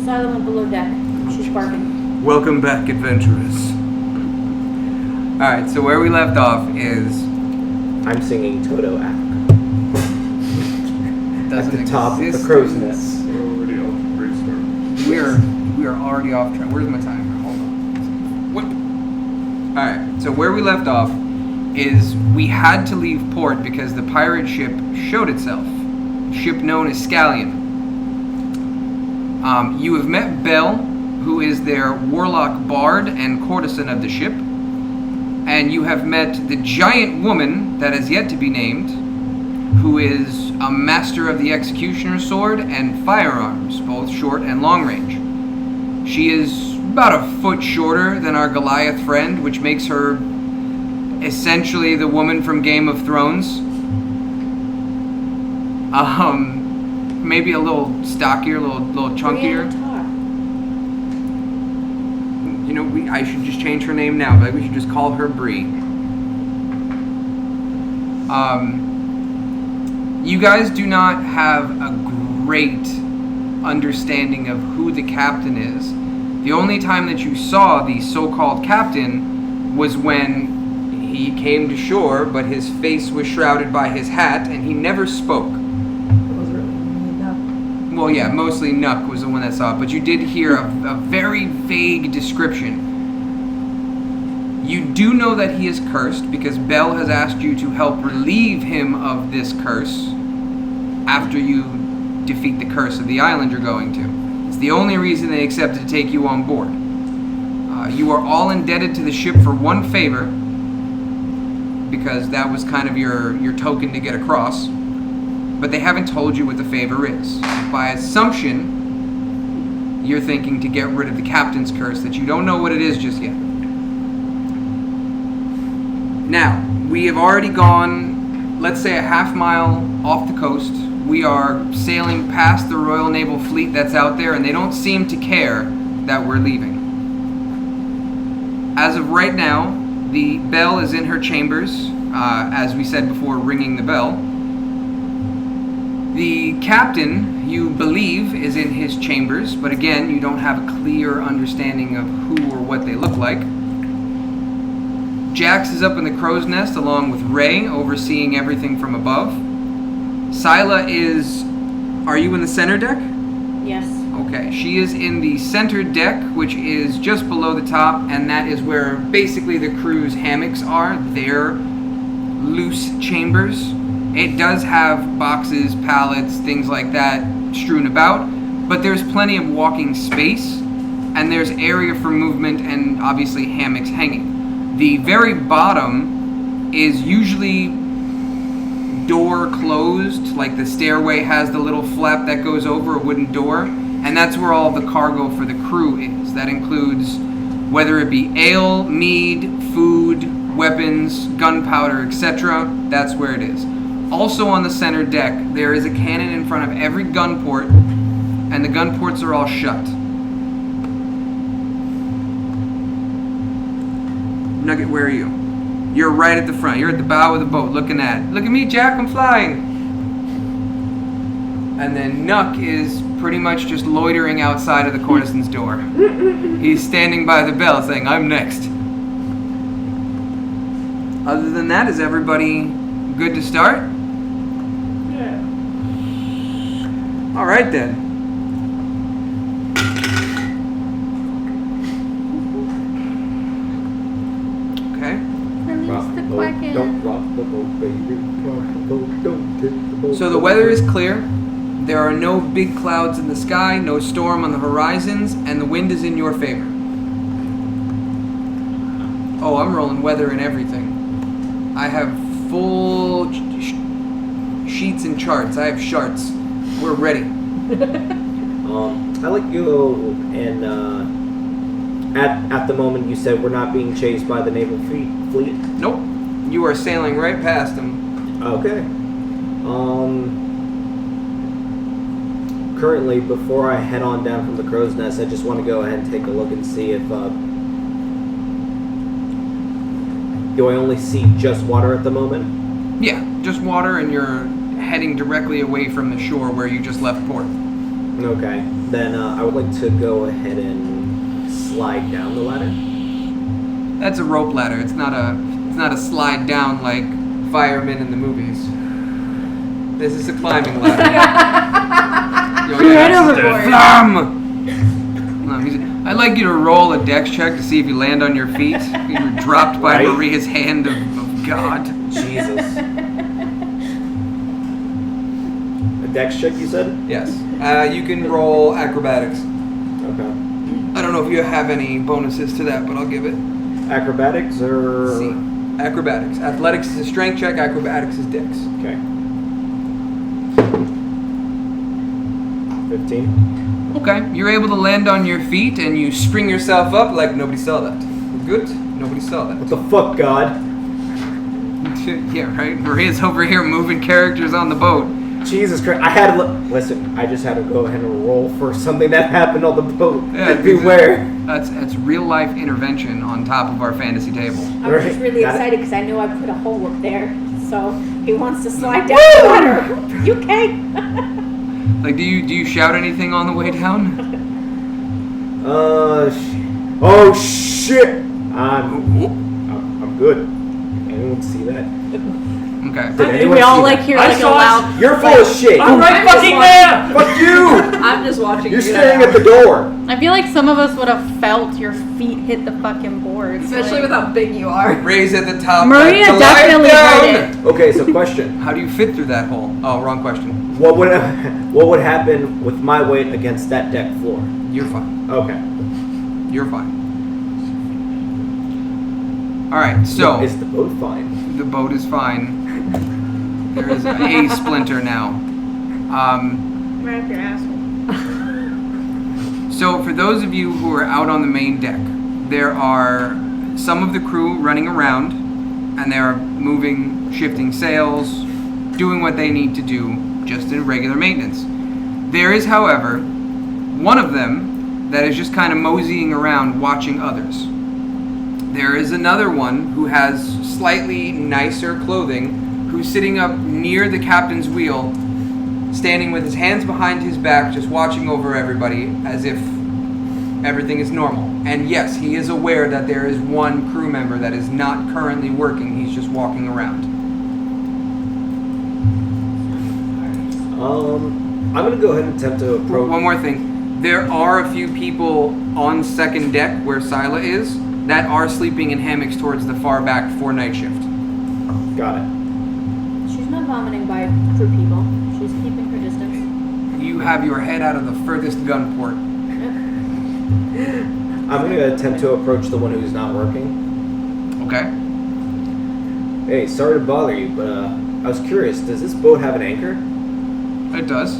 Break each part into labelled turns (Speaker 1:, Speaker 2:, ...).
Speaker 1: Silent went below deck. She's barking.
Speaker 2: Welcome back, adventurers. Alright, so where we left off is...
Speaker 3: I'm singing Toto App. At the top of the
Speaker 2: exist.
Speaker 3: crow's nest.
Speaker 4: We're already off the great start.
Speaker 2: We are already off track. Where's my timer? Hold on. Whip. Alright, so where we left off is we had to leave port because the pirate ship showed itself. Ship known as Scallion. You have met Belle, who is their warlock bard and courtesan of the ship. And you have met the giant woman that is yet to be named, who is a master of the executioner's sword and firearms, both short and long range. She is about a foot shorter than our Goliath friend, which makes her essentially the woman from Game of Thrones. Maybe a little stockier, a little chunkier. You know, I should just change her name now, but we should just call her Bree. You guys do not have a great understanding of who the captain is. The only time that you saw the so-called captain was when he came to shore, but his face was shrouded by his hat, and he never spoke. Well, yeah, mostly Nuck was the one that saw it, but you did hear a very vague description. You do know that he is cursed because Belle has asked you to help relieve him of this curse after you defeat the curse of the island you're going to. It's the only reason they accepted to take you on board. You are all indebted to the ship for one favor, because that was kind of your token to get across. But they haven't told you what the favor is. By assumption, you're thinking to get rid of the captain's curse, that you don't know what it is just yet. Now, we have already gone, let's say, a half mile off the coast. We are sailing past the Royal Naval Fleet that's out there, and they don't seem to care that we're leaving. As of right now, the bell is in her chambers, as we said before, ringing the bell. The captain, you believe, is in his chambers, but again, you don't have a clear understanding of who or what they look like. Jax is up in the crow's nest along with Ray, overseeing everything from above. Scylla is... Are you in the center deck?
Speaker 1: Yes.
Speaker 2: Okay, she is in the center deck, which is just below the top, and that is where basically the crew's hammocks are. Their loose chambers. It does have boxes, pallets, things like that strewn about, but there's plenty of walking space, and there's area for movement and obviously hammocks hanging. The very bottom is usually door closed, like the stairway has the little flap that goes over a wooden door, and that's where all the cargo for the crew is. That includes whether it be ale, mead, food, weapons, gunpowder, etc. That's where it is. Also on the center deck, there is a cannon in front of every gun port, and the gun ports are all shut. Nugget, where are you? You're right at the front. You're at the bow of the boat looking at it. Look at me, Jack, I'm flying. And then Nuck is pretty much just loitering outside of the courtesan's door. He's standing by the bell saying, I'm next. Other than that, is everybody good to start?
Speaker 1: Yeah.
Speaker 2: All right then. Okay.
Speaker 3: Rock the boat, don't rock the boat, baby. Rock the boat, don't tip the boat.
Speaker 2: So the weather is clear. There are no big clouds in the sky, no storm on the horizons, and the wind is in your favor. Oh, I'm rolling weather and everything. I have full sheets and charts. I have charts. We're ready.
Speaker 3: I like you, and at the moment you said we're not being chased by the naval fleet.
Speaker 2: Nope. You are sailing right past them.
Speaker 3: Okay. Currently, before I head on down from the crow's nest, I just want to go ahead and take a look and see if do I only see just water at the moment?
Speaker 2: Yeah, just water, and you're heading directly away from the shore where you just left port.
Speaker 3: Okay.
Speaker 4: Then I would like to go ahead and slide down the ladder.
Speaker 2: That's a rope ladder. It's not a slide down like firemen in the movies. This is a climbing ladder.
Speaker 1: Right overboard.
Speaker 2: Flum! I'd like you to roll a dex check to see if you land on your feet. You were dropped by
Speaker 4: Right.
Speaker 2: Maria's hand of God.
Speaker 4: Jesus. A dex check, you said?
Speaker 2: Yes. You can roll acrobatics.
Speaker 4: Okay.
Speaker 2: I don't know if you have any bonuses to that, but I'll give it.
Speaker 4: Acrobatics or...
Speaker 2: C. Acrobatics. Athletics is a strength check. Acrobatics is dex.
Speaker 4: Okay. 15.
Speaker 2: Okay. You're able to land on your feet and you spring yourself up like nobody saw that. Good. Nobody saw that.
Speaker 4: What the fuck, God?
Speaker 2: Yeah, right? Maria's over here moving characters on the boat.
Speaker 4: Jesus Christ. I had to listen, I just had to go ahead and roll for something that happened on the boat.
Speaker 2: Yeah,
Speaker 4: Beware.
Speaker 2: That's real life intervention on top of our fantasy table.
Speaker 1: I was just really
Speaker 4: Got it.
Speaker 1: excited because I know I put a hole up there. So he wants to slide down the ladder. You okay?
Speaker 2: Like, do you shout anything on the way down?
Speaker 4: Oh shit! I'm good. Anyone see that?
Speaker 2: Okay.
Speaker 4: Did anyone
Speaker 5: We all
Speaker 4: see
Speaker 5: like
Speaker 4: that?
Speaker 5: hear
Speaker 6: I
Speaker 5: like a
Speaker 6: saw
Speaker 5: loud.
Speaker 4: You're full of shit.
Speaker 6: I'm right
Speaker 5: just
Speaker 6: fucking
Speaker 5: watching-
Speaker 6: there!
Speaker 4: Fuck you!
Speaker 5: I'm just watching.
Speaker 4: You're
Speaker 5: you
Speaker 4: staring
Speaker 5: now.
Speaker 4: at the door.
Speaker 5: I feel like some of us would have felt your feet hit the fucking boards.
Speaker 7: Especially with
Speaker 5: like,
Speaker 7: how big you are.
Speaker 2: Raise at the top.
Speaker 5: Maria
Speaker 2: glide
Speaker 5: definitely
Speaker 2: down.
Speaker 5: heard it.
Speaker 4: Okay, so question:
Speaker 2: How do you fit through that hole? Oh, wrong question.
Speaker 4: what would happen with my weight against that deck floor?
Speaker 2: You're fine.
Speaker 4: Okay.
Speaker 2: You're fine. All right. So
Speaker 4: Is the boat fine?
Speaker 2: the boat is fine. There is a splinter now.
Speaker 5: Right up your asshole.
Speaker 2: So for those of you who are out on the main deck, there are some of the crew running around, and they are moving, shifting sails, doing what they need to do just in regular maintenance. There is, however, one of them that is just kind of moseying around watching others. There is another one who has slightly nicer clothing, who's sitting up near the captain's wheel, standing with his hands behind his back, just watching over everybody as if everything is normal. And yes, he is aware that there is one crew member that is not currently working. He's just walking around.
Speaker 4: I'm gonna go ahead and attempt to approach.
Speaker 2: One more thing. There are a few people on second deck where Scylla is that are sleeping in hammocks towards the far back for night shift.
Speaker 4: Got it.
Speaker 1: She's not vomiting by crew people. She's keeping her distance.
Speaker 2: You have your head out of the furthest gun port.
Speaker 4: I'm gonna attempt to approach the one who's not working.
Speaker 2: Okay?
Speaker 4: Hey, sorry to bother you, but I was curious. Does this boat have an anchor?
Speaker 2: It does.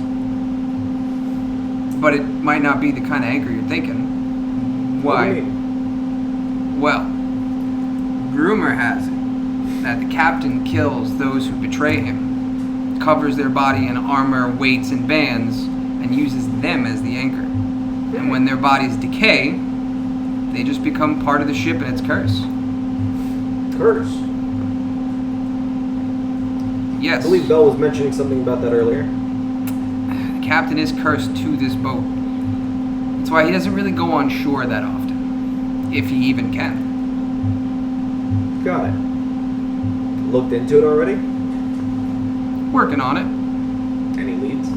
Speaker 2: But it might not be the kind of anchor you're thinking.
Speaker 4: What do
Speaker 2: Why?
Speaker 4: you mean?
Speaker 2: Well, rumor has it that the captain kills those who betray him, covers their body in armor, weights, and bands, and uses them as the anchor. And when their bodies decay, they just become part of the ship and its curse.
Speaker 4: Curse.
Speaker 2: Yes,
Speaker 4: I believe Bell was mentioning something about that earlier.
Speaker 2: the captain is cursed to this boat. That's why he doesn't really go on shore that often, if he even can.
Speaker 4: Got it. Looked into it already?
Speaker 2: Working on it.
Speaker 4: Any leads?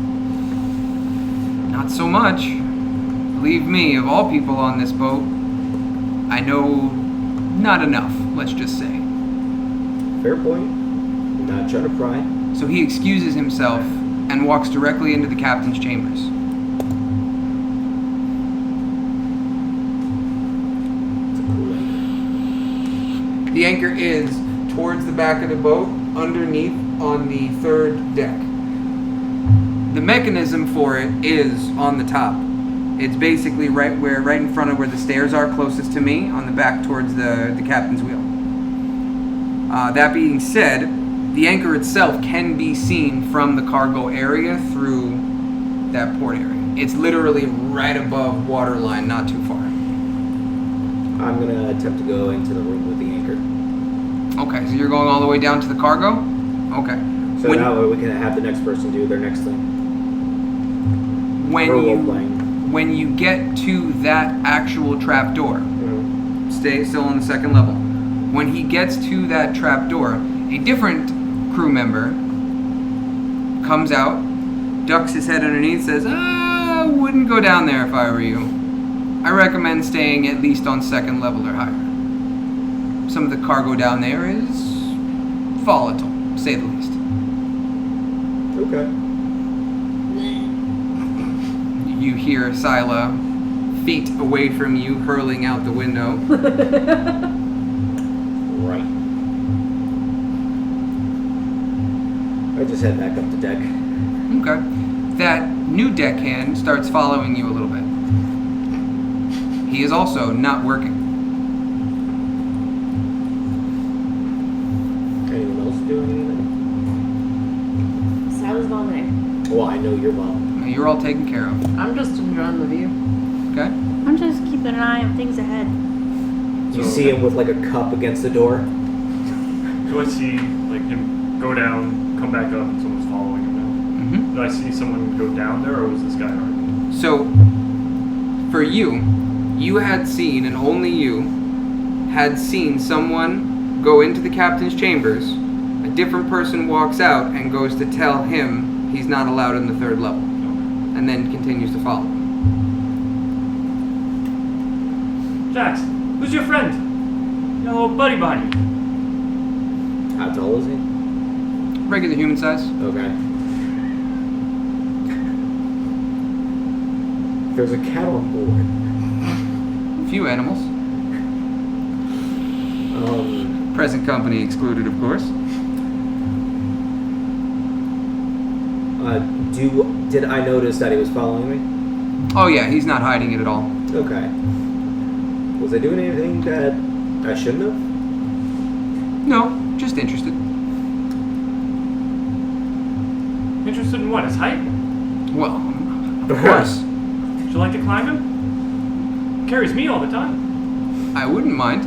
Speaker 2: Not so much. Believe me, of all people on this boat, I know not enough, let's just say.
Speaker 4: Fair point. Not trying to pry.
Speaker 2: So he excuses himself and walks directly into the captain's chambers.
Speaker 4: It's a cool anchor.
Speaker 2: The anchor is towards the back of the boat, underneath on the third deck. The mechanism for it is on the top. It's basically right in front of where the stairs are closest to me, on the back towards the captain's wheel. That being said, the anchor itself can be seen from the cargo area through that port area. It's literally right above waterline, not too far.
Speaker 4: I'm gonna attempt to go into the room with the anchor.
Speaker 2: Okay, so you're going all the way down to the cargo? Okay.
Speaker 4: So
Speaker 2: When-
Speaker 4: that way we can have the next person do their next thing.
Speaker 2: When
Speaker 4: Or
Speaker 2: you
Speaker 4: role-playing.
Speaker 2: when you get to that actual trap door,
Speaker 4: Mm-hmm.
Speaker 2: stay still on the second level. When he gets to that trap door, a different crew member comes out, ducks his head underneath, says, I wouldn't go down there if I were you. I recommend staying at least on second level or higher. Some of the cargo down there is volatile, to say the least.
Speaker 3: Okay.
Speaker 2: You hear Scylla feet away from you hurling out the window.
Speaker 4: Right. I just head back up to deck.
Speaker 2: Okay. That new deckhand starts following you a little bit. He is also not working.
Speaker 4: Anyone else doing anything?
Speaker 1: Silas vomiting.
Speaker 4: Well, I know you're mom.
Speaker 2: You're all taken care of.
Speaker 5: I'm just enjoying the view.
Speaker 2: Okay?
Speaker 5: I'm just keeping an eye on things ahead.
Speaker 4: You see him with like a cup against the door.
Speaker 6: Do I see like him go down, come back up, and someone's following him now?
Speaker 2: Mm-hmm.
Speaker 6: Did I see someone go down there, or was this guy already?
Speaker 2: So, for you, you had seen, and only you, had seen someone go into the captain's chambers. A different person walks out and goes to tell him he's not allowed in the third level. And then continues to follow.
Speaker 6: Jax, who's your friend? Your little buddy behind you.
Speaker 4: How tall is he?
Speaker 2: Regular human size.
Speaker 4: Okay. There's a cat on board.
Speaker 2: Few animals. Present company excluded, of course.
Speaker 4: Did I notice that he was following me?
Speaker 2: Oh yeah, he's not hiding it at all.
Speaker 4: Okay. Was I doing anything that I shouldn't have?
Speaker 2: No, just interested.
Speaker 6: Interested in what? His height?
Speaker 2: Well, of course.
Speaker 6: Would you like to climb him? Carries me all the time.
Speaker 2: I wouldn't mind.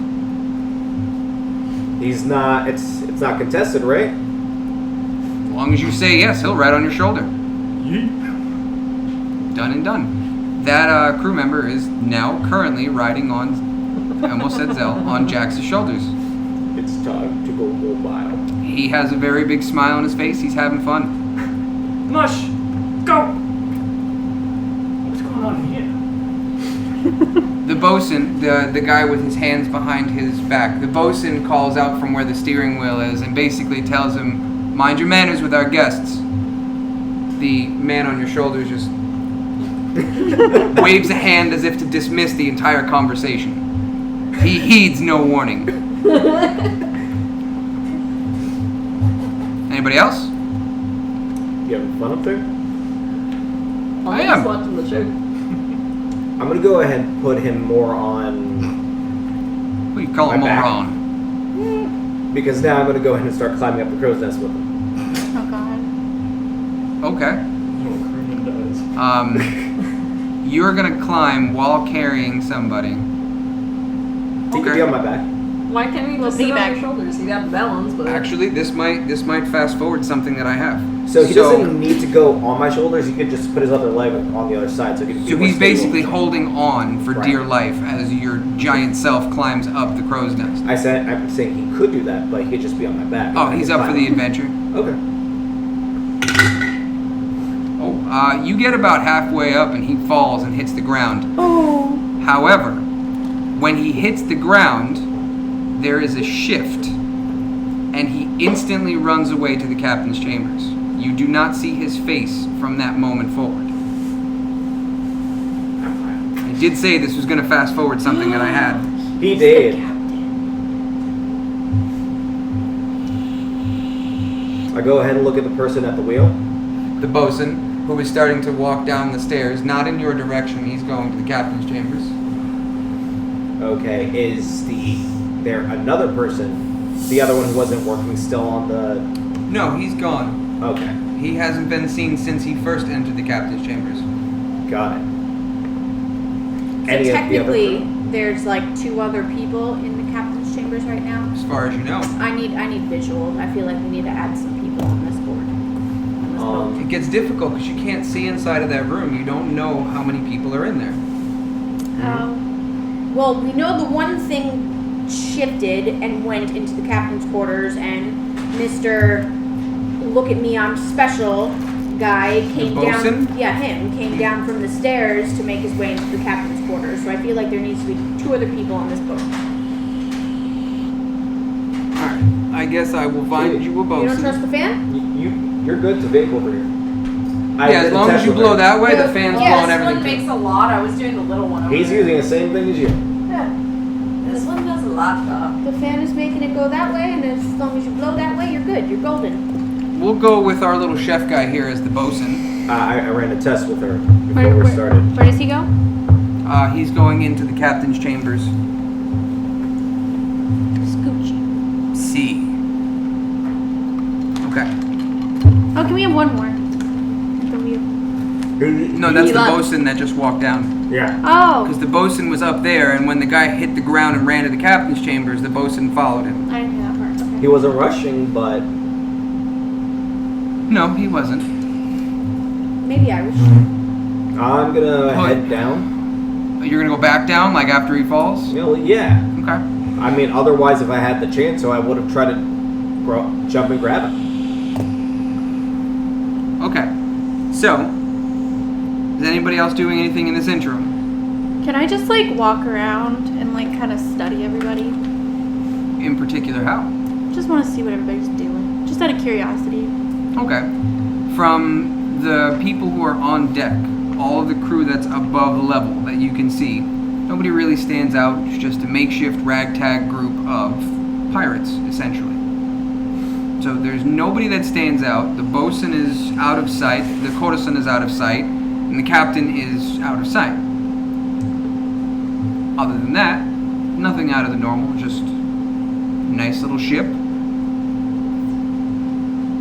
Speaker 4: He's not. It's not contested, right?
Speaker 2: As long as you say yes, he'll ride on your shoulder.
Speaker 6: Yeet.
Speaker 2: Done and done. That crew member is now currently riding on, I almost said Zell, on Jax's shoulders.
Speaker 3: It's time to go mobile.
Speaker 2: He has a very big smile on his face. He's having fun.
Speaker 6: Mush, go! What's going on here?
Speaker 2: The bosun, the guy with his hands behind his back, the bosun calls out from where the steering wheel is and basically tells him, mind your manners with our guests. The man on your shoulders just waves a hand as if to dismiss the entire conversation. He heeds no warning. Anybody else?
Speaker 3: You having fun up there?
Speaker 2: I am.
Speaker 5: watching the show.
Speaker 4: I'm gonna go ahead and put him more on
Speaker 2: What do you call
Speaker 4: My
Speaker 2: him
Speaker 4: back.
Speaker 2: moron?
Speaker 4: because now I'm gonna go ahead and start climbing up the crow's nest with him.
Speaker 5: Oh god.
Speaker 2: Okay.
Speaker 6: What crewman does.
Speaker 2: You're gonna climb while carrying somebody.
Speaker 4: He could be on my back.
Speaker 5: Why can't we just sit on your shoulders? You got the balance, but
Speaker 2: Actually, this might fast forward something that I have.
Speaker 4: So he doesn't need to go on my shoulders. He could just put his other leg on the other side, so he can.
Speaker 2: So he's basically holding on for
Speaker 4: Right.
Speaker 2: dear life as your giant self climbs up the crow's nest.
Speaker 4: I'm saying he could do that, but he could just be on my back.
Speaker 2: Oh, he's up for the adventure.
Speaker 4: Okay.
Speaker 2: Oh, you get about halfway up and he falls and hits the ground.
Speaker 5: oh,
Speaker 2: However, when he hits the ground, there is a shift, and he instantly runs away to the captain's chambers. You do not see his face from that moment forward. I did say this was going to fast forward something that I had.
Speaker 4: He did. I go ahead and look at the person at the wheel.
Speaker 2: The bosun, who is starting to walk down the stairs, not in your direction, he's going to the captain's chambers.
Speaker 4: Okay, is there another person? The other one who wasn't working still on the.
Speaker 2: No, he's gone.
Speaker 4: Okay,
Speaker 2: He hasn't been seen since he first entered the captain's chambers.
Speaker 4: got it.
Speaker 1: So
Speaker 4: Any of the other-
Speaker 1: technically, there's like 2 other people in the captain's chambers right now.
Speaker 2: As far as you know.
Speaker 1: I need visual. I feel like we need to add some people on this board. On boat.
Speaker 2: It gets difficult because you can't see inside of that room. You don't know how many people are in there.
Speaker 5: Oh.
Speaker 1: Well, we know the one thing shifted and went into the captain's quarters, and Mr. Look at Me, I'm Special guy came
Speaker 2: bosun?
Speaker 1: down. Yeah, him came down from the stairs to make his way into the captain's quarters. So I feel like there needs to be 2 other people on this boat.
Speaker 2: Alright. I guess I will find you a
Speaker 1: You don't
Speaker 2: bosun.
Speaker 1: trust the fan?
Speaker 4: You're good to vape over here.
Speaker 2: Yeah, as long as you blow that way, the fan's
Speaker 7: Yeah,
Speaker 2: blowing
Speaker 7: this one
Speaker 2: everything.
Speaker 7: makes a lot. I was doing the little one over
Speaker 4: He's
Speaker 7: there.
Speaker 4: using the same thing as you.
Speaker 7: Yeah. This one does a lot, though.
Speaker 1: The fan is making it go that way, and as long as you blow that way, you're good. You're golden.
Speaker 2: We'll go with our little chef guy here as the bosun.
Speaker 4: I ran a test with her before we started.
Speaker 5: Where does he go?
Speaker 2: He's going into the captain's chambers.
Speaker 5: Scooch.
Speaker 2: C. Okay.
Speaker 5: Oh, can we have one more? The wheel.
Speaker 2: No, that's
Speaker 5: He
Speaker 2: the
Speaker 5: left.
Speaker 2: bosun that just walked down.
Speaker 4: Yeah.
Speaker 5: Oh.
Speaker 2: Because the bosun was up there, and when the guy hit the ground and ran to the captain's chambers, the bosun followed him.
Speaker 5: I didn't hear that part. Okay.
Speaker 4: He wasn't rushing, but
Speaker 2: No, he wasn't.
Speaker 1: Maybe Irish.
Speaker 4: I'm gonna head down.
Speaker 2: You're gonna go back down, like after he falls?
Speaker 4: You know, yeah.
Speaker 2: Okay.
Speaker 4: I mean, otherwise, if I had the chance, so I would have tried to jump and grab it.
Speaker 2: Okay. So, is anybody else doing anything in this interim?
Speaker 5: Can I just like walk around and like kind of study everybody?
Speaker 2: In particular, how?
Speaker 5: Just want to see what everybody's doing. Just out of curiosity.
Speaker 2: Okay. From the people who are on deck, all of the crew that's above the level that you can see, nobody really stands out. It's just a makeshift ragtag group of pirates, essentially. So there's nobody that stands out. The bosun is out of sight, the courtesan is out of sight, and the captain is out of sight. Other than that, nothing out of the normal, just a nice little ship.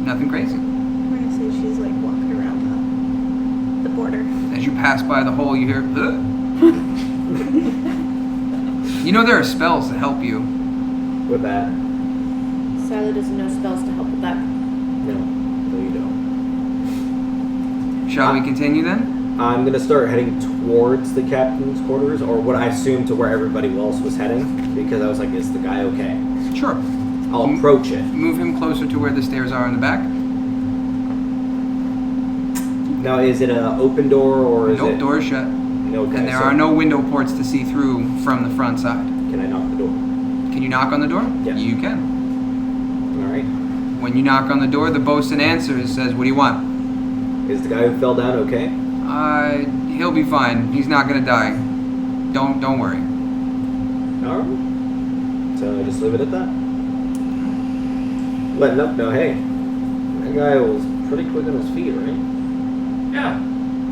Speaker 2: Nothing crazy.
Speaker 5: We're gonna say she's like walking around the border.
Speaker 2: As you pass by the hole, you hear, "Ugh." You know there are spells to help you.
Speaker 4: With that,
Speaker 1: Silo doesn't know spells to help with that.
Speaker 4: no, you don't.
Speaker 2: Shall we continue then?
Speaker 4: I'm gonna start heading towards the captain's quarters, or what I assumed to where everybody else was heading, because I was like, "Is the guy okay?"
Speaker 2: Sure.
Speaker 4: I'll approach it.
Speaker 2: Move him closer to where the stairs are in the back.
Speaker 4: Now, is it an open door or is
Speaker 2: Nope,
Speaker 4: it?
Speaker 2: door is shut.
Speaker 4: Okay,
Speaker 2: And there
Speaker 4: so
Speaker 2: are no window ports to see through from the front side.
Speaker 4: Can I knock the door?
Speaker 2: Can you knock on the door?
Speaker 4: Yeah.
Speaker 2: You can.
Speaker 4: All right.
Speaker 2: When you knock on the door, the bosun answers, says, "What do you want?"
Speaker 4: Is the guy who fell down okay?
Speaker 2: He'll be fine. He's not gonna die. Don't worry.
Speaker 4: All right. So I just leave it at that. Letting up. No, hey, that guy was pretty quick on his feet, right?
Speaker 6: Yeah.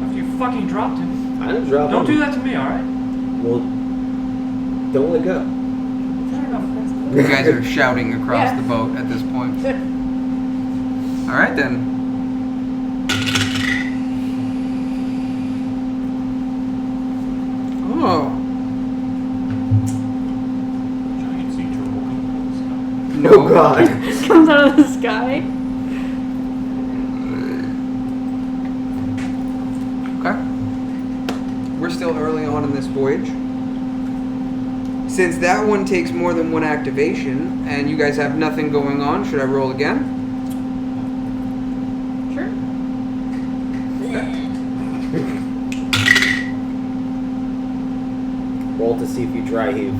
Speaker 6: After you fucking dropped him.
Speaker 4: I didn't drop
Speaker 6: Don't
Speaker 4: him.
Speaker 6: do that to me, alright?
Speaker 4: Well, don't let go.
Speaker 2: You guys are shouting across
Speaker 1: Yeah.
Speaker 2: the boat at this point. All right then. Oh.
Speaker 6: Giant sea turtle coming out of the sky.
Speaker 2: No.
Speaker 4: Oh God.
Speaker 5: Comes out of the sky.
Speaker 2: Okay. We're still early on in this voyage. Since that one takes more than one activation, and you guys have nothing going on, should I roll again?
Speaker 1: Sure.
Speaker 4: Roll to see if you dry heave.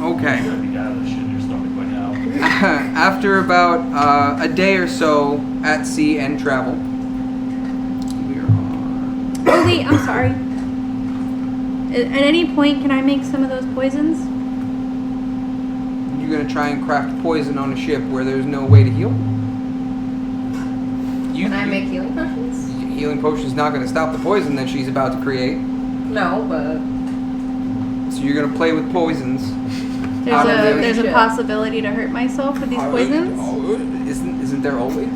Speaker 2: Okay.
Speaker 6: You gotta be out of the shit in your stomach by now.
Speaker 2: After about a day or so at sea and travel, we are on.
Speaker 5: Oh wait, I'm sorry. At any point, can I make some of those poisons?
Speaker 2: You're gonna try and craft poison on a ship where there's no way to heal.
Speaker 7: Can I make healing potions?
Speaker 2: Healing potion's not gonna stop the poison that she's about to create.
Speaker 7: No, but
Speaker 2: So you're gonna play with poisons.
Speaker 5: There's
Speaker 2: Out of the
Speaker 5: there's a
Speaker 7: ocean.
Speaker 5: possibility to hurt myself with these poisons.
Speaker 2: Isn't there always?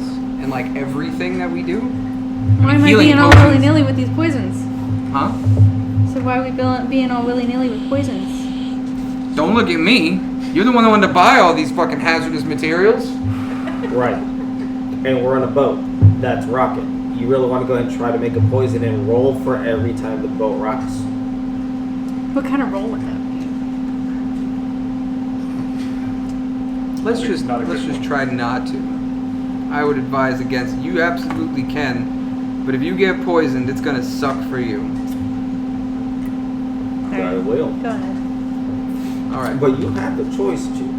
Speaker 2: In like everything that we do?
Speaker 5: Why am I
Speaker 2: Healing
Speaker 5: being all
Speaker 2: potions.
Speaker 5: willy nilly with these poisons?
Speaker 2: Huh?
Speaker 5: So why are we being all willy nilly with poisons?
Speaker 2: Don't look at me. You're the one that wanted to buy all these fucking hazardous materials.
Speaker 4: Right. and we're on a boat that's rocking. You really want to go ahead and try to make a poison and roll for every time the boat rocks.
Speaker 5: What kind of roll would that be?
Speaker 2: Let's
Speaker 6: It's not a good
Speaker 2: just
Speaker 6: one.
Speaker 2: try not to. I would advise against it. You absolutely can, but if you get poisoned, it's gonna suck for you.
Speaker 4: I will.
Speaker 5: Go ahead.
Speaker 2: All right.
Speaker 4: But you have the choice to.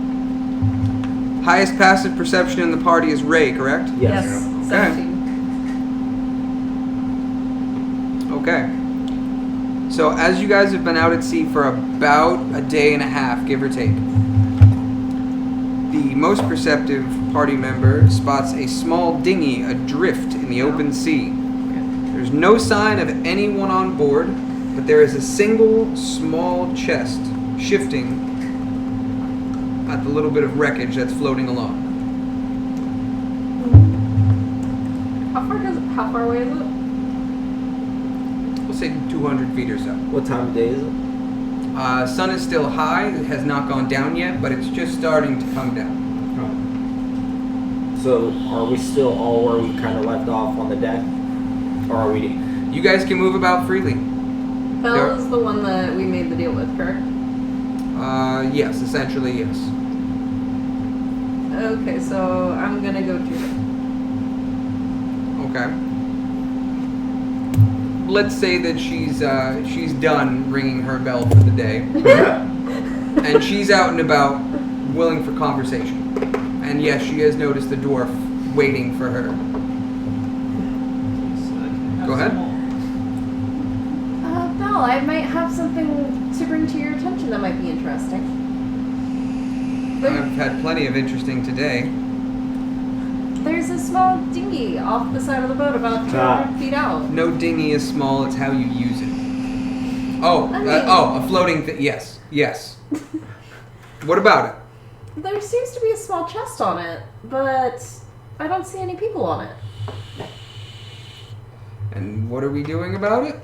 Speaker 2: Highest passive perception in the party is Ray, correct?
Speaker 4: Yes.
Speaker 7: Yes.
Speaker 2: Okay.
Speaker 7: 17.
Speaker 2: Okay. So as you guys have been out at sea for about a day and a half, give or take, the most perceptive party member spots a small dinghy adrift in the open sea. There's no sign of anyone on board, but there is a single small chest shifting at the little bit of wreckage that's floating along.
Speaker 7: How far away is it?
Speaker 2: We'll say 200 feet or so.
Speaker 4: What time of day is it?
Speaker 2: Sun is still high. It has not gone down yet, but it's just starting to come down.
Speaker 4: So, are we still all where we kind of left off on the deck? Or are we...
Speaker 2: You guys can move about freely.
Speaker 7: Bell
Speaker 2: There-
Speaker 7: is the one that we made the deal with, correct?
Speaker 2: Yes, essentially yes.
Speaker 7: Okay, so I'm gonna go to her.
Speaker 2: Okay. Let's say that she's done ringing her bell for the day, and she's out and about, willing for conversation. And yes, she has noticed the dwarf waiting for her. Go ahead.
Speaker 7: Belle, I might have something to bring to your attention that might be interesting.
Speaker 2: I've had plenty of interesting today.
Speaker 7: There's a small dinghy off the side of the boat about 200 feet out.
Speaker 2: No dinghy is small; it's how you use it. Oh,
Speaker 7: I mean-
Speaker 2: a floating thing. Yes, yes. What about it?
Speaker 7: There seems to be a small chest on it, but I don't see any people on it.
Speaker 2: And what are we doing about it?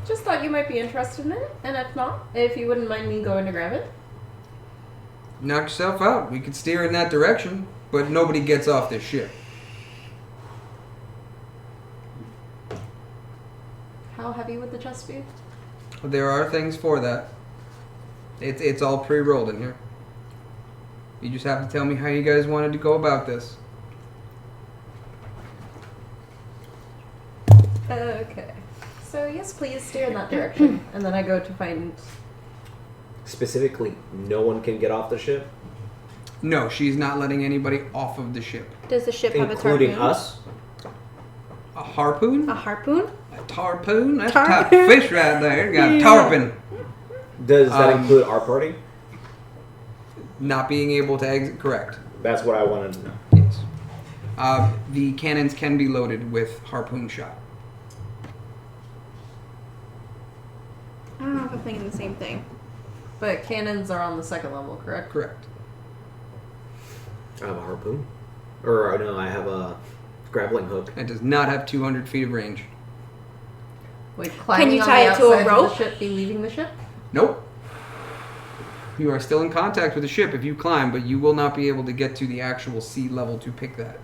Speaker 7: Just thought you might be interested in it, and if not, if you wouldn't mind me going to grab it.
Speaker 2: Knock yourself out. We could steer in that direction, but nobody gets off this ship.
Speaker 7: How heavy would the chest be?
Speaker 2: There are things for that. It's all pre-rolled in here. You just have to tell me how you guys wanted to go about this.
Speaker 7: Okay. So yes, please steer in that direction, and then I go to find.
Speaker 4: Specifically, no one can get off the ship?
Speaker 2: No, she's not letting anybody off of the ship.
Speaker 5: Does the ship have a
Speaker 4: Including
Speaker 5: harpoon?
Speaker 4: us?
Speaker 2: A harpoon?
Speaker 5: A harpoon?
Speaker 2: A tarpoon? That's a type of
Speaker 5: Tarpoon.
Speaker 2: fish right there. You got a tarpon.
Speaker 4: Does that
Speaker 2: Um,
Speaker 4: include our party?
Speaker 2: Not being able to exit, correct.
Speaker 4: That's what I wanted to know.
Speaker 2: Yes. The cannons can be loaded with harpoon shot.
Speaker 5: I don't know if I'm thinking the same thing.
Speaker 7: But cannons are on the second level, correct?
Speaker 2: Correct.
Speaker 4: I have a harpoon. Or, no, I have a grappling hook.
Speaker 2: It does not have 200 feet of range.
Speaker 7: Would climbing
Speaker 5: you
Speaker 7: on
Speaker 5: tie
Speaker 7: the
Speaker 5: it to a
Speaker 7: outside of
Speaker 5: rope?
Speaker 7: the ship be leaving the ship?
Speaker 2: Nope. You are still in contact with the ship if you climb, but you will not be able to get to the actual sea level to pick that.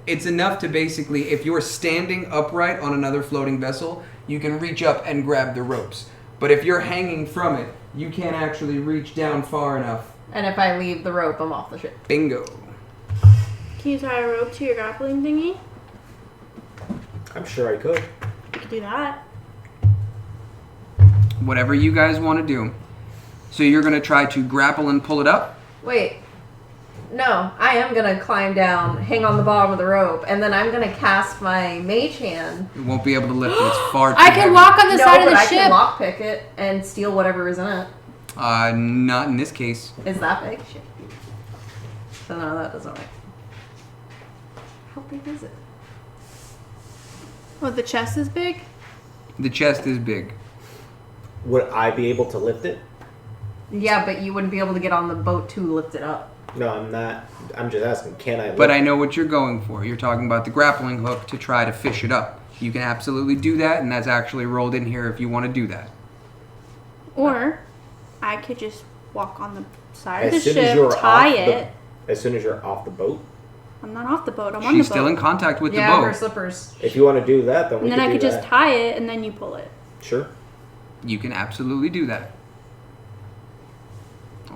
Speaker 2: It's enough to basically, if you're standing upright on another floating vessel, you can reach up and grab the ropes. But if you're hanging from it, you can't actually reach down far enough.
Speaker 7: And if I leave the rope, I'm off the ship.
Speaker 2: Bingo.
Speaker 5: Can you tie a rope to your grappling thingy?
Speaker 4: I'm sure I could.
Speaker 5: You could do that.
Speaker 2: Whatever you guys want to do. So you're going to try to grapple and pull it up?
Speaker 7: Wait. No, I am gonna climb down, hang on the bottom of the rope, and then I'm gonna cast my mage hand.
Speaker 2: You won't be able to lift it. It's far too
Speaker 5: I can
Speaker 2: heavy.
Speaker 5: walk on the
Speaker 7: no,
Speaker 5: side of
Speaker 7: but
Speaker 5: the
Speaker 7: I
Speaker 5: ship.
Speaker 7: can lockpick it and steal whatever is in it.
Speaker 2: Not in this case.
Speaker 7: Is that big? So no, that doesn't work. How big is it?
Speaker 5: Oh, the chest is big?
Speaker 2: The chest is big.
Speaker 4: Would I be able to lift it?
Speaker 7: Yeah, but you wouldn't be able to get on the boat to lift it up.
Speaker 4: No, I'm not. I'm just asking, can I lift
Speaker 2: But
Speaker 4: it?
Speaker 2: I know what you're going for. You're talking about the grappling hook to try to fish it up. You can absolutely do that, and that's actually rolled in here if you want to do that.
Speaker 5: Or I could just walk on the side
Speaker 4: As
Speaker 5: of the
Speaker 4: soon as
Speaker 5: ship,
Speaker 4: you're
Speaker 5: tie
Speaker 4: off the-
Speaker 5: it.
Speaker 4: As soon as you're off the boat.
Speaker 5: I'm not off the boat. I'm on the
Speaker 2: She's
Speaker 5: boat.
Speaker 2: still in contact with
Speaker 7: Yeah,
Speaker 2: the
Speaker 7: her
Speaker 2: boat.
Speaker 7: slippers.
Speaker 4: If you want to do that, then we
Speaker 5: And then
Speaker 4: can
Speaker 5: I
Speaker 4: do
Speaker 5: could
Speaker 4: that.
Speaker 5: just tie it and then you pull it.
Speaker 4: Sure.
Speaker 2: You can absolutely do that.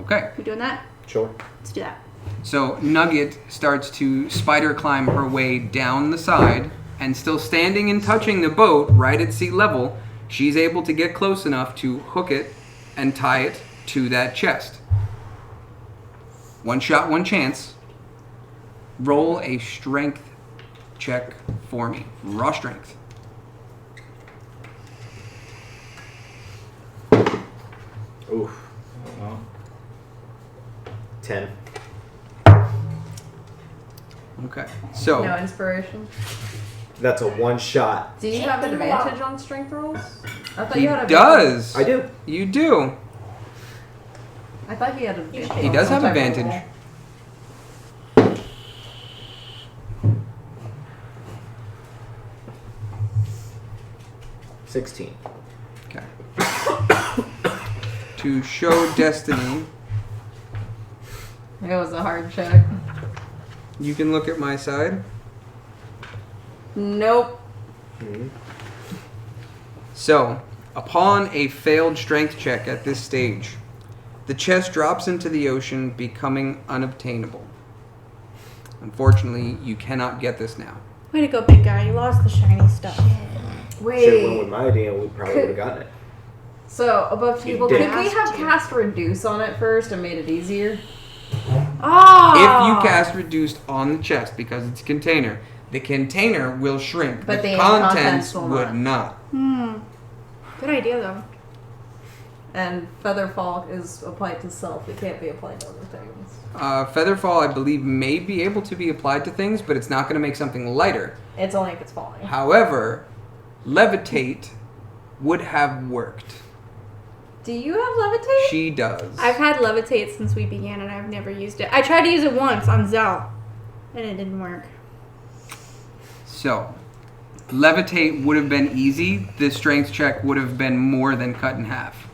Speaker 2: Okay.
Speaker 5: You doing that?
Speaker 4: Sure.
Speaker 5: Let's do that.
Speaker 2: So Nugget starts to spider climb her way down the side, and still standing and touching the boat right at sea level, she's able to get close enough to hook it and tie it to that chest. One shot, one chance. Roll a strength check for me. Raw strength.
Speaker 4: Oof.
Speaker 6: Well,
Speaker 4: 10.
Speaker 2: Okay. So
Speaker 7: No inspiration.
Speaker 4: That's a one shot.
Speaker 7: Do you have an advantage on strength rolls? I thought
Speaker 2: he
Speaker 7: you had a
Speaker 2: does.
Speaker 4: I do.
Speaker 2: You do.
Speaker 7: I thought he had a.
Speaker 2: He does have advantage.
Speaker 4: $16.
Speaker 2: Okay. To show destiny,
Speaker 7: It was a hard check.
Speaker 2: you can look at my side.
Speaker 7: Nope.
Speaker 2: So, upon a failed strength check at this stage, the chest drops into the ocean, becoming unobtainable. Unfortunately, you cannot get this now.
Speaker 5: Way to go, big guy. You lost the shiny stuff.
Speaker 4: Shit, went with my idea, we probably would have gotten it.
Speaker 7: So above table,
Speaker 4: did.
Speaker 7: could we have cast reduce on it first and made it easier?
Speaker 5: Oh!
Speaker 2: If you cast reduced on the chest, because it's a container, the container will shrink,
Speaker 7: But
Speaker 2: the
Speaker 7: the
Speaker 2: contents
Speaker 7: contents will
Speaker 2: would not.
Speaker 5: Good idea, though.
Speaker 7: And Featherfall is applied to self. It can't be applied to other things.
Speaker 2: Featherfall, I believe, may be able to be applied to things, but it's not going to make something lighter.
Speaker 7: It's only if it's falling.
Speaker 2: However, levitate would have worked.
Speaker 7: Do you have levitate?
Speaker 2: She does.
Speaker 5: I've had levitate since we began, and I've never used it. I tried to use it once on Zell, and it didn't work.
Speaker 2: So, levitate would have been easy. The strength check would have been more than cut in half.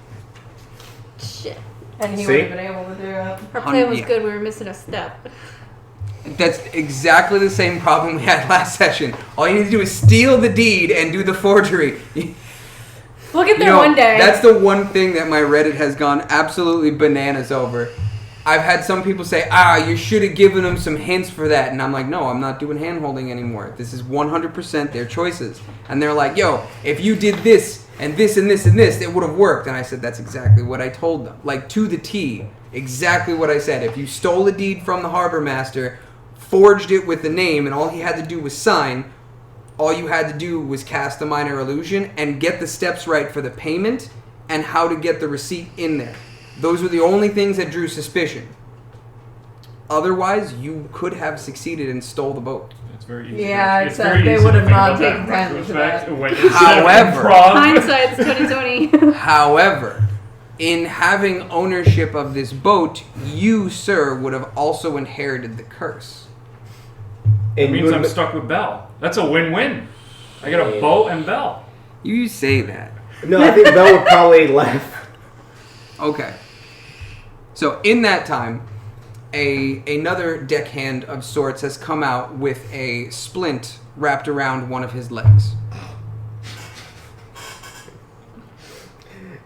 Speaker 5: Shit.
Speaker 7: And he
Speaker 4: See?
Speaker 7: would have been able to do it.
Speaker 5: Our plan was
Speaker 2: Yeah.
Speaker 5: good. We were missing a step.
Speaker 2: That's exactly the same problem we had last session. All you need to do is steal the deed and do the forgery.
Speaker 5: We'll get
Speaker 2: You
Speaker 5: there
Speaker 2: know,
Speaker 5: one day.
Speaker 2: That's the one thing that my Reddit has gone absolutely bananas over. I've had some people say, you should have given them some hints for that. And I'm like, no, I'm not doing hand-holding anymore. This is 100% their choices. And they're like, yo, if you did this and this and this and this, it would have worked. And I said, that's exactly what I told them. Like, to the T, exactly what I said. If you stole a deed from the harbor master, forged it with the name, and all he had to do was sign, all you had to do was cast a minor illusion and get the steps right for the payment and how to get the receipt in there. Those were the only things that drew suspicion. Otherwise, you could have succeeded and stole the boat.
Speaker 6: it's very easy.
Speaker 7: Yeah,
Speaker 6: it's
Speaker 7: except
Speaker 6: very
Speaker 7: they
Speaker 6: easy
Speaker 7: would
Speaker 6: to
Speaker 7: have
Speaker 6: think
Speaker 7: not
Speaker 6: about that
Speaker 7: taken
Speaker 6: in
Speaker 7: time to
Speaker 6: retrospect.
Speaker 7: that.
Speaker 6: When instead of
Speaker 2: However-
Speaker 6: improv,
Speaker 5: Hindsight's 2020.
Speaker 2: However, in having ownership of this boat, you, sir, would have also inherited the curse.
Speaker 6: it
Speaker 4: And you
Speaker 6: means
Speaker 4: would
Speaker 6: I'm
Speaker 4: have
Speaker 6: stuck with Belle. That's a win-win. I got a boat and Belle.
Speaker 2: You say that.
Speaker 4: No, I think Belle would probably laugh.
Speaker 2: Okay. So in that time, another deckhand of sorts has come out with a splint wrapped around one of his legs.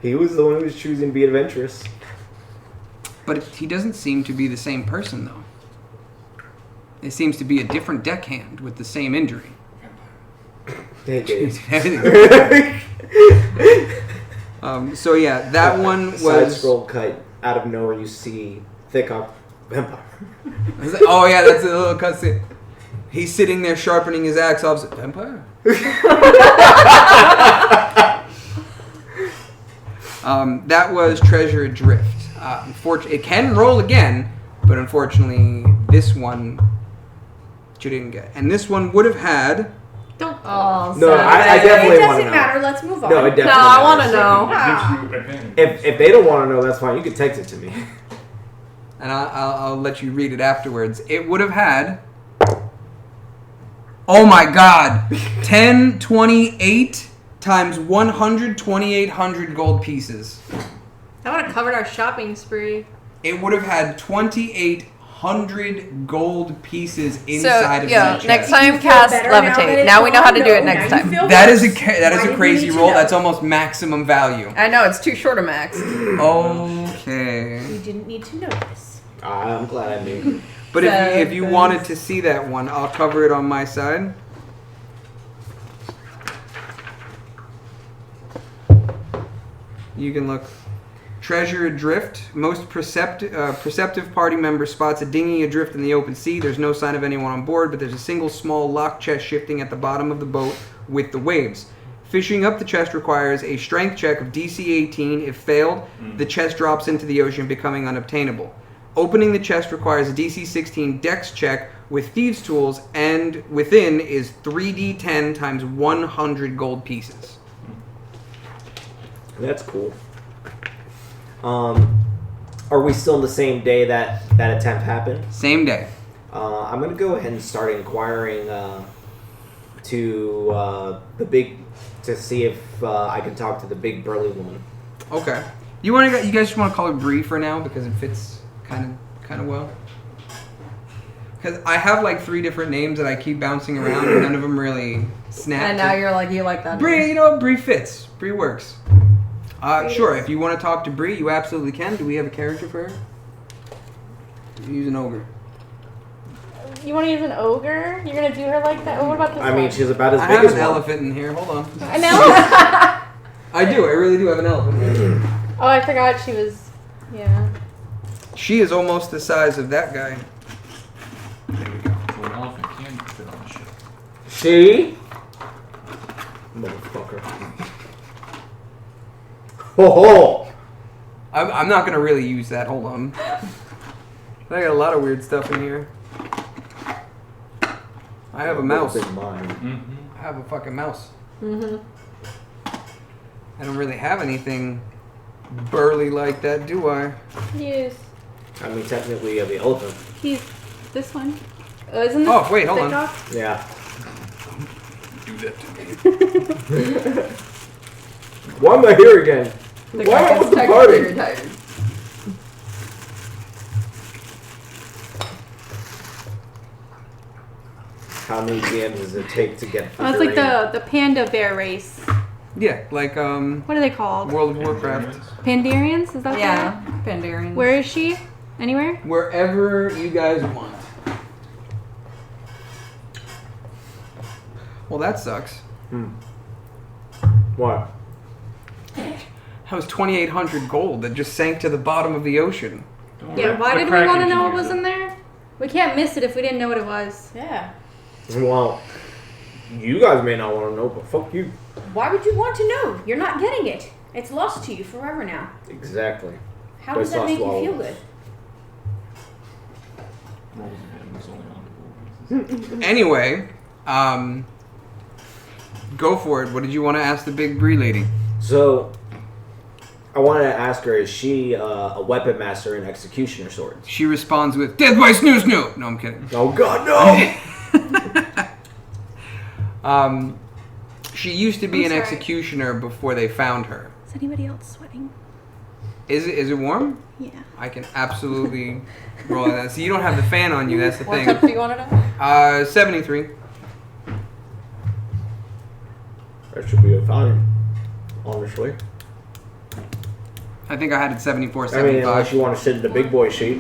Speaker 4: He was the one who was choosing to be adventurous.
Speaker 2: But he doesn't seem to be the same person, though. It seems to be a different deckhand with the same injury.
Speaker 4: Hey, Dave.
Speaker 2: So yeah, that one
Speaker 4: Side
Speaker 2: was...
Speaker 4: scroll cut. Out of nowhere, you see thick up vampire.
Speaker 2: I was like, oh yeah, that's a little cutscene. He's sitting there sharpening his axe opposite vampire. That was Treasure Adrift. It can roll again, but unfortunately, this one you didn't get. And this one would have had.
Speaker 5: Don't.
Speaker 7: Oh,
Speaker 4: No,
Speaker 7: sad.
Speaker 4: I
Speaker 1: It
Speaker 4: definitely want
Speaker 1: doesn't
Speaker 4: to know.
Speaker 1: matter. Let's move on.
Speaker 4: No, it definitely
Speaker 7: No, I want to
Speaker 4: matters.
Speaker 7: know.
Speaker 1: Ah.
Speaker 6: It gives you advantage.
Speaker 4: If they don't want to know, that's fine. You can text it to me.
Speaker 2: And I'll let you read it afterwards. It would have had. Oh my God! 1028 times 100, 2,800 gold pieces.
Speaker 5: That would have covered our shopping spree.
Speaker 2: It would have had 2,800 100 gold pieces inside of that chest.
Speaker 7: next time
Speaker 1: You feel
Speaker 7: cast
Speaker 1: better now that
Speaker 7: levitate.
Speaker 1: it's
Speaker 7: Now we know how to
Speaker 1: gone?
Speaker 7: do it
Speaker 1: No,
Speaker 7: next
Speaker 1: now you
Speaker 7: time.
Speaker 1: feel
Speaker 2: That
Speaker 1: worse.
Speaker 2: is
Speaker 1: Why
Speaker 2: a
Speaker 1: did
Speaker 2: crazy
Speaker 1: we need to
Speaker 2: roll.
Speaker 1: know?
Speaker 2: That's almost maximum value.
Speaker 7: I know it's too short a max.
Speaker 2: Okay.
Speaker 1: You didn't need to know this.
Speaker 4: I'm glad I knew.
Speaker 2: But if you wanted to see that one, I'll cover it on my side. You can look. Treasure adrift. Most perceptive party member spots a dinghy adrift in the open sea. There's no sign of anyone on board, but there's a single small locked chest shifting at the bottom of the boat with the waves. Fishing up the chest requires a strength check of DC 18. If failed, the chest drops into the ocean, becoming unobtainable. Opening the chest requires a DC 16 Dex check with thieves' tools, and within is 3d10 times 100 gold pieces.
Speaker 4: That's cool. Are we still in the same day that attempt happened?
Speaker 2: Same day.
Speaker 4: I'm gonna go ahead and start inquiring to the big to see if I can talk to the big burly woman.
Speaker 2: Okay. You guys just want to call her Bree for now because it fits kind of well. Because I have like 3 different names that I keep bouncing around and none of them really snap.
Speaker 7: And now you're like, you like that.
Speaker 2: Bree, Bree fits. Bree works. Sure, if you want to talk to Bree, you absolutely can. Do we have a character for her? Use an ogre.
Speaker 5: You want to use an ogre? You're gonna do her like that? What about this
Speaker 4: I mean,
Speaker 5: one?
Speaker 4: she's about as
Speaker 2: I
Speaker 4: big
Speaker 2: have
Speaker 4: as
Speaker 2: an
Speaker 4: one.
Speaker 2: elephant in here. Hold on.
Speaker 5: An elephant?
Speaker 2: I do. I really do have an elephant in here.
Speaker 5: Oh, I forgot she was. Yeah.
Speaker 2: She is almost the size of that guy. There we go.
Speaker 6: So an elephant can fit on a ship.
Speaker 4: She? Motherfucker. Ho ho!
Speaker 2: I'm not going to really use that. Hold on. I got a lot of weird stuff in here. I have a mouse.
Speaker 4: Big mind.
Speaker 6: Mm-hmm.
Speaker 2: I have a fucking mouse.
Speaker 7: Mm-hmm.
Speaker 2: I don't really have anything burly like that, do I?
Speaker 5: Yes.
Speaker 4: I mean, technically, the elephant.
Speaker 5: He's this one. Isn't this
Speaker 2: Oh, wait, hold
Speaker 5: the
Speaker 2: on.
Speaker 5: dog?
Speaker 4: Yeah.
Speaker 2: Do that to me.
Speaker 4: Why am I here again?
Speaker 7: The
Speaker 4: Why am I
Speaker 7: guy
Speaker 4: with
Speaker 7: is
Speaker 4: the
Speaker 7: technically
Speaker 4: party?
Speaker 7: retired.
Speaker 4: How many DMs does it take to get?
Speaker 5: Oh, it's like
Speaker 4: figurine?
Speaker 5: the panda bear race.
Speaker 2: Yeah, like
Speaker 5: What are they called?
Speaker 2: World of Warcraft.
Speaker 5: Pandarians? Is that
Speaker 7: Yeah, Pandarians.
Speaker 5: Where is she? Anywhere?
Speaker 2: Wherever you guys want. Well, that sucks.
Speaker 4: What?
Speaker 2: That was 2,800 gold that just sank to the bottom of the ocean.
Speaker 5: Yeah. Why did we want to know what was in there? We can't miss it if we didn't know what it was.
Speaker 1: Yeah.
Speaker 4: Well, you guys may not want to know, but fuck you.
Speaker 1: Why would you want to know? You're not getting it. It's lost to you forever now.
Speaker 4: Exactly.
Speaker 1: How
Speaker 4: But
Speaker 1: does
Speaker 4: it's
Speaker 1: that
Speaker 4: lost
Speaker 1: make
Speaker 4: to
Speaker 1: you
Speaker 4: all
Speaker 1: feel
Speaker 4: of us.
Speaker 1: good?
Speaker 6: Rolls and only on gold pieces.
Speaker 2: Anyway, go for it. What did you want to ask the big Bree lady?
Speaker 4: So, I wanted to ask her: is she a weapon master and executioner swords?
Speaker 2: She responds with, "Death by snoo snoo." No, I'm kidding.
Speaker 4: Oh God, no!
Speaker 2: She used to be
Speaker 5: I'm
Speaker 2: an
Speaker 5: sorry.
Speaker 2: executioner before they found her.
Speaker 5: Is anybody else sweating?
Speaker 2: Is it warm?
Speaker 5: Yeah.
Speaker 2: I can absolutely roll that. See, you don't have the fan on you. That's the
Speaker 7: What
Speaker 2: thing.
Speaker 7: temp do you want to know?
Speaker 2: 73.
Speaker 4: That should be a fine, honestly.
Speaker 2: I think I had it 74,
Speaker 4: I mean,
Speaker 2: 75.
Speaker 4: unless you want to sit in the big boy sheet.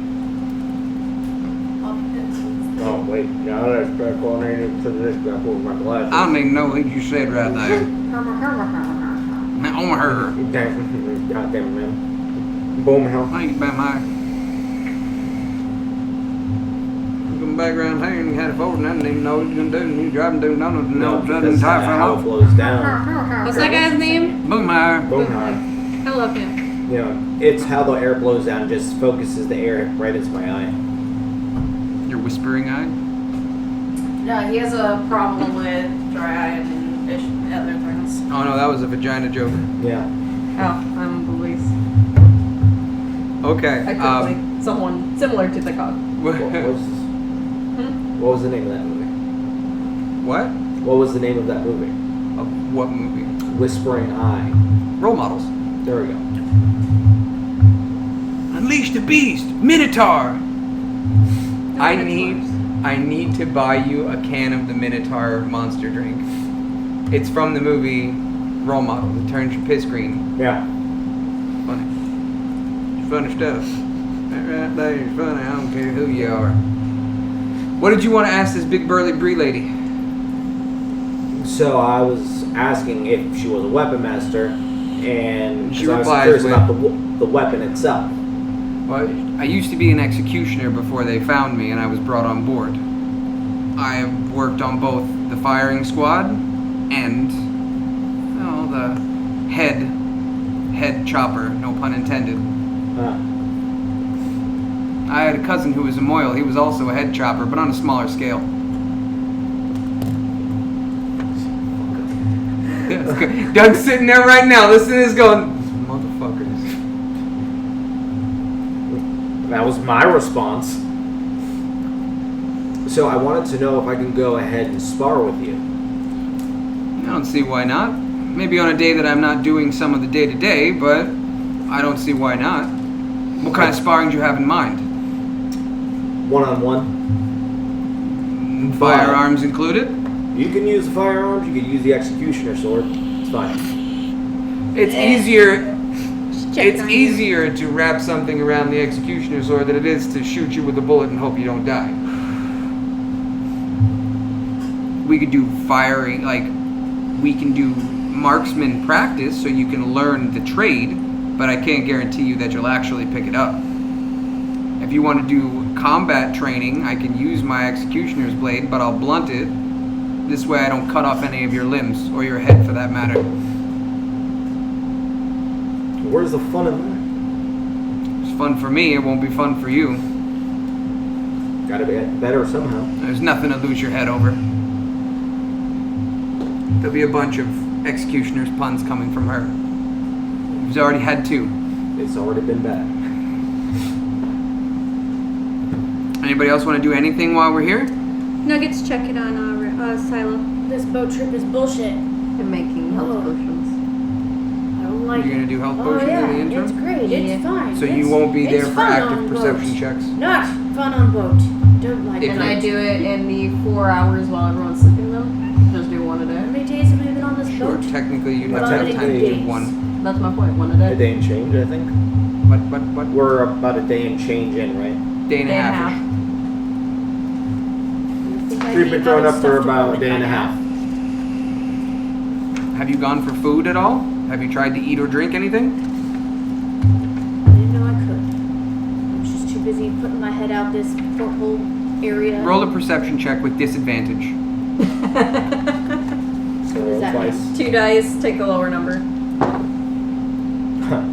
Speaker 4: Oh wait, yeah, that's back on there to this back over my glasses.
Speaker 2: I don't even know what you said right there. On her.
Speaker 4: Damn, goddamn man. Boom hell.
Speaker 2: Thanks, Bam High. Come back around here and you had a forward and I didn't even know what you was going to do. And you driving down donuts and all of a sudden
Speaker 4: because
Speaker 2: tire
Speaker 4: how
Speaker 2: fell
Speaker 4: it
Speaker 2: off.
Speaker 4: flows down.
Speaker 5: What's that guy's name?
Speaker 2: Boom high.
Speaker 4: Boom high.
Speaker 5: I love him.
Speaker 4: You know, it's how the air blows down, just focuses the air right into my eye.
Speaker 2: Your whispering eye?
Speaker 7: Yeah, he has a problem with dry eye and other things.
Speaker 2: Oh no, that was a vagina joke.
Speaker 4: Yeah.
Speaker 7: Oh, I'm Louise.
Speaker 2: Okay.
Speaker 7: I could play someone similar to the cog.
Speaker 4: What was the name of that movie?
Speaker 2: What?
Speaker 4: What was the name of that movie?
Speaker 2: Of what movie?
Speaker 4: Whispering Eye.
Speaker 2: Role models.
Speaker 4: There we go.
Speaker 2: Unleash the beast! Minotaur! I need to buy you a can of the Minotaur monster drink. It's from the movie Role Model. It turns your piss green.
Speaker 4: Yeah.
Speaker 2: Funny. It's funny stuff. That right there is funny. I don't care who you are. What did you want to ask this big burly Bree lady?
Speaker 4: So I was asking if she was a weapon master, and
Speaker 2: She
Speaker 4: 'cause I was
Speaker 2: replies
Speaker 4: curious
Speaker 2: with-
Speaker 4: about the weapon itself.
Speaker 2: Well, I used to be an executioner before they found me and I was brought on board. I have worked on both the firing squad and, well, the head chopper, no pun intended. I had a cousin who was a Moyle. He was also a head chopper, but on a smaller scale. Yeah, it's good. Doug's sitting there right now, listening to this going, motherfuckers.
Speaker 4: That was my response. So I wanted to know if I can go ahead and spar with you.
Speaker 2: I don't see why not. Maybe on a day that I'm not doing some of the day-to-day, but I don't see why not. What kind of sparring do you have in mind?
Speaker 4: One-on-one.
Speaker 2: Firearms included?
Speaker 4: You can use the firearms, you can use the executioner sword. It's fine.
Speaker 2: It's easier.
Speaker 5: Check
Speaker 2: It's
Speaker 5: on you.
Speaker 2: easier to wrap something around the executioner sword than it is to shoot you with a bullet and hope you don't die. We could do firing, like, we can do marksman practice so you can learn the trade, but I can't guarantee you that you'll actually pick it up. If you want to do combat training, I can use my executioner's blade, but I'll blunt it. This way I don't cut off any of your limbs, or your head for that matter.
Speaker 4: Where's the fun in
Speaker 2: It's fun for me, it won't be fun for you.
Speaker 4: that? Gotta get better somehow.
Speaker 2: There's nothing to lose your head over. There'll be a bunch of executioner's puns coming from her. He's already had 2.
Speaker 4: It's already been bad.
Speaker 2: Anybody else want to do anything while we're here?
Speaker 5: Nuggets, check it on Silo.
Speaker 1: This boat trip is bullshit.
Speaker 7: And making health
Speaker 1: Oh.
Speaker 7: potions.
Speaker 1: I don't like
Speaker 2: You're
Speaker 1: it.
Speaker 2: gonna do health
Speaker 1: Oh
Speaker 2: potions
Speaker 1: yeah,
Speaker 2: in the interim?
Speaker 1: it's great.
Speaker 7: Yeah.
Speaker 1: It's fine.
Speaker 2: So you
Speaker 1: It's-
Speaker 2: won't be there
Speaker 1: it's
Speaker 2: for
Speaker 1: fun
Speaker 2: active
Speaker 1: on
Speaker 2: perception
Speaker 1: boat.
Speaker 2: checks?
Speaker 1: Not fun on boat. Don't like
Speaker 2: If
Speaker 1: it.
Speaker 7: And I do it in the 4 hours while everyone's sleeping though. Just do one a
Speaker 1: How
Speaker 7: day.
Speaker 1: many days have we been on this
Speaker 2: Sure,
Speaker 1: boat?
Speaker 2: technically you'd have
Speaker 1: Well,
Speaker 2: to have time to do
Speaker 1: days.
Speaker 2: 1.
Speaker 7: That's my point, one a
Speaker 4: A
Speaker 7: day.
Speaker 4: day and change, I think.
Speaker 2: What?
Speaker 4: We're about a day and change in, right?
Speaker 2: Day and a
Speaker 7: Day and a
Speaker 2: half.
Speaker 7: half.
Speaker 4: We've been throwing up for about a day and a half.
Speaker 2: Have you gone for food at all? Have you tried to eat or drink anything?
Speaker 1: I didn't know I could. I was just too busy putting my head out this porthole area.
Speaker 2: Roll a perception check with disadvantage.
Speaker 4: So
Speaker 1: What does that
Speaker 4: twice.
Speaker 7: 2 dice, take the lower number.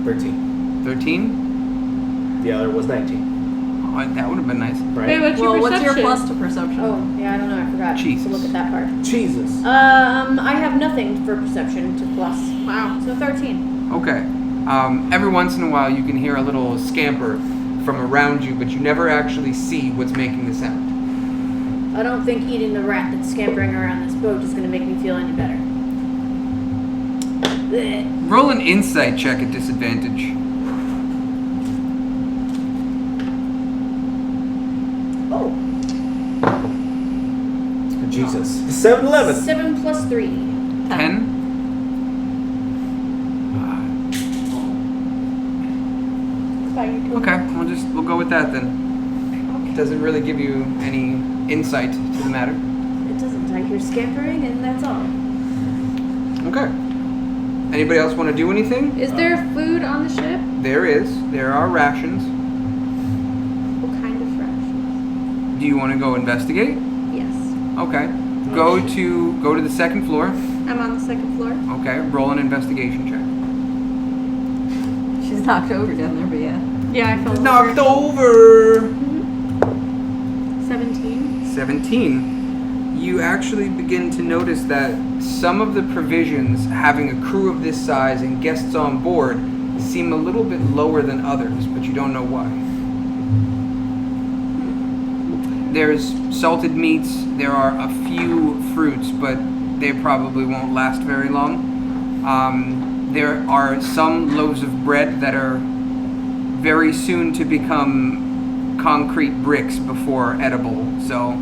Speaker 4: 13.
Speaker 2: 13?
Speaker 4: The other was 19.
Speaker 2: Oh, that would have been nice.
Speaker 5: Wait,
Speaker 4: Right?
Speaker 5: what's your
Speaker 7: Well, what's
Speaker 5: perception?
Speaker 7: your plus to perception?
Speaker 1: Oh, yeah, I don't know. I forgot
Speaker 2: Jesus.
Speaker 1: to look at that part.
Speaker 4: Jesus.
Speaker 1: I have nothing for perception to plus.
Speaker 5: Wow.
Speaker 1: So 13.
Speaker 2: Okay. Every once in a while you can hear a little scamper from around you, but you never actually see what's making the sound.
Speaker 1: I don't think eating the rat that's scampering around this boat is going to make me feel any better. Blech.
Speaker 2: Roll an insight check at disadvantage.
Speaker 1: Oh,
Speaker 4: Jesus. 7-Eleven.
Speaker 1: 7 plus 3.
Speaker 2: 10? Okay, we'll go with that then. It doesn't really give you any insight to the matter.
Speaker 1: It doesn't. I hear scampering, and that's all.
Speaker 2: Okay. Anybody else want to do anything?
Speaker 5: Is there food on the ship?
Speaker 2: There is. There are rations.
Speaker 5: What kind of rations?
Speaker 2: Do you want to go investigate?
Speaker 5: Yes.
Speaker 2: Okay. Go to the second floor.
Speaker 5: I'm on the second floor.
Speaker 2: Okay. Roll an investigation check.
Speaker 7: She's knocked over down there, but yeah.
Speaker 5: Yeah, I fell
Speaker 2: Knocked
Speaker 5: over.
Speaker 2: over.
Speaker 5: 17.
Speaker 2: 17. You actually begin to notice that some of the provisions, having a crew of this size and guests on board, seem a little bit lower than others, but you don't know why. There's salted meats, there are a few fruits, but they probably won't last very long. There are some loaves of bread that are very soon to become concrete bricks before edible. So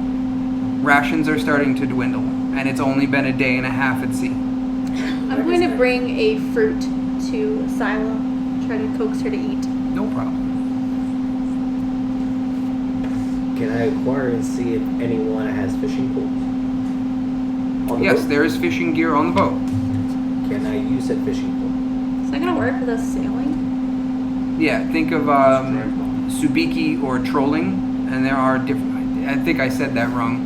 Speaker 2: rations are starting to dwindle, and it's only been a day and a half at sea.
Speaker 5: I'm going to bring a fruit to Silo. Try to coax her to eat.
Speaker 2: No problem.
Speaker 4: Can I acquire and see if anyone has fishing poles? On the
Speaker 2: Yes,
Speaker 4: boat?
Speaker 2: there is fishing gear on the boat.
Speaker 4: Can I use that fishing pole?
Speaker 5: Is that going to work with us sailing?
Speaker 2: Yeah, think of Subiki or trolling, and there are different. I think I said that wrong.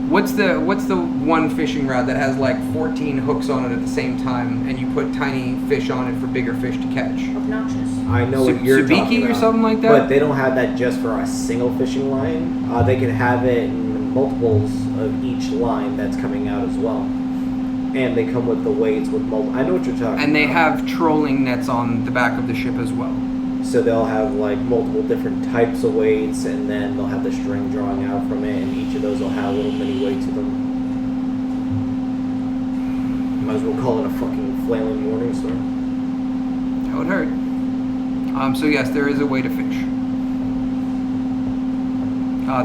Speaker 2: What's the one fishing rod that has like 14 hooks on it at the same time, and you put tiny fish on it for bigger fish to catch?
Speaker 1: Obnoxious.
Speaker 4: I know what you're
Speaker 2: Subiki
Speaker 4: talking
Speaker 2: or
Speaker 4: about.
Speaker 2: something like that?
Speaker 4: But they don't have that just for a single fishing line. They can have it in multiples of each line that's coming out as well. And they come with the weights with multiple. I know what you're talking about.
Speaker 2: And they have trolling nets on the back of the ship as well.
Speaker 4: So they'll have like multiple different types of weights, and then they'll have the string drawing out from it, and each of those will have a little mini weight to them. Might as well call it a fucking flailing morning star.
Speaker 2: That would hurt. So yes, there is a way to fish.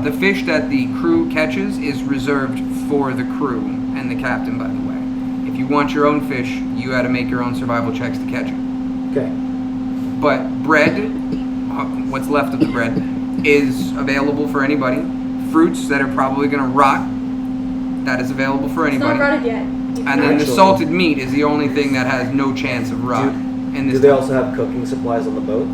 Speaker 2: The fish that the crew catches is reserved for the crew and the captain, by the way. If you want your own fish, you got to make your own survival checks to catch it.
Speaker 4: Okay.
Speaker 2: But bread, what's left of the bread, is available for anybody. Fruits that are probably going to rot, that is available for
Speaker 5: It's
Speaker 2: anybody.
Speaker 5: not rotted yet.
Speaker 2: And then the
Speaker 4: Actually-
Speaker 2: salted meat is the only thing that has no chance of rot. In
Speaker 4: Do
Speaker 2: this
Speaker 4: they also have cooking supplies on the boat?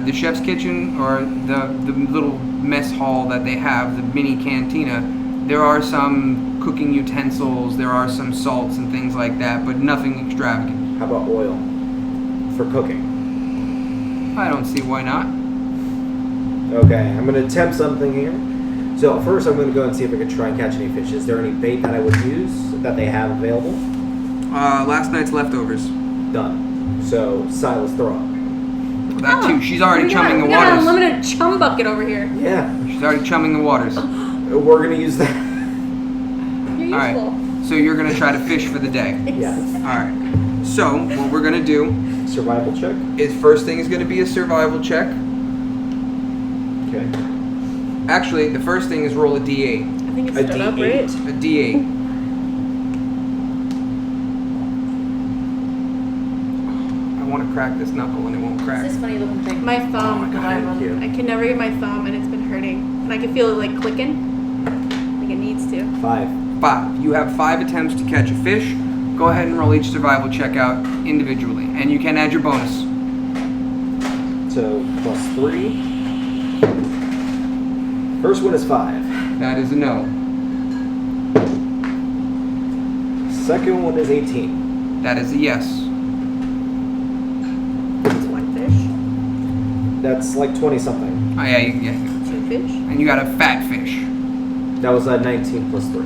Speaker 2: the chef's kitchen or the little mess hall that they have, the mini cantina, there are some cooking utensils, there are some salts and things like that, but nothing extravagant.
Speaker 4: How about oil for cooking?
Speaker 2: I don't see why not.
Speaker 4: Okay, I'm going to attempt something here. So first I'm going to go and see if I can try and catch any fish. Is there any bait that I would use that they have available?
Speaker 2: Last night's leftovers.
Speaker 4: Done. So Silas, throw up.
Speaker 2: That too. She's already chumming the
Speaker 5: we got an
Speaker 2: waters.
Speaker 5: unlimited chum bucket over here.
Speaker 4: Yeah,
Speaker 2: She's already chumming the waters. All
Speaker 4: we're going to use that.
Speaker 5: You're
Speaker 2: right.
Speaker 5: useful.
Speaker 2: So you're gonna try to fish for the day.
Speaker 4: Yeah.
Speaker 2: All right. So what we're gonna do
Speaker 4: Survival check.
Speaker 2: is first thing is gonna be a survival check.
Speaker 4: Okay.
Speaker 2: Actually, the first thing is roll a d8.
Speaker 5: I think it's
Speaker 4: A
Speaker 5: stood up,
Speaker 4: D8.
Speaker 5: right?
Speaker 2: A d8. I want to crack this knuckle and it won't crack.
Speaker 1: It's this funny looking thing.
Speaker 5: My thumb.
Speaker 4: Oh my God, thank you.
Speaker 5: I can never get my thumb, and it's been hurting. And I can feel it like clicking, like it needs to.
Speaker 4: 5.
Speaker 2: 5. You have 5 attempts to catch a fish. Go ahead and roll each survival check out individually, and you can add your bonus.
Speaker 4: So plus 3. First one is 5.
Speaker 2: That is a no.
Speaker 4: Second one is 18.
Speaker 2: That is a yes.
Speaker 5: It's one fish,
Speaker 4: That's like 20 something.
Speaker 2: Oh yeah, yeah.
Speaker 5: 2 fish.
Speaker 2: And you got a fat fish.
Speaker 4: That was 19 plus 3.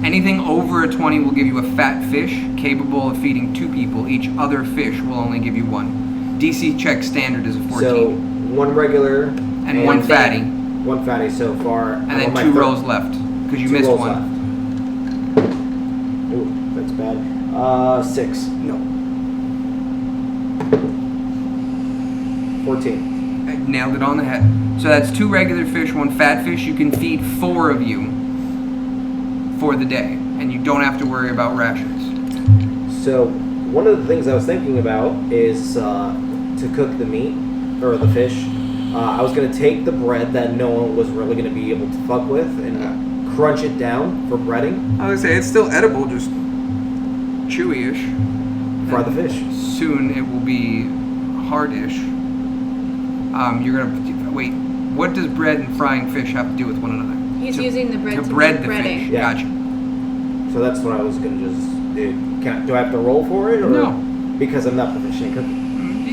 Speaker 2: Anything over a 20 will give you a fat fish capable of feeding 2 people. Each other fish will only give you 1. DC check standard is a 14.
Speaker 4: So one regular
Speaker 2: and 1 fatty.
Speaker 4: One fatty so far.
Speaker 2: And then 2 rolls left. Because you missed 1.
Speaker 4: Left. Ooh, that's bad. 6.
Speaker 2: No.
Speaker 4: 14.
Speaker 2: I nailed it on the head. So that's 2 regular fish, 1 fat fish. You can feed 4 of you for the day. And you don't have to worry about rations.
Speaker 4: So one of the things I was thinking about is to cook the meat or the fish. I was gonna take the bread that no one was really gonna be able to fuck with and crunch it down for breading.
Speaker 2: I would say it's still edible, just chewy-ish.
Speaker 4: Fry the fish.
Speaker 2: Soon it will be hardish. You're gonna wait. What does bread and frying fish have to do with one another?
Speaker 5: He's
Speaker 2: To-
Speaker 5: using the bread to
Speaker 2: bread
Speaker 5: make
Speaker 2: the
Speaker 5: breading.
Speaker 2: fish.
Speaker 4: Yeah.
Speaker 2: Gotcha.
Speaker 4: So that's what I was gonna just do. Do I have to roll for it or
Speaker 2: No.
Speaker 4: because I'm not proficient in cooking?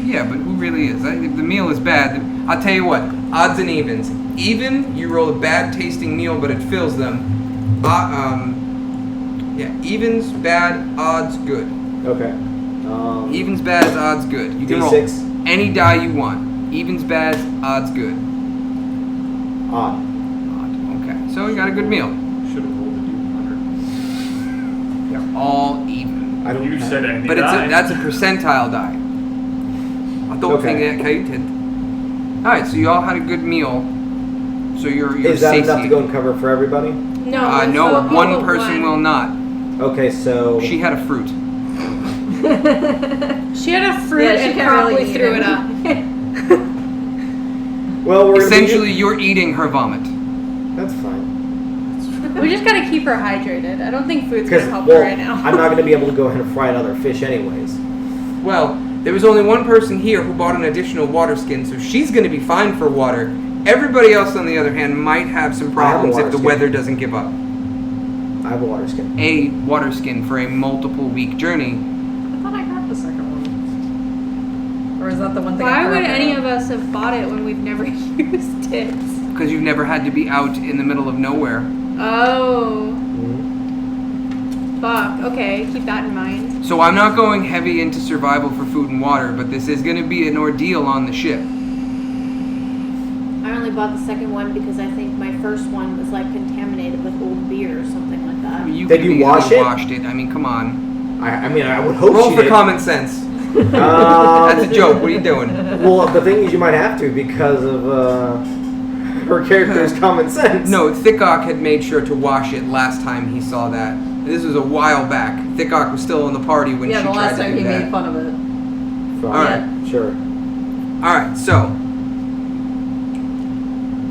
Speaker 2: Yeah, but who really is? If the meal is bad, I'll tell you what. Odds and evens. Even, you roll a bad tasting meal, but it fills them. Evens bad, odds good.
Speaker 4: Okay.
Speaker 2: Evens bad, odds good. You can
Speaker 4: D6.
Speaker 2: roll any die you want. Evens bad, odds good.
Speaker 4: Odd.
Speaker 2: Odd. Okay, so you got a good meal.
Speaker 6: Should have rolled a D100.
Speaker 2: They're all even.
Speaker 4: I don't.
Speaker 6: You said any
Speaker 2: But
Speaker 6: die.
Speaker 2: that's a percentile die. I don't
Speaker 4: Okay.
Speaker 2: think that counted. Alright, so you all had a good meal. So you're
Speaker 4: Is that enough to
Speaker 2: satiated.
Speaker 4: go and cover for everybody?
Speaker 5: No, it's
Speaker 2: No,
Speaker 5: all
Speaker 2: one
Speaker 5: but
Speaker 2: person will not.
Speaker 4: Okay, so
Speaker 2: She had a fruit.
Speaker 5: She had a fruit
Speaker 7: Yeah, she
Speaker 5: and
Speaker 7: can't
Speaker 5: promptly
Speaker 7: really eat
Speaker 5: threw
Speaker 7: it.
Speaker 5: it up.
Speaker 4: well, we're
Speaker 2: Essentially, you're eating her vomit.
Speaker 4: That's fine.
Speaker 5: We just gotta keep her hydrated. I don't think food's
Speaker 4: Because
Speaker 5: gonna help
Speaker 4: well,
Speaker 5: her right now.
Speaker 4: I'm not going to be able to go ahead and fry another fish anyways.
Speaker 2: Well, there was only one person here who bought an additional water skin, so she's going to be fine for water. Everybody else, on the other hand, might have some
Speaker 4: I have a
Speaker 2: problems
Speaker 4: water
Speaker 2: if the
Speaker 4: skin.
Speaker 2: weather doesn't give up.
Speaker 4: I have a water skin.
Speaker 2: A water skin for a multiple week journey.
Speaker 7: I thought I got the second one. Or is that the one thing?
Speaker 5: Why would any of us have bought it when we've never used it?
Speaker 2: Because you've never had to be out in the middle of nowhere.
Speaker 5: Oh,
Speaker 4: Mhm.
Speaker 5: fuck. Okay, keep that in mind.
Speaker 2: So I'm not going heavy into survival for food and water, but this is going to be an ordeal on the ship.
Speaker 1: I only bought the second one because I think my first one was like contaminated with old beer or something like
Speaker 2: I
Speaker 1: that.
Speaker 2: mean, you
Speaker 4: Did
Speaker 2: could
Speaker 4: you
Speaker 2: have
Speaker 4: wash
Speaker 2: easily
Speaker 4: it?
Speaker 2: washed it. I mean, come on.
Speaker 4: I mean, I would hope
Speaker 2: Roll
Speaker 4: she
Speaker 2: for
Speaker 4: did.
Speaker 2: common sense. That's
Speaker 4: Um,
Speaker 2: a joke. What are you doing?
Speaker 4: well, the thing is, you might have to because of her character's common sense.
Speaker 2: No, Thickok had made sure to wash it last time he saw that. This was a while back. Thickok was still in the party when
Speaker 7: Yeah,
Speaker 2: she
Speaker 7: the
Speaker 2: tried
Speaker 7: last
Speaker 2: to
Speaker 7: time
Speaker 2: do
Speaker 7: he
Speaker 2: that.
Speaker 7: made fun of it.
Speaker 4: Fine.
Speaker 2: Alright.
Speaker 4: Sure.
Speaker 2: Alright, so.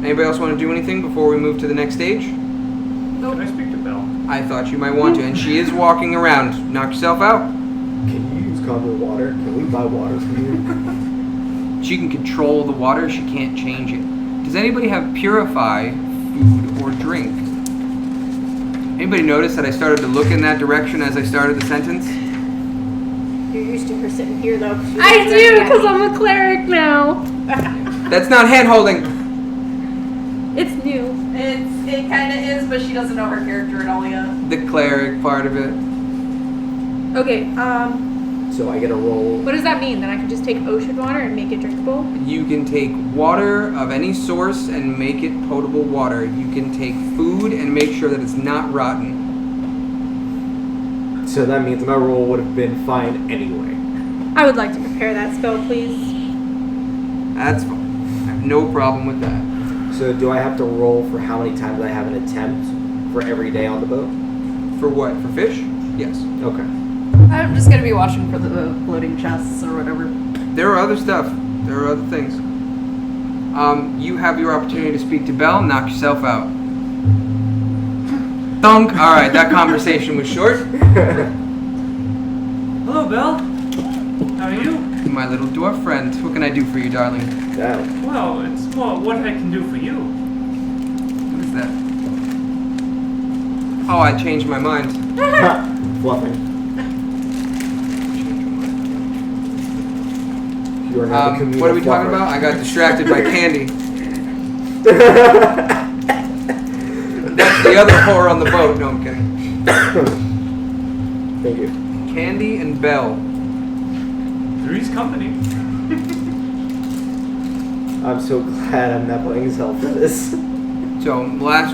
Speaker 2: Anybody else want to do anything before we move to the next stage?
Speaker 6: Can I speak to Belle?
Speaker 2: I thought you might want to, and she is walking around. Knock yourself out.
Speaker 4: Can you use conduit water? Can we buy water from you?
Speaker 2: She can control the water, she can't change it. Does anybody have purify food or drink? Anybody notice that I started to look in that direction as I started the sentence?
Speaker 1: You're used to her sitting here though. 'cause she
Speaker 5: I
Speaker 1: looks
Speaker 5: do,
Speaker 1: right at
Speaker 5: because
Speaker 1: me.
Speaker 5: I'm a cleric now.
Speaker 2: That's not hand holding.
Speaker 5: It's new.
Speaker 7: It kind of is, but she doesn't know her character at all yet.
Speaker 2: The cleric part of it.
Speaker 5: Okay,
Speaker 4: So I get a roll.
Speaker 5: what does that mean? That I can just take ocean water and make it drinkable?
Speaker 2: You can take water of any source and make it potable water. You can take food and make sure that it's not rotten.
Speaker 4: So that means my roll would have been fine anyway.
Speaker 5: I would like to prepare that spell, please.
Speaker 2: That's fine. I have no problem with that.
Speaker 4: So do I have to roll for how many times I have an attempt for every day on the boat?
Speaker 2: For what? For fish? Yes.
Speaker 4: Okay.
Speaker 7: I'm just gonna be watching for the floating chests or whatever.
Speaker 2: There are other stuff. There are other things. You have your opportunity to speak to Belle. Knock yourself out. Thunk. All right, that conversation was short.
Speaker 6: Hello, Belle. How are you?
Speaker 2: My little dwarf friend. What can I do for you, darling?
Speaker 4: Damn.
Speaker 6: Well, it's more what I can do for you.
Speaker 2: What is that? Oh, I changed my mind.
Speaker 4: Fluffing. You are now the communal
Speaker 2: What are we talking
Speaker 4: fluffer.
Speaker 2: about? I got distracted by Candy. That's the other whore on the boat. No, I'm kidding.
Speaker 4: Thank you.
Speaker 2: Candy and Belle.
Speaker 6: Three's company.
Speaker 4: I'm so glad I'm not playing Zelda for this.
Speaker 2: So, what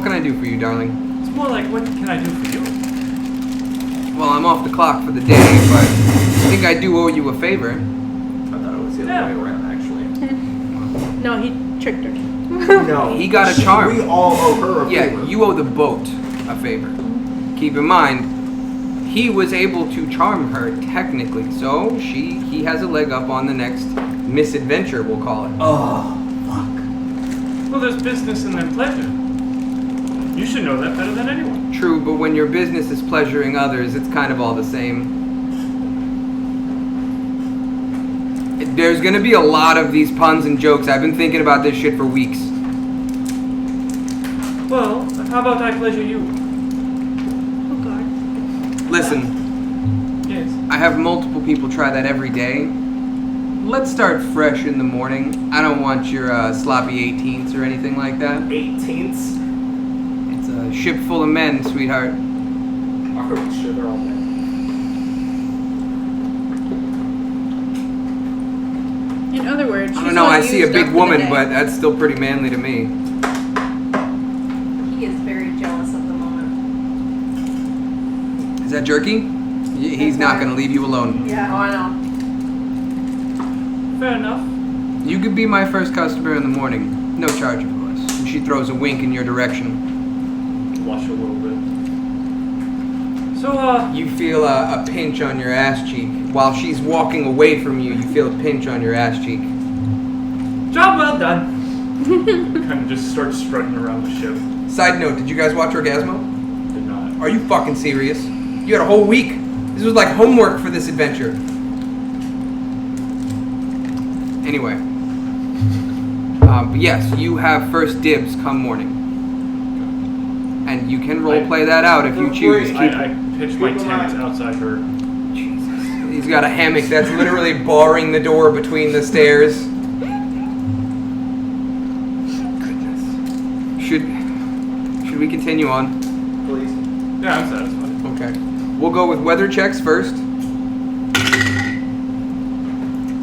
Speaker 2: can I do for you, darling?
Speaker 6: It's more like what can I do for you?
Speaker 2: Well, I'm off the clock for the day, but I think I do owe you a favor.
Speaker 4: I thought it was the
Speaker 6: Yeah.
Speaker 4: other way around, actually.
Speaker 5: No, he tricked her.
Speaker 4: No.
Speaker 2: He got a charm.
Speaker 4: We all owe her a
Speaker 2: Yeah,
Speaker 4: favor.
Speaker 2: you owe the boat a favor. Keep in mind, he was able to charm her technically, so he has a leg up on the next misadventure, we'll call it.
Speaker 4: Oh, fuck.
Speaker 6: Well, there's business and then pleasure. You should know that better than anyone.
Speaker 2: True, but when your business is pleasuring others, it's kind of all the same. There's gonna be a lot of these puns and jokes. I've been thinking about this shit for weeks.
Speaker 6: Well, how about I pleasure you?
Speaker 5: Oh god.
Speaker 2: Listen,
Speaker 6: Yes.
Speaker 2: I have multiple people try that every day. Let's start fresh in the morning. I don't want your sloppy 18ths or anything like that.
Speaker 4: 18ths?
Speaker 2: It's a ship full of men, sweetheart.
Speaker 4: Oh, shit, they're all dead.
Speaker 5: In other words,
Speaker 2: I
Speaker 5: she's
Speaker 2: don't know,
Speaker 5: all
Speaker 2: I see a
Speaker 5: used
Speaker 2: big
Speaker 5: up for the
Speaker 2: woman,
Speaker 5: day.
Speaker 2: but that's still pretty manly to me.
Speaker 7: He is very jealous at the moment.
Speaker 2: Is that Jerky? He's not gonna leave you alone.
Speaker 7: Oh, I know.
Speaker 6: Fair enough.
Speaker 2: You could be my first customer in the morning. No charge, of course. And she throws a wink in your direction.
Speaker 6: Blush a little bit. So,
Speaker 2: You feel a pinch on your ass cheek. While she's walking away from you, you feel a pinch on your ass cheek.
Speaker 6: job well done. Kind of just start strutting around the ship.
Speaker 2: Side note, did you guys watch Orgasmo?
Speaker 6: Did not.
Speaker 2: Are you fucking serious? You had a whole week. This was like homework for this adventure. Anyway. But yes, you have first dibs come morning. And you can roleplay that out if you choose.
Speaker 6: I pitch my tent outside her.
Speaker 2: Jesus. He's got a hammock that's literally barring the door between the stairs. Goodness. Should we continue on?
Speaker 4: Please.
Speaker 6: Yeah, I'm satisfied.
Speaker 2: Okay. We'll go with weather checks first.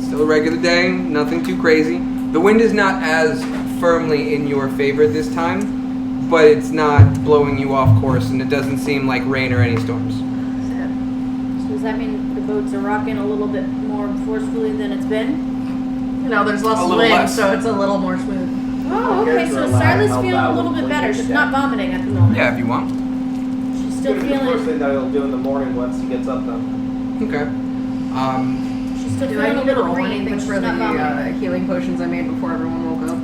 Speaker 2: Still a regular day, nothing too crazy. The wind is not as firmly in your favor this time, but it's not blowing you off course, and it doesn't seem like rain or any storms.
Speaker 1: So does that mean the boats are rocking a little bit more forcefully than it's been?
Speaker 7: There's less
Speaker 2: A little
Speaker 7: wind,
Speaker 2: less.
Speaker 7: so it's a little more smooth.
Speaker 1: Oh, okay.
Speaker 4: Character
Speaker 1: So
Speaker 4: allowed
Speaker 1: Sila's
Speaker 4: help
Speaker 1: feeling
Speaker 4: out
Speaker 1: a little
Speaker 4: with
Speaker 1: bit better.
Speaker 4: cleaning
Speaker 1: She's
Speaker 4: the
Speaker 1: not
Speaker 4: deck.
Speaker 1: vomiting at the moment.
Speaker 2: Yeah, if you want.
Speaker 1: She's still
Speaker 4: The first
Speaker 1: feeling.
Speaker 4: thing that he'll do in the morning once he gets up, though.
Speaker 2: Okay.
Speaker 1: She's still
Speaker 7: Do I
Speaker 1: feeling a
Speaker 7: need to
Speaker 1: little
Speaker 7: roll
Speaker 1: green,
Speaker 7: anything
Speaker 1: but she's
Speaker 7: for
Speaker 1: not vomiting.
Speaker 7: the healing potions I made before everyone woke up?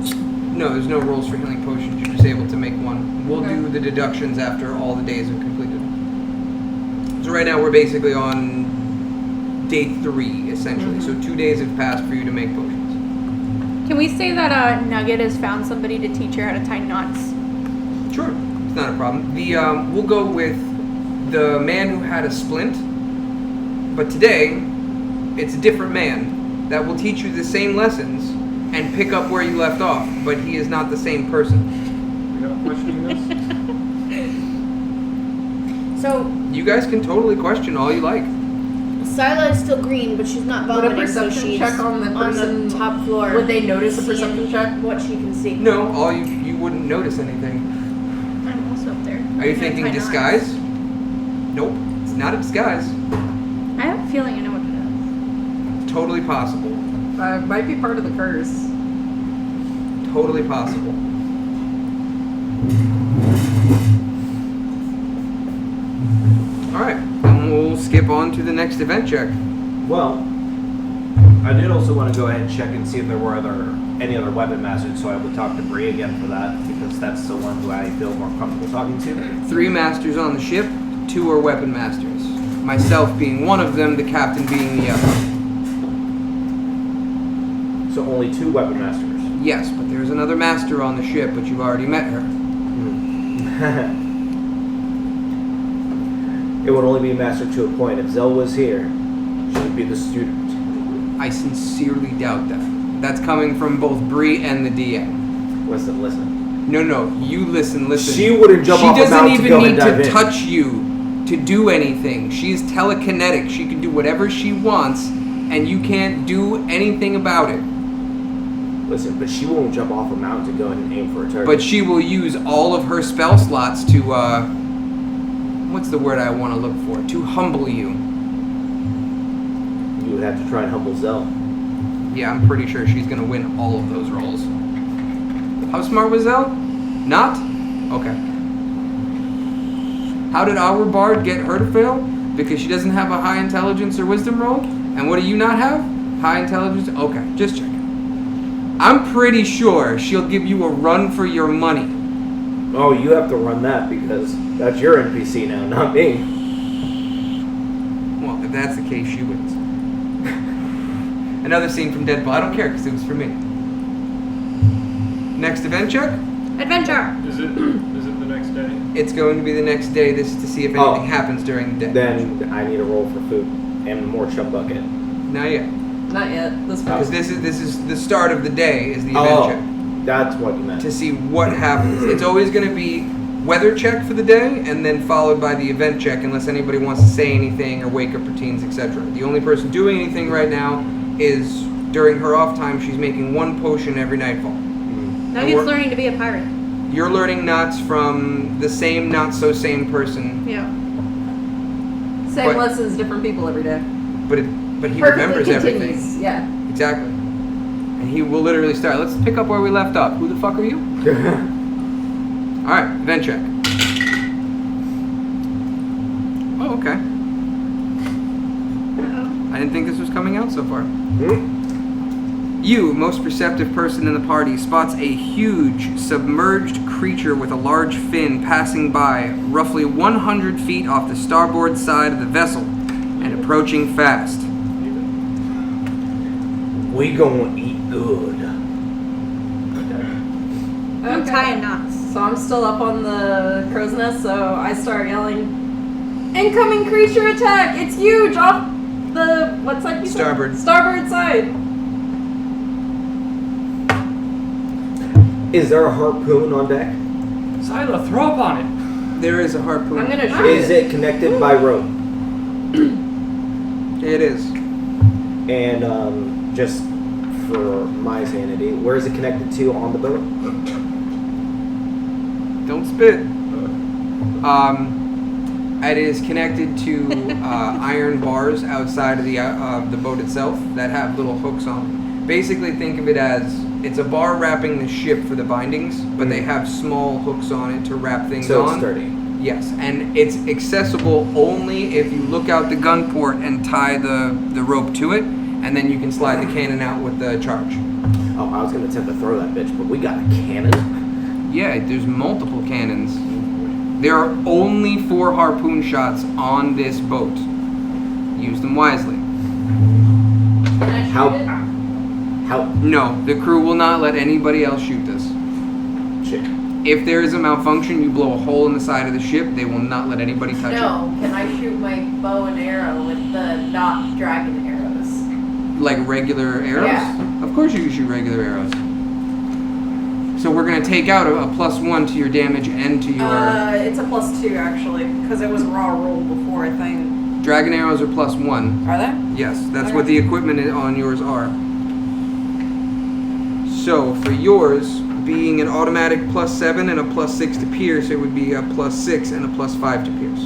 Speaker 2: No, there's no rolls for healing potions. You're just able to make one. We'll
Speaker 7: Okay.
Speaker 2: do the deductions after all the days are completed. So right now we're basically on day 3, essentially. So 2 days have passed for you to make potions.
Speaker 5: Can we say that Nugget has found somebody to teach her how to tie knots?
Speaker 2: Sure, it's not a problem. We'll go with the man who had a splint, but today it's a different man that will teach you the same lessons and pick up where you left off, but he is not the same person.
Speaker 6: You got a question in this?
Speaker 1: So
Speaker 2: You guys can totally question all you like.
Speaker 1: Sila is still green, but she's not
Speaker 7: Would a
Speaker 1: vomiting. So
Speaker 7: perception
Speaker 1: she's
Speaker 7: check on the person-
Speaker 1: top floor.
Speaker 7: Would they notice a
Speaker 1: seeing
Speaker 7: perception check?
Speaker 1: What she can see.
Speaker 2: No, all you wouldn't notice anything.
Speaker 5: I'm also up there.
Speaker 2: Are you
Speaker 5: I'm gonna
Speaker 2: thinking
Speaker 5: tie knots.
Speaker 2: disguise? Nope, it's not a disguise.
Speaker 5: I have a feeling I know what it is.
Speaker 2: Totally possible.
Speaker 7: Might be part of the curse.
Speaker 2: Totally possible. Alright, and we'll skip on to the next event check.
Speaker 4: Well, I did also want to go ahead and check and see if there were any other weapon masters, so I would talk to Bree again for that, because that's the one who I feel more comfortable talking to.
Speaker 2: 3 masters on the ship, 2 are weapon masters. Myself being one of them, the captain being the other.
Speaker 4: So only 2 weapon masters.
Speaker 2: Yes, but there's another master on the ship, but you've already met her.
Speaker 4: It would only be a master to a point. If Zell was here, she would be the student.
Speaker 2: I sincerely doubt that. That's coming from both Bree and the DM.
Speaker 4: Listen.
Speaker 2: No, you listen.
Speaker 4: She wouldn't jump off a mountain to
Speaker 2: She
Speaker 4: go
Speaker 2: doesn't even
Speaker 4: and dive
Speaker 2: need to
Speaker 4: in.
Speaker 2: touch you to do anything. She's telekinetic. She can do whatever she wants, and you can't do anything about it.
Speaker 4: Listen, but she won't jump off a mountain to go and aim for a target.
Speaker 2: But she will use all of her spell slots to, what's the word I want to look for? To humble you.
Speaker 4: You would have to try and humble Zell.
Speaker 2: Yeah, I'm pretty sure she's going to win all of those rolls. How smart was Zell? Not? Okay. How did our bard get her to fail? Because she doesn't have a high intelligence or wisdom roll? And what do you not have? High intelligence? Okay, just checking. I'm pretty sure she'll give you a run for your money.
Speaker 4: Oh, you have to run that because that's your NPC now, not me.
Speaker 2: Well, if that's the case, she wins. Another scene from Deadpool. I don't care because it was for me. Next event check?
Speaker 5: Adventure!
Speaker 6: Is it the next day?
Speaker 2: It's going to be the next day. This is to see if anything happens during the day.
Speaker 4: Then I need a roll for food and more chum bucket.
Speaker 2: Not yet.
Speaker 7: Not yet. This
Speaker 2: Because
Speaker 7: one.
Speaker 2: this is the start of the day, is the event
Speaker 4: Oh,
Speaker 2: check.
Speaker 4: that's what you meant.
Speaker 2: To see what happens. It's always going to be weather check for the day, and then followed by the event check, unless anybody wants to say anything or wake up routines, etc. The only person doing anything right now is, during her off time, she's making 1 potion every nightfall.
Speaker 5: Nugget's
Speaker 2: we're-
Speaker 5: learning to be a pirate.
Speaker 2: You're learning knots from the same not-so-same person,
Speaker 5: Yeah.
Speaker 7: Same
Speaker 2: What?
Speaker 7: lessons, different people every day.
Speaker 2: but he
Speaker 7: Perfectly
Speaker 2: remembers
Speaker 7: continues.
Speaker 2: everything.
Speaker 7: Yeah.
Speaker 2: Exactly. And he will literally start. Let's pick up where we left off. Who the fuck are you? Alright, event check. Oh, okay. I didn't think this was coming out so far. You, most perceptive person in the party, spots a huge, submerged creature with a large fin passing by roughly 100 feet off the starboard side of the vessel and approaching fast.
Speaker 4: We gonna eat good.
Speaker 5: I'm tying knots.
Speaker 7: So I'm still up on the crow's nest, so I start yelling, "Incoming creature attack! It's huge! Off the, what side you said?
Speaker 2: Starboard.
Speaker 7: Starboard side!"
Speaker 4: Is there a harpoon on deck?
Speaker 6: Sila, throw up on it.
Speaker 2: There is a harpoon.
Speaker 7: I'm gonna shoot
Speaker 4: Is it connected by rope?
Speaker 2: It is.
Speaker 4: And just for my sanity, where is it connected to on the boat?
Speaker 2: Don't spit. It is connected to iron bars outside of the boat itself that have little hooks on them. Basically, think of it as it's a bar wrapping the ship for the bindings, but they have small hooks on it to wrap things
Speaker 4: So
Speaker 2: on.
Speaker 4: it's sturdy.
Speaker 2: Yes, and it's accessible only if you look out the gun port and tie the rope to it, and then you can slide the cannon out with the charge.
Speaker 4: Oh, I was gonna attempt to throw that bitch, but we got a cannon.
Speaker 2: Yeah, there's multiple cannons. There are only 4 harpoon shots on this boat. Use them wisely.
Speaker 7: Can I shoot
Speaker 4: How?
Speaker 7: it?
Speaker 4: How?
Speaker 2: No, the crew will not let anybody else shoot this.
Speaker 4: Shit.
Speaker 2: If there is a malfunction, you blow a hole in the side of the ship, they will not let anybody touch
Speaker 7: No, can I shoot my bow and arrow with the not dragon arrows?
Speaker 2: it. Like regular arrows?
Speaker 7: Yeah.
Speaker 2: Of course you can shoot regular arrows. So we're going to take out a +1 to your damage and to your...
Speaker 7: It's a +2 actually, because it was a raw roll before, I think.
Speaker 2: Dragon arrows are +1.
Speaker 7: Are they?
Speaker 2: Yes, that's what the equipment on yours are. So for yours, being an automatic +7 and a +6 to pierce, it would be a +6 and a +5 to pierce.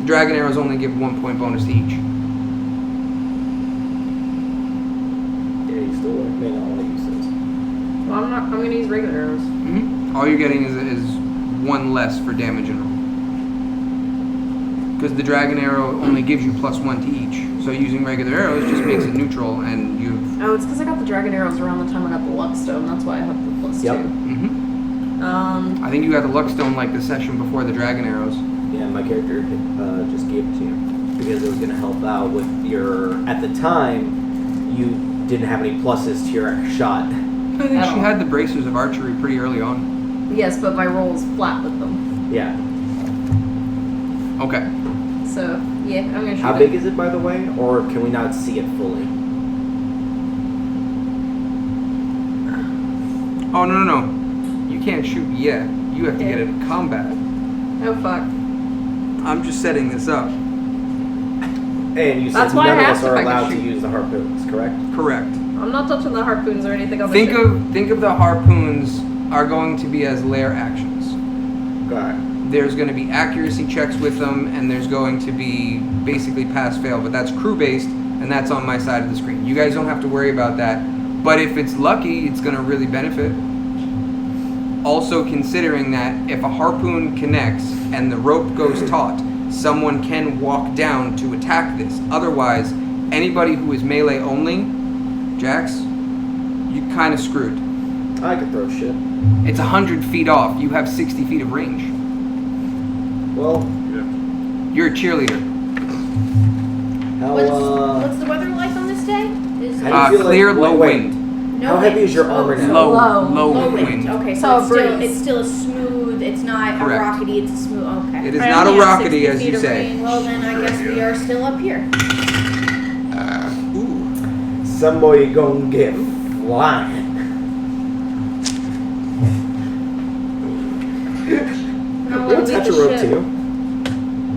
Speaker 2: The dragon arrows only give 1 point bonus to each.
Speaker 4: Yeah, you still may not want to use those.
Speaker 7: Well, I'm gonna use regular arrows.
Speaker 2: All you're getting is 1 less for damage and roll. Because the dragon arrow only gives you +1 to each. So using regular arrows just makes it neutral, and you've...
Speaker 7: Oh, it's because I got the dragon arrows around the time I got the luckstone. That's why I have the +2.
Speaker 4: Yep.
Speaker 2: I think you got the luckstone like the session before the dragon arrows.
Speaker 4: Yeah, my character just gave it to you because it was gonna help out with your. At the time, you didn't have any pluses to your shot.
Speaker 2: I think
Speaker 7: At
Speaker 2: she
Speaker 7: all.
Speaker 2: had the bracers of archery pretty early on.
Speaker 7: Yes, but my roll is flat with them.
Speaker 4: Yeah.
Speaker 2: Okay.
Speaker 7: So yeah, I'm gonna shoot
Speaker 4: How
Speaker 7: it.
Speaker 4: big is it, by the way, or can we not see it fully?
Speaker 2: Oh, no. You can't shoot yet. You have to get into combat.
Speaker 7: Oh fuck.
Speaker 2: I'm just setting this up.
Speaker 4: And you said
Speaker 7: That's why I
Speaker 4: none of us
Speaker 7: asked if
Speaker 4: are
Speaker 7: I could
Speaker 4: allowed to
Speaker 7: shoot.
Speaker 4: use the harpoons, correct?
Speaker 2: Correct.
Speaker 7: I'm not touching the harpoons or anything on the
Speaker 2: Think
Speaker 7: ship.
Speaker 2: of the harpoons are going to be as lair actions.
Speaker 4: Got it.
Speaker 2: There's going to be accuracy checks with them, and there's going to be basically pass-fail, but that's crew-based, and that's on my side of the screen. You guys don't have to worry about that, but if it's lucky, it's going to really benefit. Also considering that if a harpoon connects and the rope goes taut, someone can walk down to attack this. Otherwise, anybody who is melee only, Jax, you kind of screwed.
Speaker 4: I could throw shit.
Speaker 2: It's 100 feet off. You have 60 feet of range.
Speaker 4: Well,
Speaker 2: You're a cheerleader.
Speaker 4: how
Speaker 1: What's the weather like on this day? Is
Speaker 4: How do you feel
Speaker 2: Clear,
Speaker 4: like,
Speaker 2: low
Speaker 4: wait,
Speaker 2: wind.
Speaker 1: no
Speaker 4: how heavy is your
Speaker 1: wind.
Speaker 4: armor
Speaker 1: Oh,
Speaker 4: now?
Speaker 2: Low,
Speaker 7: Low.
Speaker 2: low
Speaker 1: wind.
Speaker 2: wind.
Speaker 1: Okay,
Speaker 7: So
Speaker 1: so it's still,
Speaker 7: breeze.
Speaker 1: it's still a smooth. It's not
Speaker 2: Correct.
Speaker 1: a rockety. It's a smooth. Okay.
Speaker 2: It is
Speaker 5: I
Speaker 2: not a
Speaker 5: only have
Speaker 2: rockety,
Speaker 5: 60
Speaker 2: as
Speaker 5: feet
Speaker 2: you
Speaker 5: of
Speaker 2: say.
Speaker 5: range.
Speaker 1: Well, then I guess we are still up here.
Speaker 4: somebody gonna get flying.
Speaker 5: Not
Speaker 4: We'll
Speaker 5: allowed to
Speaker 4: touch
Speaker 5: leave
Speaker 4: a
Speaker 5: the
Speaker 4: rope
Speaker 5: ship.
Speaker 4: too.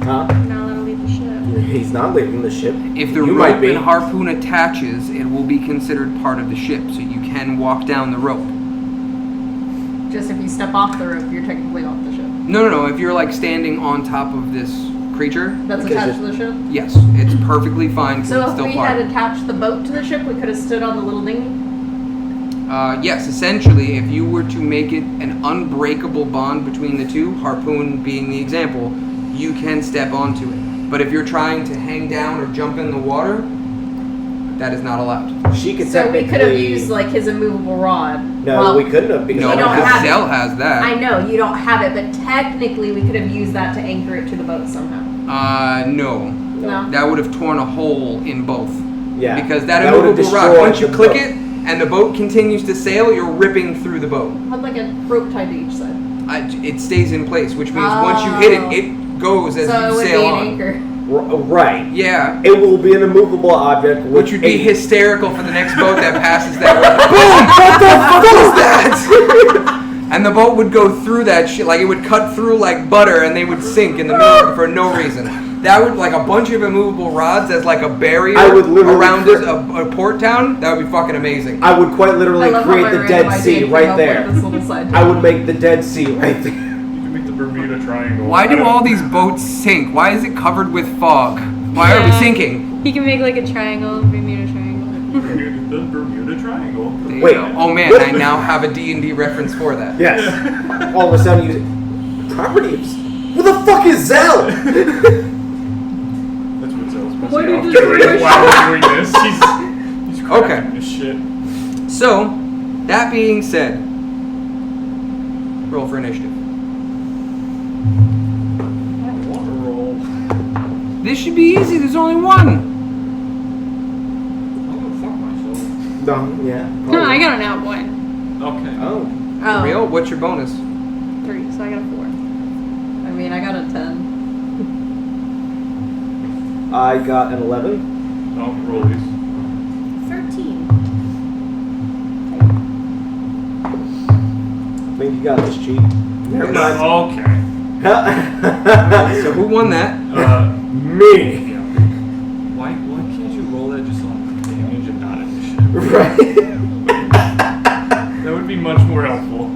Speaker 4: Huh?
Speaker 5: Not allowed to leave the ship.
Speaker 4: He's not leaving the ship.
Speaker 2: If the
Speaker 4: You
Speaker 2: rope
Speaker 4: might be.
Speaker 2: and harpoon attaches, it will be considered part of the ship, so you can walk down the rope.
Speaker 7: Just if you step off the rope, you're technically off the ship.
Speaker 2: No. If you're like standing on top of this creature,
Speaker 7: That's
Speaker 4: Because
Speaker 7: attached to the ship.
Speaker 2: yes, it's perfectly fine because
Speaker 7: So
Speaker 2: it's
Speaker 7: if
Speaker 2: still
Speaker 7: we
Speaker 2: part.
Speaker 7: had attached the boat to the ship, we could have stood on the little dinghy.
Speaker 2: Yes, essentially, if you were to make it an unbreakable bond between the two, harpoon being the example, you can step onto it. But if you're trying to hang down or jump in the water, that is not allowed.
Speaker 4: She could
Speaker 7: So we
Speaker 4: technically.
Speaker 7: could have used like his immovable rod.
Speaker 4: No,
Speaker 7: Well,
Speaker 4: we couldn't have because
Speaker 2: No,
Speaker 7: You
Speaker 4: I
Speaker 7: don't
Speaker 2: because
Speaker 7: have it.
Speaker 2: Zell has that.
Speaker 7: I know you don't have it, but technically we could have used that to anchor it to the boat somehow.
Speaker 2: No.
Speaker 7: No.
Speaker 2: That would have torn a hole in both.
Speaker 4: Yeah.
Speaker 2: Because that
Speaker 4: would've
Speaker 2: immovable rod,
Speaker 4: destroyed
Speaker 2: once you
Speaker 4: the
Speaker 2: click
Speaker 4: boat.
Speaker 2: it and the boat continues to sail, you're ripping through the boat.
Speaker 7: Had like a rope tied to each side.
Speaker 2: It stays in place, which means once you hit it, it goes as
Speaker 7: So it
Speaker 2: you
Speaker 7: would
Speaker 2: sail
Speaker 7: be an
Speaker 2: on.
Speaker 7: anchor.
Speaker 4: Right.
Speaker 2: Yeah.
Speaker 4: It will be an immovable object,
Speaker 2: Which would be
Speaker 4: a-
Speaker 2: hysterical for the next boat that passes that way. Boom! What the fuck is that? And the boat would go through that shit, like it would cut through like butter, and they would sink in the middle for no reason. That would, like a bunch of immovable rods as like a barrier
Speaker 4: I would literally
Speaker 2: around a port town. That would be fucking amazing.
Speaker 4: I would quite
Speaker 7: I
Speaker 4: literally
Speaker 7: love how
Speaker 4: create
Speaker 7: my
Speaker 4: the
Speaker 7: random
Speaker 4: Dead
Speaker 7: idea
Speaker 4: Sea
Speaker 7: came
Speaker 4: right
Speaker 7: up
Speaker 4: there.
Speaker 7: with this little side
Speaker 4: I would make the Dead Sea right there.
Speaker 6: You can make the Bermuda Triangle.
Speaker 2: Why
Speaker 6: I
Speaker 2: do
Speaker 6: don't-
Speaker 2: all these boats sink? Why is it covered with fog? Why are we
Speaker 5: Yeah.
Speaker 2: sinking?
Speaker 5: He can make like a triangle, Bermuda Triangle.
Speaker 6: The Bermuda Triangle.
Speaker 2: There you
Speaker 4: Wait.
Speaker 2: go. Oh man, I now have a D&D reference for that.
Speaker 4: Yes. All of a sudden, you properties. Who the fuck is Zell?
Speaker 6: That's what Zell's supposed
Speaker 7: Why
Speaker 6: to
Speaker 7: did
Speaker 6: be
Speaker 7: you
Speaker 6: off doing
Speaker 7: do
Speaker 6: while we're doing this. He's
Speaker 2: Okay.
Speaker 6: cracking this shit.
Speaker 2: So, that being said, roll for initiative.
Speaker 6: I want to roll.
Speaker 2: This should be easy. There's only one.
Speaker 6: I'm gonna fuck myself.
Speaker 4: No, yeah.
Speaker 5: No, I got an out boy.
Speaker 6: Okay.
Speaker 4: Oh.
Speaker 7: Oh,
Speaker 2: Real? What's your bonus?
Speaker 5: 3, so I got a 4.
Speaker 7: I mean, I got a 10.
Speaker 4: I got an 11.
Speaker 6: No, roll these.
Speaker 1: 13.
Speaker 4: I think you got this, cheat. Never mind.
Speaker 6: Okay.
Speaker 2: So who won that?
Speaker 4: Me.
Speaker 6: Yeah. Why can't you roll that just on damage and not initiative?
Speaker 4: Right.
Speaker 6: That would be much more helpful.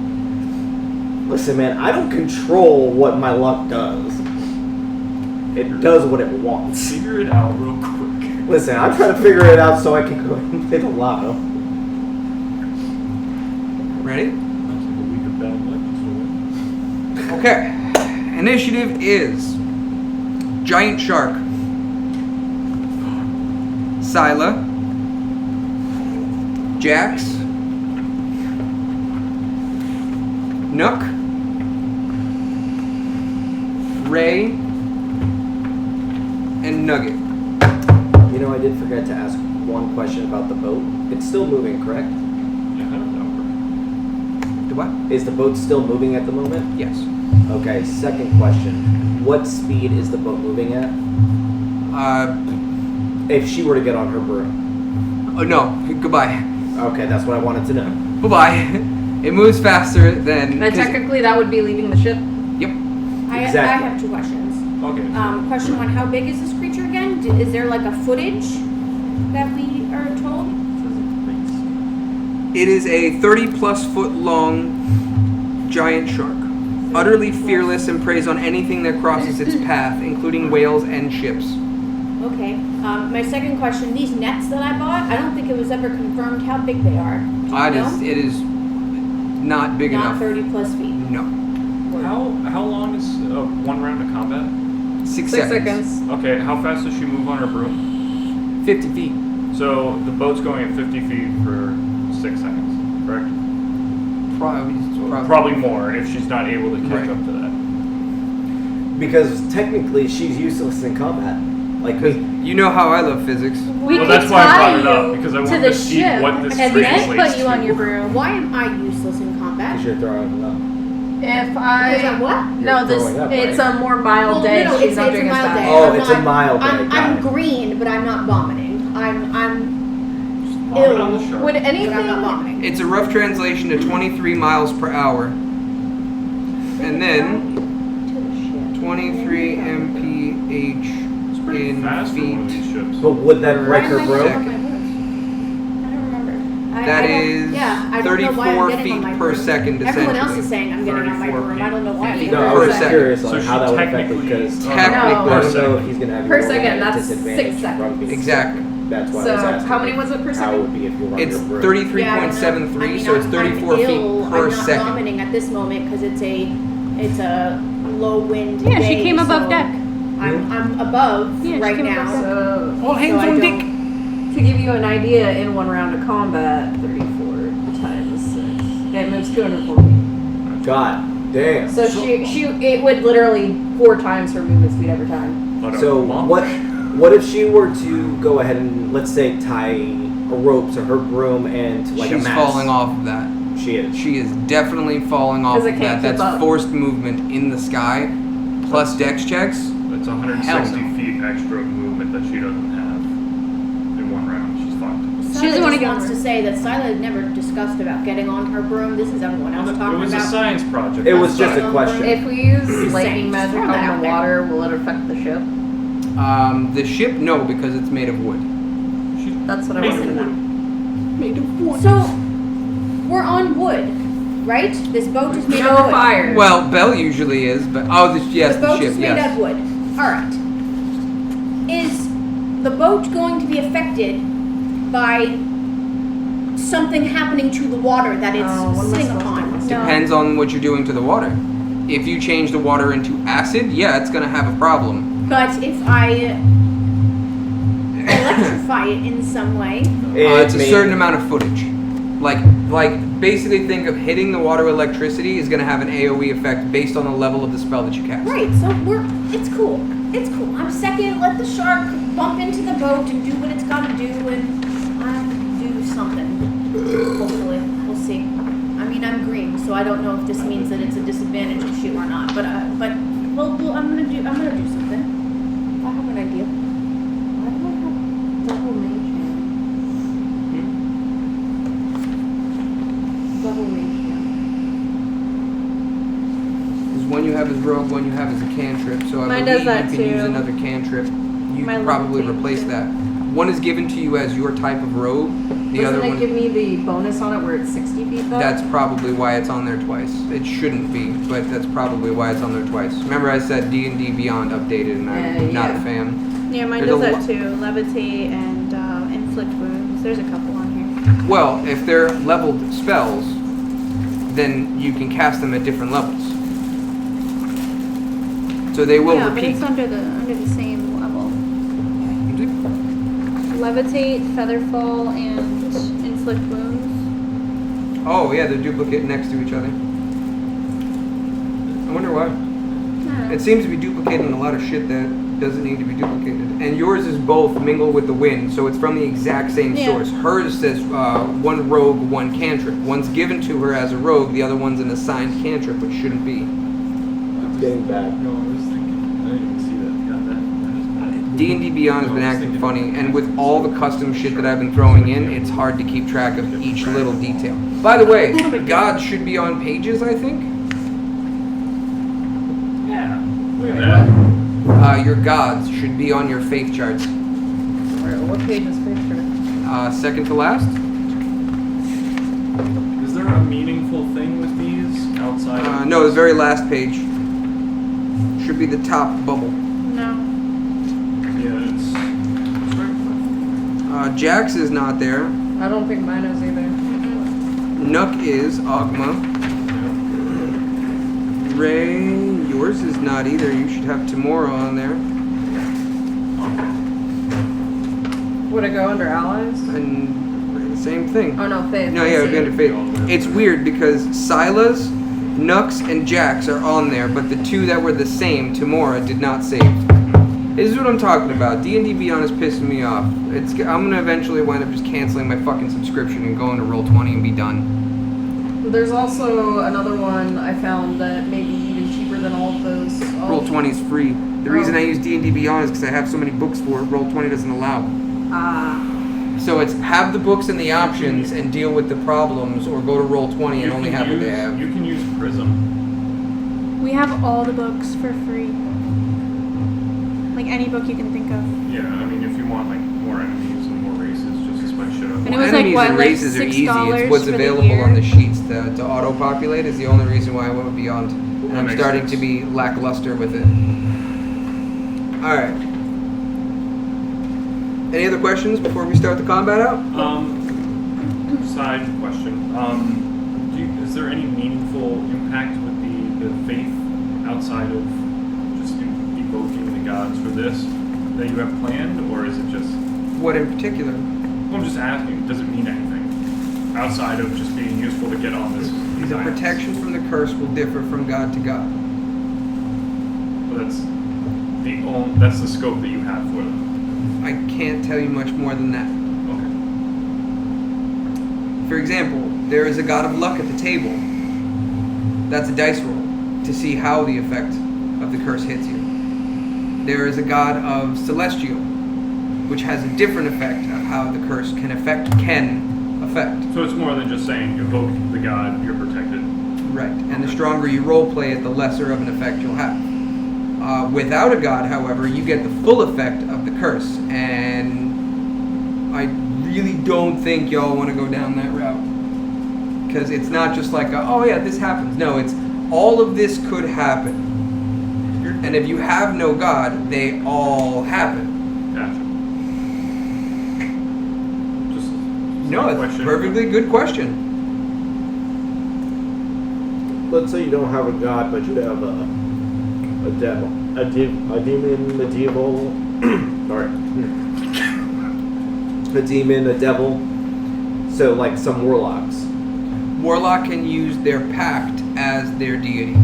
Speaker 4: Listen, man, I don't control what my luck does. It does what it wants.
Speaker 6: Figure it out real quick.
Speaker 4: Listen, I'm trying to figure it out so I can go and play the lotto.
Speaker 2: Ready?
Speaker 6: That's like a week of bad luck.
Speaker 2: Okay. Initiative is Giant Shark, Scylla, Jax, Nook, Ray, and Nugget.
Speaker 4: You know, I did forget to ask one question about the boat. It's still moving, correct?
Speaker 6: Yeah, I don't know.
Speaker 2: Do what?
Speaker 4: Is the boat still moving at the moment?
Speaker 2: Yes.
Speaker 4: Okay, second question. What speed is the boat moving at? If she were to get on her broom.
Speaker 2: Oh no. Goodbye.
Speaker 4: Okay, that's what I wanted to know.
Speaker 2: Bye-bye. It moves faster than...
Speaker 7: And technically, that would be leaving the ship.
Speaker 2: Yep.
Speaker 1: I
Speaker 4: Exactly.
Speaker 1: have 2 questions.
Speaker 6: Okay.
Speaker 1: Question 1, how big is this creature again? Is there like a footage that we are told?
Speaker 2: It is a 30-plus foot long giant shark. Utterly fearless and preys on anything that crosses its path, including whales and ships.
Speaker 1: Okay. My second question, these nets that I bought, I don't think it was ever confirmed how big they are. Do you know?
Speaker 2: It is not big
Speaker 1: Not
Speaker 2: enough.
Speaker 1: 30 plus feet.
Speaker 2: No.
Speaker 6: How long is one round of combat?
Speaker 2: 6
Speaker 7: 6
Speaker 2: seconds.
Speaker 7: seconds.
Speaker 6: Okay, how fast does she move on her broom?
Speaker 2: 50 feet.
Speaker 6: So the boat's going at 50 feet for 6 seconds, correct? Probably more if she's not able to catch
Speaker 2: Right.
Speaker 6: up to that.
Speaker 4: Because technically, she's useless in combat. Like me.
Speaker 2: You know how I love physics.
Speaker 5: We
Speaker 6: Well,
Speaker 5: could
Speaker 6: that's why I
Speaker 5: tie
Speaker 6: brought it up,
Speaker 5: you
Speaker 6: because I
Speaker 5: to
Speaker 6: wanted
Speaker 5: the
Speaker 6: to see
Speaker 5: ship
Speaker 6: what this
Speaker 5: and then
Speaker 6: translates
Speaker 5: put you on
Speaker 6: to.
Speaker 5: your broom.
Speaker 1: Why am I useless in combat?
Speaker 4: Because you're throwing it up.
Speaker 7: If
Speaker 1: Because I'm what?
Speaker 7: No, this
Speaker 4: throwing up,
Speaker 7: it's
Speaker 4: right?
Speaker 7: a more mild
Speaker 1: Well,
Speaker 7: day.
Speaker 1: no,
Speaker 7: She's
Speaker 1: it's
Speaker 7: not
Speaker 1: a
Speaker 7: doing as
Speaker 1: mild
Speaker 7: bad.
Speaker 1: day.
Speaker 4: Oh,
Speaker 1: I'm
Speaker 4: it's a
Speaker 1: not-
Speaker 4: mild day,
Speaker 1: I'm
Speaker 4: got it.
Speaker 1: green, but I'm not vomiting. I'm
Speaker 6: Vomit on the
Speaker 1: ill.
Speaker 6: shark.
Speaker 7: Would
Speaker 1: But I'm not
Speaker 7: anything?
Speaker 1: vomiting.
Speaker 2: It's a rough translation to 23 miles per hour. And then 23 mph
Speaker 6: It's pretty
Speaker 2: in
Speaker 6: fast for one of
Speaker 2: feet.
Speaker 6: these ships.
Speaker 4: But would that
Speaker 1: Why
Speaker 4: wreck
Speaker 1: am
Speaker 4: her
Speaker 1: I
Speaker 4: broom?
Speaker 1: on my horse? I don't remember.
Speaker 2: That
Speaker 1: I don't-
Speaker 2: is
Speaker 1: yeah, I don't know why I'm
Speaker 2: 34
Speaker 1: getting on
Speaker 2: feet
Speaker 1: my
Speaker 2: per
Speaker 1: broom.
Speaker 2: second,
Speaker 1: Everyone else
Speaker 2: essentially.
Speaker 1: is saying I'm getting on my
Speaker 6: 34
Speaker 1: broom. I don't know why. I'm
Speaker 6: feet.
Speaker 4: No,
Speaker 1: getting
Speaker 4: I
Speaker 1: on
Speaker 4: was
Speaker 1: my
Speaker 4: just
Speaker 1: broom.
Speaker 4: curious
Speaker 6: So
Speaker 4: on
Speaker 6: she
Speaker 4: how that would affect it
Speaker 6: technically-
Speaker 4: because
Speaker 6: Oh,
Speaker 2: Technically.
Speaker 4: I
Speaker 6: per
Speaker 4: don't know
Speaker 6: second.
Speaker 4: if he's gonna have
Speaker 7: Per
Speaker 4: you roll
Speaker 7: second,
Speaker 4: at a
Speaker 7: that's
Speaker 4: disadvantage
Speaker 7: 6 seconds.
Speaker 4: from being
Speaker 2: Exactly.
Speaker 4: That's why I was
Speaker 7: So
Speaker 4: asking.
Speaker 7: how many was it per
Speaker 4: How it would
Speaker 7: second?
Speaker 4: be if you run
Speaker 2: It's
Speaker 4: your broom.
Speaker 2: 33.73, so it's 34
Speaker 1: I'm
Speaker 2: feet
Speaker 1: ill.
Speaker 2: per
Speaker 1: I'm not
Speaker 2: second.
Speaker 1: vomiting at this moment because it's a low wind
Speaker 5: Yeah,
Speaker 1: day,
Speaker 5: she came above
Speaker 1: so
Speaker 5: deck.
Speaker 1: I'm above
Speaker 5: Yeah, she
Speaker 1: right
Speaker 5: came
Speaker 1: now.
Speaker 5: above deck.
Speaker 7: So
Speaker 2: All hands
Speaker 1: So I
Speaker 2: on
Speaker 1: don't-
Speaker 2: deck.
Speaker 7: to give you an idea, in one round of combat, 34 times 6. It moves 240.
Speaker 4: God damn.
Speaker 7: So it would literally 4 times her movement speed every time.
Speaker 6: But a
Speaker 4: So
Speaker 6: monk?
Speaker 4: what if she were to go ahead and, let's say, tie a rope to her broom and to, like, a
Speaker 2: She's
Speaker 4: mast?
Speaker 2: falling off of that.
Speaker 4: She is.
Speaker 2: She is definitely falling off
Speaker 7: 'Cause it
Speaker 2: of
Speaker 7: can't
Speaker 2: that.
Speaker 7: keep
Speaker 2: That's
Speaker 7: up.
Speaker 2: forced movement in the sky, plus dex checks.
Speaker 6: It's 160 feet extra movement that she doesn't have in one round. She's fucked.
Speaker 5: She doesn't wanna
Speaker 1: Scylla
Speaker 5: get
Speaker 1: wants
Speaker 5: on
Speaker 1: to
Speaker 5: her.
Speaker 1: say that Scylla had never discussed about getting on her broom. This is everyone else
Speaker 6: It
Speaker 1: talking
Speaker 6: was a
Speaker 1: about.
Speaker 6: science project.
Speaker 4: It was
Speaker 1: That's
Speaker 4: just a
Speaker 1: fine.
Speaker 4: question.
Speaker 7: If we use
Speaker 1: Just
Speaker 7: lightning
Speaker 1: saying,
Speaker 7: magic
Speaker 1: throw that
Speaker 7: on
Speaker 1: out
Speaker 7: the
Speaker 1: there.
Speaker 7: water, will it affect the ship?
Speaker 2: The ship, no, because it's made of wood.
Speaker 7: That's what I
Speaker 6: Made
Speaker 7: wanted
Speaker 6: of
Speaker 7: to know.
Speaker 6: wood.
Speaker 2: Made of wood.
Speaker 1: So we're on wood, right? This boat is made
Speaker 7: No
Speaker 1: of wood.
Speaker 7: fire.
Speaker 2: Well, Bell usually is, but yes,
Speaker 1: the
Speaker 2: the
Speaker 1: boat
Speaker 2: ship,
Speaker 1: is made
Speaker 2: yes.
Speaker 1: of wood. All right. Is the boat going to be affected by something happening to the water that it's
Speaker 7: Oh, what am I
Speaker 1: sitting
Speaker 7: supposed to
Speaker 1: upon?
Speaker 7: do?
Speaker 1: No.
Speaker 2: Depends on what you're doing to the water. If you change the water into acid, yeah, it's gonna have a problem.
Speaker 1: But if I electrify it in some way,
Speaker 2: It's a
Speaker 4: may-
Speaker 2: certain amount of footage. Like basically think of hitting the water with electricity is gonna have an AOE effect based on the level of the spell that you cast.
Speaker 1: right? So it's cool. It's cool. I'm second. Let the shark bump into the boat and do what it's got to do, and I do something. Hopefully, we'll see. I mean, I'm green, so I don't know if this means that it's a disadvantage to shoot or not. But I'm gonna do something. I have an idea.
Speaker 7: Why do I have double mage hand? Double mage hand.
Speaker 2: Because one you have as rogue, one you have as a cantrip. So I
Speaker 5: Mine
Speaker 2: believe
Speaker 5: does that
Speaker 2: you can use
Speaker 5: too.
Speaker 2: another cantrip. You
Speaker 5: My
Speaker 2: could probably
Speaker 5: levitate
Speaker 2: replace
Speaker 5: too.
Speaker 2: that. One is given to you as your type of rogue. The
Speaker 7: Doesn't
Speaker 2: other
Speaker 7: it
Speaker 2: one.
Speaker 7: give me the bonus on it where it's 60 feet though?
Speaker 2: That's probably why it's on there twice. It shouldn't be, but that's probably why it's on there twice. Remember I said D&D Beyond updated and I'm not a
Speaker 7: yeah.
Speaker 2: fan.
Speaker 5: Yeah, mine
Speaker 2: There's
Speaker 5: does
Speaker 2: a
Speaker 5: that too. Levitate and inflict wounds. There's a couple on here.
Speaker 2: Well, if they're leveled spells, then you can cast them at different levels. So they will
Speaker 5: yeah, but
Speaker 2: repeat.
Speaker 5: it's under the same level. Levitate, Featherfall, and inflict wounds.
Speaker 2: Oh yeah, they're duplicate next to each other. I wonder why. It seems to be duplicating a lot of shit that doesn't need to be duplicated. And yours is both mingle with the wind, so it's from the exact same
Speaker 5: Yeah.
Speaker 2: source. Hers says one rogue, one cantrip. One's given to her as a rogue, the other one's an assigned cantrip, which shouldn't be.
Speaker 3: It's getting bad.
Speaker 6: No, I was thinking. I didn't even see that. Got that.
Speaker 2: D&D Beyond has been acting funny, and with all the custom shit that I've been throwing in, it's hard to keep track of each little detail. By the way, gods should be on pages, I think.
Speaker 6: Yeah. Look at that.
Speaker 2: Your gods should be on your faith charts.
Speaker 7: What page is picture?
Speaker 2: Second to last.
Speaker 6: Is there a meaningful thing with these outside of
Speaker 2: No, the very last page. Should be the top bubble.
Speaker 5: No.
Speaker 6: Yeah, it's right.
Speaker 2: Jax is not there.
Speaker 7: I don't think mine is either.
Speaker 2: Nook is. Ogma. Ray, yours is not either. You should have Tamora on there.
Speaker 7: Would it go under allies?
Speaker 2: And same thing.
Speaker 7: Oh no, faith.
Speaker 2: No, yeah, it would be under Faith. It's weird because Silas, Nux, and Jax are on there, but the two that were the same, Tamora, did not save. This is what I'm talking about. D&D Beyond is pissing me off. I'm gonna eventually wind up just canceling my fucking subscription and going to Roll20 and be done.
Speaker 7: There's also another one I found that may be even cheaper than all of those.
Speaker 2: Roll20 is free. The reason I use D&D Beyond is because I have so many books for it. Roll20 doesn't allow. So it's have the books and the options and deal with the problems, or go to Roll20 and only have what they have.
Speaker 6: You can use Prism.
Speaker 5: We have all the books for free. Like any book you can think of.
Speaker 6: Yeah, I mean, if you want like more enemies and more races, just spice shit up.
Speaker 5: And it was like,
Speaker 2: Enemies
Speaker 5: what,
Speaker 2: and
Speaker 5: like
Speaker 2: races are easy.
Speaker 5: $6
Speaker 2: It's what's
Speaker 5: for the
Speaker 2: available
Speaker 5: year?
Speaker 2: on the sheets to auto-populate is the only reason why I went Beyond. And
Speaker 6: That
Speaker 2: I'm
Speaker 6: makes
Speaker 2: starting
Speaker 6: sense.
Speaker 2: to be lackluster with it. Alright. Any other questions before we start the combat out?
Speaker 6: Side question. Is there any meaningful impact with the faith outside of just evoking the gods for this that you have planned, or is it just?
Speaker 2: What in particular?
Speaker 6: Well, I'm just asking. Does it mean anything outside of just being useful to get on this? These
Speaker 2: The
Speaker 6: items?
Speaker 2: protection from the curse will differ from god to god.
Speaker 6: Well, that's the scope that you have for them.
Speaker 2: I can't tell you much more than that.
Speaker 6: Okay.
Speaker 2: For example, there is a god of luck at the table. That's a dice roll to see how the effect of the curse hits you. There is a god of celestial, which has a different effect of how the curse can affect.
Speaker 6: So it's more than just saying evoke the god, you're protected.
Speaker 2: Right, and the stronger you role play it, the lesser of an effect you'll have. Without a god, however, you get the full effect of the curse, and I really don't think y'all want to go down that route. Because it's not just like, oh yeah, this happens. No, it's all of this could happen. And if you have no god, they all happen.
Speaker 6: Gotcha. Just
Speaker 2: No, it's a perfectly good question.
Speaker 3: Let's say you don't have a god, but you have a devil, a demon, medieval, sorry,
Speaker 4: A demon, a devil. So like some warlocks.
Speaker 2: Warlock can use their pact as their deity.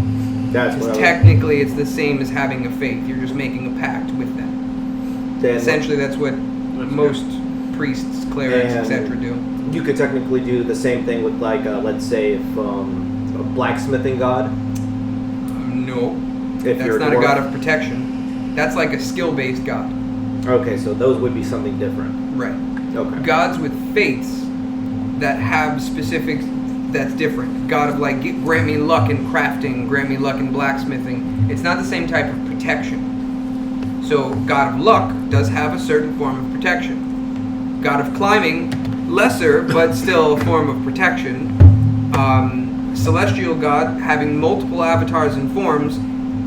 Speaker 3: that's what I was,
Speaker 2: Technically, it's the same as having a faith. You're just making a pact with them.
Speaker 4: Then
Speaker 2: Essentially, that's what most priests, clerics,
Speaker 4: And-
Speaker 2: etc. do.
Speaker 4: you could technically do the same thing with like, let's say if a blacksmithing god.
Speaker 2: No,
Speaker 4: If
Speaker 2: that's
Speaker 4: you're
Speaker 2: not a
Speaker 4: dwarf.
Speaker 2: god of protection. That's like a skill-based god.
Speaker 4: Okay, so those would be something different.
Speaker 2: Right.
Speaker 4: Okay.
Speaker 2: Gods with faiths that have specifics, that's different. God of like, grant me luck in crafting, grant me luck in blacksmithing. It's not the same type of protection. So God of luck does have a certain form of protection. God of climbing, lesser, but still a form of protection. Celestial god, having multiple avatars and forms,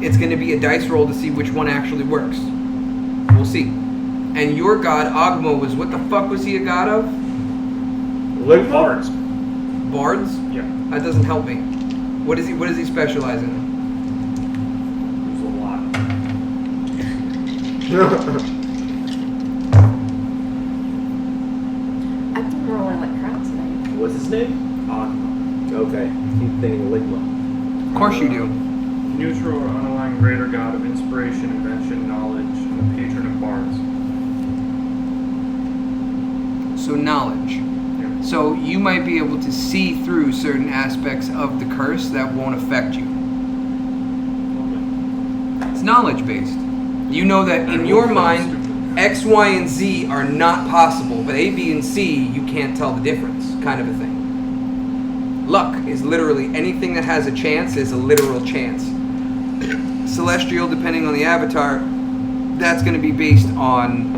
Speaker 2: it's going to be a dice roll to see which one actually works. We'll see. And your god, Ogma, was what the fuck was he a god of?
Speaker 6: Bards.
Speaker 2: Bards?
Speaker 6: Yeah.
Speaker 2: That doesn't help me. What does he specialize in?
Speaker 6: There's a lot.
Speaker 7: I think we're rolling like crap tonight.
Speaker 4: What's his name? Okay. Keep thinking Ligma.
Speaker 2: Of course you do.
Speaker 6: Neutral or unaligned greater god of inspiration, invention, knowledge, and the patron of bards.
Speaker 2: So knowledge.
Speaker 6: Yeah.
Speaker 2: So you might be able to see through certain aspects of the curse that won't affect you. It's knowledge based. You know that in your mind, X, Y, and Z are not possible, but A, B, and C, you can't tell the difference, kind of a thing. Luck is literally anything that has a chance is a literal chance. Celestial, depending on the avatar, that's going to be based on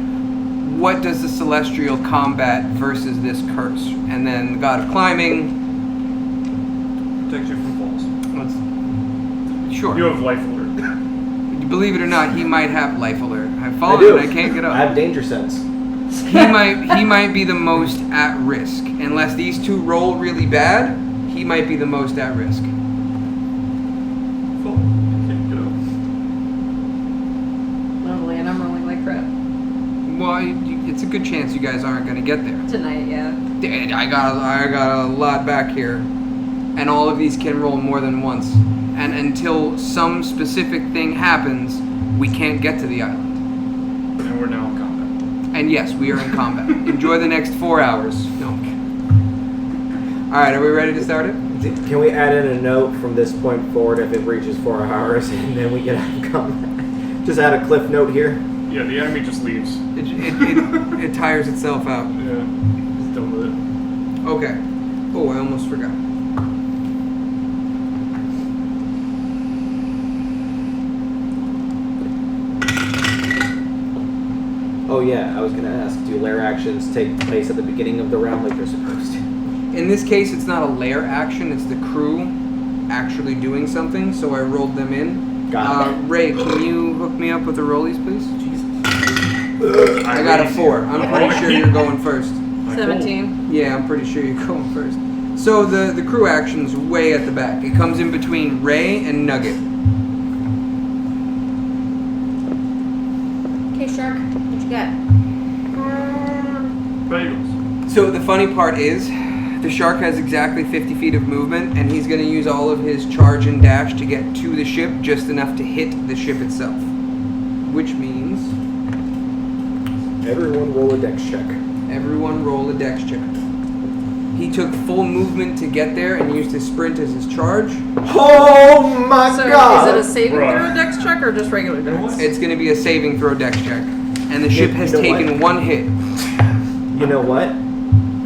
Speaker 2: what does the celestial combat versus this curse. And then the god of climbing,
Speaker 6: Protects you from falls.
Speaker 2: sure.
Speaker 6: You have life alert.
Speaker 2: Believe it or not, he might have life alert. I've
Speaker 4: I
Speaker 2: fallen
Speaker 4: do.
Speaker 2: and I can't get up.
Speaker 4: I have danger sense.
Speaker 2: He might be the most at risk. Unless these two roll really bad, he might be the most at risk.
Speaker 6: Fall. Can't get up.
Speaker 7: Lovely, and I'm rolling like crap.
Speaker 2: Well, it's a good chance you guys aren't going to get there.
Speaker 7: Tonight, yeah.
Speaker 2: Dude, I got a lot back here, and all of these can roll more than once. And until some specific thing happens, we can't get to the island.
Speaker 6: And we're now in combat.
Speaker 2: And yes, we are in combat. Enjoy the next 4 hours. No. All right, are we ready to start it?
Speaker 4: Can we add in a note from this point forward if it reaches 4 hours and then we get out of combat? Just add a cliff note here.
Speaker 6: Yeah, the enemy just leaves.
Speaker 2: It tires itself out.
Speaker 6: Yeah. He's done with it.
Speaker 2: Okay. Oh, I almost forgot.
Speaker 4: Oh yeah, I was gonna ask, do lair actions take place at the beginning of the round like they're supposed to?
Speaker 2: In this case, it's not a lair action, it's the crew actually doing something, so I rolled them in.
Speaker 4: Got it.
Speaker 2: Ray, can you hook me up with the rollies, please?
Speaker 4: Jesus.
Speaker 2: I got a 4. I'm pretty sure you're going first.
Speaker 7: 17.
Speaker 2: Yeah, I'm pretty sure you're going first. So the crew action's way at the back. It comes in between Ray and Nugget.
Speaker 1: Okay, Shark, what you got?
Speaker 6: Bagels.
Speaker 2: So the funny part is, the shark has exactly 50 feet of movement, and he's going to use all of his charge and dash to get to the ship, just enough to hit the ship itself. Which means
Speaker 3: Everyone roll a dex check.
Speaker 2: everyone roll a dex check. He took full movement to get there and used his sprint as his charge.
Speaker 3: Oh my
Speaker 7: So
Speaker 3: god!
Speaker 7: is it a saving
Speaker 6: Bruh.
Speaker 7: throw dex check or just regular dex?
Speaker 2: It's going to be a saving throw dex check. And the ship has
Speaker 3: you know
Speaker 2: taken one hit.
Speaker 3: You know what?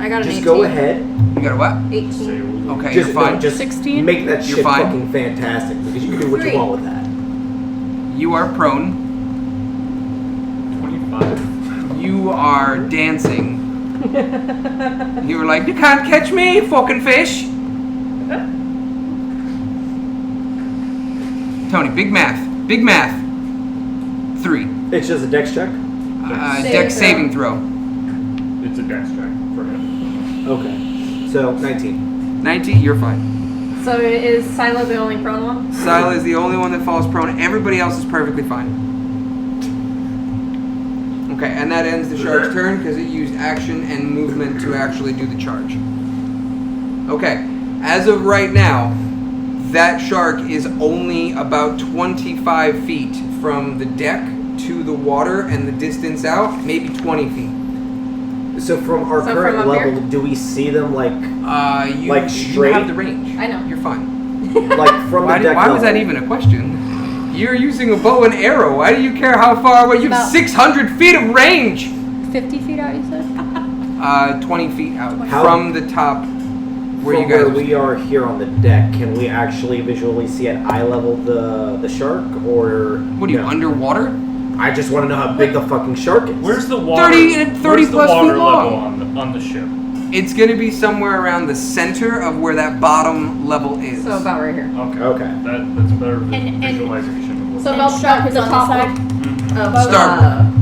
Speaker 7: I got an
Speaker 3: Just
Speaker 7: 18.
Speaker 3: go ahead.
Speaker 2: You got a what?
Speaker 7: 18.
Speaker 2: Okay,
Speaker 3: Just
Speaker 2: you're fine.
Speaker 3: just
Speaker 5: 16?
Speaker 3: make that
Speaker 2: You're
Speaker 3: shit
Speaker 2: fine.
Speaker 3: fucking fantastic because you can do what you
Speaker 1: 3.
Speaker 3: want with that.
Speaker 2: You are prone.
Speaker 6: 25.
Speaker 2: You are dancing. You were like, you can't catch me, fucking fish. Tony, big math. Big math. 3.
Speaker 3: It's just a dex check.
Speaker 2: Dex saving throw.
Speaker 6: It's a dex check for him.
Speaker 3: Okay. So 19.
Speaker 2: 19, you're fine.
Speaker 7: So is Silo the only prone one?
Speaker 2: Sila is the only one that falls prone. Everybody else is perfectly fine. Okay, and that ends the shark's turn because it used action and movement to actually do the charge. Okay, as of right now, that shark is only about 25 feet from the deck to the water, and the distance out, maybe 20 feet.
Speaker 3: So from our
Speaker 7: So
Speaker 3: current
Speaker 7: from up
Speaker 3: level,
Speaker 7: here?
Speaker 3: do we see them like
Speaker 2: You,
Speaker 3: Like
Speaker 2: you
Speaker 3: straight?
Speaker 2: have the range.
Speaker 7: I know.
Speaker 2: You're fine.
Speaker 3: like from
Speaker 2: Why,
Speaker 3: the deck
Speaker 2: why was that
Speaker 3: level?
Speaker 2: even a question? You're using a bow and arrow. Why do you care how far away? You have
Speaker 5: About-
Speaker 2: 600 feet of range.
Speaker 5: 50 feet out, you said?
Speaker 2: 20 feet out
Speaker 3: How-
Speaker 2: from the top where
Speaker 3: From
Speaker 2: you guys
Speaker 3: where we are here on the deck, can we actually visually see at eye level the shark, or
Speaker 2: What are you,
Speaker 3: no?
Speaker 2: underwater?
Speaker 3: I just want to know how big the fucking shark is.
Speaker 6: Where's the water?
Speaker 2: 30
Speaker 6: where's the
Speaker 2: plus
Speaker 6: water
Speaker 2: feet
Speaker 6: level
Speaker 2: long.
Speaker 6: on the ship?
Speaker 2: It's going to be somewhere around the center of where that bottom level is.
Speaker 7: So about right here.
Speaker 6: Okay.
Speaker 3: Okay.
Speaker 6: That's a better
Speaker 1: And-
Speaker 6: visualization of what
Speaker 7: So
Speaker 1: And
Speaker 7: about
Speaker 1: Shark is
Speaker 7: the
Speaker 1: on
Speaker 7: top
Speaker 1: this side?
Speaker 7: of
Speaker 6: Mhm.
Speaker 2: Starboard.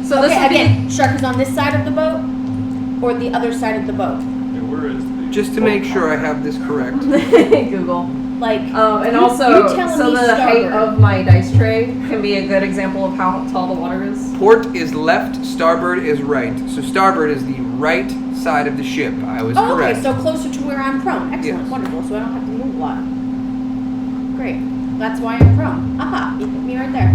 Speaker 7: So this
Speaker 1: Okay,
Speaker 7: would
Speaker 1: again, Shark is on this side of the boat or the other side of the boat?
Speaker 6: Yeah, where is the
Speaker 2: Just to make sure I have this correct.
Speaker 7: be Google.
Speaker 1: Like,
Speaker 7: And
Speaker 1: You-
Speaker 7: also,
Speaker 1: you're telling
Speaker 7: so
Speaker 1: me
Speaker 7: the height
Speaker 1: starboard.
Speaker 7: of my dice tray can be a good example of how tall the water is.
Speaker 2: Port is left, starboard is right. So starboard is the right side of the ship. I was
Speaker 1: oh,
Speaker 2: correct.
Speaker 1: okay, so closer to where I'm prone. Excellent,
Speaker 2: Yes.
Speaker 1: wonderful. So I don't have to move a lot. Great. That's why I'm prone. Aha, you hit me right there.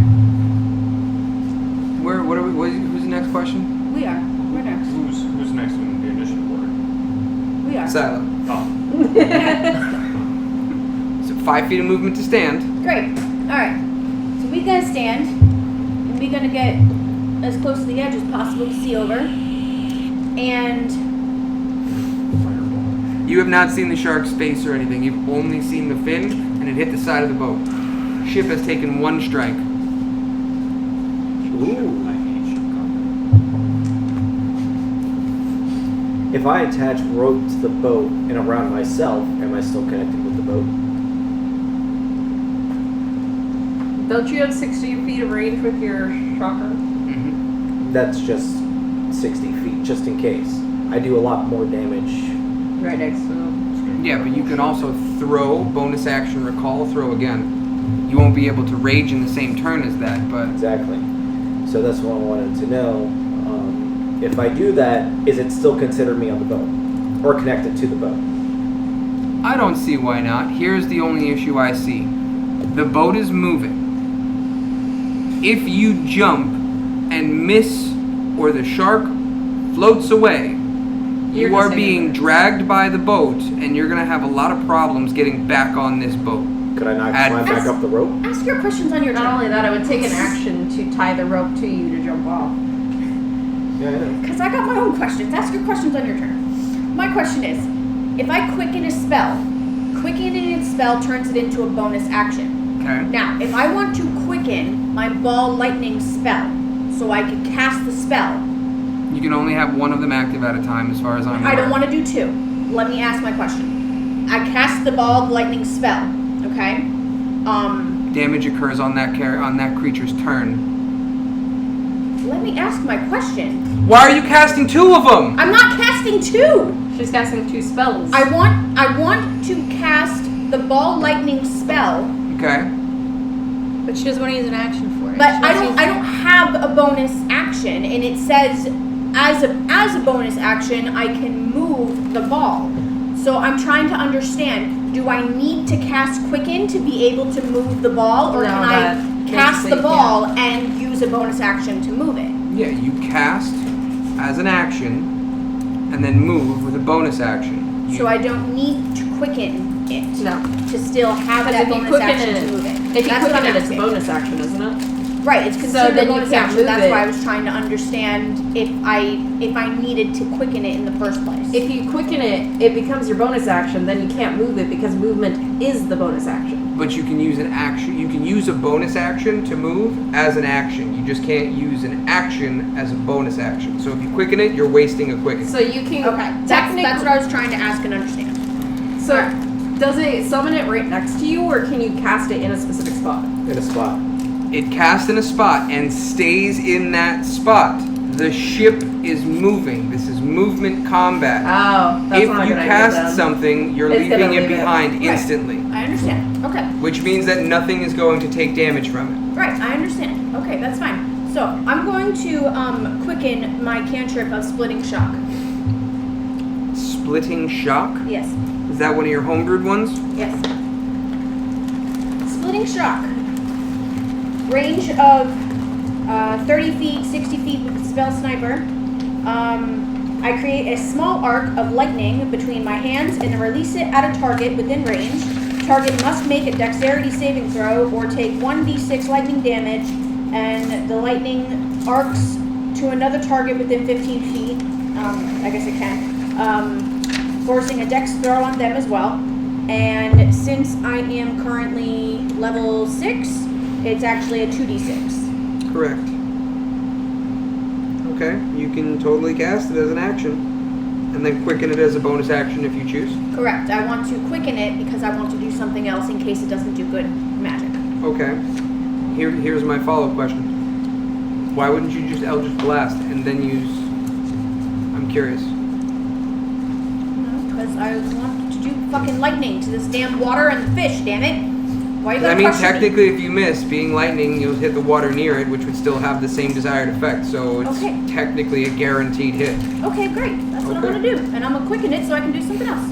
Speaker 2: What are we, who's the next question?
Speaker 1: We are. We're next.
Speaker 6: Who's next in the initiative order?
Speaker 1: We are.
Speaker 2: Silo.
Speaker 6: Oh,
Speaker 2: So 5 feet of movement to stand.
Speaker 1: Great. All right. So we're gonna stand, and we're gonna get as close to the edge as possible to see over. And
Speaker 6: fireball.
Speaker 2: You have not seen the shark's face or anything. You've only seen the fin, and it hit the side of the boat. Ship has taken one strike.
Speaker 3: Ooh.
Speaker 6: I hate ship combat.
Speaker 3: If I attach rope to the boat and around myself, am I still connected with the boat?
Speaker 7: Don't you have 60 feet of range with your shocker?
Speaker 2: Mm-hmm.
Speaker 3: That's just 60 feet, just in case. I do a lot more damage.
Speaker 7: Right next to them.
Speaker 2: Yeah, but you can also throw, bonus action, recall, throw again. You won't be able to rage in the same turn as that, but
Speaker 3: Exactly. So that's what I wanted to know. If I do that, is it still considered me on the boat? Or connected to the boat?
Speaker 2: I don't see why not. Here's the only issue I see. The boat is moving. If you jump and miss or the shark floats away,
Speaker 7: You're
Speaker 2: you are
Speaker 7: just
Speaker 2: being
Speaker 7: hanging there.
Speaker 2: dragged by the boat and you're going to have a lot of problems getting back on this boat.
Speaker 3: Could I not
Speaker 2: Add-
Speaker 3: climb back up the rope?
Speaker 1: ask your questions on your
Speaker 7: Not
Speaker 1: turn.
Speaker 7: only that, I would take an action to tie the rope to you to jump off.
Speaker 3: Yeah, I know.
Speaker 1: Because I got my own questions. Ask your questions on your turn. My question is, if I quicken a spell, quickening a spell turns it into a bonus action.
Speaker 2: Okay?
Speaker 1: Now, if I want to quicken my ball lightning spell, so I can cast the spell,
Speaker 2: You can only have one of them active at a time as far as I'm aware.
Speaker 1: I don't want to do two. Let me ask my question. I cast the ball lightning spell, okay?
Speaker 2: Damage occurs on that creature's turn.
Speaker 1: let me ask my question.
Speaker 2: Why are you casting 2 of them?
Speaker 1: I'm not casting 2.
Speaker 7: She's casting 2 spells.
Speaker 1: I want to cast the ball lightning spell,
Speaker 2: Okay.
Speaker 5: But she doesn't want to use an action for it.
Speaker 1: but
Speaker 5: She
Speaker 1: I
Speaker 5: wants to
Speaker 1: don't have a bonus action, and it says as a bonus action I can move the ball. So I'm trying to understand, do I need to cast Quicken to be able to move the ball, or
Speaker 7: No,
Speaker 1: can
Speaker 7: that
Speaker 1: I
Speaker 7: makes
Speaker 1: cast
Speaker 7: it
Speaker 1: the
Speaker 7: you
Speaker 1: ball and use a bonus action to move it?
Speaker 2: Yeah, you cast as an action and then move with a bonus action.
Speaker 1: So I don't need to quicken it
Speaker 7: No.
Speaker 1: to still have
Speaker 7: Because
Speaker 1: that
Speaker 7: if you
Speaker 1: bonus
Speaker 7: quicken
Speaker 1: action
Speaker 7: it,
Speaker 1: to move it.
Speaker 7: If you
Speaker 1: That's what
Speaker 7: quicken
Speaker 1: I'm
Speaker 7: it, it's a
Speaker 1: asking.
Speaker 7: bonus action, isn't it?
Speaker 1: Right, it's considered
Speaker 7: then
Speaker 1: a
Speaker 7: you
Speaker 1: bonus
Speaker 7: can't
Speaker 1: action.
Speaker 7: move
Speaker 1: That's
Speaker 7: it.
Speaker 1: why I was trying to understand if I needed to quicken it in the first place.
Speaker 7: If you quicken it, it becomes your bonus action. Then you can't move it because movement is the bonus action.
Speaker 2: But you can use an action. You can use a bonus action to move as an action. You just can't use an action as a bonus action. So if you quicken it, you're wasting a quicken.
Speaker 7: So you can
Speaker 1: okay, that's what I was trying to ask and understand.
Speaker 7: So does it summon it right next to you, or can you cast it in a specific spot?
Speaker 4: In a spot.
Speaker 2: It casts in a spot and stays in that spot. The ship is moving. This is movement combat.
Speaker 7: Oh, that's
Speaker 2: If
Speaker 7: not a
Speaker 2: you
Speaker 7: good
Speaker 2: cast
Speaker 7: idea then.
Speaker 2: something, you're
Speaker 7: It's gonna
Speaker 2: leaving it
Speaker 7: leave it.
Speaker 2: behind
Speaker 1: Right.
Speaker 2: instantly,
Speaker 1: I understand. Okay.
Speaker 2: which means that nothing is going to take damage from it.
Speaker 1: Right, I understand. Okay, that's fine. So I'm going to quicken my cantrip of splitting shock.
Speaker 2: Splitting shock?
Speaker 1: Yes.
Speaker 2: Is that one of your homebrewed ones?
Speaker 1: Yes. Splitting shock. Range of 30 feet, 60 feet with the spell sniper. I create a small arc of lightning between my hands and release it at a target within range. Target must make a dexterity saving throw or take 1d6 lightning damage, and the lightning arcs to another target within 15 feet. I guess it can. Forcing a dex throw on them as well. And since I am currently level 6, it's actually a 2d6.
Speaker 2: Correct. Okay, you can totally cast it as an action, and then quicken it as a bonus action if you choose.
Speaker 1: Correct. I want to quicken it because I want to do something else in case it doesn't do good magic.
Speaker 2: Okay. Here's my follow-up question. Why wouldn't you just Eldritch Blast and then use... I'm curious.
Speaker 1: Because I want to do fucking lightning to this damn water and the fish, damn it. Why you gotta
Speaker 2: I mean,
Speaker 1: question me?
Speaker 2: technically, if you miss, being lightning, you'll hit the water near it, which would still have the same desired effect, so it's
Speaker 1: Okay.
Speaker 2: technically a guaranteed hit.
Speaker 1: Okay, great. That's what I'm
Speaker 2: Okay.
Speaker 1: gonna do. And I'm gonna quicken it so I can do something else.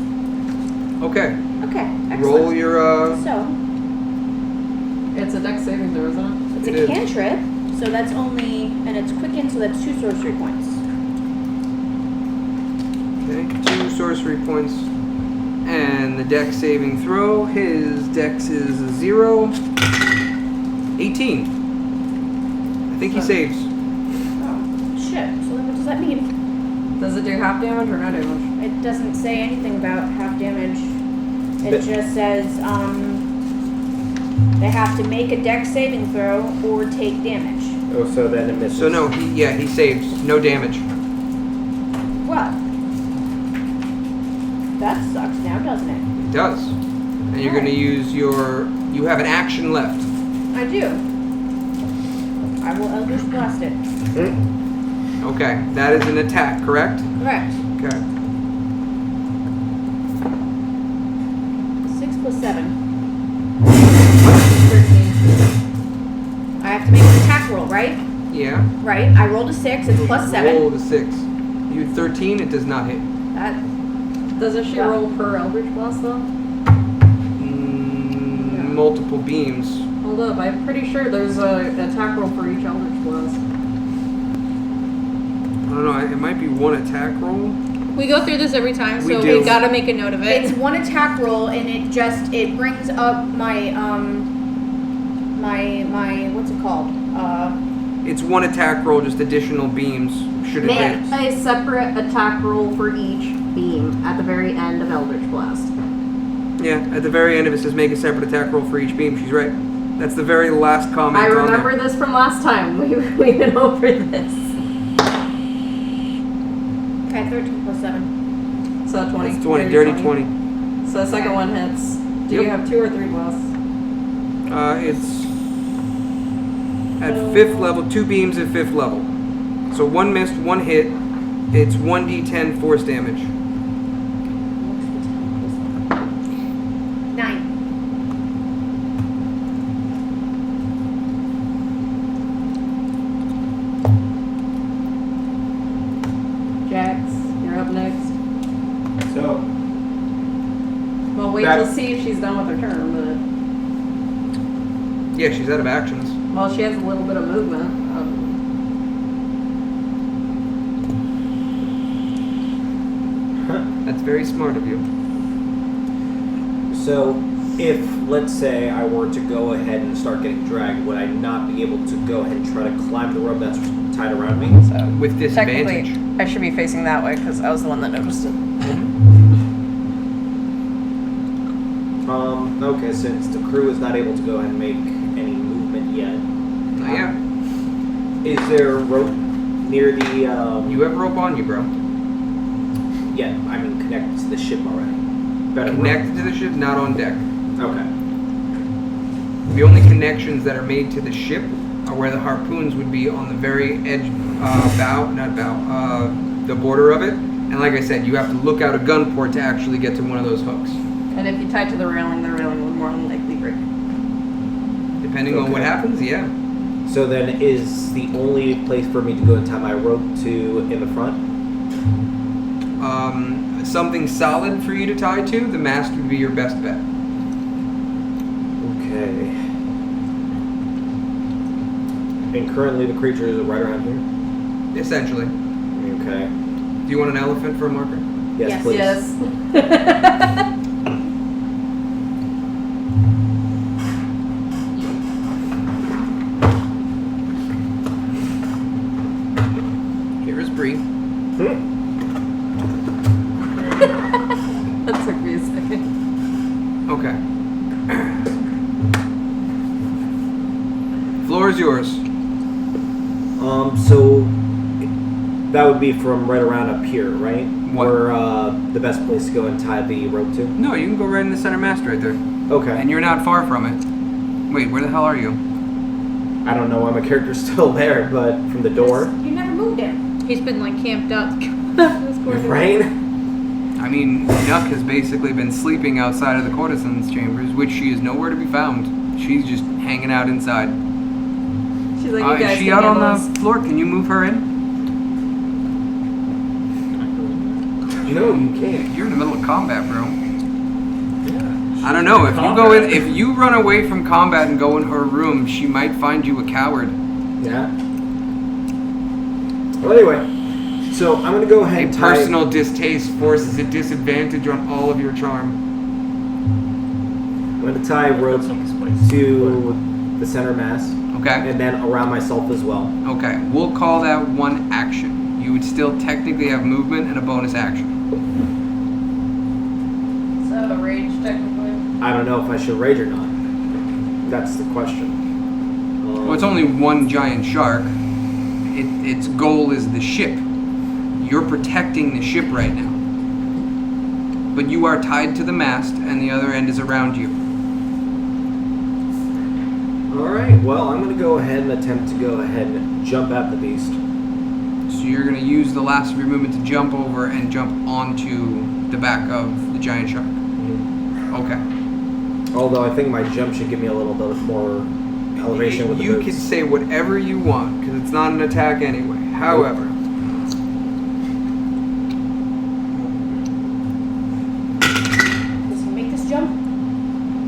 Speaker 2: Okay.
Speaker 1: Okay, excellent.
Speaker 2: Roll your,
Speaker 1: So,
Speaker 7: It's a dex saving throw, isn't it?
Speaker 1: it's
Speaker 2: It
Speaker 1: a
Speaker 2: is.
Speaker 1: cantrip, so that's only, and it's quickened, so that's 2 sorcery points.
Speaker 2: Okay, 2 sorcery points. And the dex saving throw, his dex is a 0. 18. I think he saves.
Speaker 1: Oh, shit. So then what does that mean?
Speaker 7: Does it do half damage or no damage?
Speaker 1: It doesn't say anything about half damage. It
Speaker 4: But-
Speaker 1: just says, they have to make a dex saving throw or take damage.
Speaker 4: Oh, so then it misses.
Speaker 2: So no, he saves. No damage.
Speaker 1: What? That sucks now, doesn't it?
Speaker 2: It does. And you're going to use your... You have an action left.
Speaker 1: I do. I will Eldritch Blast it.
Speaker 2: Okay, that is an attack, correct?
Speaker 1: Correct.
Speaker 2: Okay.
Speaker 1: 6 plus 7.
Speaker 7: 13.
Speaker 1: I have to make an attack roll, right?
Speaker 2: Yeah.
Speaker 1: Right. I rolled a 6. It's plus 7.
Speaker 2: Roll the 6. You 13, it does not hit.
Speaker 1: That,
Speaker 7: Doesn't she
Speaker 1: Yeah.
Speaker 7: roll per Eldritch Blast though?
Speaker 2: Multiple beams.
Speaker 7: Hold up, I'm pretty sure there's an attack roll for each Eldritch Blast.
Speaker 2: I don't know, it might be one attack roll.
Speaker 5: We go through this every time,
Speaker 2: We
Speaker 5: so
Speaker 2: do.
Speaker 5: we gotta make a note of it.
Speaker 1: it's one attack roll, and it brings up my my what's it called?
Speaker 2: It's one attack roll, just additional beams should it
Speaker 7: Make
Speaker 2: hit.
Speaker 7: a separate attack roll for each beam at the very end of Eldritch Blast.
Speaker 2: Yeah, at the very end of it says make a separate attack roll for each beam. She's right. That's the very last comment
Speaker 7: I
Speaker 2: on
Speaker 7: remember
Speaker 2: there.
Speaker 7: this from last time. We went over this.
Speaker 1: Okay, 13 plus 7.
Speaker 7: So 20.
Speaker 2: It's 20, dirty 20.
Speaker 7: So the second one hits. Do you
Speaker 2: Yep.
Speaker 7: have 2 or 3 blasts?
Speaker 2: It's at 5th level, 2 beams at 5th level. So 1 missed, 1 hit. It's 1d10 force damage.
Speaker 1: 9.
Speaker 7: Jax, you're up next.
Speaker 3: So,
Speaker 7: Well, wait
Speaker 3: That-
Speaker 7: till see if she's done with her turn,
Speaker 2: Yeah, she's out of actions.
Speaker 7: but well, she has a little bit of movement.
Speaker 2: That's very smart of you.
Speaker 4: So, if, let's say, I were to go ahead and start getting dragged, would I not be able to go ahead and try to climb the rope that's tied around me?
Speaker 8: So
Speaker 2: With disadvantage.
Speaker 8: technically, I should be facing that way because I was the one that noticed it.
Speaker 4: Okay, since the crew is not able to go ahead and make any movement yet,
Speaker 2: Yeah.
Speaker 4: is there a rope near the,
Speaker 2: You have rope on you, bro.
Speaker 4: yeah, I mean, connected to the ship already? Better rope.
Speaker 2: Connected to the ship, not on deck.
Speaker 4: Okay.
Speaker 2: The only connections that are made to the ship are where the harpoons would be on the very edge, the border of it. And like I said, you have to look out a gun port to actually get to one of those hooks.
Speaker 7: And if you tie to the railing would more than likely break.
Speaker 2: Depending on what
Speaker 4: Okay.
Speaker 2: happens, yeah.
Speaker 4: So then is the only place for me to go and tie my rope to in the front?
Speaker 2: Something solid for you to tie to, the mast would be your best bet.
Speaker 4: Okay. And currently the creature is right around here?
Speaker 2: Essentially.
Speaker 4: Okay.
Speaker 2: Do you want an elephant for a marker?
Speaker 4: Yes,
Speaker 1: Yes.
Speaker 4: please.
Speaker 7: Yes.
Speaker 2: Here is Bree.
Speaker 7: That took me a second.
Speaker 2: Okay. Floor is yours.
Speaker 4: So that would be from right around up here, right?
Speaker 2: What?
Speaker 4: Where the best place to go and tie the rope to?
Speaker 2: No, you can go right in the center mast right there.
Speaker 4: Okay.
Speaker 2: And you're not far from it. Wait, where the hell are you?
Speaker 4: I don't know why my character's still there, but from the door.
Speaker 1: You never moved him.
Speaker 5: He's been like camped up. This corridor.
Speaker 4: Right?
Speaker 2: I mean, Nuck has basically been sleeping outside of the courtesan's chambers, which she is nowhere to be found. She's just hanging out inside.
Speaker 7: She's like, you guys
Speaker 2: Is she
Speaker 7: can
Speaker 2: out on
Speaker 7: handle
Speaker 2: the
Speaker 7: this.
Speaker 2: floor? Can you move her in?
Speaker 4: No, you can't.
Speaker 2: You're in the middle of combat, bro.
Speaker 6: Yeah.
Speaker 2: I don't know. If you go in,
Speaker 6: Combat.
Speaker 2: if you run away from combat and go in her room, she might find you a coward.
Speaker 4: Yeah. Well, anyway, so I'm gonna go ahead
Speaker 2: A
Speaker 4: and tie.
Speaker 2: personal distaste forces a disadvantage on all of your charm.
Speaker 4: I'm gonna tie rope to the center mass,
Speaker 2: Okay.
Speaker 4: and then around myself as well.
Speaker 2: Okay. We'll call that one action. You would still technically have movement and a bonus action.
Speaker 7: So, rage, technically.
Speaker 4: I don't know if I should rage or not. That's the question.
Speaker 2: Well, it's only one giant shark. Its goal is the ship. You're protecting the ship right now. But you are tied to the mast, and the other end is around you.
Speaker 4: Alright, well, I'm going to go ahead and attempt to go ahead and jump at the beast.
Speaker 2: So you're going to use the last of your movement to jump over and jump onto the back of the giant shark. Okay.
Speaker 4: Although I think my jump should give me a little bit more elevation with the
Speaker 2: You
Speaker 4: boots.
Speaker 2: can say whatever you want, because it's not an attack anyway. However,
Speaker 1: Does he make this jump?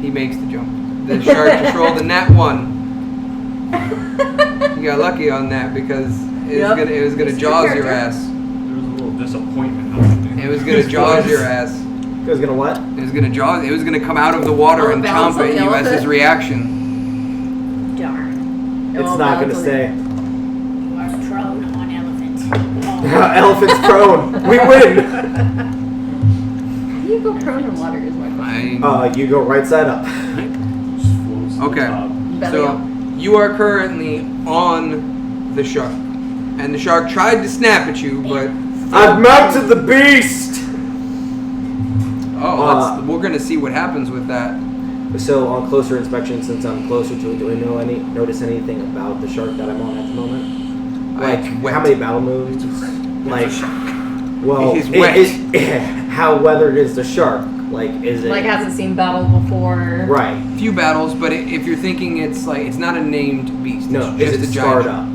Speaker 2: he makes the jump. The shark just rolled a nat 1. You got lucky on that because it
Speaker 7: Yep.
Speaker 2: was gonna
Speaker 1: It's
Speaker 2: jaws
Speaker 1: good
Speaker 2: your
Speaker 1: character.
Speaker 2: ass.
Speaker 6: There was a little disappointment. Don't you
Speaker 2: It was
Speaker 6: think?
Speaker 2: gonna jaws your ass.
Speaker 4: It was going to what?
Speaker 2: It was gonna jaw. It was gonna come out of the water
Speaker 7: Oh,
Speaker 2: and
Speaker 7: balance
Speaker 2: chomp
Speaker 7: on
Speaker 2: at
Speaker 7: the
Speaker 2: you as his
Speaker 7: elephant?
Speaker 2: reaction.
Speaker 1: Darn.
Speaker 7: It
Speaker 4: It's
Speaker 7: won't
Speaker 4: not going to
Speaker 7: balance on
Speaker 4: stay.
Speaker 1: You are prone on elephant. Oh.
Speaker 4: Elephant's prone. We win.
Speaker 7: How do you go prone in water is my question.
Speaker 4: You go right side up.
Speaker 6: Just floats to the
Speaker 2: Okay.
Speaker 6: top.
Speaker 7: Belly
Speaker 2: So
Speaker 7: up.
Speaker 2: you are currently on the shark, and the shark tried to snap at you, but
Speaker 4: I've mounted the beast.
Speaker 2: we're gonna see what happens with that.
Speaker 4: So on closer inspection, since I'm closer to it, do I notice anything about the shark that I'm on at the moment? Like
Speaker 2: It's wet.
Speaker 4: how many battle moves? Like, well,
Speaker 2: It is wet.
Speaker 4: how weathered is the shark? Like, is it
Speaker 7: Like, has it seen battle before?
Speaker 4: right?
Speaker 2: Few battles, but if you're thinking it's like it's not a named beast.
Speaker 4: No,
Speaker 2: it's
Speaker 4: is
Speaker 2: just
Speaker 4: it
Speaker 2: a giant
Speaker 4: scarred up?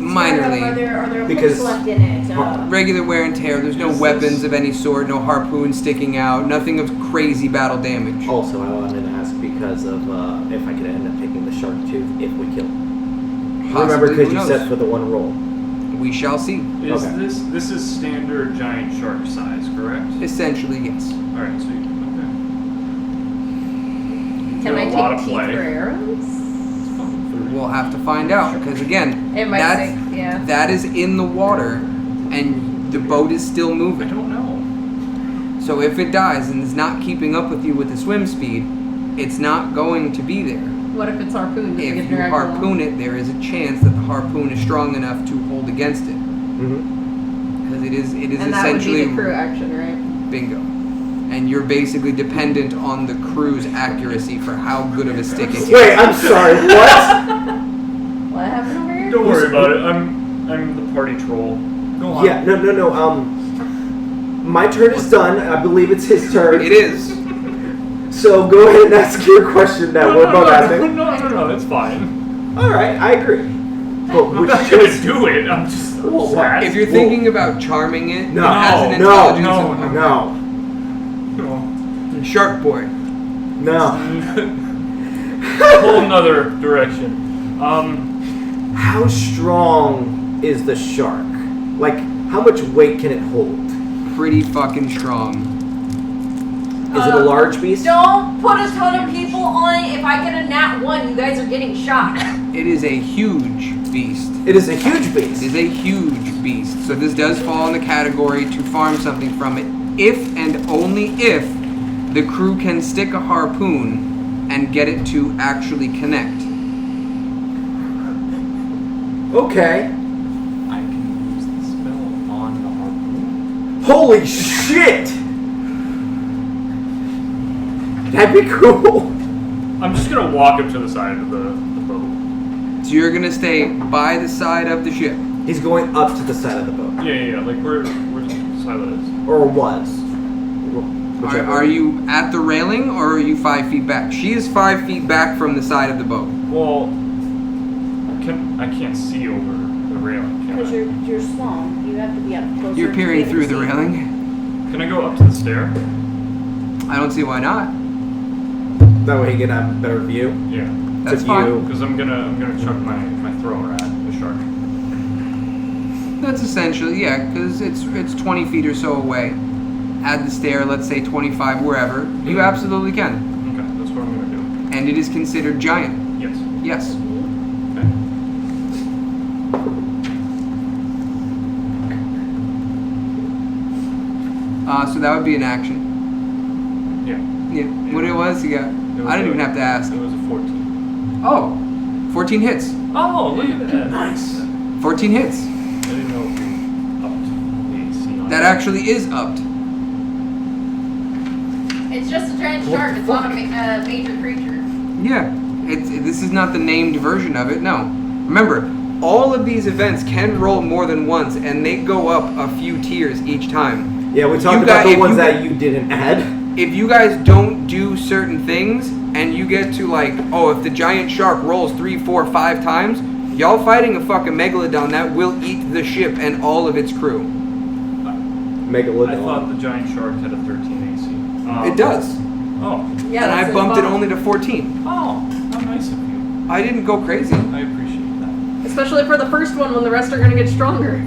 Speaker 2: Minorly.
Speaker 1: Are there
Speaker 4: Because-
Speaker 1: hooks left in it?
Speaker 2: Regular wear and tear. There's no weapons of any sort, no harpoons sticking out, nothing of crazy battle damage.
Speaker 4: Also, I wanted to ask because of if I could end up taking the shark tooth if we kill.
Speaker 2: Possibly,
Speaker 4: Remember, because
Speaker 2: who
Speaker 4: you
Speaker 2: knows?
Speaker 4: said for the one roll.
Speaker 2: We shall see.
Speaker 6: Is
Speaker 4: Okay.
Speaker 6: this is standard giant shark size, correct?
Speaker 2: Essentially, yes.
Speaker 6: All right, so okay.
Speaker 7: Can
Speaker 6: Got
Speaker 7: I
Speaker 6: a lot
Speaker 7: take
Speaker 6: of
Speaker 7: teeth
Speaker 6: play.
Speaker 7: for arrows?
Speaker 2: We'll have to find out because again,
Speaker 7: It might
Speaker 2: that's,
Speaker 7: say, yeah.
Speaker 2: that is in the water, and the boat is still
Speaker 6: I
Speaker 2: moving.
Speaker 6: don't know.
Speaker 2: So if it dies and is not keeping up with you with the swim speed, it's not going to be there.
Speaker 7: What if it's harpooned? Does it
Speaker 2: If
Speaker 7: get
Speaker 2: you
Speaker 7: dragged
Speaker 2: harpoon
Speaker 7: along?
Speaker 2: it, there is a chance that the harpoon is strong enough to hold against it,
Speaker 4: Mm-hmm.
Speaker 2: because it is
Speaker 7: And that would
Speaker 2: essentially
Speaker 7: be the crew action, right?
Speaker 2: bingo. And you're basically dependent on the crew's accuracy for how good of a stick it
Speaker 4: Wait, I'm sorry. What?
Speaker 7: What happened over here?
Speaker 6: Don't worry about it. I'm the party troll. Go on.
Speaker 4: Yeah, no. My turn is done. I believe it's his turn.
Speaker 2: It is.
Speaker 4: So go ahead and ask your question that we're both asking.
Speaker 6: No, it's fine.
Speaker 4: All right, I agree. But
Speaker 6: I'm
Speaker 4: which
Speaker 6: not gonna
Speaker 4: is
Speaker 6: do it. I'm just
Speaker 4: Well,
Speaker 6: sad.
Speaker 2: If you're thinking about charming it,
Speaker 4: No,
Speaker 2: it has an
Speaker 4: no,
Speaker 2: intelligence of
Speaker 4: no,
Speaker 2: Shark Boy.
Speaker 4: no.
Speaker 6: Whole nother direction.
Speaker 4: How strong is the shark? Like, how much weight can it hold?
Speaker 2: Pretty fucking strong.
Speaker 4: Is it a large beast?
Speaker 7: Don't put a ton of people on it. If I get a nat 1, you guys are getting shot.
Speaker 2: It is a huge beast.
Speaker 4: It is a huge
Speaker 2: It
Speaker 4: beast.
Speaker 2: is a huge beast. So this does fall in the category to farm something from it if and only if the crew can stick a harpoon and get it to actually connect.
Speaker 4: Okay.
Speaker 6: I can use the spell on the harpoon.
Speaker 4: Holy shit! That'd be cool.
Speaker 6: I'm just gonna walk up to the side of the boat.
Speaker 2: So you're gonna stay by the side of the ship.
Speaker 4: He's going up to the side of the boat.
Speaker 6: Yeah. Like where's Sila is?
Speaker 4: Or was.
Speaker 2: Are you at the railing or are you 5 feet back? She is 5 feet back from the side of the boat.
Speaker 6: Well, I can't see over the railing. Can
Speaker 1: Because
Speaker 6: I?
Speaker 1: you're small. You have to be up closer.
Speaker 2: You're
Speaker 1: to
Speaker 2: peering
Speaker 1: be able
Speaker 2: through
Speaker 1: to
Speaker 2: the
Speaker 1: see.
Speaker 2: railing.
Speaker 6: Can I go up to the stair?
Speaker 2: I don't see why not.
Speaker 4: That way he can have a better view.
Speaker 6: Yeah.
Speaker 2: That's
Speaker 4: To
Speaker 2: fine.
Speaker 4: you.
Speaker 6: Because I'm gonna chuck my thrower at the shark.
Speaker 2: That's essentially, yeah, because it's 20 feet or so away. Add the stair, let's say 25, wherever. You absolutely can.
Speaker 6: Okay, that's what I'm gonna do.
Speaker 2: And it is considered giant.
Speaker 6: Yes.
Speaker 2: Yes.
Speaker 6: Okay.
Speaker 2: So that would be an action.
Speaker 6: Yeah.
Speaker 2: Yeah. What it was, you got.
Speaker 6: It was
Speaker 2: I didn't
Speaker 6: a-
Speaker 2: even have to ask.
Speaker 6: It was a 14.
Speaker 2: Oh, 14 hits.
Speaker 6: Oh, look at that. Nice.
Speaker 2: 14 hits.
Speaker 6: I didn't know if we upped the AC on
Speaker 2: That actually is upped.
Speaker 7: It's just a giant shark. It's not a major creature.
Speaker 2: Yeah. This is not the named version of it. No. Remember, all of these events can roll more than once, and they go up a few tiers each time.
Speaker 4: Yeah, we talked
Speaker 2: You
Speaker 4: about
Speaker 2: got-
Speaker 4: the
Speaker 2: if
Speaker 4: ones
Speaker 2: you
Speaker 4: that
Speaker 2: got-
Speaker 4: you didn't add.
Speaker 2: If you guys don't do certain things, and you get to like, oh, if the giant shark rolls 3, 4, 5 times, y'all fighting a fucking megalodon that will eat the ship and all of its crew.
Speaker 4: Megalodon.
Speaker 6: I thought the giant shark had a 13 AC.
Speaker 2: It does.
Speaker 6: Oh.
Speaker 7: Yeah,
Speaker 2: And I
Speaker 7: that's
Speaker 2: bumped it
Speaker 7: bomb.
Speaker 2: only to 14.
Speaker 6: Oh, how nice of you.
Speaker 2: I didn't go crazy.
Speaker 6: I appreciate that.
Speaker 7: Especially for the first one when the rest are gonna get stronger.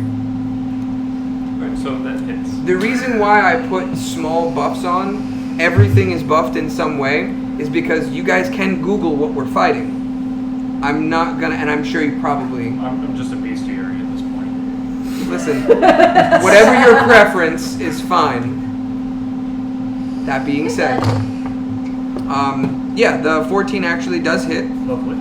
Speaker 6: Right, so that hits.
Speaker 2: The reason why I put small buffs on, everything is buffed in some way, is because you guys can Google what we're fighting. I'm not gonna, and I'm sure you probably,
Speaker 6: I'm just a bestiary at this point.
Speaker 2: listen, whatever your preference is fine. That being said, yeah, the 14 actually does hit.
Speaker 6: Lovely.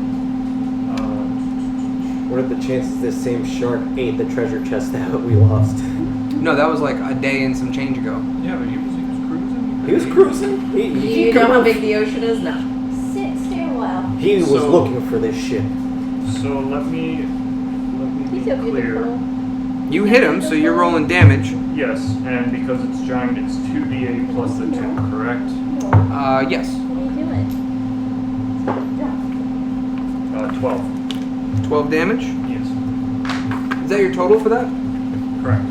Speaker 4: What are the chances this same shark ate the treasure chest that we lost?
Speaker 2: No, that was like a day and some change ago.
Speaker 6: Yeah, but he was cruising.
Speaker 4: He was cruising.
Speaker 7: Do you know how big the ocean is? No.
Speaker 1: Stay a while.
Speaker 4: He was
Speaker 6: So-
Speaker 4: looking for this ship.
Speaker 6: So let me
Speaker 5: Killed you,
Speaker 6: clear.
Speaker 5: Nicole.
Speaker 2: You hit him, so you're rolling damage.
Speaker 6: Yes, and because it's giant, it's 2d8 plus the 2, correct?
Speaker 2: Yes.
Speaker 5: What are you doing?
Speaker 6: 12.
Speaker 2: 12 damage.
Speaker 6: Yes,
Speaker 2: Is that your total for that?
Speaker 6: correct.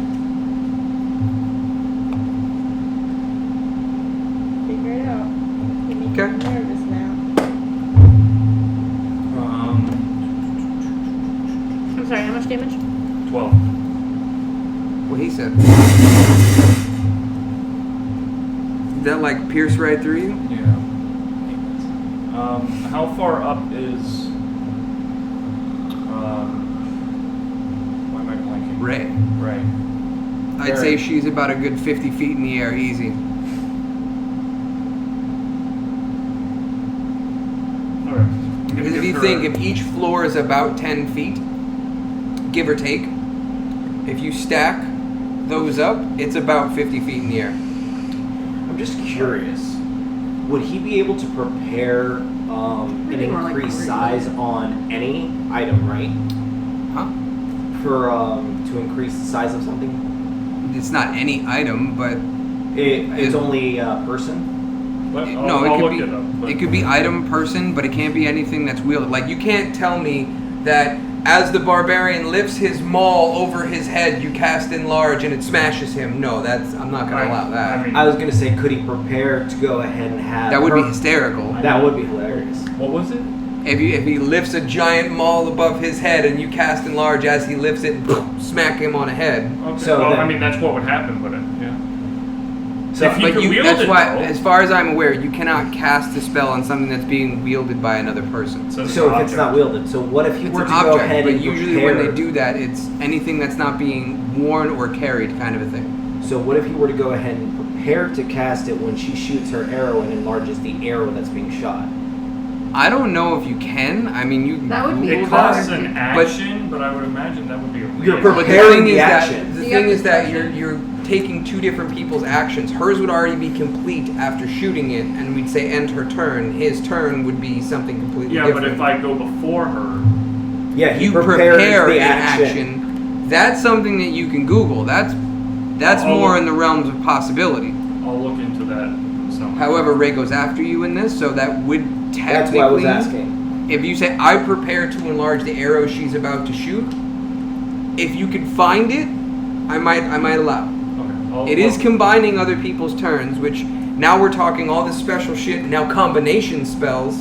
Speaker 5: Figure it out. You're making
Speaker 2: Okay.
Speaker 5: me nervous now. I'm sorry, how much damage?
Speaker 6: 12.
Speaker 2: What he said. Did that like pierce right through you?
Speaker 6: Yeah. How far up is? Why am I blanking?
Speaker 2: Ray.
Speaker 6: Right.
Speaker 2: I'd say she's about a good 50 feet in the air, easy.
Speaker 6: Okay.
Speaker 2: Because if you think if each floor is about 10 feet, give or take, if you stack those up, it's about 50 feet in the air.
Speaker 4: I'm just curious. Would he be able to prepare an
Speaker 7: Maybe more like
Speaker 4: increased
Speaker 7: 40.
Speaker 4: size on any item, right?
Speaker 2: Huh?
Speaker 4: For to increase the size of something?
Speaker 2: It's not any item, but
Speaker 4: It's only a person?
Speaker 6: But I'll,
Speaker 2: no,
Speaker 6: I'll
Speaker 2: it could
Speaker 6: look
Speaker 2: be
Speaker 6: it up. But
Speaker 2: it could be item person, but it can't be anything that's wielded. Like you can't tell me that as the barbarian lifts his maul over his head, you cast enlarge and it smashes him. No, I'm not gonna allow that.
Speaker 6: I mean,
Speaker 4: I was gonna say, could he prepare to go ahead and have
Speaker 2: That would be
Speaker 4: her-
Speaker 2: hysterical.
Speaker 4: That would be hilarious.
Speaker 6: what was it?
Speaker 2: If he lifts a giant maul above his head and you cast enlarge as he lifts it, and smack him on the head.
Speaker 6: Okay.
Speaker 4: So
Speaker 6: well,
Speaker 4: then-
Speaker 6: I mean, that's what would happen, but yeah.
Speaker 4: So,
Speaker 6: If he
Speaker 2: But
Speaker 6: could wield
Speaker 2: that's
Speaker 6: it,
Speaker 2: why,
Speaker 6: though.
Speaker 2: as far as I'm aware, you cannot cast a spell on something that's being wielded by another person.
Speaker 6: So,
Speaker 4: so if it's not wielded, so what if he
Speaker 2: It's
Speaker 4: were
Speaker 2: an
Speaker 4: to go
Speaker 2: object,
Speaker 4: ahead
Speaker 2: but
Speaker 4: and
Speaker 2: usually
Speaker 4: prepare,
Speaker 2: when they do that, it's anything that's not being worn or carried, kind of a thing.
Speaker 4: So what if he were to go ahead and prepare to cast it when she shoots her arrow and enlarges the arrow that's being shot?
Speaker 2: I don't know if you can. I mean, you.
Speaker 7: That would be
Speaker 2: Google
Speaker 6: It costs
Speaker 2: that.
Speaker 6: an action, but I would imagine that would be a
Speaker 4: You're
Speaker 6: reaction.
Speaker 2: But
Speaker 4: preparing
Speaker 2: the
Speaker 4: the
Speaker 2: thing is
Speaker 4: action.
Speaker 2: that the
Speaker 7: You
Speaker 2: thing
Speaker 7: have
Speaker 2: is that
Speaker 7: discretion?
Speaker 2: you're taking two different people's actions. Hers would already be complete after shooting it, and we'd say end her turn. His turn would be something completely
Speaker 6: Yeah,
Speaker 2: different.
Speaker 6: but if I go before her,
Speaker 4: Yeah, he
Speaker 2: you
Speaker 4: prepares
Speaker 2: prepare
Speaker 4: the
Speaker 2: an
Speaker 4: action.
Speaker 2: action, that's something that you can Google. That's
Speaker 6: I'll
Speaker 2: more
Speaker 6: look.
Speaker 2: in the realms of possibility.
Speaker 6: I'll look into that somehow.
Speaker 2: However, Ray goes after you in this, so that would technically.
Speaker 4: That's why I was asking.
Speaker 2: If you say, I prepare to enlarge the arrow she's about to shoot, if you could find it, I might allow.
Speaker 6: Okay.
Speaker 2: It is combining other people's turns, which now we're talking all this special shit, now combination spells.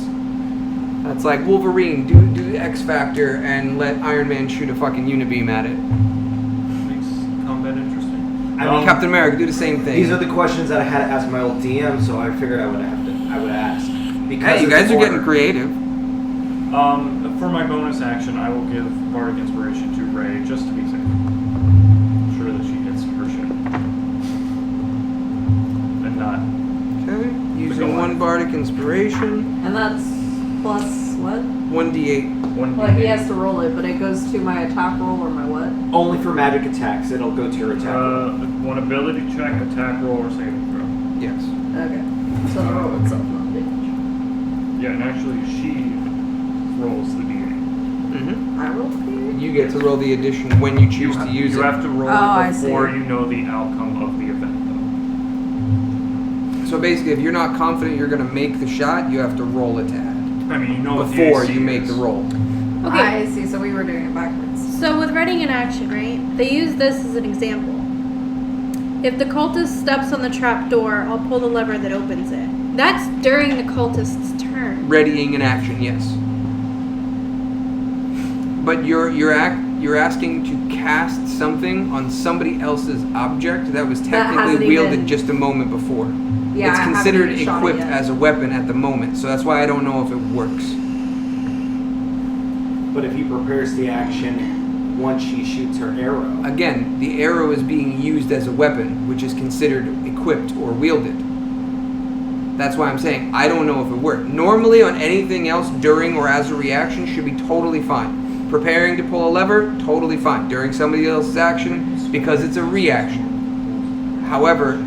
Speaker 2: That's like Wolverine, do X Factor and let Iron Man shoot a fucking unibeam at it.
Speaker 6: Makes combat interesting.
Speaker 4: I mean,
Speaker 2: Captain America, do the same thing.
Speaker 4: These are the questions that I had to ask my old DM, so I figured I would ask. Because
Speaker 2: Hey, you
Speaker 4: of
Speaker 2: guys
Speaker 4: the
Speaker 2: are getting
Speaker 4: order.
Speaker 2: creative.
Speaker 6: For my bonus action, I will give Bardic Inspiration to Ray just to be safe. Sure that she hits her shit. And not.
Speaker 2: Okay, using
Speaker 6: Go on.
Speaker 2: one bardic inspiration,
Speaker 7: And that's plus what?
Speaker 2: 1d8.
Speaker 6: One
Speaker 7: Well, he has to roll it, but it goes to my attack roll or my what?
Speaker 4: Only for magic attacks, it'll go to your attack. roll.
Speaker 6: one ability check, attack roll, or saving throw.
Speaker 2: Yes.
Speaker 7: Okay. So the roll itself, not damage.
Speaker 6: Yeah, and actually she rolls the d8.
Speaker 2: Mm-hmm.
Speaker 7: I rolled the
Speaker 2: You get to roll the addition when you choose to use
Speaker 6: you
Speaker 2: it.
Speaker 6: have to roll
Speaker 7: Oh, I
Speaker 6: it before
Speaker 7: see.
Speaker 6: you know the outcome of the event,
Speaker 2: So basically, if you're not confident you're going to make the shot, you have to roll it to add
Speaker 6: though. I mean, you know what the
Speaker 2: before
Speaker 6: AC
Speaker 2: you make
Speaker 6: is.
Speaker 2: the roll.
Speaker 5: Okay.
Speaker 7: I see, so we were doing it backwards.
Speaker 5: So with reading an action, right? They use this as an example. If the cultist steps on the trap door, I'll pull the lever that opens it. That's during the cultist's turn.
Speaker 2: Readying an action, yes. But you're asking to cast something on somebody else's object that was
Speaker 7: That
Speaker 2: technically
Speaker 7: hasn't
Speaker 2: wielded
Speaker 7: even-
Speaker 2: just a moment before.
Speaker 7: Yeah,
Speaker 2: It's
Speaker 7: I haven't
Speaker 2: considered
Speaker 7: even shot it
Speaker 2: equipped
Speaker 7: yet.
Speaker 2: as a weapon at the moment, so that's why I don't know if it works.
Speaker 4: But if he prepares the action once she shoots her arrow,
Speaker 2: Again, the arrow is being used as a weapon, which is considered equipped or wielded. That's why I'm saying I don't know if it worked. Normally, on anything else during or as a reaction should be totally fine. Preparing to pull a lever, totally fine. During somebody else's action, because it's a reaction. However,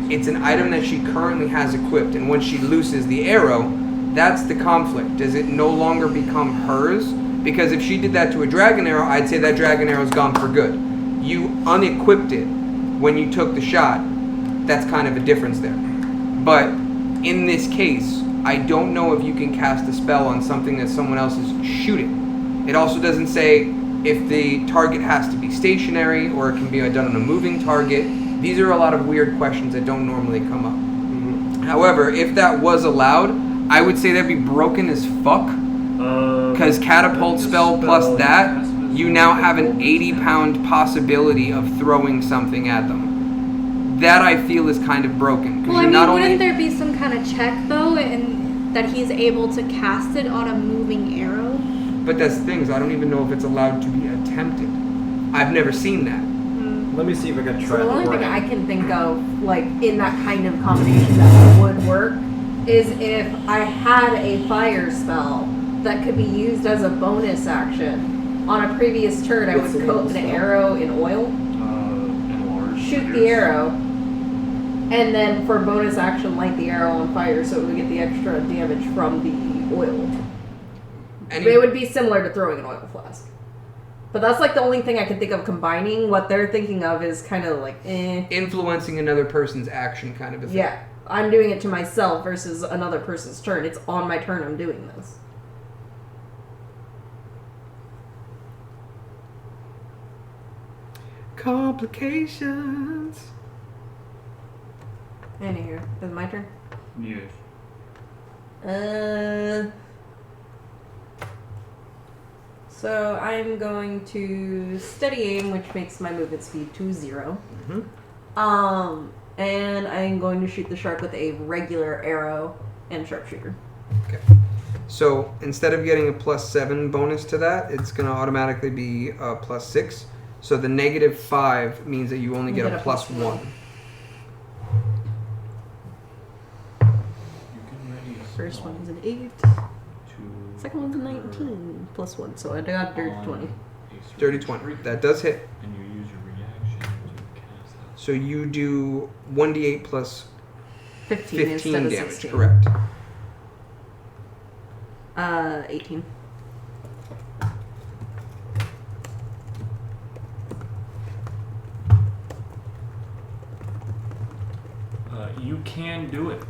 Speaker 2: it's an item that she currently has equipped, and when she looses the arrow, that's the conflict. Does it no longer become hers Because if she did that to a dragon arrow, I'd say that dragon arrow's gone for good. You unequipped it when you took the shot. That's kind of a difference there. But in this case, I don't know if you can cast a spell on something that someone else is shooting. It also doesn't say if the target has to be stationary or it can be done on a moving target. These are a lot of weird questions that don't normally come up.
Speaker 3: Mm-hmm.
Speaker 2: However, if that was allowed, I would say that'd be broken as fuck. Because catapult spell plus that, you now have an 80-pound possibility of throwing something at them. That I feel is kind of broken.
Speaker 5: Well, I mean, wouldn't there be some kind of check though, and that he's able to cast it on a moving arrow?
Speaker 2: But that's the thing, is I don't even know if it's allowed to be attempted. I've never seen that.
Speaker 4: Let me see if I can
Speaker 7: So
Speaker 4: try.
Speaker 7: the only thing I can think of, like, in that kind of combination that would work, is if I had a fire spell that could be used as a bonus action. On a previous turn, I
Speaker 4: What's
Speaker 7: would
Speaker 4: the
Speaker 7: coat
Speaker 4: bonus
Speaker 7: an
Speaker 4: spell?
Speaker 7: arrow in oil,
Speaker 6: Enlarge.
Speaker 7: shoot the arrow, and then for bonus action, light the arrow on fire so it would get the extra damage from the oil. It would be similar to throwing an oil flask. But that's like the only thing I can think of combining. What they're thinking of is kind of like,
Speaker 2: influencing another person's action kind of a thing.
Speaker 7: yeah, I'm doing it to myself versus another person's turn. It's on my turn I'm doing this.
Speaker 2: Complications.
Speaker 7: Anywho, is it my turn?
Speaker 6: Yes.
Speaker 7: So I'm going to steady aim, which makes my movement speed to 0. And I'm going to shoot the shark with a regular arrow and sharpshooter.
Speaker 2: Okay. So instead of getting a +7 bonus to that, it's going to automatically be a +6. So the -5 means that you only get a +1.
Speaker 6: You can ready a
Speaker 7: First
Speaker 6: spell
Speaker 7: one is an 8.
Speaker 6: to
Speaker 7: Second one's a 19 plus 1, so I got dirty 20.
Speaker 2: Dirty 20. That does hit.
Speaker 6: And you use your reaction to cast that.
Speaker 2: So you do 1d8 plus
Speaker 7: 15
Speaker 2: 15
Speaker 7: instead of
Speaker 2: damage,
Speaker 7: 16.
Speaker 2: correct.
Speaker 7: 18.
Speaker 6: You can do it.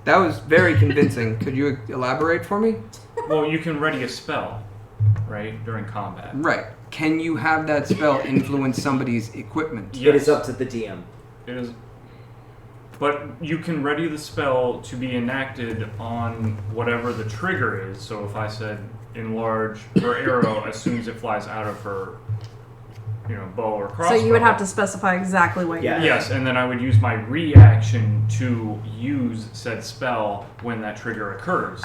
Speaker 2: That was very convincing. Could you elaborate for me?
Speaker 6: Well, you can ready a spell, right, during combat.
Speaker 2: Right. Can you have that spell influence somebody's equipment?
Speaker 4: It is up to the DM.
Speaker 6: It is. But you can ready the spell to be enacted on whatever the trigger is. So if I said enlarge her arrow as soon as it flies out of her, bow or crossbow.
Speaker 7: So you would have to specify exactly what
Speaker 4: Yeah.
Speaker 7: you're
Speaker 6: Yes, and then I would use my reaction to use said spell when that trigger occurs.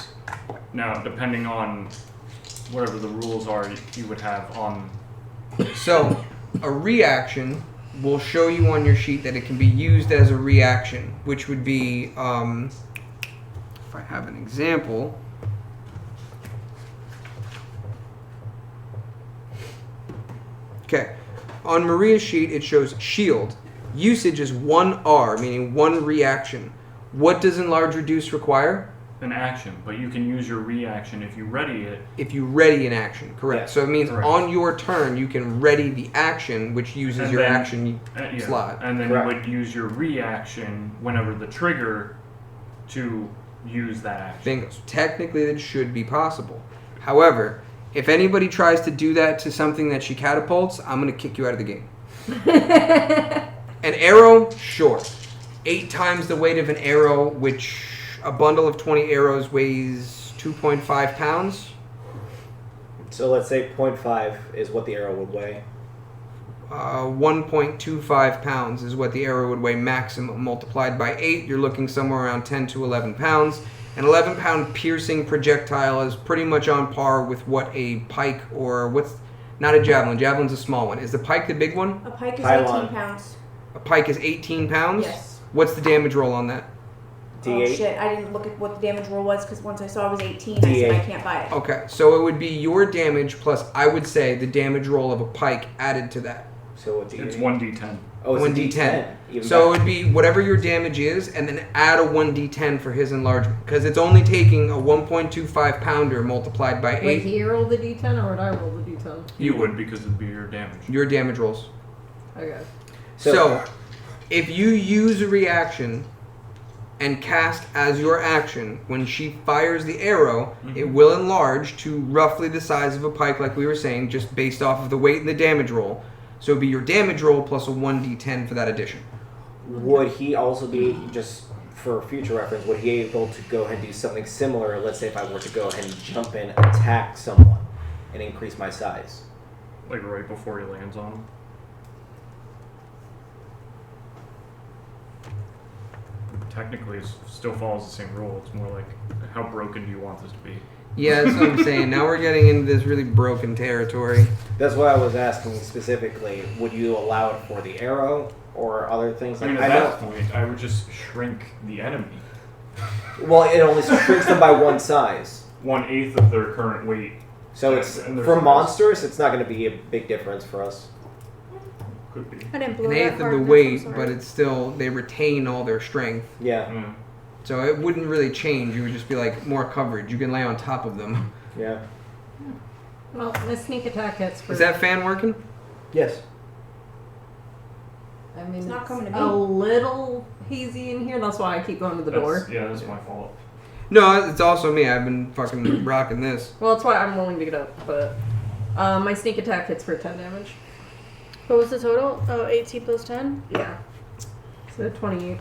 Speaker 6: Now, depending on whatever the rules are, you would have on.
Speaker 2: So, a reaction will show you on your sheet that it can be used as a reaction, which would be, if I have an example. Okay. On Maria's sheet, it shows shield. Usage is 1R, meaning one reaction. What does enlarge reduce require?
Speaker 6: An action, but you can use your reaction if you ready it.
Speaker 2: If you ready an action, correct.
Speaker 4: Yes,
Speaker 2: so it means
Speaker 6: correct.
Speaker 2: on your turn, you can ready the action, which uses
Speaker 6: And
Speaker 2: your
Speaker 6: then-
Speaker 2: action
Speaker 6: Yeah,
Speaker 2: slot.
Speaker 6: and then
Speaker 4: Correct.
Speaker 6: you would use your reaction whenever the trigger to use that action.
Speaker 2: Bingo. So technically, that should be possible. However, if anybody tries to do that to something that she catapults, I'm going to kick you out of the game. An arrow, sure. 8 times the weight of an arrow, which a bundle of 20 arrows weighs 2.5 pounds.
Speaker 4: So let's say 0.5 is what the arrow would weigh.
Speaker 2: 1.25 pounds is what the arrow would weigh maximum. Multiplied by 8, you're looking somewhere around 10 to 11 pounds. An 11-pound piercing projectile is pretty much on par with what a pike or not a javelin. Javelin's a small one. Is the pike the big one?
Speaker 1: A pike is
Speaker 4: Pylon.
Speaker 1: 18 pounds.
Speaker 2: A pike is 18 pounds?
Speaker 1: Yes.
Speaker 2: What's the damage roll on that?
Speaker 1: Oh
Speaker 4: D8.
Speaker 1: shit, I didn't look at what the damage roll was because once I saw it was 18, I said I
Speaker 4: D8.
Speaker 1: can't buy it.
Speaker 2: Okay, so it would be your damage plus, I would say, the damage roll of a pike added to that.
Speaker 4: So what do you
Speaker 6: It's
Speaker 4: need?
Speaker 6: 1d10.
Speaker 4: Oh, it's a
Speaker 2: 1d10.
Speaker 4: D10. Even
Speaker 2: So it
Speaker 4: better.
Speaker 2: would be whatever your damage is, and then add a 1d10 for his enlargement. Because it's only taking a 1.25 pounder multiplied by 8.
Speaker 7: Would he roll the d10 or would I roll the d10?
Speaker 6: You would because it'd be your damage.
Speaker 2: Your damage rolls.
Speaker 7: Okay.
Speaker 2: So, if you use a reaction and cast as your action, when she fires the arrow, it will enlarge to roughly the size of a pike, like we were saying, just based off of the weight and the damage roll. So it'd be your damage roll plus a 1d10 for that addition.
Speaker 4: Would he also be, just for future reference, would he be able to go ahead and do something similar? Let's say if I were to go ahead and jump in, attack someone, and increase my size.
Speaker 6: Like right before he lands on him. Technically, it still follows the same rule. It's more like, how broken do you want this to be?
Speaker 2: Yeah, that's what I'm saying. Now we're getting into this really broken territory.
Speaker 4: That's why I was asking specifically, would you allow it for the arrow or other things?
Speaker 6: I mean, at that point, I would just shrink the enemy.
Speaker 4: Well, it only shrinks them by one size.
Speaker 6: 1/8 of their current weight.
Speaker 4: So it's
Speaker 6: And there's
Speaker 4: for
Speaker 6: a-
Speaker 4: monsters, it's not going to be a big difference for us.
Speaker 6: Could be.
Speaker 5: I didn't blow
Speaker 2: An
Speaker 5: that
Speaker 2: eighth of
Speaker 5: hard
Speaker 2: the
Speaker 5: enough,
Speaker 2: weight,
Speaker 5: I'm
Speaker 2: but
Speaker 5: sorry.
Speaker 2: it's still, they retain all their strength.
Speaker 4: Yeah,
Speaker 6: Mm.
Speaker 2: So it wouldn't really change. You would just be like more coverage. You can lay on top of them.
Speaker 4: yeah.
Speaker 7: Well, my sneak attack hits for.
Speaker 2: Is that fan working?
Speaker 4: Yes.
Speaker 7: I mean,
Speaker 1: It's not coming to me.
Speaker 7: a little hazy in here. That's why I keep going to the door.
Speaker 6: Yeah, that's my fault.
Speaker 2: No, it's also me. I've been fucking rocking this.
Speaker 7: Well, that's why I'm willing to get up. But my sneak attack hits for 10 damage.
Speaker 5: What was the total? Oh, 18 plus 10?
Speaker 7: Yeah. So 28.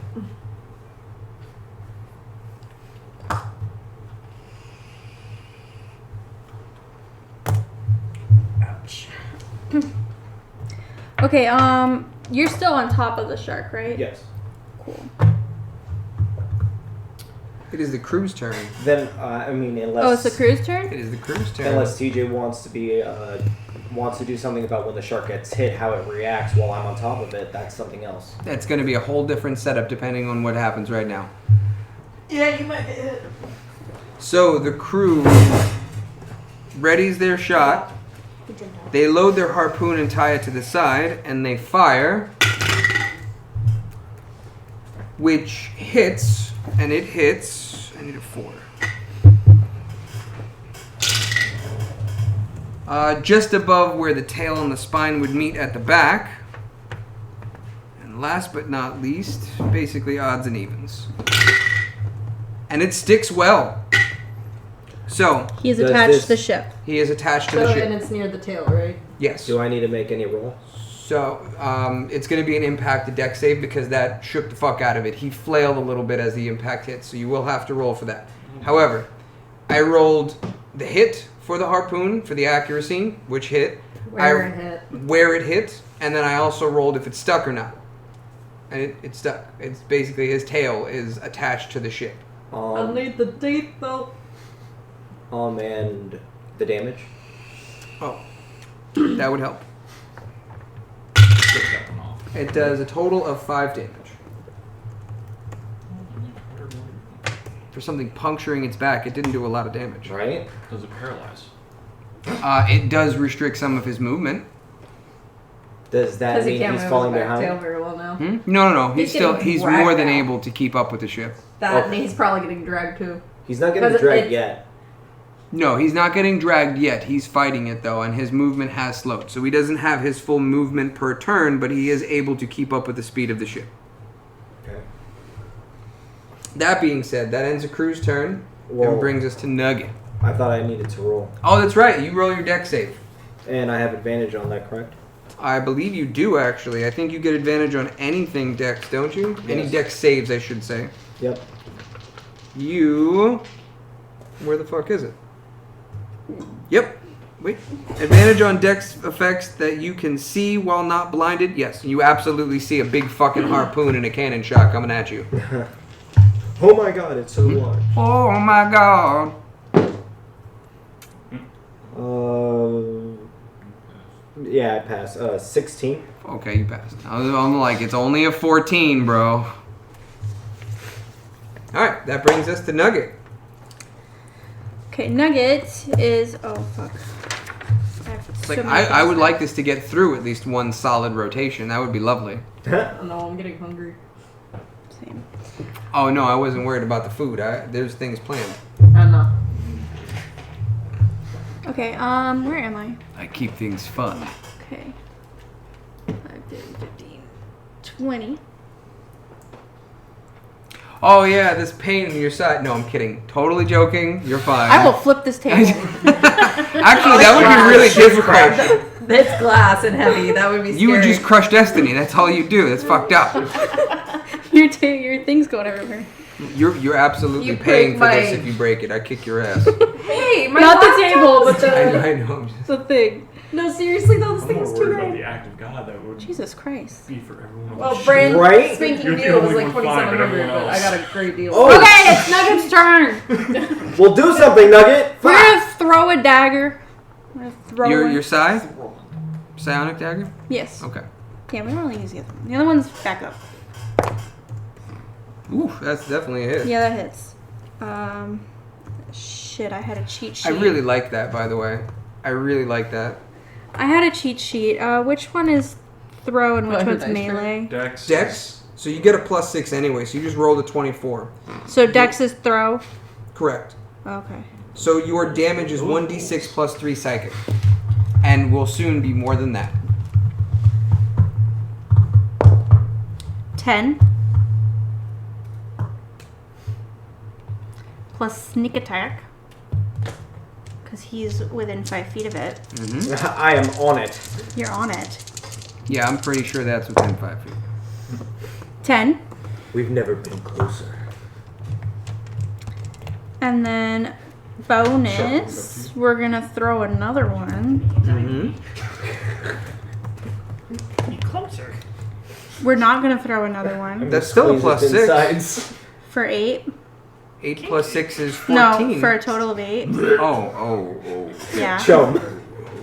Speaker 5: Ouch. Okay, you're still on top of the shark, right?
Speaker 4: Yes.
Speaker 5: Cool.
Speaker 2: It is the crew's turn.
Speaker 4: Then I mean, unless
Speaker 5: Oh, it's the crew's turn?
Speaker 2: It is the crew's turn.
Speaker 4: unless TJ wants to be wants to do something about when the shark gets hit, how it reacts while I'm on top of it. That's something else.
Speaker 2: That's going to be a whole different setup depending on what happens right now.
Speaker 7: Yeah, you might get hit.
Speaker 2: So the crew readies their shot. They load their harpoon and tie it to the side, and they fire, which hits, and it hits. I need a 4. Just above where the tail and the spine would meet at the back. And last but not least, basically odds and evens. And it sticks well. So,
Speaker 5: He's
Speaker 4: Does
Speaker 5: attached
Speaker 4: this-
Speaker 5: to the ship.
Speaker 2: he is attached to
Speaker 7: So,
Speaker 2: the
Speaker 7: and
Speaker 2: ship.
Speaker 7: it's near the tail, right?
Speaker 2: Yes.
Speaker 4: Do I need to make any roll?
Speaker 2: So, it's going to be an impact deck save because that shook the fuck out of it. He flailed a little bit as the impact hit, so you will have to roll for that. However, I rolled the hit for the harpoon for the accuracy, which hit.
Speaker 7: Where it hit.
Speaker 2: Where it hit, and then I also rolled if it stuck or not. And it stuck. It's basically his tail is attached to the ship.
Speaker 7: I need the teeth though.
Speaker 4: And the damage.
Speaker 2: Oh, that would help.
Speaker 6: Take that one off.
Speaker 2: It does a total of 5 damage. For something puncturing its back, it didn't do a lot of damage.
Speaker 4: Right?
Speaker 6: Does it paralyze?
Speaker 2: It does restrict some of his movement.
Speaker 4: Does that
Speaker 7: Because he
Speaker 4: mean
Speaker 7: can't
Speaker 4: he's
Speaker 7: move
Speaker 4: falling
Speaker 7: his back tail
Speaker 4: behind?
Speaker 7: very well now.
Speaker 2: No.
Speaker 7: He's
Speaker 2: He's
Speaker 7: getting
Speaker 2: more than
Speaker 7: dragged
Speaker 2: able to keep up with the ship.
Speaker 7: That
Speaker 4: Oh.
Speaker 7: and he's probably getting dragged too.
Speaker 4: He's not getting
Speaker 7: Because
Speaker 4: dragged
Speaker 7: it-
Speaker 4: yet.
Speaker 2: No, he's not getting dragged yet. He's fighting it though, and his movement has slowed. So he doesn't have his full movement per turn, but he is able to keep up with the speed of the ship.
Speaker 4: Okay.
Speaker 2: That being said, that ends a crew's turn
Speaker 4: Whoa.
Speaker 2: and brings us to Nugget.
Speaker 4: I thought I needed to roll.
Speaker 2: Oh, that's right. You roll your deck save.
Speaker 4: And I have advantage on that, correct?
Speaker 2: I believe you do actually. I think you get advantage on anything dex, don't you? Any
Speaker 4: Yes.
Speaker 2: dex saves, I should say.
Speaker 4: Yep.
Speaker 2: You. Where the fuck is it? Yep. Wait. Advantage on dex effects that you can see while not blinded. Yes, you absolutely see a big fucking harpoon and a cannon shot coming at you.
Speaker 3: Oh my god, it's so large.
Speaker 2: Oh my god.
Speaker 4: Yeah, I pass. 16.
Speaker 2: Okay, you passed. I'm like, it's only a 14, bro. Alright, that brings us to Nugget.
Speaker 5: Okay, Nugget is. Oh, fuck. I
Speaker 2: It's like I would like this to get through at least one solid rotation. That would be lovely.
Speaker 7: No, I'm getting hungry.
Speaker 5: Same.
Speaker 2: Oh no, I wasn't worried about the food. There's things planned.
Speaker 7: I know.
Speaker 5: Okay, where am I?
Speaker 2: I keep things fun.
Speaker 5: Okay. 5, 10, 15, 20.
Speaker 2: Oh yeah, this pain in your side. No, I'm kidding. Totally joking. You're fine.
Speaker 5: I will flip this table.
Speaker 2: Actually, that would be really difficult.
Speaker 7: It's glass and heavy. That would be scary.
Speaker 2: You would just crush Destiny. That's all you do. That's fucked up.
Speaker 5: your thing's going everywhere.
Speaker 2: You're absolutely
Speaker 7: You
Speaker 2: paying
Speaker 7: break
Speaker 2: for this
Speaker 7: my-
Speaker 2: if you break it. I kick your ass.
Speaker 7: Hey, my
Speaker 5: Not the
Speaker 7: laptop
Speaker 5: table,
Speaker 7: was
Speaker 5: but the-
Speaker 7: done.
Speaker 2: I know. I'm just-
Speaker 5: The thing.
Speaker 7: No, seriously though, this
Speaker 6: I'm
Speaker 7: thing
Speaker 6: more
Speaker 7: is too
Speaker 6: worried about
Speaker 7: great.
Speaker 6: the act of God that would
Speaker 5: Jesus Christ.
Speaker 6: be for everyone.
Speaker 7: Well, brand
Speaker 4: Right?
Speaker 7: spanking
Speaker 6: You're the
Speaker 7: new was
Speaker 6: only
Speaker 7: like
Speaker 6: one fine, but
Speaker 7: 2,700,
Speaker 6: everyone
Speaker 7: but I
Speaker 6: else.
Speaker 7: got a great deal.
Speaker 4: Oh.
Speaker 5: Okay, it's Nugget's turn.
Speaker 4: We'll do something, Nugget.
Speaker 5: We're gonna throw a dagger. We're gonna throw
Speaker 2: Your
Speaker 5: one.
Speaker 2: scythe? Psionic dagger?
Speaker 5: Yes.
Speaker 2: Okay.
Speaker 5: Yeah, we don't really use the other one. The other one's back up.
Speaker 2: Ooh, that's definitely a hit.
Speaker 5: Yeah, that hits. Shit, I had a cheat sheet.
Speaker 2: I really like that, by the way. I really like that.
Speaker 5: I had a cheat sheet. Which one is throw and which
Speaker 7: What,
Speaker 5: one's
Speaker 7: dice tray?
Speaker 5: melee?
Speaker 6: Dex.
Speaker 2: Dex. So you get a +6 anyway. So you just rolled a 24.
Speaker 5: So Dex is throw.
Speaker 2: Correct.
Speaker 5: Okay.
Speaker 2: So your damage is 1d6 plus 3 psychic, and will soon be more than that.
Speaker 5: 10. Plus sneak attack. Because he's within 5 feet of it.
Speaker 4: I am on it.
Speaker 5: You're on it.
Speaker 2: Yeah, I'm pretty sure that's within 5 feet.
Speaker 5: 10.
Speaker 4: We've never been closer.
Speaker 5: And then bonus, we're going to throw another one.
Speaker 1: Be closer.
Speaker 5: We're not going to throw another one.
Speaker 2: That's still a
Speaker 4: Squeeze
Speaker 2: +6.
Speaker 4: it insides.
Speaker 5: For 8.
Speaker 2: 8 plus 6 is 14.
Speaker 5: No, for a total of 8.
Speaker 2: Oh.
Speaker 5: Yeah.
Speaker 4: Chum.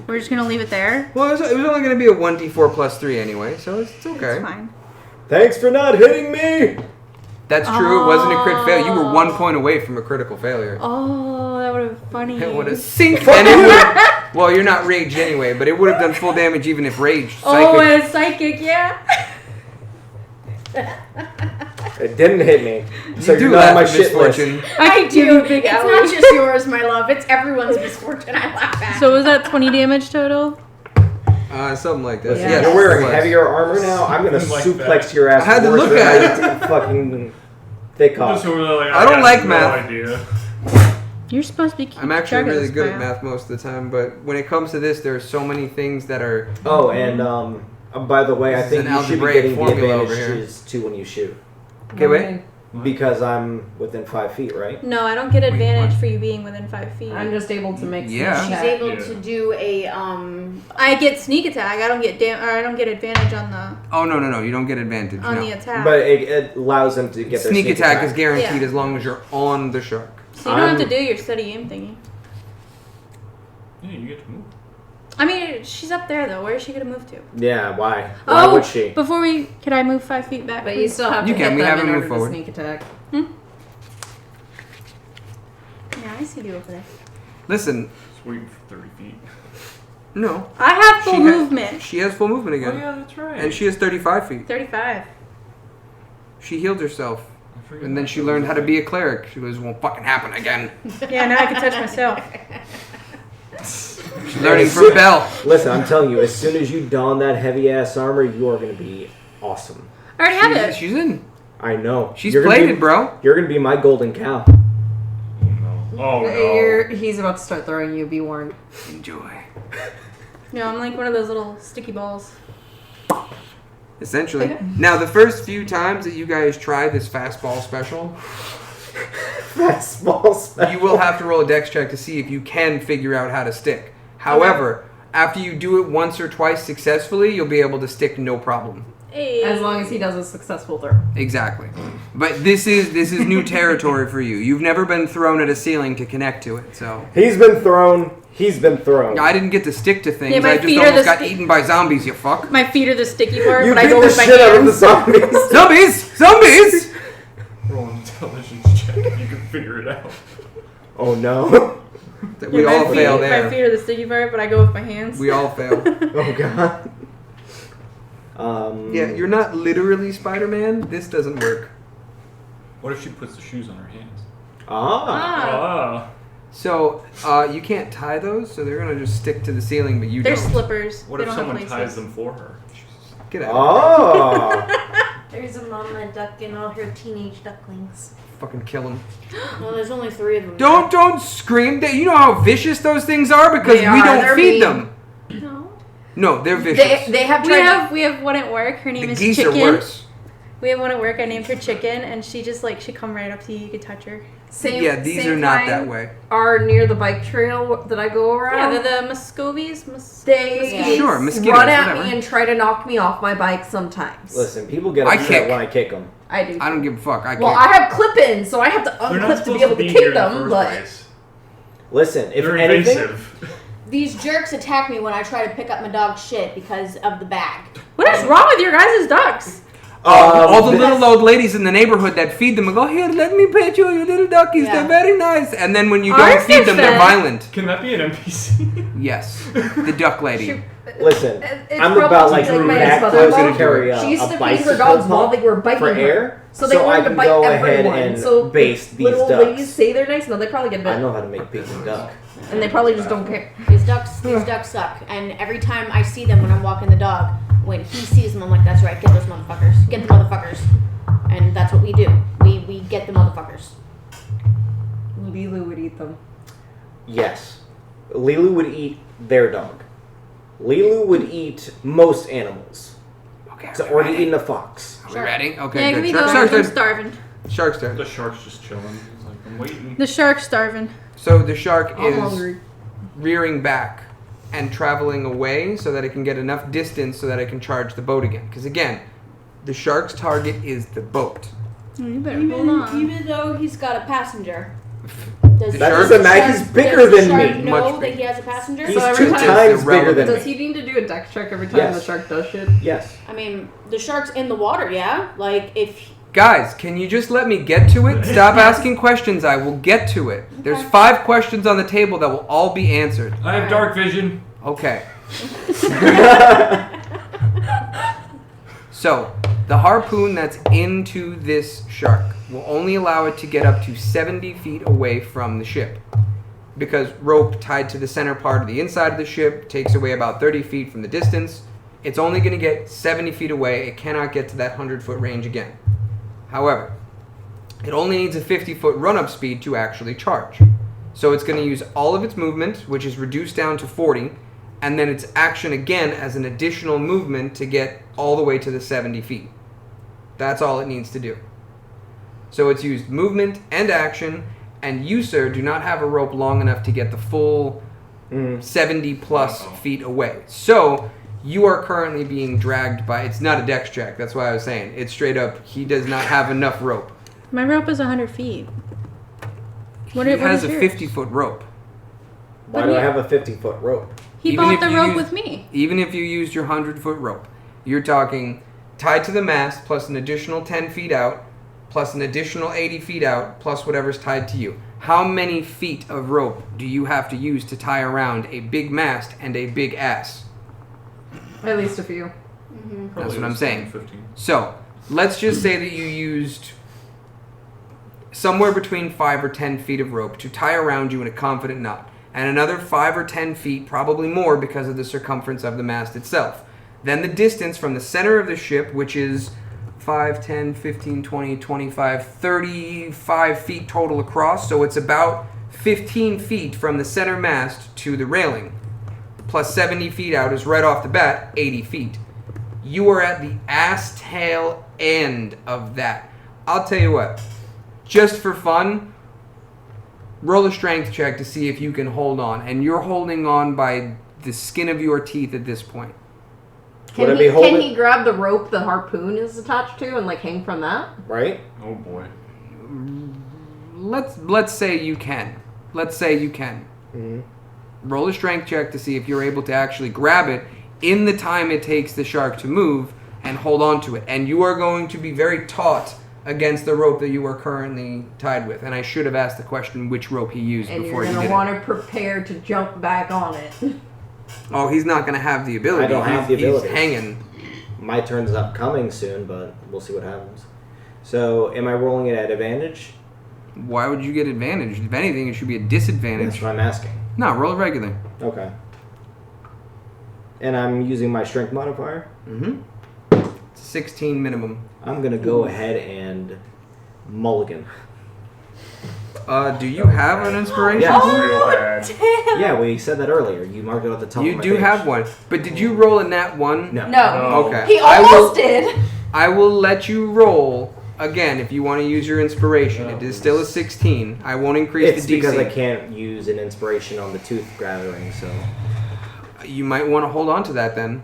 Speaker 5: We're just going to leave it there.
Speaker 2: Well, it was only going to be a 1d4 plus 3 anyway, so it's okay.
Speaker 5: It's fine.
Speaker 4: Thanks for not hitting me.
Speaker 2: That's true. It wasn't a crit fail. You were 1 point away from a critical failure.
Speaker 5: Oh, that would have been funny.
Speaker 2: It would have synced, and it would. Well, you're not raged anyway, but it would have done full damage even if raged.
Speaker 5: Oh,
Speaker 2: Psychic.
Speaker 5: and a psychic, yeah.
Speaker 4: It didn't hit me. So
Speaker 2: You do
Speaker 4: you're not on my
Speaker 2: laugh at
Speaker 4: shit list.
Speaker 2: misfortune.
Speaker 5: I could give you a big
Speaker 1: It's
Speaker 5: alley.
Speaker 1: not just yours, my love. It's everyone's misfortune. I laugh at.
Speaker 5: So was that 20 damage total?
Speaker 2: Something like that.
Speaker 7: Yeah.
Speaker 2: Yes,
Speaker 4: You're wearing
Speaker 2: it was.
Speaker 4: heavier armor now. I'm gonna
Speaker 6: Like
Speaker 4: suplex
Speaker 6: that.
Speaker 4: your ass.
Speaker 2: I had to
Speaker 4: worse
Speaker 2: look
Speaker 4: than
Speaker 2: at
Speaker 4: I
Speaker 2: it.
Speaker 4: did fucking thick
Speaker 6: Just
Speaker 4: off.
Speaker 6: over there, like,
Speaker 2: I don't
Speaker 6: got
Speaker 2: like
Speaker 6: no
Speaker 2: math.
Speaker 6: idea.
Speaker 5: You're supposed to be keeping
Speaker 2: I'm actually
Speaker 5: track of
Speaker 2: really
Speaker 5: this,
Speaker 2: good at
Speaker 5: pal.
Speaker 2: math most of the time, but when it comes to this, there are so many things that are.
Speaker 4: Oh, and by the way, I
Speaker 2: This is
Speaker 4: think
Speaker 2: an
Speaker 4: you should be
Speaker 2: algebraic
Speaker 4: getting the
Speaker 2: formula over here.
Speaker 4: advantages too when you shoot
Speaker 2: Okay, wait.
Speaker 4: because I'm within 5 feet, right?
Speaker 5: No, I don't get
Speaker 2: Wait,
Speaker 5: advantage
Speaker 2: what?
Speaker 5: for you being within 5 feet.
Speaker 7: I'm just able to make
Speaker 2: Yeah.
Speaker 7: sneak
Speaker 1: She's
Speaker 7: attack.
Speaker 1: able
Speaker 6: Yeah.
Speaker 1: to do a
Speaker 5: I get sneak attack. I don't get I don't get advantage on the
Speaker 2: Oh no, you don't get advantage.
Speaker 5: on
Speaker 2: no.
Speaker 5: the attack.
Speaker 4: But it allows them to get their
Speaker 2: Sneak attack is guaranteed
Speaker 5: Yeah.
Speaker 2: as long as you're on the shark.
Speaker 5: so you don't have to
Speaker 4: I'm-
Speaker 5: do your steady aim thingy.
Speaker 6: Yeah, you get to move.
Speaker 5: I mean, she's up there though. Where is she gonna move to?
Speaker 4: Yeah, why? Why would she?
Speaker 5: Before we, can I move 5 feet back?
Speaker 7: But you
Speaker 5: please?
Speaker 7: still have to
Speaker 2: You can,
Speaker 7: hit
Speaker 2: we
Speaker 7: them
Speaker 2: haven't
Speaker 7: in
Speaker 2: moved
Speaker 7: order
Speaker 2: forward.
Speaker 7: to sneak attack.
Speaker 5: Yeah, I see you over there.
Speaker 2: Listen,
Speaker 6: Just waiting for 30 feet.
Speaker 2: no.
Speaker 5: I have full
Speaker 2: She ha-
Speaker 5: movement.
Speaker 2: She has full movement
Speaker 6: Oh,
Speaker 2: again.
Speaker 6: yeah, that's right.
Speaker 2: And she has 35 feet.
Speaker 5: 35.
Speaker 2: She healed herself.
Speaker 6: I forget
Speaker 2: And then
Speaker 6: that.
Speaker 2: she learned how to be a cleric. She goes, won't fucking happen again.
Speaker 5: Yeah, now I can touch myself.
Speaker 2: She's learning from Belle.
Speaker 4: Listen, I'm telling you, as soon as you don that heavy ass armor, you are gonna be awesome.
Speaker 5: I already have it.
Speaker 2: She's in.
Speaker 4: I know.
Speaker 2: She's
Speaker 4: You're gonna
Speaker 2: plated,
Speaker 4: be,
Speaker 2: bro.
Speaker 4: You're gonna be my golden cow.
Speaker 6: Oh, no. Oh, no.
Speaker 7: He's about to start throwing you. Be warned.
Speaker 2: Enjoy.
Speaker 5: No, I'm like one of those little sticky balls.
Speaker 2: Essentially. Now, the first few times that you guys try this fastball special,
Speaker 4: Fastball special.
Speaker 2: you will have to roll a dex check to see if you can figure out how to stick. However, after you do it once or twice successfully, you'll be able to stick no problem.
Speaker 5: Hey.
Speaker 7: As long as he does a successful throw.
Speaker 2: Exactly. But this is new territory for you. You've never been thrown at a ceiling to connect to it, so.
Speaker 4: He's been thrown. He's been thrown.
Speaker 2: I didn't get to stick to things.
Speaker 5: Yeah, my
Speaker 2: I just
Speaker 5: feet are
Speaker 2: almost
Speaker 5: the
Speaker 2: got
Speaker 5: sti-
Speaker 2: eaten by zombies, you fuck.
Speaker 5: My feet are the sticky part,
Speaker 4: You
Speaker 5: but I
Speaker 4: beat
Speaker 5: go
Speaker 4: the
Speaker 5: with my
Speaker 4: shit out of the
Speaker 5: hands.
Speaker 4: zombies.
Speaker 2: Zombies! Zombies!
Speaker 6: Roll an intelligence check if you can figure it out.
Speaker 4: Oh no.
Speaker 2: We all fail
Speaker 5: My
Speaker 2: there.
Speaker 5: feet are the sticky part, but I go with my hands.
Speaker 2: We all fail.
Speaker 4: Oh god.
Speaker 2: Yeah, you're not literally Spider-Man. This doesn't work.
Speaker 6: What if she puts the shoes on her hands?
Speaker 4: Ah.
Speaker 2: So you can't tie those, so they're gonna just stick to the ceiling, but you
Speaker 5: They're
Speaker 2: don't.
Speaker 5: slippers.
Speaker 6: What
Speaker 5: they
Speaker 6: if
Speaker 5: don't
Speaker 6: someone
Speaker 5: have
Speaker 6: ties
Speaker 5: laces.
Speaker 6: them for her?
Speaker 2: Get out.
Speaker 4: Oh.
Speaker 1: There's a mama duck and all her teenage ducklings.
Speaker 2: Fucking kill them.
Speaker 1: Well, there's only 3 of them.
Speaker 2: Don't scream. You know how vicious those things are because
Speaker 7: They
Speaker 2: we
Speaker 7: are,
Speaker 2: don't
Speaker 7: they're
Speaker 2: feed
Speaker 7: mean.
Speaker 2: them.
Speaker 5: No.
Speaker 2: No, they're vicious.
Speaker 7: They have
Speaker 5: We
Speaker 7: tried.
Speaker 5: have one at work. Her name
Speaker 2: The
Speaker 5: is
Speaker 2: geese
Speaker 5: Chicken.
Speaker 2: are worse.
Speaker 5: We have one at work. I named her Chicken, and she just she come right up to you. You could touch her.
Speaker 7: Same,
Speaker 2: Yeah, these
Speaker 7: same
Speaker 2: are not
Speaker 7: kind
Speaker 2: that way.
Speaker 7: Are near the bike trail that I go
Speaker 5: Yeah,
Speaker 7: around.
Speaker 5: they're the Muscovies.
Speaker 7: They
Speaker 2: Sure, mosquitoes,
Speaker 7: run at
Speaker 2: whatever.
Speaker 7: me and try to knock me off my bike sometimes.
Speaker 4: Listen, people get
Speaker 2: I
Speaker 4: upset
Speaker 2: kick.
Speaker 4: when I kick them.
Speaker 7: I do.
Speaker 2: I don't give a fuck. I
Speaker 7: Well,
Speaker 2: can't.
Speaker 7: I have clip-ins, so I have to
Speaker 6: They're not
Speaker 7: unclip to
Speaker 6: supposed
Speaker 7: be able to
Speaker 6: here
Speaker 7: kick
Speaker 6: in the
Speaker 7: them.
Speaker 6: first
Speaker 7: But
Speaker 6: place.
Speaker 4: Listen, if
Speaker 6: They're
Speaker 4: anything,
Speaker 6: invasive.
Speaker 1: These jerks attack me when I try to pick up my dog's shit because of the bag.
Speaker 5: What is wrong with your guys' ducks?
Speaker 2: All the little old ladies in the neighborhood that feed them and go, here, let me pet you, you little duckies.
Speaker 1: Yeah.
Speaker 2: They're very nice. And then when you
Speaker 5: Ours
Speaker 2: don't feed
Speaker 5: get
Speaker 2: them, they're
Speaker 5: fed.
Speaker 2: violent.
Speaker 6: Can that be an NPC?
Speaker 2: Yes, the duck lady.
Speaker 4: listen,
Speaker 7: it's
Speaker 4: I'm
Speaker 7: probably
Speaker 4: about like
Speaker 7: like my
Speaker 4: that
Speaker 7: mother-in-law.
Speaker 4: close to carry
Speaker 7: She used to feed her
Speaker 4: bicycle
Speaker 7: dogs while
Speaker 4: pump
Speaker 7: they were biting
Speaker 4: for
Speaker 7: her.
Speaker 4: air,
Speaker 7: So they
Speaker 4: I
Speaker 7: wanted to
Speaker 4: can
Speaker 7: bite
Speaker 4: go ahead
Speaker 7: everyone.
Speaker 4: and
Speaker 7: So
Speaker 4: baste these
Speaker 7: little
Speaker 4: ducks.
Speaker 7: ladies say they're nice, no, they probably get bit,
Speaker 4: I know how to make Peking duck.
Speaker 7: and they probably just don't care.
Speaker 1: These ducks suck. And every time I see them when I'm walking the dog, when he sees them, I'm like, that's right, get those motherfuckers. Get the motherfuckers. And that's what we do. We get the motherfuckers.
Speaker 7: Lilu would eat them.
Speaker 4: Yes, Lilu would eat their dog. Lilu would eat most animals.
Speaker 2: Okay,
Speaker 4: It's
Speaker 2: are we
Speaker 4: already
Speaker 2: ready?
Speaker 4: eaten a fox.
Speaker 2: Are we ready? Okay,
Speaker 5: Yeah,
Speaker 2: good.
Speaker 5: give me
Speaker 2: Shark's
Speaker 5: those. I'm
Speaker 2: turn.
Speaker 5: starving.
Speaker 2: Shark's turn.
Speaker 6: The shark's just chilling. He's like, I'm waiting.
Speaker 5: The shark's starving.
Speaker 2: So the shark
Speaker 7: I'm
Speaker 2: is
Speaker 7: hungry.
Speaker 2: rearing back and traveling away so that it can get enough distance so that it can charge the boat again. Because again, the shark's target is the boat.
Speaker 5: You better hold on.
Speaker 1: Even though he's got a passenger. Does
Speaker 2: The
Speaker 4: That
Speaker 2: shark-
Speaker 4: doesn't matter. He's bigger
Speaker 1: does the
Speaker 4: than
Speaker 1: shark
Speaker 4: me.
Speaker 1: know
Speaker 2: Much
Speaker 1: that
Speaker 2: bigger.
Speaker 1: he has a passenger?
Speaker 4: He's
Speaker 7: So every
Speaker 4: 2
Speaker 7: time-
Speaker 4: times bigger
Speaker 2: irrelevant.
Speaker 4: than
Speaker 7: Does
Speaker 4: me.
Speaker 7: he need to do a dex check every time
Speaker 4: Yes.
Speaker 7: the shark does shit?
Speaker 4: Yes.
Speaker 1: I mean, the shark's in the water, yeah? Like, if...
Speaker 2: Guys, can you just let me get to it? Stop asking questions. I will get to it. There's
Speaker 1: Okay.
Speaker 2: 5 questions on the table that will all be answered.
Speaker 6: I have dark vision.
Speaker 2: Okay. So, the harpoon that's into this shark will only allow it to get up to 70 feet away from the ship. Because rope tied to the center part of the inside of the ship takes away about 30 feet from the distance. It's only going to get 70 feet away. It cannot get to that 100-foot range again. However, it only needs a 50-foot run-up speed to actually charge. So it's going to use all of its movement, which is reduced down to 40, and then its action again as an additional movement to get all the way to the 70 feet. That's all it needs to do. So it's used movement and action, and you, sir, do not have a rope long enough to get the full 70 plus feet away. So you are currently being dragged by, it's not a dex check, that's why I was saying, it's straight up, he does not have enough rope.
Speaker 5: My rope is 100 feet. What
Speaker 2: He
Speaker 5: what
Speaker 2: has
Speaker 5: is
Speaker 2: a
Speaker 5: yours?
Speaker 2: 50-foot rope.
Speaker 4: Why do I have a 50-foot rope?
Speaker 5: He
Speaker 2: Even
Speaker 5: bought
Speaker 2: if
Speaker 5: the
Speaker 2: you
Speaker 5: rope
Speaker 2: use-
Speaker 5: with me.
Speaker 2: Even if you used your 100-foot rope, you're talking tied to the mast plus an additional 10 feet out, plus an additional 80 feet out, plus whatever's tied to you. How many feet of rope do you have to use to tie around a big mast and a big ass?
Speaker 7: At least a few.
Speaker 2: That's what I'm saying.
Speaker 6: 15.
Speaker 2: So, let's just say that you used somewhere between 5 or 10 feet of rope to tie around you in a confident knot, and another 5 or 10 feet, probably more because of the circumference of the mast itself. Then the distance from the center of the ship, which is 5, 10, 15, 20, 25, 35 feet total across, so it's about 15 feet from the center mast to the railing, plus 70 feet out is right off the bat, 80 feet. You are at the ass tail end of that. I'll tell you what, just for fun, roll a strength check to see if you can hold on. And you're holding on by the skin of your teeth at this point.
Speaker 4: Would I
Speaker 7: Can
Speaker 4: be
Speaker 7: he,
Speaker 4: holding-
Speaker 7: can he grab the rope the harpoon is attached to and like hang from that?
Speaker 4: Right?
Speaker 6: Oh boy.
Speaker 2: Let's say you can. Let's say you can. Roll a strength check to see if you're able to actually grab it in the time it takes the shark to move and hold on to it. And you are going to be very taut against the rope that you are currently tied with. And I should have asked the question which rope he used
Speaker 7: And
Speaker 2: before
Speaker 7: you're
Speaker 2: he
Speaker 7: going
Speaker 2: did
Speaker 7: to want
Speaker 2: it.
Speaker 7: to prepare to jump back on it.
Speaker 2: Oh, he's not going to have the ability.
Speaker 4: I don't have the ability.
Speaker 2: He's hanging.
Speaker 4: My turn's upcoming soon, but we'll see what happens. So, am I rolling it at advantage?
Speaker 2: Why would you get advantage? If anything, it should be a disadvantage.
Speaker 4: That's what I'm asking.
Speaker 2: No, roll it regular.
Speaker 4: Okay. And I'm using my strength modifier.
Speaker 2: Mm-hmm. 16 minimum.
Speaker 4: I'm gonna go ahead and mulligan.
Speaker 2: Do you have an inspiration?
Speaker 4: Yeah.
Speaker 6: Real bad.
Speaker 4: Yeah, we said that earlier. You marked it at the top.
Speaker 2: You
Speaker 4: of my
Speaker 2: do
Speaker 4: page.
Speaker 2: have one. But did you roll a nat 1?
Speaker 4: No.
Speaker 7: No.
Speaker 2: Okay.
Speaker 7: He
Speaker 2: I will-
Speaker 7: almost did.
Speaker 2: I will let you roll again if you want to use your inspiration. It is still a 16. I won't increase
Speaker 4: It's
Speaker 2: the DC.
Speaker 4: because I can't use an inspiration on the tooth gathering. So
Speaker 2: You might want to hold on to that then.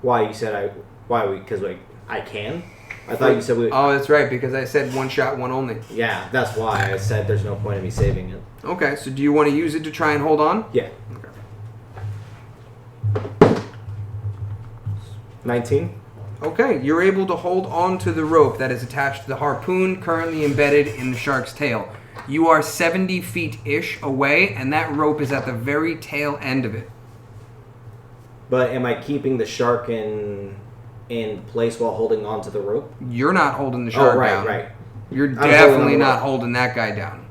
Speaker 4: why you said I? Why we? Because I can. I thought you said we.
Speaker 2: Oh, that's right, because I said one shot, one only.
Speaker 4: Yeah, that's why I said there's no point in me saving it.
Speaker 2: Okay, so do you want to use it to try and hold on?
Speaker 4: Yeah. 19.
Speaker 2: Okay, you're able to hold on to the rope that is attached to the harpoon currently embedded in the shark's tail. You are 70 feet-ish away, and that rope is at the very tail end of it.
Speaker 4: But am I keeping the shark in place while holding on to the rope?
Speaker 2: You're not holding the shark
Speaker 4: Oh, right,
Speaker 2: down.
Speaker 4: right.
Speaker 2: You're
Speaker 4: holding
Speaker 2: definitely
Speaker 4: on the
Speaker 2: not
Speaker 4: rope.
Speaker 2: holding that guy down.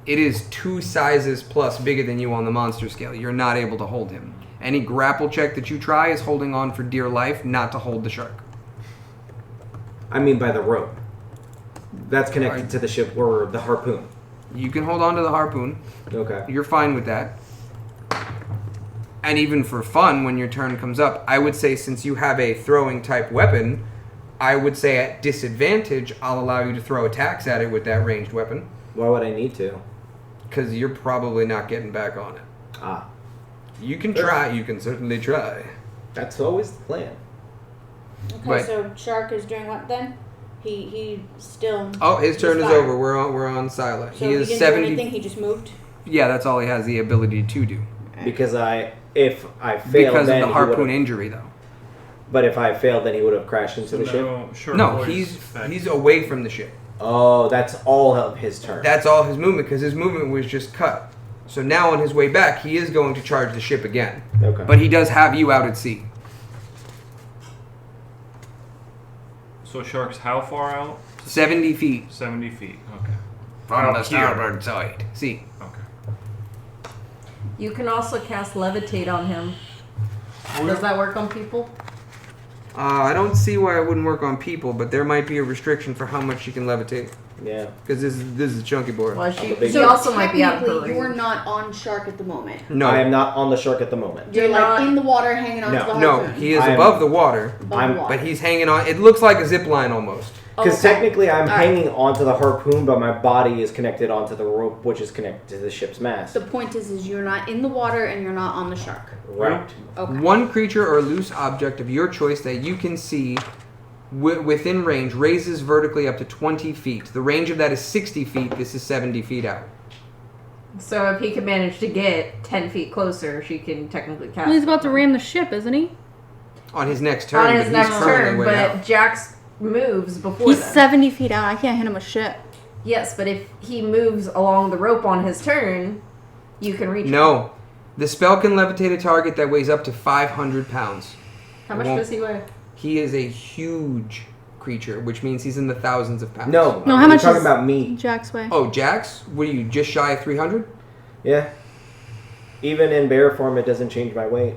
Speaker 2: It is 2 sizes plus bigger than you on the monster scale. You're not able to hold him. Any grapple check that you try is holding on for dear life, not to hold the shark.
Speaker 4: I mean by the rope. That's connected to the ship or the harpoon.
Speaker 2: You can hold on to the harpoon.
Speaker 4: Okay.
Speaker 2: You're fine with that. And even for fun, when your turn comes up, I would say since you have a throwing type weapon, I would say at disadvantage, I'll allow you to throw attacks at it with that ranged weapon.
Speaker 4: Why would I need to?
Speaker 2: Because you're probably not getting back on it.
Speaker 4: Ah,
Speaker 2: You can try. You can certainly try.
Speaker 4: that's always the plan.
Speaker 1: Okay,
Speaker 2: But-
Speaker 1: so Shark is doing what then? He still.
Speaker 2: Oh, his turn is
Speaker 1: He's fine.
Speaker 2: over. We're on Scylla.
Speaker 1: So
Speaker 2: he is
Speaker 1: didn't
Speaker 2: 70.
Speaker 1: do anything. He just moved.
Speaker 2: Yeah, that's all he has the ability to do.
Speaker 4: Because if I failed,
Speaker 2: Because
Speaker 4: then
Speaker 2: of the
Speaker 4: he would've-
Speaker 2: harpoon injury, though.
Speaker 4: But if I failed, then he would have crashed into the ship.
Speaker 6: Sure.
Speaker 2: No,
Speaker 6: voice
Speaker 2: he's
Speaker 6: effect.
Speaker 2: away from the ship.
Speaker 4: Oh, that's all of his turn.
Speaker 2: That's all his movement, because his movement was just cut. So now on his way back, he is going to charge the ship again.
Speaker 4: Okay.
Speaker 2: But he does have you out at sea.
Speaker 6: So shark's how far out?
Speaker 2: 70 feet
Speaker 6: 70 feet. Okay.
Speaker 2: from
Speaker 6: Out
Speaker 2: the
Speaker 6: here.
Speaker 2: starboard side. See.
Speaker 6: Okay.
Speaker 7: You can also cast levitate on him. Does that work on people?
Speaker 2: I don't see why it wouldn't work on people, but there might be a restriction for how much you can levitate.
Speaker 4: yeah.
Speaker 2: Because this is a chunky board.
Speaker 7: Well, she
Speaker 4: So
Speaker 7: also might be out of her
Speaker 1: technically, you're
Speaker 7: range.
Speaker 1: not on Shark at the moment.
Speaker 2: No.
Speaker 4: I am not on the shark at the moment.
Speaker 1: You're
Speaker 7: You're
Speaker 1: like
Speaker 7: not-
Speaker 1: in the water, hanging on
Speaker 4: No.
Speaker 1: to the
Speaker 2: No,
Speaker 1: harpoon.
Speaker 2: he is
Speaker 4: I am-
Speaker 2: above the water,
Speaker 1: Above
Speaker 4: I'm-
Speaker 1: the water.
Speaker 2: but he's hanging on. It looks like a zip line almost.
Speaker 4: Because
Speaker 1: Okay.
Speaker 4: technically I'm
Speaker 1: All right.
Speaker 4: hanging onto the harpoon, but my body is connected onto the rope, which is connected to the ship's mast.
Speaker 1: The point is you're not in the water and you're not on the shark.
Speaker 4: Right.
Speaker 1: Okay.
Speaker 2: One creature or loose object of your choice that you can see within range raises vertically up to 20 feet. The range of that is 60 feet. This is 70 feet out.
Speaker 7: So if he can manage to get 10 feet closer, she can technically cast.
Speaker 5: Well, he's about to ram the ship, isn't he?
Speaker 2: On his next turn,
Speaker 7: on
Speaker 2: but
Speaker 7: his
Speaker 2: he's
Speaker 7: next
Speaker 2: currently
Speaker 7: turn,
Speaker 2: way
Speaker 7: but
Speaker 2: out.
Speaker 7: Jax moves before
Speaker 5: He's
Speaker 7: then.
Speaker 5: 70 feet out. I can't hit him with shit.
Speaker 7: Yes, but if he moves along the rope on his turn, you can reach him.
Speaker 2: No. The spell can levitate a target that weighs up to 500 pounds.
Speaker 7: How much
Speaker 2: Won't-
Speaker 7: does he weigh?
Speaker 2: He is a huge creature, which means he's in the thousands of pounds.
Speaker 4: No.
Speaker 5: No, how
Speaker 4: you're
Speaker 5: much
Speaker 4: talking
Speaker 5: is-
Speaker 4: about me?
Speaker 5: Jack's way.
Speaker 2: Oh, Jax? What are you, just shy of 300?
Speaker 4: Yeah. Even in bear form, it doesn't change my weight.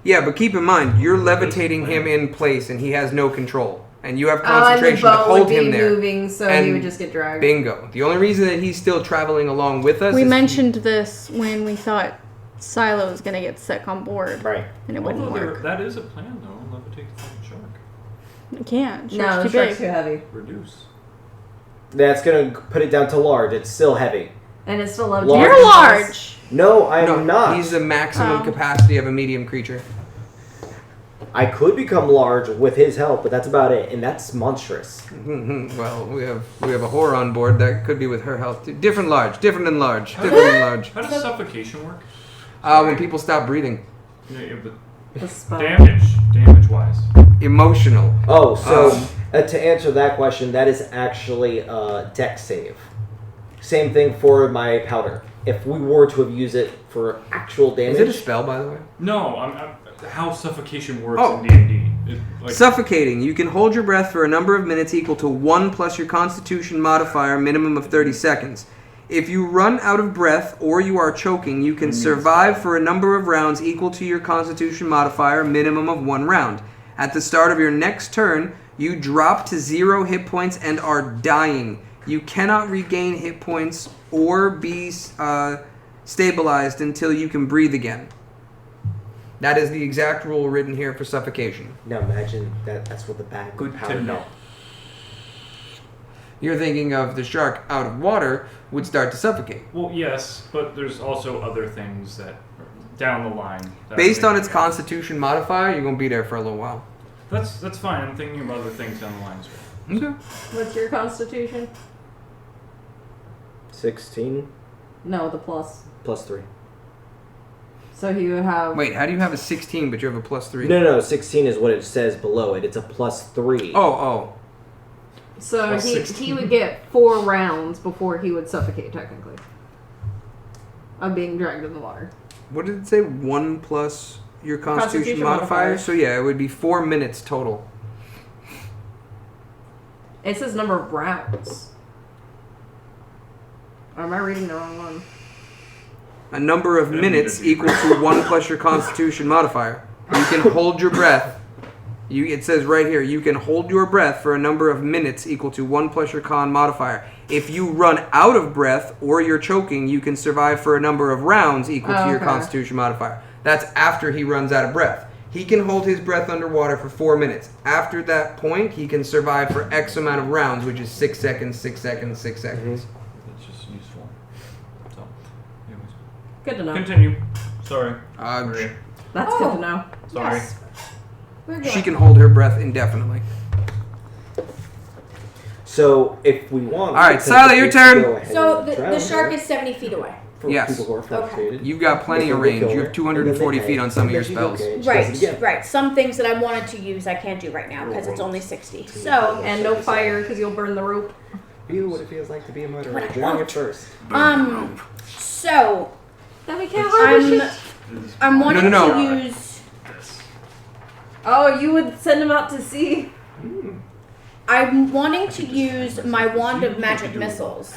Speaker 2: Yeah, but keep in mind, you're levitating him in place and he has no control. And you have
Speaker 7: Oh, and the
Speaker 2: concentration to
Speaker 7: boat
Speaker 2: hold
Speaker 7: would be
Speaker 2: him there.
Speaker 7: moving, so he
Speaker 2: And
Speaker 7: would just get dragged.
Speaker 2: Bingo. The only reason that he's still traveling along with us
Speaker 5: We
Speaker 2: is
Speaker 5: mentioned this when we thought Silo was going to get sick on board.
Speaker 4: Right.
Speaker 5: And it wouldn't
Speaker 6: Although
Speaker 5: work.
Speaker 6: that is a plan, though. Levitate the fucking shark.
Speaker 5: It can't.
Speaker 7: No,
Speaker 5: Shark's
Speaker 7: the
Speaker 5: too
Speaker 7: shark's
Speaker 5: big.
Speaker 7: too heavy.
Speaker 6: Reduce.
Speaker 4: That's gonna put it down to large. It's still heavy.
Speaker 7: And it's still low.
Speaker 4: Large.
Speaker 5: You're large.
Speaker 4: No, I am
Speaker 2: no,
Speaker 4: not.
Speaker 2: he's the maximum
Speaker 5: Oh.
Speaker 2: capacity of a medium creature.
Speaker 4: I could become large with his help, but that's about it, and that's monstrous.
Speaker 2: Well, we have a whore on board that could be with her health. Different large, different than large, different than large.
Speaker 6: How does suffocation work?
Speaker 2: When people stop breathing.
Speaker 6: Yeah, but
Speaker 7: The spell.
Speaker 6: damage-wise.
Speaker 2: emotional.
Speaker 4: Oh, so to answer that question, that is actually a deck save. Same thing for my powder. If we were to have used it for actual damage,
Speaker 2: Is it a spell, by the way?
Speaker 6: No, I'm how suffocation works
Speaker 2: Oh.
Speaker 6: in D&D.
Speaker 2: Suffocating. You can hold your breath for a number of minutes equal to 1 plus your Constitution modifier, minimum of 30 seconds. If you run out of breath or you are choking, you can survive for a number of rounds equal to your Constitution modifier, minimum of 1 round. At the start of your next turn, you drop to 0 hit points and are dying. You cannot regain hit points or be stabilized until you can breathe again. That is the exact rule written here for suffocation.
Speaker 4: Now imagine that's what the bag
Speaker 6: Good
Speaker 4: powder.
Speaker 6: to know.
Speaker 2: You're thinking of the shark out of water would start to suffocate.
Speaker 6: Well, yes, but there's also other things that down the line. that
Speaker 2: Based
Speaker 6: I'm
Speaker 2: on its
Speaker 6: thinking of.
Speaker 2: Constitution modifier, you're going to be there for a little while.
Speaker 6: That's fine. I'm thinking of other things down the line as well.
Speaker 2: Okay.
Speaker 7: What's your constitution?
Speaker 4: 16
Speaker 7: No, the plus.
Speaker 4: plus 3.
Speaker 7: So you have.
Speaker 2: Wait, how do you have a 16 but you have a plus 3?
Speaker 4: No, 16 is what it says below it. It's a plus 3.
Speaker 2: Oh.
Speaker 7: So
Speaker 6: Plus
Speaker 7: he
Speaker 6: 16.
Speaker 7: would get 4 rounds before he would suffocate, technically. Of being dragged in the water.
Speaker 2: What did it say? 1 plus your Constitution
Speaker 7: Constitution
Speaker 2: modifier?
Speaker 7: modifier.
Speaker 2: So yeah, it would be 4 minutes total.
Speaker 7: It says number of rounds. Or am I reading the wrong one?
Speaker 2: A number of minutes equal to 1 plus your Constitution modifier. You can hold your breath. It says right here, you can hold your breath for a number of minutes equal to 1 plus your con modifier. If you run out of breath or you're choking, you can survive for a number of rounds equal to your
Speaker 7: Okay.
Speaker 2: Constitution modifier. That's after he runs out of breath. He can hold his breath underwater for 4 minutes. After that point, he can survive for X amount of rounds, which is 6 seconds, 6 seconds, 6 seconds.
Speaker 6: That's just useful. So, anyways.
Speaker 7: Good to know.
Speaker 6: Continue. Sorry.
Speaker 2: Uh,
Speaker 7: That's good to know.
Speaker 6: Sorry.
Speaker 1: Yes. We're good.
Speaker 2: She can hold her breath indefinitely.
Speaker 4: So if we want,
Speaker 2: All right,
Speaker 4: we can
Speaker 2: Sally, your turn.
Speaker 4: go ahead
Speaker 1: So
Speaker 4: and
Speaker 1: the
Speaker 4: drown
Speaker 1: shark
Speaker 4: her
Speaker 1: is 70 feet away.
Speaker 4: for
Speaker 2: Yes.
Speaker 4: people who are frustrated.
Speaker 2: You've got plenty of range. You have 240 feet on some of your spells.
Speaker 1: Right. Some things that I wanted to use I can't do right now because it's only 60. So,
Speaker 7: And no fire because you'll burn the rope.
Speaker 4: View what it feels like to be a murderer.
Speaker 1: What I
Speaker 4: Drown
Speaker 1: want.
Speaker 4: it first.
Speaker 1: so
Speaker 7: Then we can't harvest
Speaker 1: I'm wanting
Speaker 2: No.
Speaker 1: to use.
Speaker 7: Oh, you would send him out to sea?
Speaker 1: I'm wanting to use my wand of magic missiles,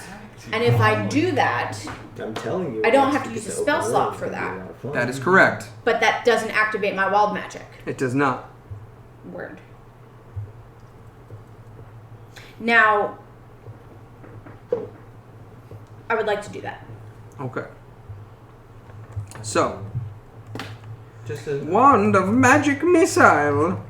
Speaker 1: and if I do that,
Speaker 4: I'm telling you.
Speaker 1: I don't
Speaker 4: once
Speaker 1: have to
Speaker 4: you
Speaker 1: use
Speaker 4: get
Speaker 1: a
Speaker 4: to
Speaker 1: spell
Speaker 4: open
Speaker 1: slot
Speaker 4: world,
Speaker 1: for
Speaker 4: it's gonna be
Speaker 1: that.
Speaker 4: a lot of fun.
Speaker 2: That is correct.
Speaker 1: but that doesn't activate my wild magic.
Speaker 2: It does not.
Speaker 1: Word. Now, I would like to do that.
Speaker 2: Okay. So,
Speaker 4: Just a
Speaker 2: wand of magic missile.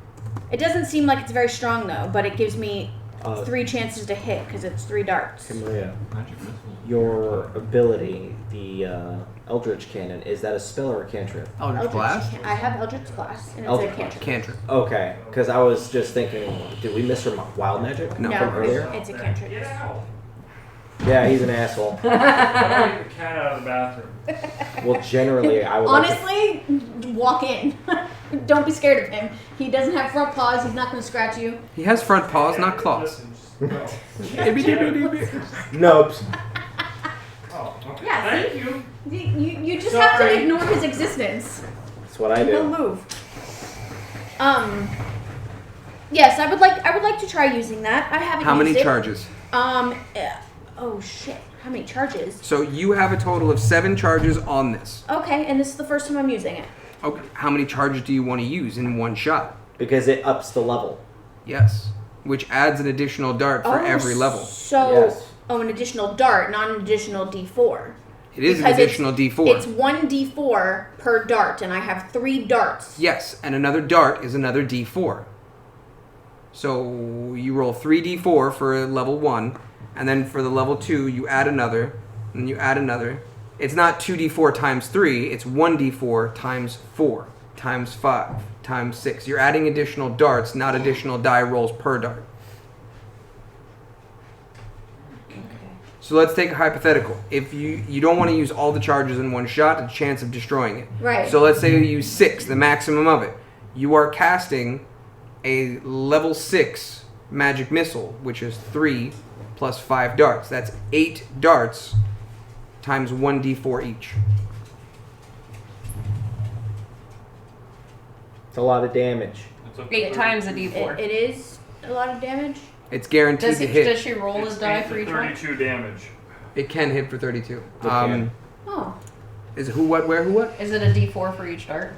Speaker 1: It doesn't seem like it's very strong though, but it gives me
Speaker 4: Uh,
Speaker 1: 3 chances to hit because it's 3 darts.
Speaker 4: Maria,
Speaker 6: Magic missile.
Speaker 4: your ability, the Eldritch Cannon, is that a spell or a cantrip?
Speaker 2: Eldritch Blast?
Speaker 1: I have Eldritch Blast, and it's
Speaker 4: Eldritch
Speaker 1: a cantrip.
Speaker 2: Cantrip.
Speaker 4: Okay, because I was just thinking, did we miss her wild magic
Speaker 2: No.
Speaker 4: from earlier?
Speaker 1: It's a cantrip.
Speaker 4: Yeah, he's an asshole.
Speaker 6: Get the cat out of the bathroom.
Speaker 4: Well, generally, I would. like to-
Speaker 1: Honestly, walk in. Don't be scared of him. He doesn't have front paws. He's not going to scratch you.
Speaker 2: He has front paws, not claws.
Speaker 4: Nope.
Speaker 6: Oh, okay.
Speaker 1: Yeah,
Speaker 6: Thank
Speaker 1: see?
Speaker 6: you.
Speaker 1: You just have to
Speaker 6: Sorry.
Speaker 1: ignore his existence.
Speaker 4: That's what I
Speaker 1: He'll
Speaker 4: do.
Speaker 1: move. Yes, I would like to try using that. I haven't
Speaker 2: How
Speaker 1: used
Speaker 2: many
Speaker 1: it.
Speaker 2: charges?
Speaker 1: Oh shit. How many charges?
Speaker 2: So you have a total of 7 charges on this.
Speaker 1: Okay, and this is the first time I'm using it.
Speaker 2: Okay. How many charges do you want to use in one shot?
Speaker 4: Because it ups the level.
Speaker 2: Yes. Which adds an additional dart for every level.
Speaker 1: So,
Speaker 4: Yes.
Speaker 1: an additional dart, not an additional D4.
Speaker 2: It is an
Speaker 1: Because
Speaker 2: additional D4.
Speaker 1: It's 1 D4 per dart, and I have 3 darts.
Speaker 2: Yes, and another dart is another D4. So you roll 3d4 for level 1, and then for the level 2 you add another, and you add another. It's not 2d4 times 3, it's 1d4 times 4 times 5 times 6. You're adding additional darts, not additional die rolls per dart. So let's take a hypothetical. If you don't want to use all the charges in one shot, a chance of destroying it.
Speaker 1: Right.
Speaker 2: So let's say you use 6, the maximum of it. You are casting a level 6 magic missile, which is 3 plus 5 darts. That's 8 darts times 1d4 each.
Speaker 4: It's a lot of damage.
Speaker 6: It's a
Speaker 8: 8 times a d4.
Speaker 1: It is a lot of damage.
Speaker 2: It's guaranteed to hit.
Speaker 8: Does she roll
Speaker 6: It's
Speaker 8: a die
Speaker 6: 8
Speaker 8: for
Speaker 6: to
Speaker 8: each one?
Speaker 6: 32 damage.
Speaker 2: It can hit for 32.
Speaker 4: can.
Speaker 1: Oh.
Speaker 2: Is it who, what, where, who, what?
Speaker 8: Is it a d4 for each dart?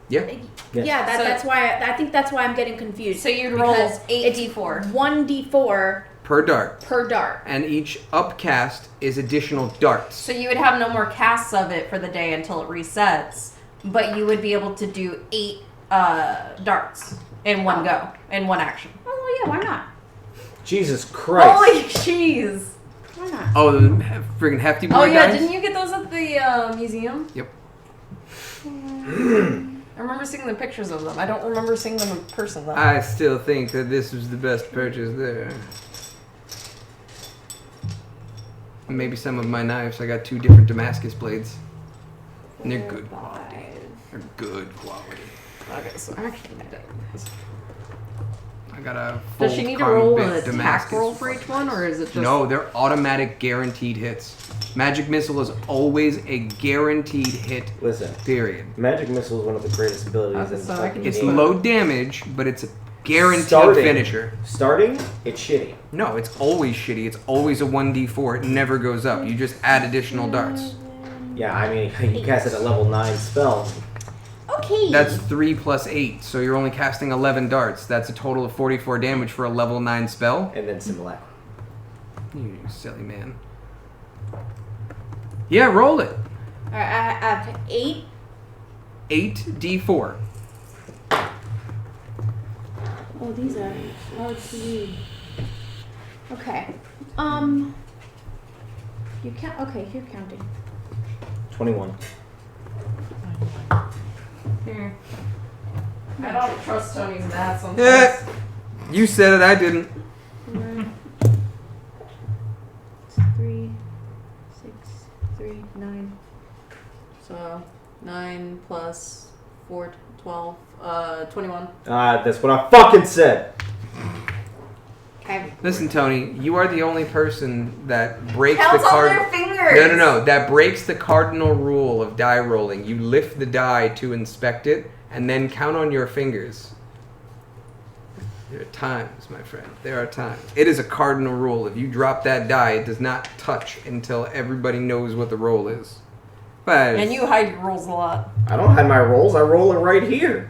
Speaker 2: Yeah.
Speaker 4: Yes.
Speaker 1: Yeah,
Speaker 8: So-
Speaker 1: that's why I think that's why I'm getting confused.
Speaker 8: So you'd roll
Speaker 1: Because
Speaker 8: 8
Speaker 1: it's
Speaker 8: d4.
Speaker 1: 1d4
Speaker 2: Per dart.
Speaker 1: per dart.
Speaker 2: And each upcast is additional darts.
Speaker 8: So you would have no more casts of it for the day until it resets, but you would be able to do 8 darts in one go, in one action.
Speaker 1: Oh well, yeah, why not?
Speaker 4: Jesus Christ.
Speaker 8: Holy jeez!
Speaker 1: Why not?
Speaker 2: Oh, the friggin' hefty boy
Speaker 8: Oh yeah,
Speaker 2: dice?
Speaker 8: didn't you get those at the museum?
Speaker 2: Yep.
Speaker 8: I remember seeing the pictures of them. I don't remember seeing them in person though.
Speaker 2: I still think that this was the best purchase there. Maybe some of my knives. I got 2 different Damascus blades. And they're good quality. They're good quality.
Speaker 8: Okay, so actually,
Speaker 2: I got a full
Speaker 7: Does she need to roll
Speaker 2: bit
Speaker 7: a attack
Speaker 2: Damascus
Speaker 7: roll for each one, or is it just
Speaker 2: No, they're automatic guaranteed hits. Magic Missile is always a guaranteed hit,
Speaker 4: Listen,
Speaker 2: period.
Speaker 4: Magic Missile is one of the greatest abilities in
Speaker 7: So I
Speaker 4: fucking
Speaker 7: can
Speaker 2: It's
Speaker 4: game.
Speaker 2: low damage, but it's a guaranteed
Speaker 4: Starting.
Speaker 2: finisher.
Speaker 4: Starting, it's shitty.
Speaker 2: No, it's always shitty. It's always a 1d4. It never goes up. You just add additional darts.
Speaker 4: Yeah, I mean, you cast it at level 9 spell.
Speaker 1: Okay.
Speaker 2: That's 3 plus 8, so you're only casting 11 darts. That's a total of 44 damage for a level 9 spell.
Speaker 4: And then Simulacrum.
Speaker 2: You silly man. Yeah, roll it.
Speaker 1: Alright, I have 8.
Speaker 2: 8d4.
Speaker 1: Oh, these are hard to read. Okay. You count. Okay, you're counting.
Speaker 4: 21.
Speaker 8: I don't trust Tony's math sometimes.
Speaker 2: Yeah. You said it, I didn't.
Speaker 1: 3, 6, 3, 9.
Speaker 7: so 9 plus 4, 12, 21.
Speaker 4: That's what I fucking said.
Speaker 1: Okay.
Speaker 2: Listen, Tony, you are the only person that breaks
Speaker 8: Counts
Speaker 2: the
Speaker 8: on
Speaker 2: card.
Speaker 8: their fingers.
Speaker 2: No. That breaks the cardinal rule of die rolling. You lift the die to inspect it, and then count on your fingers. There are times, my friend. There are times. It is a cardinal rule. If you drop that die, it does not touch until everybody knows what the roll is. But
Speaker 8: And you hide your rolls a lot.
Speaker 4: I don't hide my rolls. I roll it right here.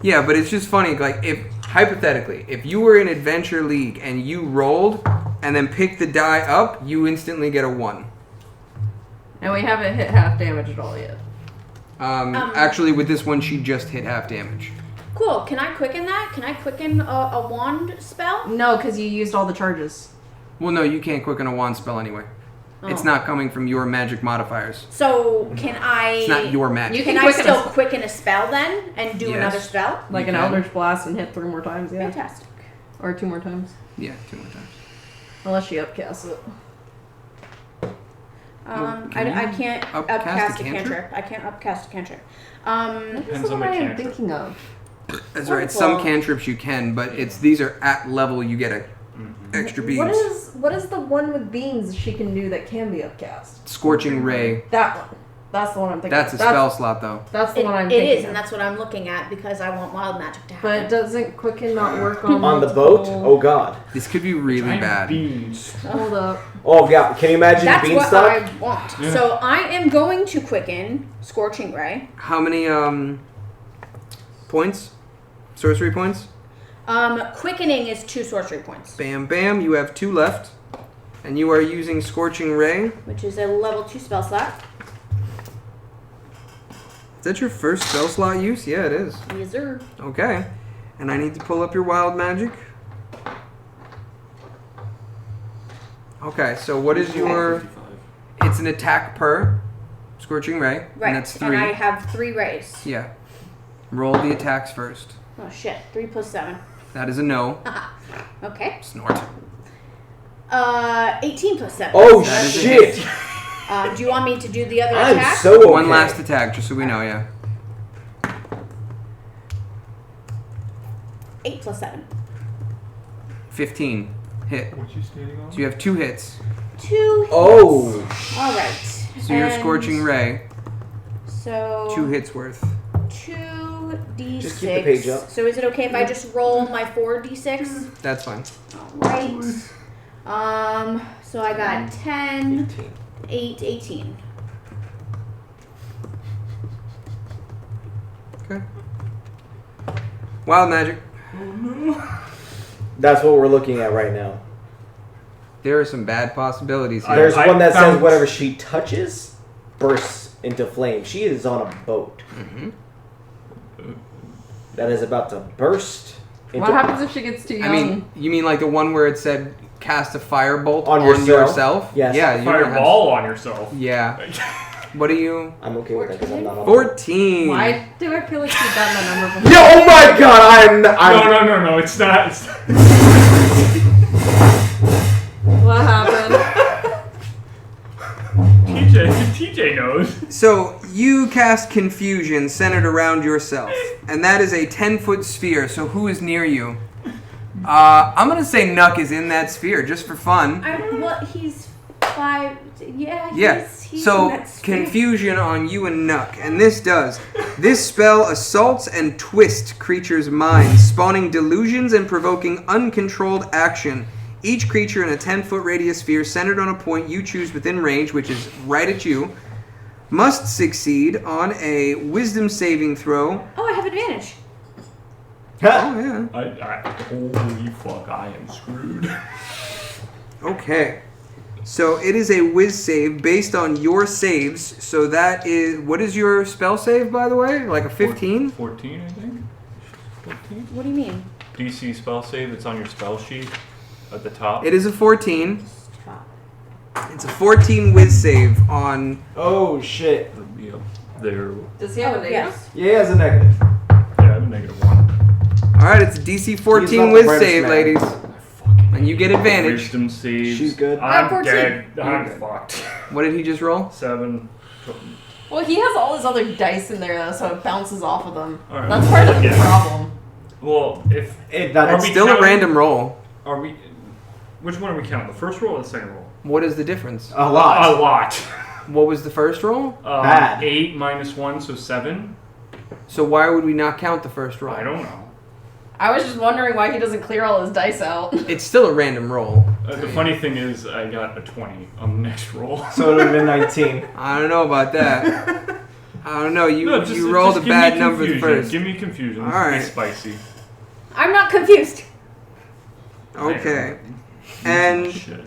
Speaker 2: yeah, but it's just funny. Like, if hypothetically, if you were in Adventure League and you rolled and then picked the die up, you instantly get a 1.
Speaker 7: And we haven't hit half damage at all yet.
Speaker 2: Actually, with this one, she just hit half damage.
Speaker 1: Cool. Can I quicken that? Can I quicken a wand spell?
Speaker 7: No, because you used all the charges.
Speaker 2: Well, no, you can't quicken a wand spell anyway. It's
Speaker 1: Oh.
Speaker 2: not coming from your magic modifiers.
Speaker 1: So can I?
Speaker 2: It's not your magic.
Speaker 7: You
Speaker 1: Can
Speaker 7: can
Speaker 1: I
Speaker 7: quicken
Speaker 1: still
Speaker 7: a-
Speaker 1: quicken a spell then and do
Speaker 2: Yes.
Speaker 1: another spell?
Speaker 7: Like
Speaker 2: You
Speaker 7: an
Speaker 2: can.
Speaker 7: Eldritch Blast and hit 3 more times, yeah.
Speaker 1: Fantastic.
Speaker 7: Or 2 more times.
Speaker 2: Yeah, 2 more times.
Speaker 7: Unless she upcasts it.
Speaker 2: can
Speaker 1: I
Speaker 2: you
Speaker 1: can't
Speaker 2: upcast
Speaker 1: upcast
Speaker 2: a
Speaker 1: a cantrip. I can't upcast a cantrip.
Speaker 7: That's
Speaker 6: Depends
Speaker 7: the
Speaker 6: on
Speaker 7: one
Speaker 6: the
Speaker 7: I am
Speaker 6: cantrip.
Speaker 7: thinking of.
Speaker 2: That's right. Some
Speaker 1: Wonderful.
Speaker 2: cantrips you can, but these are at level. You get a extra beams.
Speaker 7: What is the one with beams she can do that can be upcast?
Speaker 2: Scorching ray.
Speaker 7: That one. That's the one I'm thinking
Speaker 2: That's a
Speaker 7: of.
Speaker 2: spell slot though.
Speaker 7: That's the
Speaker 1: It,
Speaker 7: one I'm
Speaker 1: it
Speaker 7: thinking
Speaker 1: is,
Speaker 7: of.
Speaker 1: and that's what I'm looking at because I want wild magic to
Speaker 7: But
Speaker 1: happen.
Speaker 7: doesn't Quicken not work on
Speaker 4: On the boat?
Speaker 7: multiple-
Speaker 4: Oh god.
Speaker 2: This could be really
Speaker 6: Giant
Speaker 2: bad.
Speaker 6: beams.
Speaker 7: Hold up.
Speaker 4: Oh god. Can you imagine
Speaker 1: That's what
Speaker 4: Beanstalk?
Speaker 1: I want. So I am going to quicken Scorching Ray.
Speaker 2: How many points? Sorcery points?
Speaker 1: Quickening is 2 sorcery points,
Speaker 2: Bam, bam. You have 2 left, and you are using Scorching Ray.
Speaker 1: which is a level 2 spell slot.
Speaker 2: Is that your first spell slot use? Yeah, it is.
Speaker 1: Yes, sir.
Speaker 2: Okay. And I need to pull up your wild magic. Okay, so what is your... It's an attack per Scorching Ray.
Speaker 1: Right.
Speaker 2: And that's 3.
Speaker 1: I have 3 rays.
Speaker 2: Yeah. Roll the attacks first.
Speaker 1: Oh shit. 3 plus 7.
Speaker 2: That is a no.
Speaker 1: Okay.
Speaker 2: Snort.
Speaker 1: 18 plus 7.
Speaker 4: Oh
Speaker 2: That is a
Speaker 4: shit!
Speaker 1: Do you want me to do the other
Speaker 4: I'm
Speaker 1: attack?
Speaker 4: so okay.
Speaker 2: One last attack, just so we know, yeah.
Speaker 1: 8 plus 7.
Speaker 2: 15. Hit.
Speaker 6: What you standing on?
Speaker 2: So you have 2 hits.
Speaker 1: 2 hits.
Speaker 4: Oh!
Speaker 1: Alright.
Speaker 2: So you're Scorching Ray.
Speaker 1: So
Speaker 2: 2 hits worth.
Speaker 1: 2d6.
Speaker 4: Just keep the page up.
Speaker 1: So is it okay if I just roll my 4d6?
Speaker 2: That's fine.
Speaker 1: Alright. So I got 10, 8, 18.
Speaker 2: Okay. Wild magic.
Speaker 4: That's what we're looking at right now.
Speaker 2: There are some bad possibilities here.
Speaker 4: There's
Speaker 6: I
Speaker 4: one that says
Speaker 6: found-
Speaker 4: whatever she touches bursts into flame. She is on a boat that is about to burst into
Speaker 7: What happens if she gets too young?
Speaker 2: I mean, you mean like the one where it said cast a firebolt
Speaker 4: On
Speaker 2: on
Speaker 4: yourself?
Speaker 2: yourself?
Speaker 4: Yes.
Speaker 2: Yeah, you're gonna have-
Speaker 6: Fireball on yourself.
Speaker 2: Yeah. What are you?
Speaker 4: I'm okay with that because I'm not on
Speaker 2: 14.
Speaker 7: Why do I feel like she's done that number before?
Speaker 4: Yeah, oh my god, I'm
Speaker 6: No, it's not. It's
Speaker 7: What happened?
Speaker 6: TJ knows.
Speaker 2: So you cast confusion centered around yourself, and that is a 10-foot sphere. So who is near you? I'm gonna say Nuck is in that sphere just for fun.
Speaker 1: He's 5. Yeah,
Speaker 2: Yeah.
Speaker 1: he's
Speaker 2: So
Speaker 1: in that sphere.
Speaker 2: confusion on you and Nuck, and this spell assaults and twists creatures' minds, spawning delusions and provoking uncontrolled action. Each creature in a 10-foot radius sphere centered on a point you choose within range, which is right at you, must succeed on a wisdom saving throw.
Speaker 1: Oh, I have advantage.
Speaker 2: Oh, yeah.
Speaker 6: Holy fuck, I am screwed.
Speaker 2: Okay. So it is a whiz save based on your saves. So that is... What is your spell save, by the way? Like a 15?
Speaker 6: 14, I think. 14.
Speaker 1: What do you mean?
Speaker 6: DC spell save. It's on your spell sheet at the top.
Speaker 2: It is a 14. It's a 14 whiz save on...
Speaker 4: Oh shit.
Speaker 6: It'll be up there.
Speaker 7: Does he have a negative?
Speaker 1: Yes.
Speaker 4: Yeah, he has a negative.
Speaker 6: Yeah, I have a -1.
Speaker 2: Alright, it's a DC
Speaker 4: He's
Speaker 2: 14
Speaker 4: not the
Speaker 2: whiz
Speaker 4: brightest
Speaker 2: save,
Speaker 4: man.
Speaker 2: ladies. And you get advantage.
Speaker 6: Wisdom saves.
Speaker 4: She's good.
Speaker 6: I'm
Speaker 1: 14.
Speaker 6: dead.
Speaker 2: You're
Speaker 6: I'm
Speaker 2: good.
Speaker 6: fucked.
Speaker 2: What did he just roll?
Speaker 6: 7.
Speaker 7: Well, he has all his other dice in there, though, so it bounces off of them.
Speaker 6: All right.
Speaker 7: That's part of the
Speaker 6: Yeah.
Speaker 7: problem.
Speaker 6: Well, if
Speaker 4: That's
Speaker 2: It's
Speaker 6: we
Speaker 2: still a
Speaker 6: counting-
Speaker 2: random roll.
Speaker 6: are we? Which one are we counting? The first roll or the second roll?
Speaker 2: What is the difference?
Speaker 4: a lot.
Speaker 6: A lot.
Speaker 2: What was the first roll?
Speaker 4: Bad.
Speaker 6: 8 minus 1, so 7.
Speaker 2: So why would we not count the first roll?
Speaker 6: I don't know.
Speaker 7: I was just wondering why he doesn't clear all his dice out.
Speaker 2: It's still a random roll.
Speaker 6: The funny thing is, I got a 20 on the next roll.
Speaker 4: So it would have been 19.
Speaker 2: I don't know about that. I don't know. You
Speaker 6: No, just-
Speaker 2: you rolled a
Speaker 6: just give
Speaker 2: bad
Speaker 6: me
Speaker 2: number
Speaker 6: confusion.
Speaker 2: first.
Speaker 6: Give me confusion.
Speaker 2: All
Speaker 6: All right.
Speaker 2: right.
Speaker 6: Be spicy.
Speaker 1: I'm not confused.
Speaker 2: Okay. And
Speaker 6: Shit.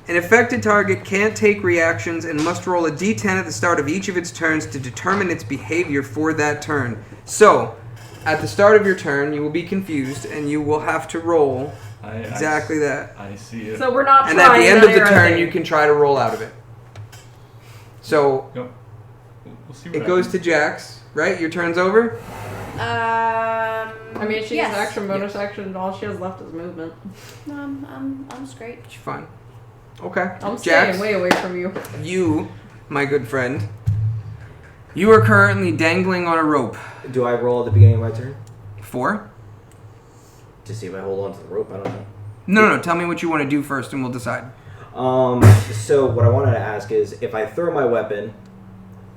Speaker 2: an affected target can't take reactions and must roll a d10 at the start of each of its turns to determine its behavior for that turn. So, at the start of your turn, you will be confused and you will have to roll exactly that.
Speaker 6: I see it.
Speaker 7: So we're not
Speaker 2: And at
Speaker 7: trying
Speaker 2: the end of the
Speaker 7: that
Speaker 2: turn,
Speaker 7: thing.
Speaker 2: you can try to roll out of it. So,
Speaker 6: Yep. We'll see what
Speaker 2: it goes to Jax, right? Your turn's over?
Speaker 7: I mean, she
Speaker 1: yes.
Speaker 7: has action, bonus action, and all she has left is movement.
Speaker 1: I'm straight.
Speaker 2: It's fine. Okay.
Speaker 7: I'm
Speaker 2: Jax,
Speaker 7: staying way away from you.
Speaker 2: you, my good friend, you are currently dangling on a rope.
Speaker 4: Do I roll at the beginning of my turn?
Speaker 2: 4?
Speaker 4: To see if I hold on to the rope? I don't know.
Speaker 2: No. Tell me what you want to do first, and we'll decide.
Speaker 4: So what I wanted to ask is if I throw my weapon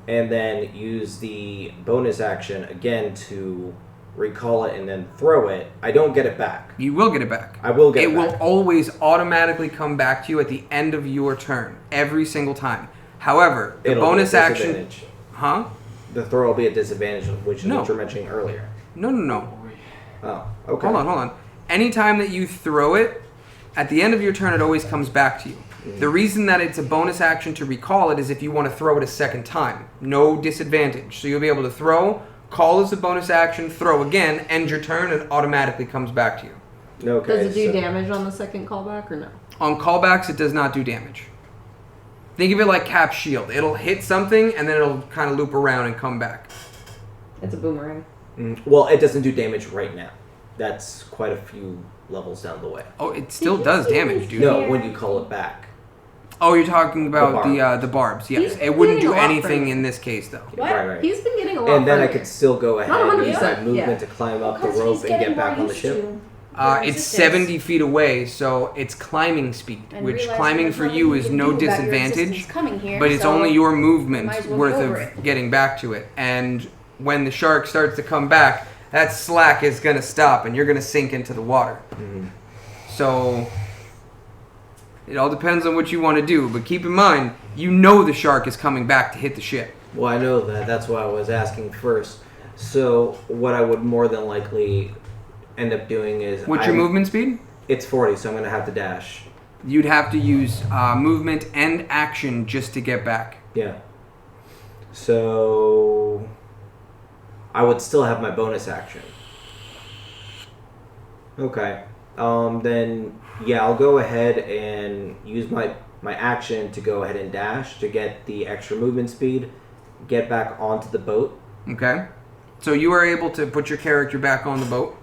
Speaker 4: and then use the bonus action again to recall it and then throw it, I don't get it back.
Speaker 2: You will get it back.
Speaker 4: I will get it
Speaker 2: It will
Speaker 4: back.
Speaker 2: always automatically come back to you at the end of your turn, every single time. However, the
Speaker 4: It'll be a
Speaker 2: bonus action,
Speaker 4: disadvantage.
Speaker 2: huh?
Speaker 4: The throw will be a disadvantage, which is
Speaker 2: No.
Speaker 4: what you were mentioning earlier.
Speaker 2: No.
Speaker 4: Oh, okay.
Speaker 2: Hold on. Anytime that you throw it, at the end of your turn, it always comes back to you. The reason that it's a bonus action to recall it is if you want to throw it a second time. No disadvantage. So you'll be able to throw, call as a bonus action, throw again, end your turn, and it automatically comes back to you.
Speaker 4: Okay.
Speaker 7: Does it do
Speaker 4: so-
Speaker 7: damage on the second callback or no?
Speaker 2: On callbacks, it does not do damage. Think of it like Cap's shield. It'll hit something, and then it'll kind of loop around and come back.
Speaker 7: It's a boomerang.
Speaker 4: Well, it doesn't do damage right now. That's quite a few levels down the way.
Speaker 2: Oh, it still does damage, dude.
Speaker 4: No, when you call it back.
Speaker 2: Oh, you're talking about
Speaker 4: barb.
Speaker 2: the barbs.
Speaker 7: He's
Speaker 2: Yes,
Speaker 7: been
Speaker 2: it wouldn't
Speaker 7: getting
Speaker 2: do
Speaker 7: a lot
Speaker 2: anything
Speaker 7: further.
Speaker 2: in this case, though.
Speaker 1: What?
Speaker 4: Right.
Speaker 7: He's been getting a lot
Speaker 4: And then I
Speaker 7: further.
Speaker 4: could still go ahead and
Speaker 7: 100%,
Speaker 4: use that movement
Speaker 7: yeah.
Speaker 4: to climb up the
Speaker 1: Because
Speaker 4: rope
Speaker 1: he's
Speaker 4: and
Speaker 1: getting
Speaker 4: get back
Speaker 1: more
Speaker 4: on the
Speaker 1: used
Speaker 4: ship.
Speaker 1: to
Speaker 2: It's
Speaker 1: resistance.
Speaker 2: 70 feet away, so it's climbing speed,
Speaker 1: And
Speaker 2: which
Speaker 1: realize
Speaker 2: climbing
Speaker 1: there's
Speaker 2: for
Speaker 1: nothing
Speaker 2: you
Speaker 1: you
Speaker 2: is
Speaker 1: can
Speaker 2: no
Speaker 1: do about your
Speaker 2: disadvantage,
Speaker 1: resistance coming here,
Speaker 2: but it's
Speaker 1: so
Speaker 2: only your
Speaker 1: might
Speaker 2: movement
Speaker 1: as well
Speaker 2: worth
Speaker 1: get
Speaker 2: of
Speaker 1: over it.
Speaker 2: getting back to it. And when the shark starts to come back, that slack is going to stop, and you're going to sink into the water. So it all depends on what you want to do, but keep in mind, you know the shark is coming back to hit the ship.
Speaker 4: Well, I know that. That's why I was asking first. So what I would more than likely end up doing is...
Speaker 2: What's your movement speed?
Speaker 4: It's 40, so I'm going to have to dash.
Speaker 2: You'd have to use movement and action just to get back.
Speaker 4: Yeah. So I would still have my bonus action. Okay. Then yeah, I'll go ahead and use my action to go ahead and dash to get the extra movement speed, get back onto the boat.
Speaker 2: Okay. So you are able to put your character back on the boat.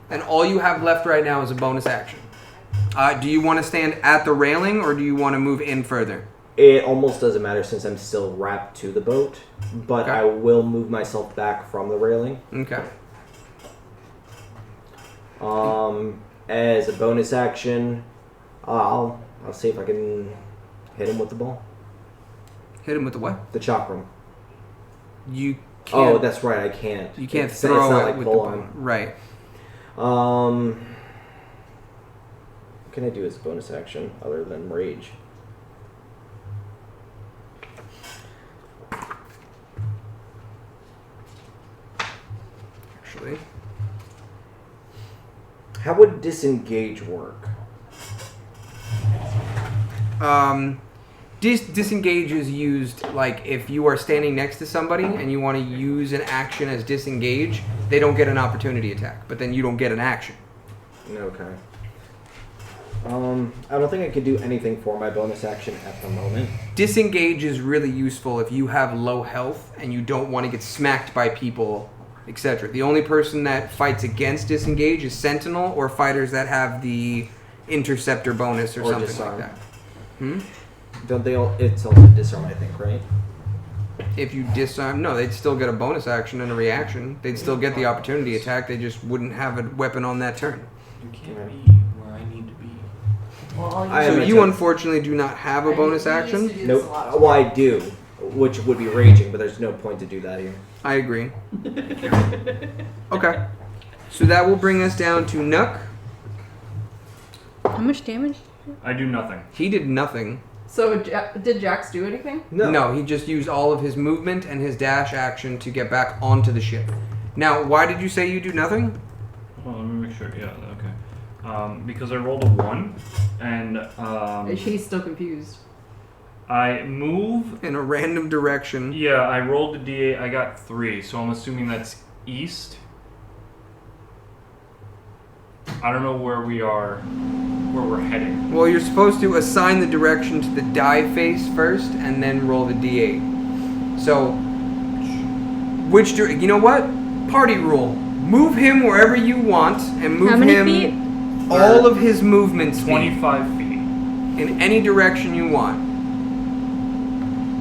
Speaker 2: And all you have left right now is a bonus action. Do you want to stand at the railing or do you want to move in further?
Speaker 4: It almost doesn't matter since I'm still wrapped to the boat, but
Speaker 2: Okay.
Speaker 4: I will move myself back from the railing.
Speaker 2: Okay.
Speaker 4: As a bonus action, I'll see if I can hit him with the ball.
Speaker 2: Hit him with the what?
Speaker 4: The chakram.
Speaker 2: You can't.
Speaker 4: Oh, that's right. I can't.
Speaker 2: You can't
Speaker 4: It's
Speaker 2: throw
Speaker 4: not
Speaker 2: it
Speaker 4: like
Speaker 2: with
Speaker 4: pull
Speaker 2: the
Speaker 4: on.
Speaker 2: ball. Right.
Speaker 4: What can I do as a bonus action other than rage?
Speaker 2: Actually.
Speaker 4: How would disengage work?
Speaker 2: Disengage is used like if you are standing next to somebody and you want to use an action as disengage, they don't get an opportunity attack, but then you don't get an action.
Speaker 4: Okay. I don't think I could do anything for my bonus action at the moment.
Speaker 2: Disengage is really useful if you have low health and you don't want to get smacked by people, etc. The only person that fights against disengage is Sentinel or fighters that have the interceptor bonus or something
Speaker 4: disarm.
Speaker 2: like that.
Speaker 4: Don't they all? It's also disarm, I think, right?
Speaker 2: If you disarm, no, they'd still get a bonus action and a reaction. They'd still get the opportunity attack. They just wouldn't have a weapon on that turn.
Speaker 6: You can't be where I need to be.
Speaker 7: Well, all
Speaker 4: I
Speaker 2: So
Speaker 4: have a
Speaker 2: you
Speaker 4: turn.
Speaker 2: unfortunately do not have a bonus action.
Speaker 4: Nope. Well, I do, which would be raging, but there's no point to do that here.
Speaker 2: I agree. Okay. So that will bring us down to Nook.
Speaker 5: How much damage?
Speaker 6: I do nothing.
Speaker 2: He did nothing.
Speaker 7: So did Jax do anything?
Speaker 2: No, he just used all of his movement and his dash action to get back onto the ship. Now, why did you say you do nothing?
Speaker 6: Well, let me make sure. Yeah, okay. Because I rolled a 1, and
Speaker 7: She's still confused.
Speaker 6: I move.
Speaker 2: In a random direction.
Speaker 6: Yeah, I rolled a d8. I got 3, so I'm assuming that's east. I don't know where we are, where we're heading.
Speaker 2: Well, you're supposed to assign the direction to the die face first and then roll the d8. So, you know what? Party rule. Move him wherever you want and move
Speaker 5: How many
Speaker 2: him
Speaker 5: feet?
Speaker 2: all of his movement speed
Speaker 6: 25 feet.
Speaker 2: in any direction you want.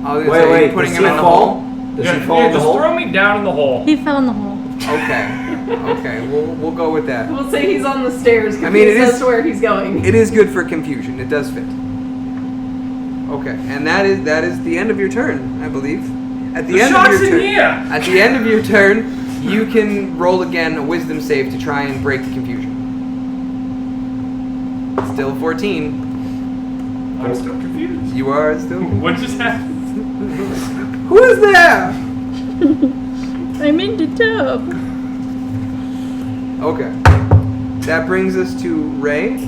Speaker 2: I was gonna
Speaker 4: Wait,
Speaker 2: say,
Speaker 4: wait.
Speaker 2: putting
Speaker 4: Does
Speaker 2: him
Speaker 4: he
Speaker 2: in the
Speaker 4: fall?
Speaker 2: hole.
Speaker 4: Does
Speaker 6: Yeah,
Speaker 4: he fall in the
Speaker 6: just
Speaker 4: hole?
Speaker 6: throw me down in the hole.
Speaker 5: He fell in the hole.
Speaker 2: Okay. Okay, we'll go with that.
Speaker 7: We'll say he's on the stairs.
Speaker 2: I mean, it
Speaker 7: confused
Speaker 2: is-
Speaker 7: as to where he's going.
Speaker 2: It is good for confusion. It does fit. Okay, and that is the end of your turn, I believe. At the,
Speaker 6: The
Speaker 2: end
Speaker 6: shark's
Speaker 2: of your
Speaker 6: in
Speaker 2: turn,
Speaker 6: here!
Speaker 2: at the end of your turn, you can roll again a wisdom save to try and break the confusion. Still 14.
Speaker 6: I'm still confused.
Speaker 2: You are still.
Speaker 6: What just happened?
Speaker 2: Who is there?
Speaker 5: I'm in the tub.
Speaker 2: Okay. That brings us to Ray.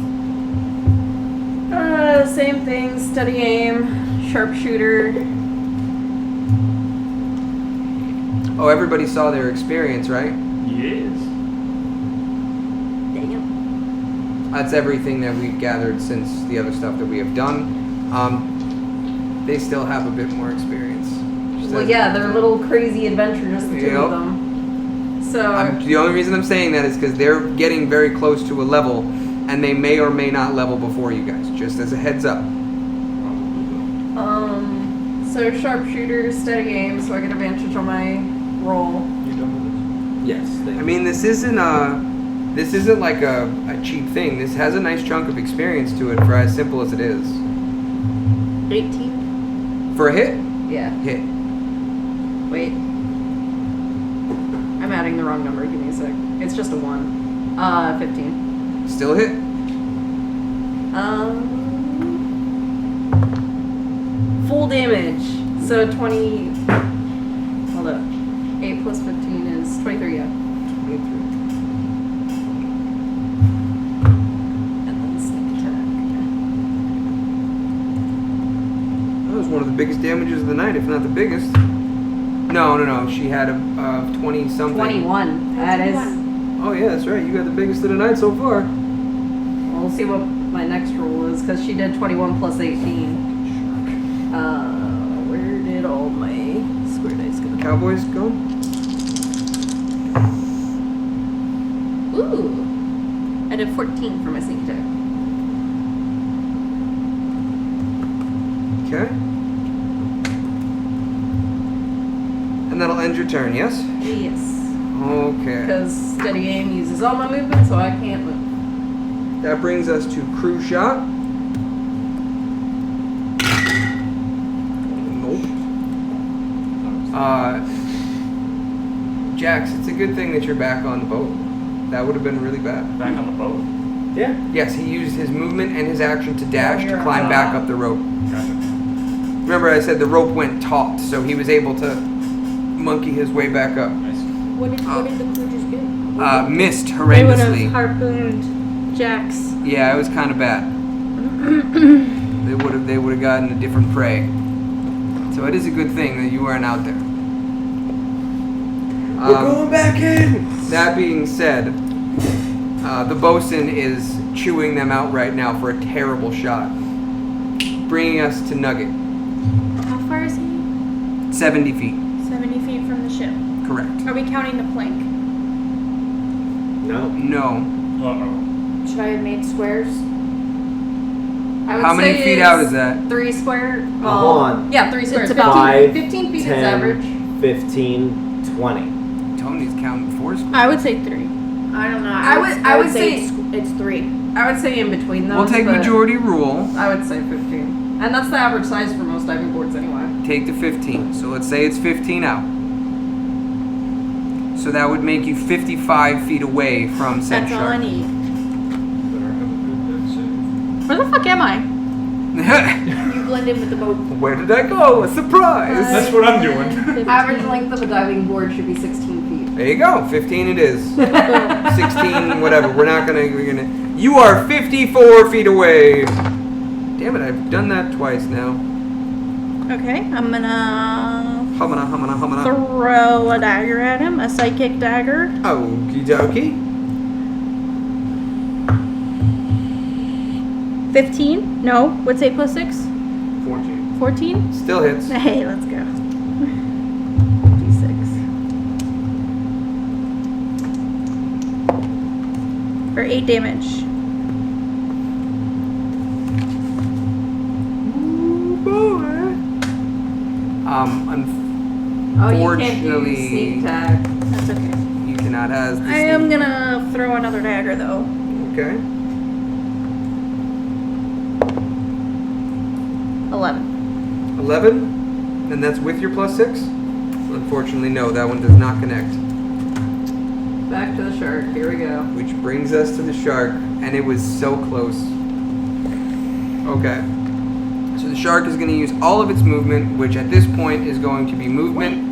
Speaker 7: Same thing. Steady aim, sharpshooter.
Speaker 2: Oh, everybody saw their experience, right?
Speaker 6: Yes.
Speaker 7: Damn.
Speaker 2: That's everything that we've gathered since the other stuff that we have done. They still have a bit more experience. Just
Speaker 7: Well,
Speaker 2: as-
Speaker 7: yeah, they're a little crazy adventure, just the two
Speaker 2: Yep.
Speaker 7: of them. So
Speaker 2: The only reason I'm saying that is because they're getting very close to a level, and they may or may not level before you guys. Just as a heads up.
Speaker 7: So sharpshooter, steady aim, so I get advantage on my roll.
Speaker 6: You done with
Speaker 4: Yes.
Speaker 2: I mean, this isn't like a cheap thing. This has a nice chunk of experience to it for as simple as it is.
Speaker 7: 18.
Speaker 2: For a hit,
Speaker 7: Yeah.
Speaker 2: hit.
Speaker 7: Wait. I'm adding the wrong number. Give me a sec. It's just a 1. 15.
Speaker 2: Still a hit.
Speaker 7: Full damage. So 20. Hold up. 8 plus 15 is 23, yeah.
Speaker 2: 23.
Speaker 7: And then sneak attack.
Speaker 2: That was one of the biggest damages of the night, if not the biggest. No. She had a 20 something.
Speaker 7: 21. That is.
Speaker 2: Oh yeah, that's right. You got the biggest of the night so far.
Speaker 7: We'll see what my next roll is, because she did 21 plus 18. Where did all my square dice go?
Speaker 2: Cowboys go.
Speaker 7: Ooh. I did 14 for my sneak attack.
Speaker 2: Okay. And that'll end your turn, yes?
Speaker 7: Yes.
Speaker 2: Okay.
Speaker 7: Because steady aim uses all my movement, so I can't move.
Speaker 2: That brings us to crew shot. Nope. Jax, it's a good thing that you're back on the boat. That would have been really bad.
Speaker 6: Back on the boat.
Speaker 4: Yeah.
Speaker 2: Yes, he used his movement and his action to dash to climb back up the rope.
Speaker 6: Gotcha.
Speaker 2: Remember I said the rope went taut, so he was able to monkey his way back up.
Speaker 6: Nice.
Speaker 1: What did the crew just do?
Speaker 2: Missed
Speaker 5: They would have
Speaker 2: horrendously.
Speaker 5: harpooned Jax.
Speaker 2: Yeah, it was kind of bad. They would have gotten a different prey. So it is a good thing that you weren't out there.
Speaker 4: We're going back in.
Speaker 2: That being said, the bosun is chewing them out right now for a terrible shot, bringing us to Nugget.
Speaker 5: How far is he?
Speaker 2: 70 feet.
Speaker 5: 70 feet from the ship.
Speaker 2: Correct.
Speaker 5: Are we counting the plank?
Speaker 3: No.
Speaker 2: No.
Speaker 6: Uh-oh.
Speaker 1: Should I have made squares?
Speaker 7: I would
Speaker 2: How many
Speaker 7: say
Speaker 2: feet
Speaker 7: it's
Speaker 2: out is that?
Speaker 7: 3 square.
Speaker 4: Hold on.
Speaker 7: Yeah, 3 squares.
Speaker 1: about
Speaker 7: 15 feet
Speaker 4: 10,
Speaker 7: is average.
Speaker 4: 15, 20.
Speaker 2: Tony's counting 4 squares.
Speaker 5: I would say 3.
Speaker 1: I don't know.
Speaker 7: I would say-
Speaker 1: it's 3.
Speaker 7: I would say in between those.
Speaker 2: We'll take
Speaker 7: but
Speaker 2: majority rule.
Speaker 7: I would say 15. And that's the average size for most diving boards anyway.
Speaker 2: Take the 15. So let's say it's 15 out. So that would make you 55 feet away from said
Speaker 5: That's all I
Speaker 2: shark.
Speaker 5: need.
Speaker 6: Better have a good deck save.
Speaker 5: Where the fuck am I?
Speaker 1: You blend in with the boat.
Speaker 2: Where did I go? A surprise!
Speaker 6: That's what I'm doing.
Speaker 5: 15.
Speaker 7: Average length of a diving board should be 16 feet.
Speaker 2: There you go. 15 it is. 16, whatever. We're gonna. You are 54 feet away. Damn it! I've done that twice now.
Speaker 5: Okay, I'm gonna
Speaker 2: Humana.
Speaker 5: throw a dagger at him, a psychic dagger.
Speaker 2: Okie dokie.
Speaker 5: 15? No. What's 8 plus 6?
Speaker 6: 14.
Speaker 5: 14?
Speaker 2: Still hits.
Speaker 5: Hey, let's go. D6. For 8 damage.
Speaker 2: Ooh, boy.
Speaker 7: Oh, you can't do
Speaker 2: Unfortunately,
Speaker 7: sneak attack.
Speaker 5: That's okay.
Speaker 2: you cannot as the
Speaker 5: I am gonna throw another dagger though.
Speaker 2: Okay.
Speaker 5: 11.
Speaker 2: 11, and that's with your plus 6. Unfortunately, no, that one does not connect.
Speaker 7: Back to the shark. Here we go.
Speaker 2: Which brings us to the shark, and it was so close. Okay. So the shark is going to use all of its movement, which at this point is going to be movement.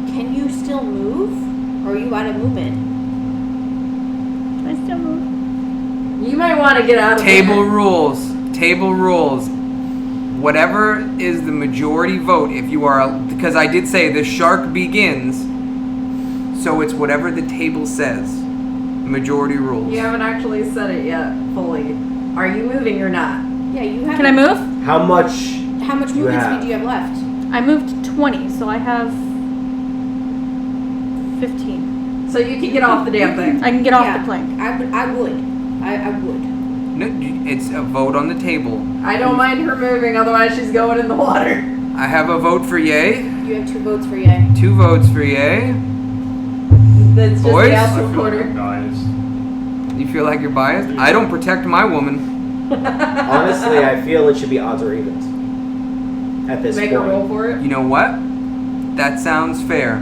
Speaker 1: Can you still move? Or are you out of movement?
Speaker 5: Can I still move?
Speaker 7: You might want to get out of
Speaker 2: Table
Speaker 7: there.
Speaker 2: rules. Table rules. Whatever is the majority vote, if you are, because I did say the shark begins, so it's whatever the table says. Majority rules.
Speaker 7: You haven't actually said it yet fully. Are you moving or not?
Speaker 1: Yeah, you have.
Speaker 5: Can I move?
Speaker 3: How much?
Speaker 1: How much
Speaker 3: You
Speaker 1: movement
Speaker 3: have.
Speaker 1: speed do you have left?
Speaker 5: I moved 20, so I have 15.
Speaker 7: So you can get off the damn thing.
Speaker 5: I can get off
Speaker 1: Yeah.
Speaker 5: the plank.
Speaker 1: I would. I would.
Speaker 2: No, it's a vote on the table.
Speaker 7: I don't mind her moving, otherwise she's going in the water.
Speaker 2: I have a vote for yay.
Speaker 1: You have 2 votes for yay.
Speaker 2: 2 votes for yay.
Speaker 7: That's just
Speaker 2: Boys?
Speaker 7: the
Speaker 6: I
Speaker 7: outdoor
Speaker 6: feel like
Speaker 7: quarter.
Speaker 6: I'm biased.
Speaker 2: You feel like you're biased? I don't protect my woman.
Speaker 4: Honestly, I feel it should be odds or evens at this
Speaker 7: Make a
Speaker 4: point.
Speaker 7: roll for it.
Speaker 2: You know what? That sounds fair.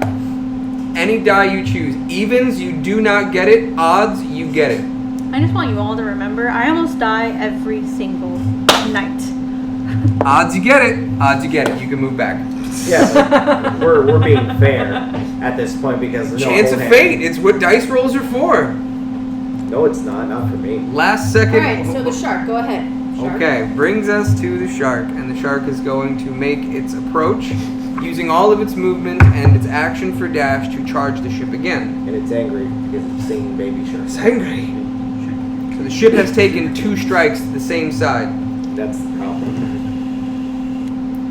Speaker 2: Any die you choose. Evens, you do not get it. Odds, you get it.
Speaker 5: I just want you all to remember, I almost die every single night.
Speaker 2: Odds, you get it. Odds, you get it. You can move back.
Speaker 4: Yeah, but we're being fair at this point because no
Speaker 2: Chance of
Speaker 4: whole
Speaker 2: fate. It's what dice rolls are for.
Speaker 4: No, it's not for me.
Speaker 2: Last second.
Speaker 1: Alright, so the shark, go ahead. Shark.
Speaker 2: Okay, brings us to the shark, and the shark is going to make its approach using all of its movement and its action for dash to charge the ship again.
Speaker 4: And it's angry because it's seeing baby sharks.
Speaker 2: It's angry. So the ship has taken 2 strikes to the same side.
Speaker 4: That's the problem.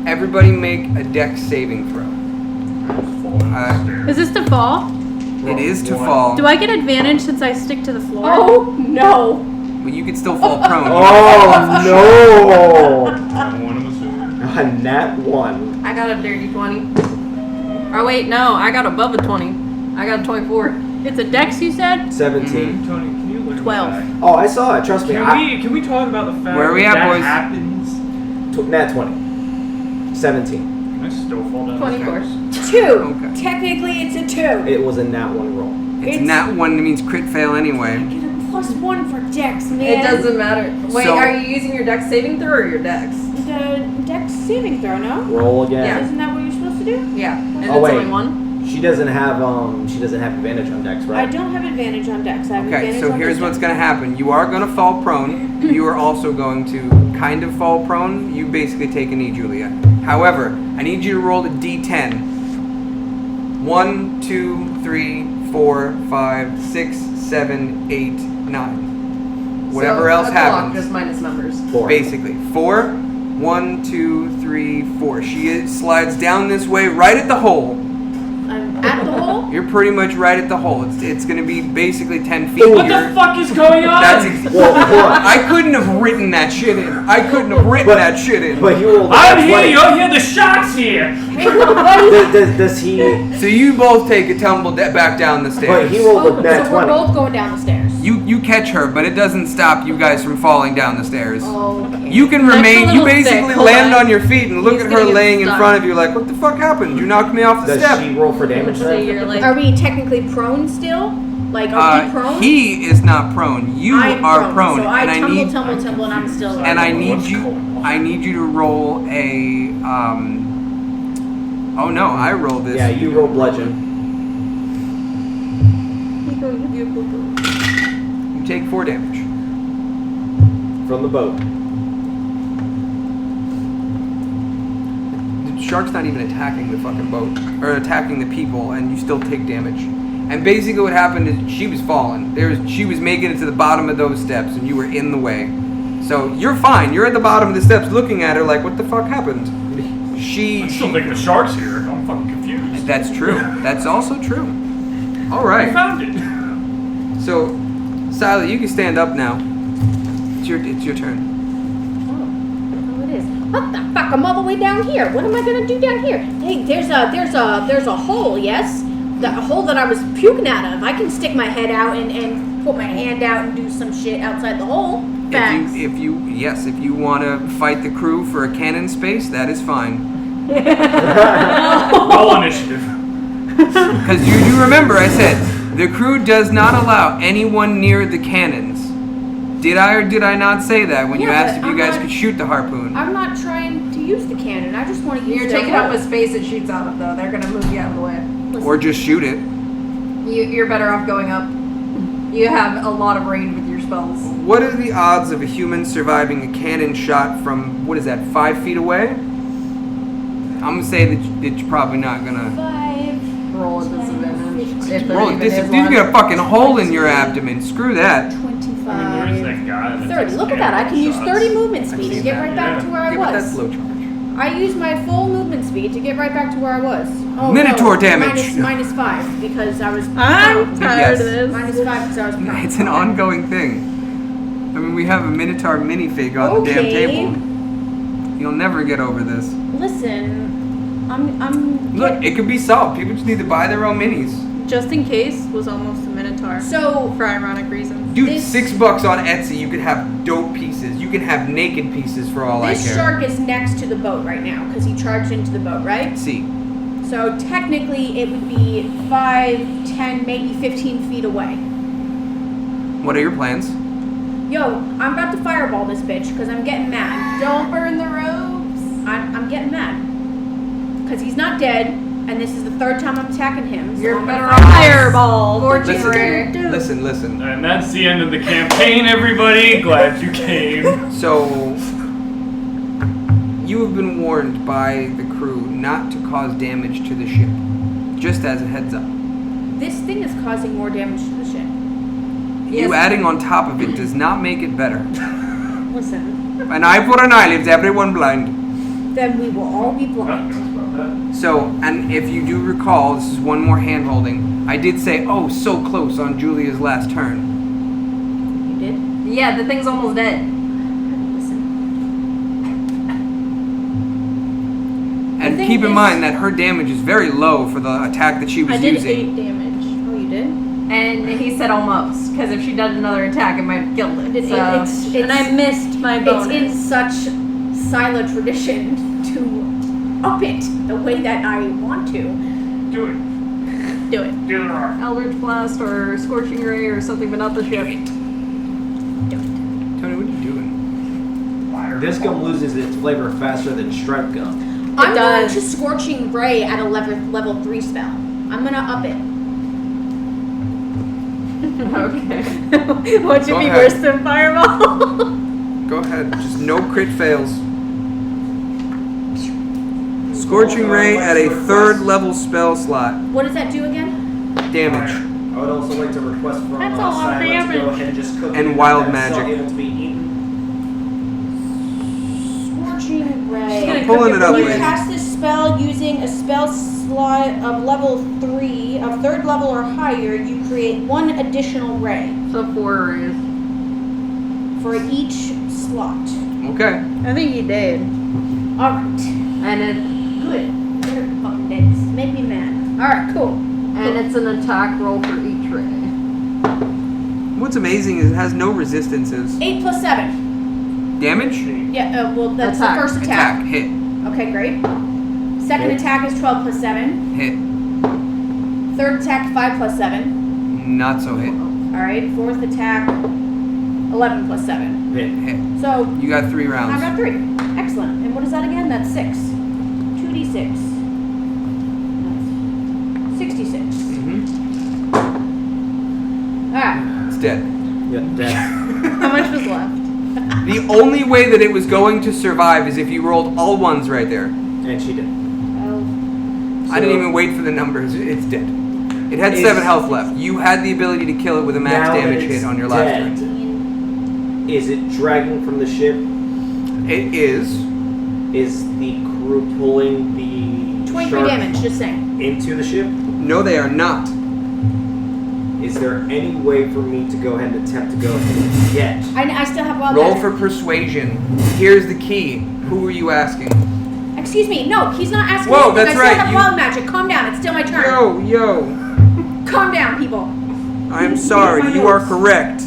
Speaker 2: Everybody make a dex saving throw.
Speaker 5: Is this to fall?
Speaker 2: It is to
Speaker 6: What?
Speaker 2: fall.
Speaker 5: Do I get advantage since I stick to the floor?
Speaker 7: Oh no!
Speaker 2: But you could still fall prone.
Speaker 4: Oh
Speaker 6: I'm one, I'm assuming.
Speaker 4: no! A nat 1.
Speaker 7: I got a dirty 20. Oh wait, no, I got above a 20. I got a 24.
Speaker 5: It's a dex, you said?
Speaker 4: 17.
Speaker 6: Tony, can you look
Speaker 5: 12.
Speaker 6: at that?
Speaker 4: Oh, I saw it. Trust me.
Speaker 6: Can we talk about the fact
Speaker 2: Where are we
Speaker 6: that
Speaker 2: at,
Speaker 6: that
Speaker 2: boys?
Speaker 6: happens?
Speaker 4: Nat 20. 17.
Speaker 6: Can I still fall down?
Speaker 7: 24.
Speaker 1: 2.
Speaker 2: Okay.
Speaker 1: Technically, it's a 2.
Speaker 4: It was a nat 1 roll.
Speaker 2: It's nat 1, that means crit fail anyway.
Speaker 1: Get a +1 for dex, man.
Speaker 7: It doesn't matter. Wait,
Speaker 2: So-
Speaker 7: are you using your dex saving throw or your dex?
Speaker 1: The dex saving throw, no?
Speaker 4: Roll again.
Speaker 1: Isn't that what you're supposed to do?
Speaker 7: Yeah. And
Speaker 4: Oh,
Speaker 7: it's
Speaker 4: wait.
Speaker 7: only 1?
Speaker 4: She doesn't have advantage on dex,
Speaker 1: I
Speaker 4: right?
Speaker 1: don't have advantage on dex. I have
Speaker 2: Okay,
Speaker 1: advantage
Speaker 2: so
Speaker 1: on
Speaker 2: here's
Speaker 1: wisdom.
Speaker 2: what's going to happen. You are going to fall prone. You are also going to kind of fall prone. You basically take a knee, Julia. However, I need you to roll a d10. 1, 2, 3, 4, 5, 6, 7, 8, 9. Whatever
Speaker 7: So,
Speaker 2: else
Speaker 7: a block,
Speaker 2: happens.
Speaker 7: just minus numbers.
Speaker 4: 4.
Speaker 2: Basically. 4, 1, 2, 3, 4. She slides down this way right at the hole.
Speaker 1: I'm at the hole.
Speaker 2: You're pretty much right at the hole. It's going to be basically 10 feet.
Speaker 6: What
Speaker 2: You're-
Speaker 6: the fuck is going on?
Speaker 2: That's
Speaker 4: Well, hold on.
Speaker 2: I couldn't have written that shit in. I couldn't have written
Speaker 4: But-
Speaker 2: that shit in.
Speaker 4: But he rolled a
Speaker 6: I'm
Speaker 4: nat
Speaker 6: here,
Speaker 4: 20.
Speaker 6: you're here, the shark's here!
Speaker 4: Does he?
Speaker 2: So you both take a tumble back down the
Speaker 4: But
Speaker 2: stairs.
Speaker 4: he rolled
Speaker 1: Oh,
Speaker 4: a nat
Speaker 1: so we're
Speaker 4: 20.
Speaker 1: both going down the stairs.
Speaker 2: You catch her, but it doesn't stop you guys from falling down the stairs.
Speaker 1: Okay.
Speaker 2: You can
Speaker 5: That's a
Speaker 2: remain. You
Speaker 5: little
Speaker 2: basically
Speaker 5: thick, hold
Speaker 2: land
Speaker 5: on.
Speaker 2: on your feet and look
Speaker 5: He's
Speaker 2: at
Speaker 5: gonna
Speaker 2: her
Speaker 5: get
Speaker 2: laying in
Speaker 5: stuck.
Speaker 2: front of you like, what the fuck happened? You knocked me off the
Speaker 4: Does
Speaker 2: step.
Speaker 4: she roll for damage
Speaker 5: So
Speaker 4: then?
Speaker 5: you're like,
Speaker 1: Are we technically prone still? Like, are we prone?
Speaker 2: He is not prone. You
Speaker 1: I'm
Speaker 2: are prone,
Speaker 1: So I
Speaker 2: and I
Speaker 1: tumble,
Speaker 2: need
Speaker 1: tumble, and I'm still.
Speaker 2: and I need
Speaker 6: What's
Speaker 2: you.
Speaker 6: going on?
Speaker 2: I need you to roll a. Oh no, I rolled this.
Speaker 4: Yeah, you roll bludgeon.
Speaker 2: You take 4 damage.
Speaker 4: From the boat.
Speaker 2: The shark's not even attacking the fucking boat or attacking the people, and you still take damage. And basically, what happened is she was falling. She was making it to the bottom of those steps, and you were in the way. So you're fine. You're at the bottom of the steps, looking at her like, "What the fuck happened?"
Speaker 6: I still think the shark's here. I'm fucking confused.
Speaker 2: That's true. That's also true. All
Speaker 6: I
Speaker 2: right.
Speaker 6: found it.
Speaker 2: So, Sally, you can stand up now. It's your turn.
Speaker 1: Oh, it is. What the fuck? I'm all the way down here. What am I gonna do down here? Hey, there's a hole. Yes, the hole that I was puking out of. I can stick my head out and put my hand out and do some shit outside the hole. Facts.
Speaker 2: If you want to fight the crew for a cannon space, that is fine.
Speaker 6: Roll initiative.
Speaker 2: Because you do remember, I said the crew does not allow anyone near the cannons. Did I or did I not say that when you
Speaker 1: Yeah,
Speaker 2: asked
Speaker 1: but
Speaker 2: if you
Speaker 1: I'm
Speaker 2: guys
Speaker 1: not-
Speaker 2: could shoot the harpoon?
Speaker 1: I'm not trying to use the cannon. I just want to use.
Speaker 7: You're
Speaker 1: their
Speaker 7: taking up
Speaker 1: hole.
Speaker 7: a space it shoots out of, though. They're gonna move you out of the way.
Speaker 2: Or just shoot it?
Speaker 7: You're better off going up. You have a lot of range with your spells.
Speaker 2: What are the odds of a human surviving a cannon shot from, what is that, 5 feet away? I'm going to say that you're probably not going to...
Speaker 1: 5.
Speaker 7: Roll at disadvantage. If there
Speaker 2: Roll
Speaker 7: even
Speaker 2: this.
Speaker 7: is
Speaker 2: If you
Speaker 7: one.
Speaker 2: get a fucking hole in your abdomen, screw that.
Speaker 1: 25.
Speaker 6: I mean, there is that guy that
Speaker 1: 30.
Speaker 6: takes
Speaker 1: Look at that. I can use
Speaker 6: shots.
Speaker 1: 30 movement speed
Speaker 2: seen
Speaker 1: and get
Speaker 2: that,
Speaker 1: right back to where I
Speaker 2: Yeah, but that's
Speaker 1: was.
Speaker 2: low charge.
Speaker 1: I used my full movement speed to get right back to where I was. Oh,
Speaker 2: Minotaur
Speaker 1: no,
Speaker 2: damage.
Speaker 1: minus 5 because I was.
Speaker 5: I'm
Speaker 1: prone.
Speaker 5: tired
Speaker 2: Yes.
Speaker 5: of this.
Speaker 1: Minus 5 because I was. prone.
Speaker 2: It's an ongoing thing. I mean, we have a Minotaur minifig on the damn
Speaker 1: Okay.
Speaker 2: table. You'll never get over this.
Speaker 1: Listen, I'm.
Speaker 2: Look, it could be solved. People just need to buy their own minis.
Speaker 5: Just in case was almost a Minotaur.
Speaker 1: So
Speaker 5: For ironic reasons.
Speaker 2: Dude,
Speaker 1: This-
Speaker 2: $6 on Etsy, you could have dope pieces. You can have naked pieces for all I
Speaker 1: this
Speaker 2: care.
Speaker 1: shark is next to the boat right now because he charged into the boat, right?
Speaker 2: See.
Speaker 1: So technically, it would be 5, 10, maybe 15 feet away.
Speaker 2: What are your plans?
Speaker 1: Yo, I'm about to fireball this bitch because I'm getting mad.
Speaker 8: Don't burn the ropes.
Speaker 1: I'm getting mad because he's not dead, and this is the third time I'm attacking him. So
Speaker 8: You're
Speaker 1: I'm
Speaker 8: better
Speaker 1: gonna
Speaker 8: off
Speaker 5: Fireball.
Speaker 8: Scorching ray.
Speaker 2: Listen.
Speaker 6: And that's the end of the campaign, everybody. Glad you came.
Speaker 2: So, you have been warned by the crew not to cause damage to the ship. Just as a heads up.
Speaker 1: This thing is causing more damage to the ship.
Speaker 2: You adding on top of it does not make it better.
Speaker 1: Listen,
Speaker 2: An eye for an eye leaves everyone blind.
Speaker 1: then we will all be blind.
Speaker 2: So, and if you do recall, this is one more hand holding. I did say, oh, so close on Julia's last turn.
Speaker 1: You did?
Speaker 8: Yeah, the thing's almost dead.
Speaker 1: Listen.
Speaker 2: And
Speaker 1: The thing
Speaker 2: keep in
Speaker 1: is-
Speaker 2: mind that her damage is very low for the attack that she was
Speaker 5: I did
Speaker 2: using.
Speaker 5: 8 damage.
Speaker 1: Oh, you did?
Speaker 8: And he said almost, because if she did another attack, it might have killed it.
Speaker 1: It's,
Speaker 8: So.
Speaker 5: And I missed my bonus.
Speaker 1: it's in such Sila tradition to up it the way that I want to.
Speaker 6: Do it.
Speaker 5: Do it.
Speaker 6: Do it.
Speaker 8: Eldritch Blast or Scorching Ray or something, but not the ship.
Speaker 2: Tony, what are you doing?
Speaker 4: This gum loses its flavor faster than strike gum.
Speaker 1: I'm going
Speaker 5: does.
Speaker 1: to Scorching Ray at a level 3 spell. I'm going to up it.
Speaker 8: Okay.
Speaker 5: What should
Speaker 2: Go
Speaker 5: be
Speaker 2: ahead.
Speaker 5: worse than Fireball?
Speaker 2: Go ahead. Just no crit fails. Scorching Ray at a 3rd level spell slot.
Speaker 1: What does that do again?
Speaker 2: Damage.
Speaker 4: I would also like to request from
Speaker 5: That's a lot of
Speaker 4: Silent to
Speaker 5: damage.
Speaker 4: go ahead and just cook
Speaker 2: And
Speaker 4: it
Speaker 2: wild
Speaker 4: that's
Speaker 2: magic.
Speaker 4: still able to be eaten.
Speaker 1: Scorching Ray.
Speaker 2: I'm pulling it up,
Speaker 1: You
Speaker 2: lady.
Speaker 1: cast this spell using a spell slot of level 3, of 3rd level or higher, you create 1 additional ray
Speaker 8: So 4 rays.
Speaker 1: for each slot.
Speaker 2: Okay.
Speaker 5: I think he did.
Speaker 1: Alright.
Speaker 8: And it
Speaker 1: Good. Better fucking days. Make me mad. Alright, cool.
Speaker 8: and it's an attack roll for each ray.
Speaker 2: What's amazing is it has no resistances.
Speaker 1: 8 plus 7.
Speaker 2: Damage?
Speaker 1: Yeah, well, that's
Speaker 8: Attack.
Speaker 1: the first attack.
Speaker 2: Hit.
Speaker 1: Okay, great. Second
Speaker 4: Hit.
Speaker 1: attack is 12 plus 7.
Speaker 2: Hit.
Speaker 1: Third attack, 5 plus 7.
Speaker 2: Not so hit.
Speaker 1: Alright, fourth attack, 11 plus 7.
Speaker 4: Hit.
Speaker 2: Hit.
Speaker 1: So,
Speaker 2: You got 3
Speaker 1: I
Speaker 2: rounds.
Speaker 1: got 3. Excellent. And what is that again? That's 6. 2d6. That's 66.
Speaker 2: Mm-hmm.
Speaker 1: Alright.
Speaker 2: It's dead.
Speaker 4: Yeah, dead.
Speaker 5: How much was left?
Speaker 2: The only way that it was going to survive is if you rolled all ones right there.
Speaker 4: And she did.
Speaker 2: I didn't even wait for the numbers. It's dead. It had
Speaker 4: Is-
Speaker 2: 7 health left. You had the ability to kill it with a max
Speaker 4: Now that
Speaker 2: damage
Speaker 4: it's
Speaker 2: hit on your last
Speaker 4: dead.
Speaker 2: turn.
Speaker 4: Is it dragging from the ship?
Speaker 2: It is.
Speaker 4: Is the crew pulling the
Speaker 1: 23
Speaker 4: shark
Speaker 1: damage, just saying.
Speaker 4: into the ship?
Speaker 2: No, they are not.
Speaker 4: Is there any way for me to go ahead and attempt to go ahead and get?
Speaker 1: I still have wild
Speaker 2: Roll
Speaker 1: magic.
Speaker 2: for persuasion. Here's the key. Who are you asking?
Speaker 1: Excuse me. No, he's not asking
Speaker 2: Whoa,
Speaker 1: anything.
Speaker 2: that's
Speaker 1: I
Speaker 2: right,
Speaker 1: still have
Speaker 2: you-
Speaker 1: wild magic. Calm down. It's still my turn.
Speaker 2: Yo.
Speaker 1: Calm down, people.
Speaker 2: I'm sorry. You are correct.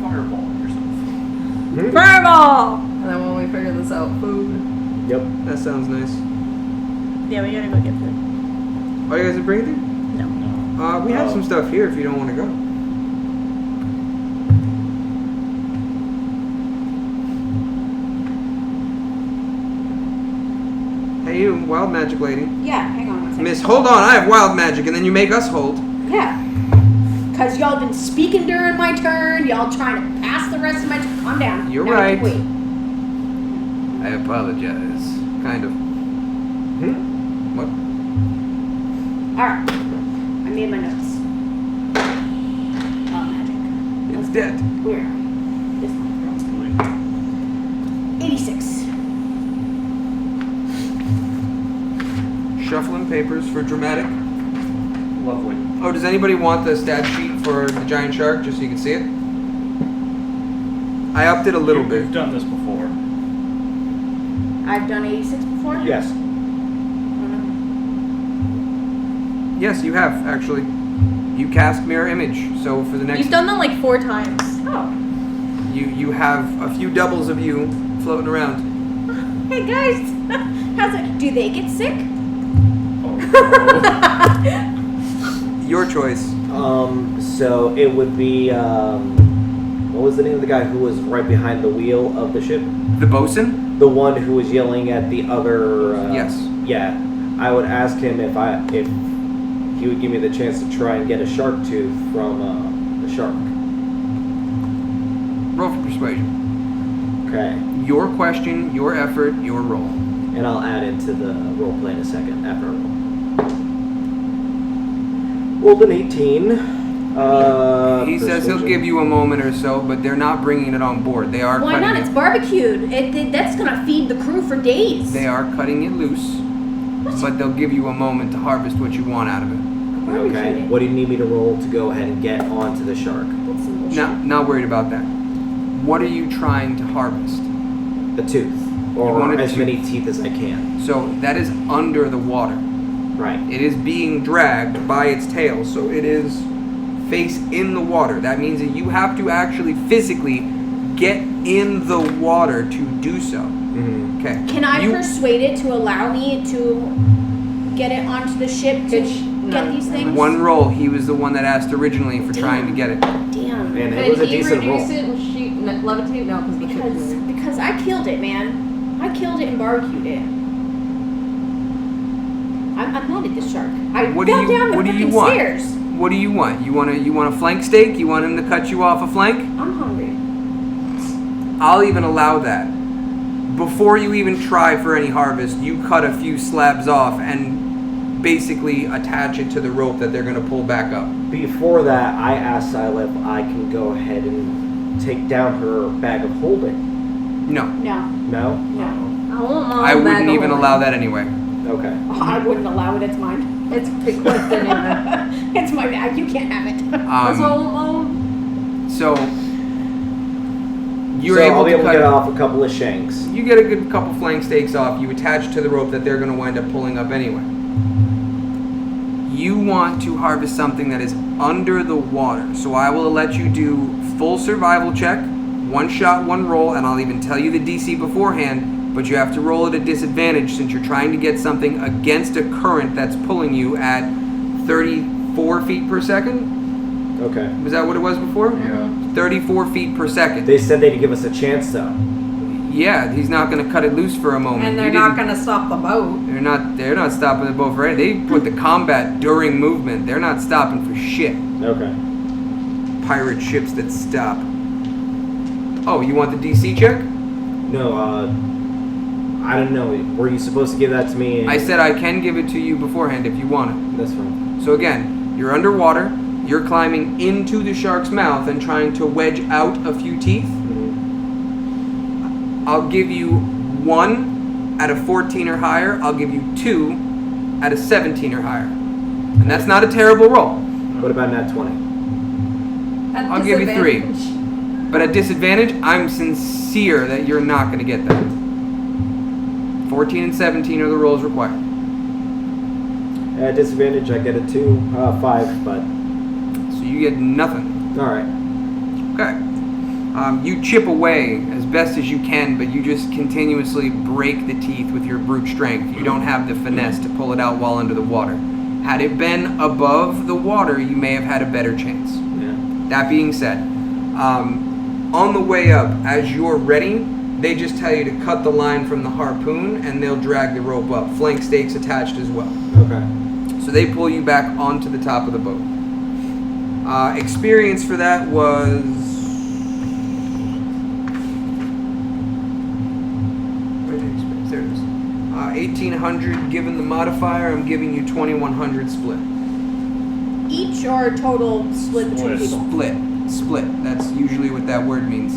Speaker 6: Fireball yourself.
Speaker 5: Fireball!
Speaker 8: And then when we figure this out, food.
Speaker 4: Yep.
Speaker 2: That sounds nice.
Speaker 5: Yeah, we gotta go get food.
Speaker 2: Oh, you guys are bringing it?
Speaker 5: No.
Speaker 2: We have some stuff here if you don't want to go. Hey, you, wild magic lady.
Speaker 1: Yeah, hang on one second.
Speaker 2: Miss, hold on, I have wild magic, and then you make us hold.
Speaker 1: Yeah. Because y'all been speaking during my turn. Y'all trying to pass the rest of my turn. Calm down.
Speaker 2: You're
Speaker 1: Now
Speaker 2: right.
Speaker 1: Wait.
Speaker 2: I apologize. Kind of. What?
Speaker 1: Alright. I made my notes. Wild magic.
Speaker 2: It's dead.
Speaker 1: Where are we? This one. 86.
Speaker 2: Shuffling papers for dramatic.
Speaker 6: Lovely.
Speaker 2: Oh, does anybody want the stat sheet for the giant shark, just so you can see it? I upped it a little
Speaker 6: You've
Speaker 2: bit.
Speaker 6: done this before.
Speaker 1: I've done 86 before.
Speaker 3: Yes.
Speaker 1: Oh, no.
Speaker 2: Yes, you have, actually. You cast Mirror Image, so for the next...
Speaker 5: You've done that like 4 times.
Speaker 1: Oh.
Speaker 2: You have a few doubles of you floating around.
Speaker 1: Hey guys, how's it? Do they get sick?
Speaker 6: Oh.
Speaker 2: Your choice.
Speaker 4: So it would be, what was the name of the guy who was right behind the wheel of the ship?
Speaker 2: The bosun?
Speaker 4: The one who was yelling at the other.
Speaker 2: Yes.
Speaker 4: Yeah, I would ask him if he would give me the chance to try and get a shark tooth from the shark.
Speaker 2: Roll for persuasion.
Speaker 4: Okay,
Speaker 2: Your question, your effort, your roll.
Speaker 4: and I'll add into the role play in a second after I roll. Rolled an 18.
Speaker 2: He says he'll give you a moment or so, but they're not bringing it on board. They are
Speaker 1: Why
Speaker 2: cutting
Speaker 1: not?
Speaker 2: it.
Speaker 1: It's barbecued. That's gonna feed the crew for days.
Speaker 2: They are cutting it loose, but they'll give you a moment to harvest what you want out of it.
Speaker 4: Okay, what do you need me to roll to go ahead and get onto the shark?
Speaker 1: That's some bullshit.
Speaker 2: Not worried about that. What are you trying to harvest?
Speaker 4: A tooth,
Speaker 2: You
Speaker 4: or
Speaker 2: want a
Speaker 4: as
Speaker 2: tooth.
Speaker 4: many teeth as I can.
Speaker 2: So that is under the water.
Speaker 4: Right.
Speaker 2: It is being dragged by its tail, so it is face in the water. That means that you have to actually physically get in the water to do so.
Speaker 4: Mm-hmm.
Speaker 2: Okay.
Speaker 1: Can I
Speaker 2: You-
Speaker 1: persuade it to allow me to get it onto the ship to get these things?
Speaker 2: One roll. He was the one that asked originally for trying to get it.
Speaker 1: Damn.
Speaker 3: And
Speaker 7: Can
Speaker 3: it was a
Speaker 7: he
Speaker 3: decent roll.
Speaker 7: reduce it and levitate? No,
Speaker 1: Because I killed it, man. I killed it and barbecued it. I'm mad at this shark. I
Speaker 2: What do
Speaker 1: fell
Speaker 2: you-
Speaker 1: down the
Speaker 2: what do you
Speaker 1: freaking
Speaker 2: want?
Speaker 1: stairs.
Speaker 2: What do you want? You want a flank steak? You want him to cut you off a flank?
Speaker 1: I'm hungry.
Speaker 2: I'll even allow that. Before you even try for any harvest, you cut a few slabs off and basically attach it to the rope that they're going to pull back up.
Speaker 4: Before that, I asked Sila if I can go ahead and take down her bag of holding.
Speaker 2: No,
Speaker 1: No,
Speaker 4: No?
Speaker 1: no.
Speaker 7: I want my
Speaker 2: I
Speaker 7: own bag
Speaker 2: wouldn't
Speaker 7: of
Speaker 2: even
Speaker 7: holding.
Speaker 2: allow that anyway.
Speaker 4: Okay.
Speaker 1: Oh, I wouldn't allow it. It's mine.
Speaker 7: It's bequeathed anyway.
Speaker 1: It's my bag. You can't have it.
Speaker 7: That's all I want.
Speaker 2: So you're
Speaker 4: so
Speaker 2: able
Speaker 4: I'll be
Speaker 2: to
Speaker 4: able to
Speaker 2: cut.
Speaker 4: get off a couple of shanks.
Speaker 2: You get a good couple flank steaks off. You attach to the rope that they're going to wind up pulling up anyway. You want to harvest something that is under the water, so I will let you do full survival check, one shot, one roll, and I'll even tell you the DC beforehand. But you have to roll at a disadvantage since you're trying to get something against a current that's pulling you at 34 feet per second.
Speaker 4: Okay.
Speaker 2: Was that what it was before?
Speaker 6: Yeah.
Speaker 2: 34 feet per second.
Speaker 4: They said they'd give us a chance, though.
Speaker 2: Yeah, he's not going to cut it loose for a moment.
Speaker 7: And they're
Speaker 2: You
Speaker 7: not
Speaker 2: didn't-
Speaker 7: going to stop the boat.
Speaker 2: They're not stopping the boat for anything. They put the combat during movement. They're not stopping for shit.
Speaker 4: Okay.
Speaker 2: Pirate ships that stop. Oh, you want the DC check?
Speaker 4: No, I don't know. Were you supposed to give that to me?
Speaker 2: I said I can give it to you beforehand if you want it.
Speaker 4: That's fine.
Speaker 2: So again, you're underwater. You're climbing into the shark's mouth and trying to wedge out a few teeth.
Speaker 4: Mm-hmm.
Speaker 2: I'll give you 1 at a 14 or higher. I'll give you 2 at a 17 or higher. And that's not a terrible roll.
Speaker 4: What about nat 20?
Speaker 7: At
Speaker 2: I'll give you 3.
Speaker 7: disadvantage.
Speaker 2: But at disadvantage, I'm sincere that you're not going to get that. 14 and 17 are the rolls required.
Speaker 4: At disadvantage, I get a 2, 5, but
Speaker 2: So you get nothing.
Speaker 4: all right.
Speaker 2: Okay. You chip away as best as you can, but you just continuously break the teeth with your brute strength. You don't have the finesse to pull it out while under the water. Had it been above the water, you may have had a better chance.
Speaker 4: Yeah.
Speaker 2: That being said, on the way up, as you're ready, they just tell you to cut the line from the harpoon and they'll drag the rope up. Flank stakes attached as well.
Speaker 4: Okay.
Speaker 2: So they pull you back onto the top of the boat. Experience for that was... Where did experience? There it is. 1,800 given the modifier. I'm giving you 2,100 split.
Speaker 1: Each or total split between people?
Speaker 2: Split. That's usually what that word means.
Speaker 1: I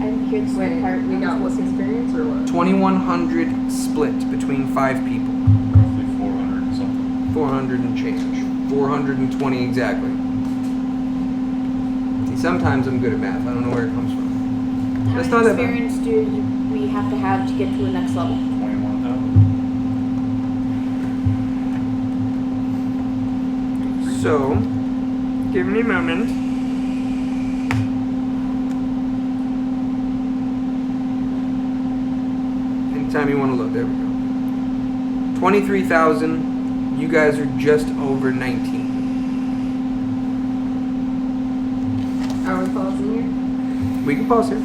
Speaker 1: didn't hear the split
Speaker 7: Wait,
Speaker 1: part.
Speaker 7: we got what's experience or what?
Speaker 2: 2,100 split between 5 people.
Speaker 6: Roughly 400 something.
Speaker 2: 400 and change. 420 exactly. See, sometimes I'm good at math. I don't know where it comes from. That's
Speaker 1: many
Speaker 2: not that bad.
Speaker 1: experience do we have to get to the next level?
Speaker 6: 21,000.
Speaker 2: So, give me a moment. Anytime you want to look, there we go. 23,000. You guys are just over 19.
Speaker 7: Are we pausing here?
Speaker 2: We can pause here.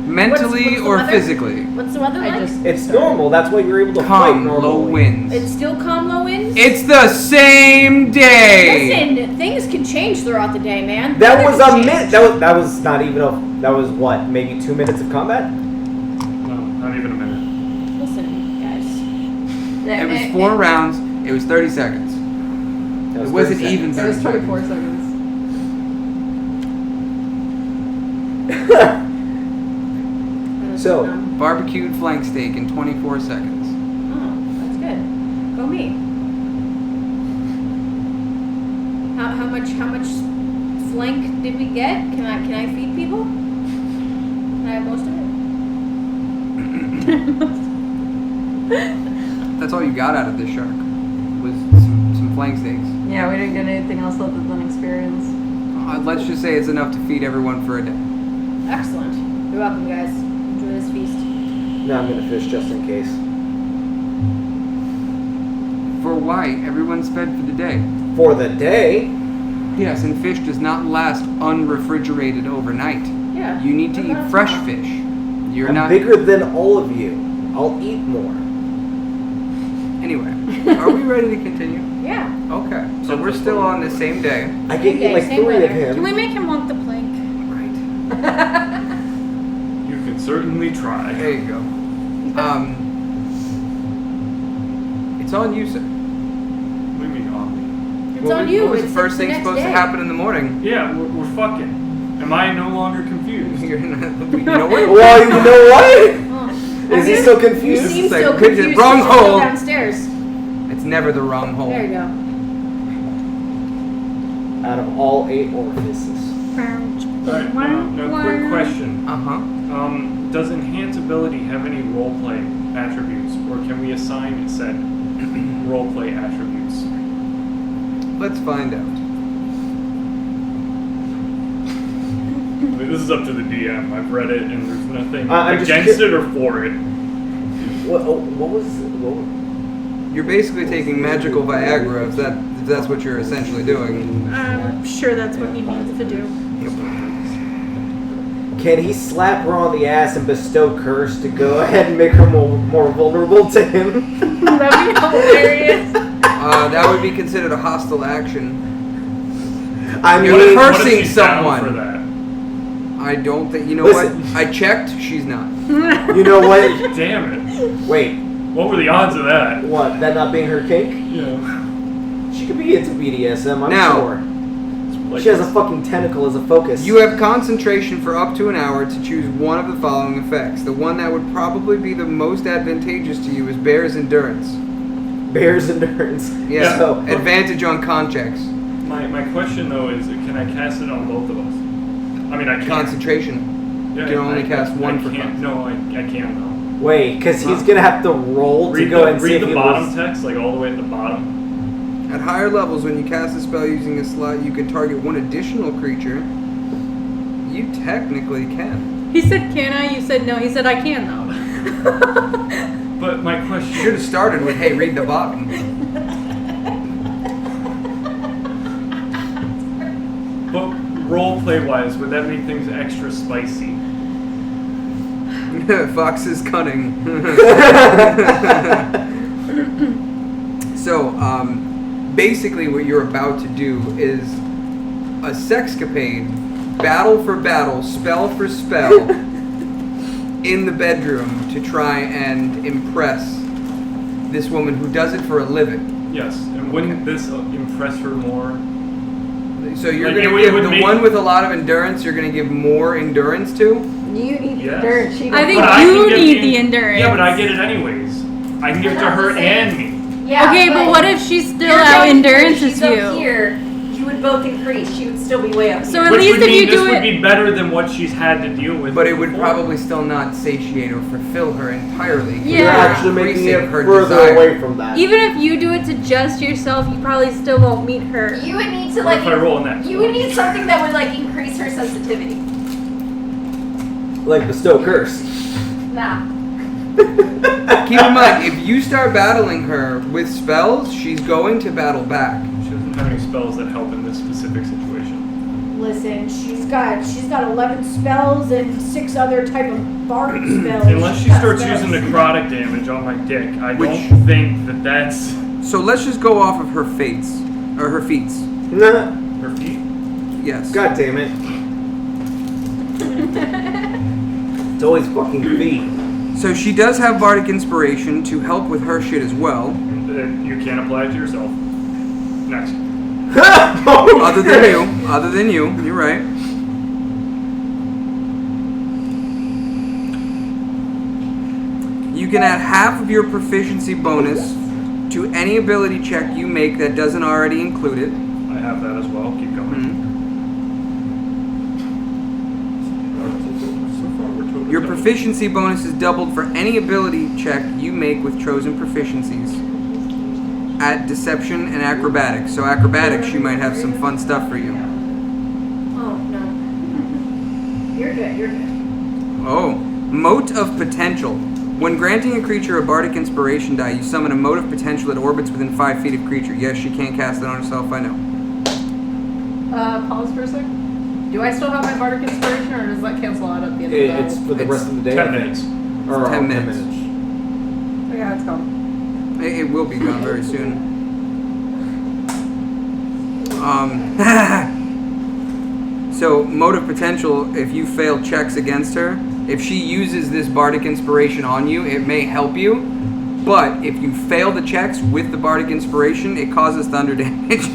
Speaker 2: Mentally
Speaker 1: What's the
Speaker 2: or
Speaker 1: weather?
Speaker 2: physically.
Speaker 1: What's the weather like?
Speaker 4: It's normal. That's why you're able to fight
Speaker 2: Calm,
Speaker 4: normally.
Speaker 2: low winds.
Speaker 1: It's still calm, low winds?
Speaker 2: It's the same day.
Speaker 1: Listen, things can change throughout the day, man.
Speaker 4: That
Speaker 1: Weather
Speaker 4: was
Speaker 1: can
Speaker 4: a
Speaker 1: change.
Speaker 4: minute. That was not even a. That was what? Maybe 2 minutes of combat.
Speaker 6: No, not even a minute.
Speaker 1: Listen, guys.
Speaker 2: It was 4 rounds. It was 30 seconds.
Speaker 4: That
Speaker 2: It wasn't
Speaker 4: 30
Speaker 2: even
Speaker 7: It
Speaker 2: 30
Speaker 7: was 24
Speaker 2: seconds.
Speaker 7: seconds.
Speaker 4: So-
Speaker 2: Barbecued flank steak in 24 seconds.
Speaker 1: Oh, that's good. Go me. How much flank did we get? Can I feed people? Can I have most of it?
Speaker 2: That's all you got out of this shark. Was some flank steaks.
Speaker 7: Yeah, we didn't get anything else other than experience.
Speaker 2: Let's just say it's enough to feed everyone for a day.
Speaker 1: Excellent. You're welcome, guys. Enjoy this feast.
Speaker 4: No, I'm gonna fish just in case.
Speaker 2: For why? Everyone's fed for the day.
Speaker 4: For the day.
Speaker 2: Yes, and fish does not last unrefrigerated overnight.
Speaker 1: Yeah.
Speaker 2: You need to
Speaker 1: What
Speaker 2: eat
Speaker 1: about
Speaker 2: fresh
Speaker 1: tomorrow?
Speaker 2: fish. You're
Speaker 4: I'm
Speaker 2: not.
Speaker 4: bigger than all of you. I'll eat more.
Speaker 2: Anyway, are we ready to continue?
Speaker 1: Yeah.
Speaker 2: Okay, so we're still on the same day.
Speaker 4: I can
Speaker 1: Okay,
Speaker 4: eat like
Speaker 1: same
Speaker 4: 3 of
Speaker 1: weather.
Speaker 5: Can
Speaker 4: him.
Speaker 5: we make him walk the plank?
Speaker 2: Right.
Speaker 6: You can certainly try.
Speaker 2: There you go. It's on you, sir.
Speaker 6: What do you mean on me?
Speaker 1: It's on you.
Speaker 2: What was
Speaker 1: It's
Speaker 2: the first
Speaker 1: the
Speaker 2: thing
Speaker 1: next
Speaker 2: supposed
Speaker 1: day.
Speaker 2: to happen in the morning?
Speaker 6: Yeah, we're fucking. Am I no longer confused?
Speaker 2: You know what?
Speaker 4: Well, you know what?
Speaker 1: Oh.
Speaker 4: Is he still
Speaker 1: You
Speaker 4: confused?
Speaker 1: seem
Speaker 2: It's like,
Speaker 1: so
Speaker 2: good-
Speaker 1: confused.
Speaker 2: wrong
Speaker 1: since you
Speaker 2: hole.
Speaker 1: go downstairs.
Speaker 2: It's never the wrong hole.
Speaker 1: There you go.
Speaker 4: Out of all 8 orifices.
Speaker 6: Alright, now quick question.
Speaker 2: Uh-huh.
Speaker 6: Does enhance ability have any roleplay attributes, or can we assign said roleplay attributes?
Speaker 2: Let's find out.
Speaker 6: I mean, this is up to the DM. I've read it, and there's nothing
Speaker 4: I'm just
Speaker 6: against it or for it.
Speaker 4: What was?
Speaker 2: You're basically taking magical Viagra if that's what you're essentially doing.
Speaker 5: I'm sure that's what he needs to do.
Speaker 4: Can he slap her on the ass and bestow curse to go ahead and make her more vulnerable to him?
Speaker 5: That'd be hilarious.
Speaker 2: That would be considered a hostile action.
Speaker 4: I
Speaker 2: You're
Speaker 4: mean,
Speaker 6: What if
Speaker 2: cursing
Speaker 6: she's down
Speaker 2: someone.
Speaker 6: for that?
Speaker 2: I don't think. You know
Speaker 4: Listen.
Speaker 2: what? I checked. She's not.
Speaker 4: you know what?
Speaker 6: Damn it!
Speaker 4: Wait,
Speaker 6: What were the odds of that?
Speaker 4: what? That not being her kink?
Speaker 6: Yeah.
Speaker 4: She could be into BDSM, I'm
Speaker 2: Now-
Speaker 4: sure. She has a fucking tentacle as a focus.
Speaker 2: You have concentration for up to an hour to choose one of the following effects. The one that would probably be the most advantageous to you is Bear's Endurance.
Speaker 4: Bear's endurance.
Speaker 2: Yeah.
Speaker 4: So,
Speaker 2: Advantage on con checks.
Speaker 6: My question though is, can I cast it on both of us? I mean, I can't.
Speaker 2: Concentration.
Speaker 6: Yeah,
Speaker 2: You can only
Speaker 6: I-
Speaker 2: cast one
Speaker 6: I
Speaker 2: for
Speaker 6: can't. No, I can't though.
Speaker 4: wait, because he's gonna have to roll to
Speaker 6: Read
Speaker 4: go and see
Speaker 6: read
Speaker 4: if
Speaker 6: the
Speaker 4: he
Speaker 6: bottom
Speaker 4: was.
Speaker 6: text, like all the way at the bottom.
Speaker 2: At higher levels, when you cast a spell using a slot, you can target one additional creature. You technically can.
Speaker 5: He said, "Can I?" You said no. He said, "I can though."
Speaker 6: But my
Speaker 2: You should
Speaker 6: question.
Speaker 2: have started with, hey, read the bottom.
Speaker 6: But role play wise, would that make things extra spicy?
Speaker 2: Fox is cunning. So, basically what you're about to do is a sexcapade, battle for battle, spell for spell, in the bedroom to try and impress this woman who does it for a living.
Speaker 6: Yes, and wouldn't this impress her more?
Speaker 2: So you're
Speaker 6: Like,
Speaker 2: going
Speaker 6: it
Speaker 2: to give
Speaker 6: would
Speaker 2: the
Speaker 6: make-
Speaker 2: one with a lot of endurance, you're going to give more endurance to?
Speaker 7: You need
Speaker 6: Yes.
Speaker 7: dirt. She
Speaker 5: I think
Speaker 6: But I
Speaker 5: you
Speaker 6: can give
Speaker 5: need
Speaker 6: you-
Speaker 5: the endurance.
Speaker 6: Yeah, but I get it anyways. I can give it to her and me.
Speaker 1: Yeah.
Speaker 5: Okay, but what if she's still
Speaker 1: You're
Speaker 5: out
Speaker 1: down
Speaker 5: endurance
Speaker 1: here,
Speaker 5: as
Speaker 1: she's up
Speaker 5: you?
Speaker 1: here. You would
Speaker 8: would both increase. She would still be way up.
Speaker 5: So
Speaker 8: here.
Speaker 5: at
Speaker 6: Which
Speaker 5: least
Speaker 6: would
Speaker 5: if
Speaker 6: mean
Speaker 5: you
Speaker 6: this
Speaker 5: do
Speaker 6: would
Speaker 5: it-
Speaker 6: be better than what she's had to deal with.
Speaker 2: But it would
Speaker 6: before.
Speaker 2: probably still not satiate or fulfill her entirely.
Speaker 5: Yeah.
Speaker 3: You're actually making
Speaker 2: Increasing
Speaker 3: it
Speaker 2: her
Speaker 3: further
Speaker 2: desire.
Speaker 3: away from that.
Speaker 5: Even if you do it to just yourself, you probably still won't meet her.
Speaker 8: You would need to
Speaker 6: What
Speaker 8: like.
Speaker 6: if I roll a nat
Speaker 8: You would need something that would like increase her sensitivity.
Speaker 4: Like bestow curse.
Speaker 8: Nah.
Speaker 2: Keep in mind, if you start battling her with spells, she's going to battle back.
Speaker 6: She doesn't have any spells that help in this specific situation.
Speaker 1: Listen, she's got 11 spells and 6 other type of bard spells.
Speaker 6: Unless she
Speaker 1: She's got
Speaker 6: starts
Speaker 1: spells.
Speaker 6: using necrotic damage on my dick, I
Speaker 2: Which-
Speaker 6: don't think that that's
Speaker 2: So let's just go off of her fates. Or her feats.
Speaker 4: Nah.
Speaker 6: her feet.
Speaker 2: Yes.
Speaker 4: God damn it. It's always fucking feet.
Speaker 2: So she does have Bardic Inspiration to help with her shit as well.
Speaker 6: You can't apply it to yourself. Next.
Speaker 2: Other than you, you're right. You can add half of your proficiency bonus to any ability check you make that doesn't already include it.
Speaker 6: I have that as well. Keep going. So far, we're totally
Speaker 2: Your
Speaker 6: done.
Speaker 2: proficiency bonus is doubled for any ability check you make with chosen proficiencies. At Deception and Acrobatics. So Acrobatics, she might have some fun stuff for you.
Speaker 1: Oh, no. You're good, you're good.
Speaker 2: Oh, Mote of Potential. When granting a creature a Bardic Inspiration die, you summon a Mote of Potential that orbits within 5 feet of creature. Yes, she can't cast it on herself, I know.
Speaker 7: Pause for a sec. Do I still have my Bardic Inspiration, or does that cancel out at the end of the
Speaker 4: It's for the
Speaker 2: It's
Speaker 4: rest of the day.
Speaker 6: 10 minutes.
Speaker 4: Or
Speaker 2: 10 minutes.
Speaker 7: Oh, yeah, it's gone.
Speaker 2: It will be gone very soon. So, Mote of Potential, if you fail checks against her, if she uses this Bardic Inspiration on you, it may help you. But if you fail the checks with the Bardic Inspiration, it causes thunder damage.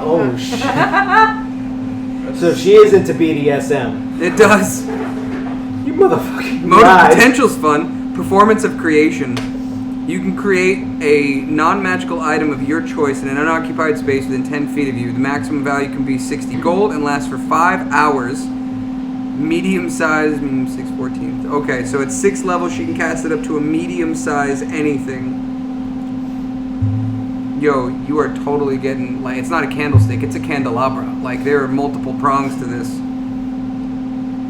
Speaker 4: Oh shit. So she is into BDSM.
Speaker 2: It does.
Speaker 4: You motherfucking
Speaker 2: Mode of
Speaker 4: lied.
Speaker 2: Potential's fun. Performance of Creation. You can create a non-magical item of your choice in an unoccupied space within 10 feet of you. The maximum value can be 60 gold and lasts for 5 hours. Medium size, 6/14. Okay, so at 6th level, she can cast it up to a medium size anything. Yo, you are totally getting, like, it's not a candlestick, it's a candelabra. Like, there are multiple prongs to this.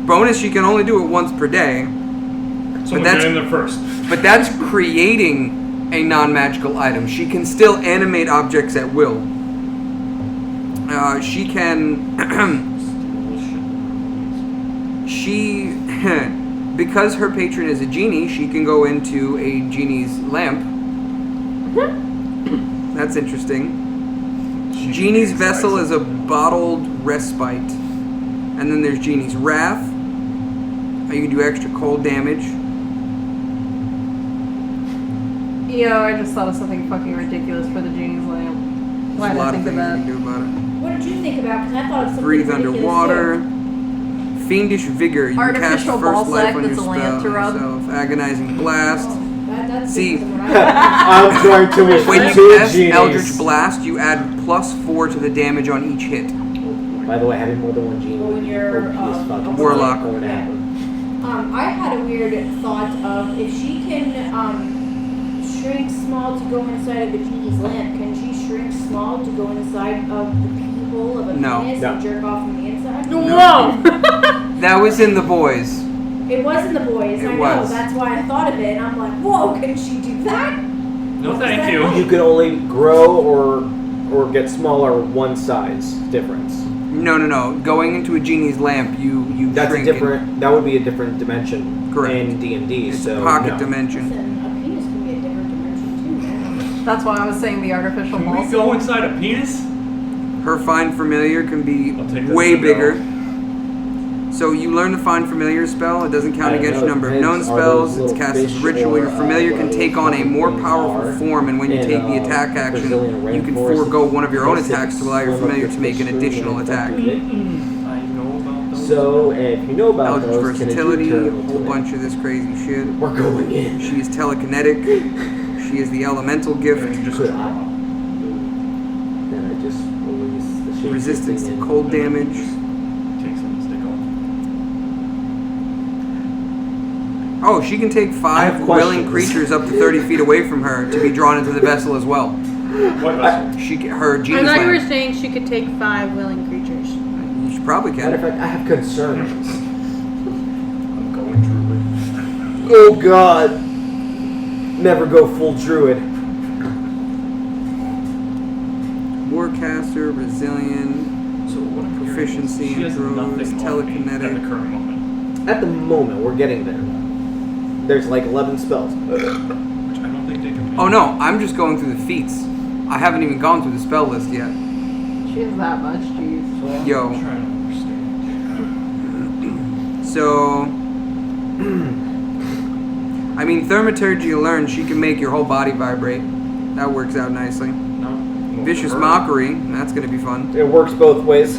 Speaker 2: Bonus, she can only do it once per day.
Speaker 6: Someone
Speaker 2: that's-
Speaker 6: get in there first.
Speaker 2: But that's creating a non-magical item. She can still animate objects at will. She can... she... because her patron is a genie, she can go into a genie's lamp. That's interesting. Genie's vessel is a bottled respite. And then there's Genie's Wrath. You can do extra cold damage.
Speaker 7: Yo, I just thought of something fucking ridiculous for the genie's lamp. Why
Speaker 2: There's a lot
Speaker 7: did I
Speaker 2: of
Speaker 7: think
Speaker 2: things
Speaker 7: of
Speaker 2: you can
Speaker 7: that?
Speaker 2: do about it.
Speaker 1: What did you think about? Because I thought of something
Speaker 2: Breathe
Speaker 1: ridiculous,
Speaker 2: underwater.
Speaker 1: too.
Speaker 2: Fiendish Vigor. You can cast
Speaker 8: Artificial
Speaker 2: first
Speaker 8: ball
Speaker 2: life
Speaker 8: sack
Speaker 2: on your
Speaker 8: that's a lamp
Speaker 2: spell
Speaker 8: to rub.
Speaker 2: yourself. Agonizing Blast.
Speaker 1: Oh, that's
Speaker 2: See.
Speaker 1: different than what I
Speaker 4: I'm trying to wish
Speaker 2: When
Speaker 4: for
Speaker 2: you
Speaker 4: 2
Speaker 2: cast
Speaker 4: genies.
Speaker 2: Eldritch Blast, you add +4 to the damage on each hit.
Speaker 4: By the way, having more than one genie
Speaker 1: Well, when you're,
Speaker 4: OP is fucking
Speaker 2: Warlock.
Speaker 4: going to happen.
Speaker 1: I had a weird thought of if she can shrink small to go inside of the genie's lamp, can she shrink small to go inside of the pee hole of a
Speaker 2: No.
Speaker 1: penis
Speaker 4: No.
Speaker 1: and jerk off from the inside?
Speaker 7: Whoa!
Speaker 2: That was in The Boys.
Speaker 1: It wasn't the boys,
Speaker 2: It
Speaker 1: I know.
Speaker 2: was.
Speaker 1: That's why I thought of it, and I'm like, whoa, can she do that?
Speaker 6: No,
Speaker 1: What
Speaker 6: thank
Speaker 1: was
Speaker 6: you.
Speaker 1: that?
Speaker 4: You can only grow or get smaller one size difference.
Speaker 2: No. Going into a genie's lamp, you
Speaker 4: That's a
Speaker 2: shrink it.
Speaker 4: different. That would be a different dimension
Speaker 2: Correct.
Speaker 4: in D&D.
Speaker 2: It's
Speaker 4: So
Speaker 2: a pocket
Speaker 4: no.
Speaker 2: dimension.
Speaker 1: Listen, a penis can be a different dimension too, man.
Speaker 7: That's why I was saying the artificial
Speaker 6: Can
Speaker 7: ball
Speaker 6: we go inside a penis?
Speaker 2: Her Find Familiar can be
Speaker 6: I'll take that
Speaker 2: way
Speaker 6: as a no.
Speaker 2: bigger. So you learn the Find Familiar spell. It doesn't count
Speaker 4: I don't
Speaker 2: against
Speaker 4: know,
Speaker 2: your number of
Speaker 4: it
Speaker 2: known
Speaker 4: depends. Are those
Speaker 2: spells. It's
Speaker 4: little
Speaker 2: cast as
Speaker 4: fish
Speaker 2: ritual. Your
Speaker 4: or,
Speaker 2: familiar can
Speaker 4: whatever
Speaker 2: take on a more
Speaker 4: things
Speaker 2: powerful
Speaker 4: are
Speaker 2: form, and when you
Speaker 4: in,
Speaker 2: take the attack action,
Speaker 4: Brazilian
Speaker 2: you can
Speaker 4: rainforest,
Speaker 2: forego one of your own
Speaker 4: they
Speaker 2: attacks to allow your
Speaker 4: swim up
Speaker 2: familiar
Speaker 4: the
Speaker 2: to make an
Speaker 4: fish
Speaker 2: additional
Speaker 4: stream and
Speaker 2: attack.
Speaker 4: affect it.
Speaker 6: I know about those.
Speaker 4: So if you know about
Speaker 2: Eldritch
Speaker 4: those, can it do
Speaker 2: Versatility, a
Speaker 4: terrible
Speaker 2: whole
Speaker 4: to
Speaker 2: bunch of this crazy shit.
Speaker 4: it? We're going in.
Speaker 2: She is telekinetic. She is the elemental gift.
Speaker 6: Just
Speaker 4: Could
Speaker 6: draw.
Speaker 4: I? Then I just release the
Speaker 2: resistance to cold damage.
Speaker 6: Take some stick off.
Speaker 2: Oh, she can take 5
Speaker 4: have
Speaker 2: willing
Speaker 4: questions.
Speaker 2: creatures up to 30 feet away from her to be drawn into the vessel as well.
Speaker 6: What vessel?
Speaker 2: Her
Speaker 5: I
Speaker 2: genius
Speaker 5: thought you were
Speaker 2: lamp.
Speaker 5: saying she could take 5 willing creatures.
Speaker 2: She probably
Speaker 4: Matter of
Speaker 2: can.
Speaker 4: fact, I have concerns.
Speaker 6: I'm going druid.
Speaker 4: Oh God! Never go full druid.
Speaker 2: Warcaster, resilient,
Speaker 6: So what I'm hearing is
Speaker 2: proficiency
Speaker 6: she
Speaker 2: in
Speaker 6: has
Speaker 2: throws,
Speaker 6: nothing on me at the
Speaker 2: telekinetic.
Speaker 6: current moment.
Speaker 4: At the moment, we're getting there. There's like 11 spells.
Speaker 6: Which I don't think they can.
Speaker 2: Oh no, I'm just going through the feats. I haven't even gone through the spell list yet.
Speaker 7: She has that much, jeez.
Speaker 6: So
Speaker 2: Yo.
Speaker 6: I'm trying to understand.
Speaker 2: So, I mean, Thaumaturgy learned she can make your whole body vibrate. That works out nicely.
Speaker 6: No. Well,
Speaker 2: Vicious
Speaker 6: for her,
Speaker 2: Mockery, that's gonna be fun.
Speaker 4: It works both ways.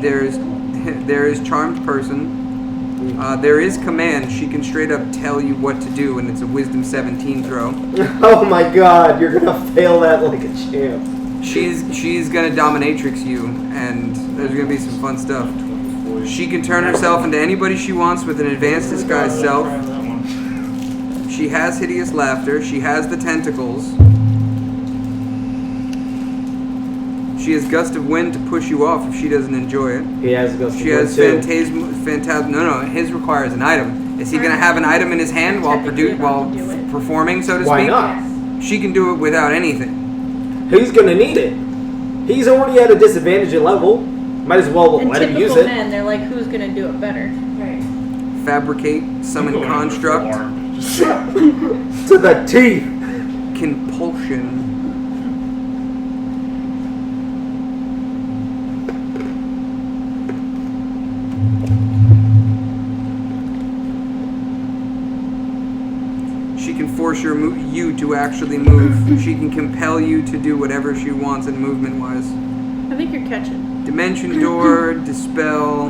Speaker 2: There is Charmed Person. There is Command. She can straight up tell you what to do, and it's a Wisdom 17 throw.
Speaker 4: Oh my God! You're gonna fail that like a champ.
Speaker 2: She's gonna dominatrix you, and there's gonna be some fun stuff.
Speaker 6: 24.
Speaker 2: She can turn herself into anybody she wants with an advanced disguise self.
Speaker 6: Try that one.
Speaker 2: She has Hideous Laughter. She has the tentacles. She has Gust of Wind to push you off if she doesn't enjoy it.
Speaker 4: He has Gust of
Speaker 2: She
Speaker 4: Wind,
Speaker 2: has
Speaker 4: too.
Speaker 2: Phantasm. No, his requires an item. Is he gonna have an item in his hand while performing, so to
Speaker 4: Why
Speaker 2: speak?
Speaker 4: not?
Speaker 2: She can do it without anything.
Speaker 4: He's gonna need it. He's already at a disadvantage in level. Might as well
Speaker 5: And
Speaker 4: let him use
Speaker 5: typical
Speaker 4: it.
Speaker 5: men, they're like, who's gonna do it better?
Speaker 1: Right.
Speaker 2: Fabricate,
Speaker 6: I'm
Speaker 2: summon
Speaker 6: going
Speaker 2: construct,
Speaker 6: full arm. Just-
Speaker 4: To the teeth.
Speaker 2: compulsion. She can force you to actually move. She can compel you to do whatever she wants and movement-wise.
Speaker 5: I think you're catching.
Speaker 2: Dimension Door, Dispel,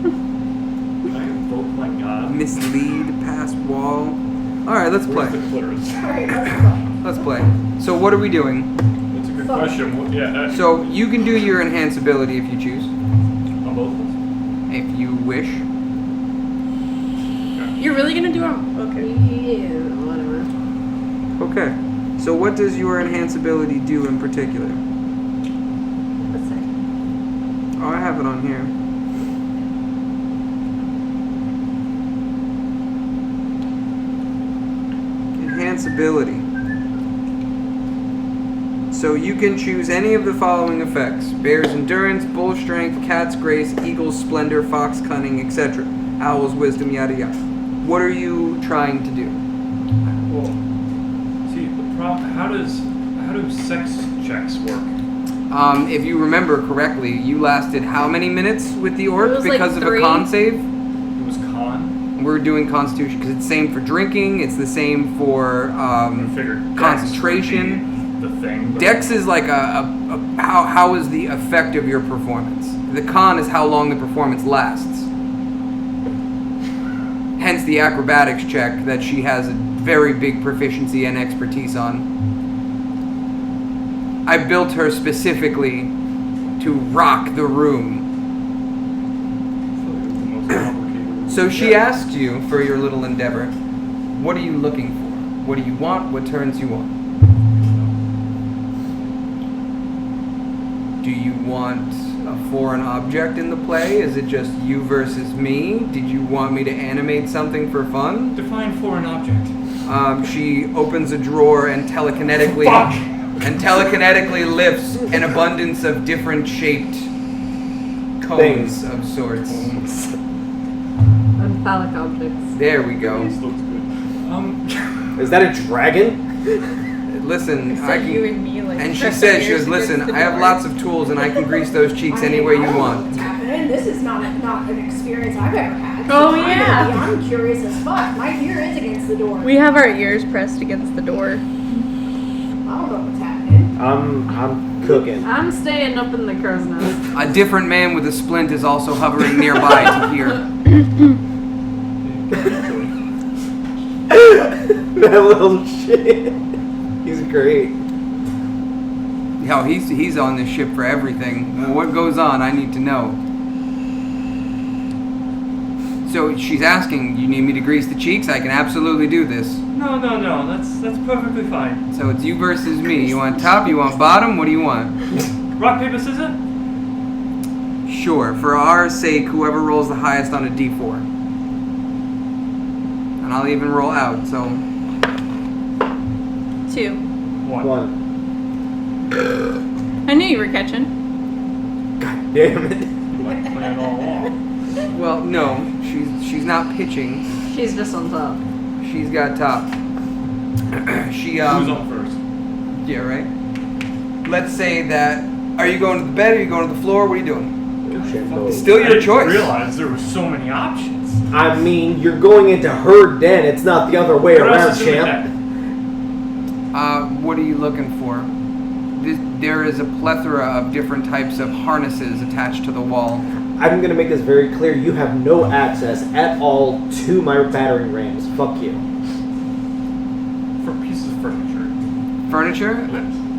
Speaker 6: Can I invoke my god?
Speaker 2: Mislead, Pass Wall. Alright, let's
Speaker 6: Where's
Speaker 2: play.
Speaker 6: the clitoris?
Speaker 1: Alright, let's go.
Speaker 2: Let's play. So what are we doing?
Speaker 6: That's a good question. What, yeah,
Speaker 2: So you can do your enhance ability if you choose.
Speaker 6: on both of us.
Speaker 2: If you wish.
Speaker 5: You're really gonna do them? Okay.
Speaker 7: Yeah, whatever.
Speaker 2: Okay. So what does your enhance ability do in particular?
Speaker 7: Let's see.
Speaker 2: Oh, I have it on here. Enhance ability. So you can choose any of the following effects: Bear's Endurance, Bull Strength, Cat's Grace, Eagle's Splendor, Fox Cunning, etc. Owl's Wisdom, yada yada. What are you trying to do?
Speaker 6: Well, see, the how do sex checks work?
Speaker 2: If you remember correctly, you lasted how many minutes with the orc
Speaker 5: It was like
Speaker 2: because of a
Speaker 5: 3.
Speaker 2: con save?
Speaker 6: It was con.
Speaker 2: We're doing Constitution because it's the same for drinking. It's the same for
Speaker 6: I figured Dex
Speaker 2: concentration.
Speaker 6: would be the thing. but-
Speaker 2: Dex is like how is the effect of your performance. The con is how long the performance lasts. Hence the acrobatics check that she has a very big proficiency and expertise on. I built her specifically to rock the room.
Speaker 6: The most complicated.
Speaker 2: So she
Speaker 6: Yeah.
Speaker 2: asked you for your little endeavor, what are you looking for? What do you want? What turns you on? Do you want a foreign object in the play? Is it just you versus me? Did you want me to animate something for fun?
Speaker 6: Define foreign object.
Speaker 2: She opens a drawer and telekinetically lifts an abundance of different shaped cones
Speaker 4: Things.
Speaker 2: of sorts.
Speaker 7: Unphallic objects.
Speaker 2: There we go.
Speaker 6: This looks good.
Speaker 4: Is that a dragon?
Speaker 2: Listen, I
Speaker 5: Said you
Speaker 2: can.
Speaker 5: and me like.
Speaker 2: And she
Speaker 5: pressing
Speaker 2: says, she
Speaker 5: yours
Speaker 2: goes, listen,
Speaker 5: against the
Speaker 2: I have
Speaker 5: door."
Speaker 2: lots of tools and I can grease those cheeks any way you
Speaker 1: I don't know
Speaker 2: want.
Speaker 1: what's happening. This is not an experience I've ever had.
Speaker 5: Oh,
Speaker 1: I'm
Speaker 5: yeah.
Speaker 1: gonna be- I'm curious as fuck. My ear is against the door.
Speaker 5: We have our ears pressed against the door.
Speaker 1: I don't know what's happening.
Speaker 4: I'm cooking.
Speaker 7: I'm staying up in the crow's nest.
Speaker 2: A different man with a splint is also hovering nearby to hear.
Speaker 4: That little shit. He's great.
Speaker 2: No, he's on this ship for everything. What goes on, I need to know. So she's asking, you need me to grease the cheeks? I can absolutely do this.
Speaker 6: No. That's perfectly fine.
Speaker 2: So it's you versus me. You want top, you want bottom, what do you want?
Speaker 6: Rock, paper, scissors?
Speaker 2: Sure, for our sake, whoever rolls the highest on a d4. And I'll even roll out, so...
Speaker 5: 2.
Speaker 6: 1.
Speaker 5: I knew you were catching.
Speaker 4: God damn it.
Speaker 6: You like playing all along.
Speaker 2: Well, no, she's not pitching.
Speaker 7: She's just on top.
Speaker 2: She's got top. She,
Speaker 6: Who's on first?
Speaker 2: Yeah, right? Let's say that... Are you going to the bed, or are you going to the floor? What are you doing? It's still
Speaker 6: I
Speaker 2: your
Speaker 6: didn't
Speaker 2: choice.
Speaker 6: realize there were so many options.
Speaker 4: I mean, you're going into her den. It's not the other way
Speaker 6: What
Speaker 4: around,
Speaker 6: else is in the
Speaker 4: champ.
Speaker 6: deck?
Speaker 2: What are you looking for? There is a plethora of different types of harnesses attached to the wall.
Speaker 4: I'm going to make this very clear. You have no access at all to my battering rams. Fuck you.
Speaker 6: For pieces of furniture.
Speaker 2: Furniture?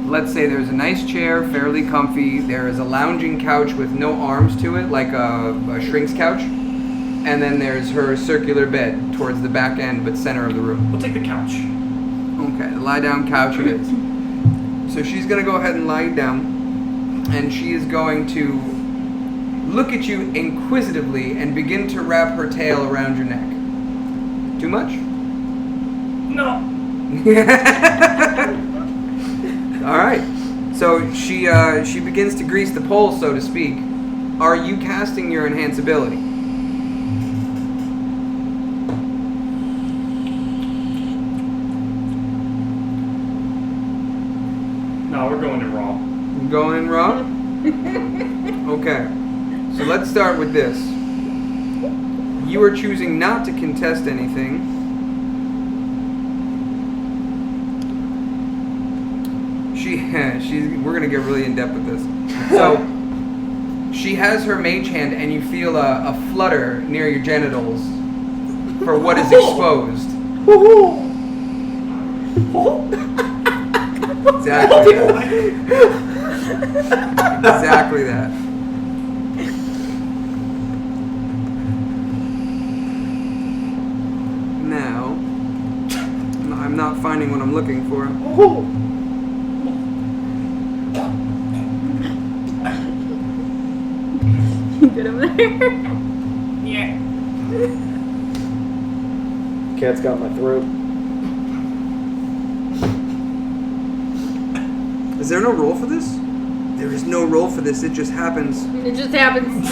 Speaker 2: Let's say there's a nice chair, fairly comfy. There is a lounging couch with no arms to it, like a shrink's couch. And then there's her circular bed towards the back end, but center of the room.
Speaker 6: We'll take the couch.
Speaker 2: Okay, the lie-down couch it is. So she's going to go ahead and lie down, and she is going to look at you inquisitively and begin to wrap her tail around your neck. Too much?
Speaker 6: No.
Speaker 2: All right. So she begins to grease the pole, so to speak. Are you casting your enhance ability?
Speaker 6: No, we're going in raw.
Speaker 2: Going in raw? Okay. So let's start with this. You are choosing not to contest anything. We're gonna get really in depth with this. So she has her mage hand, and you feel a flutter near your genitals for what is exposed. Exactly. Exactly that. Now, I'm not finding what I'm looking for.
Speaker 5: You good over there?
Speaker 6: Yeah.
Speaker 4: Cat's got my throat.
Speaker 2: Is there no roll for this? There is no roll for this. It just happens.
Speaker 5: It just happens.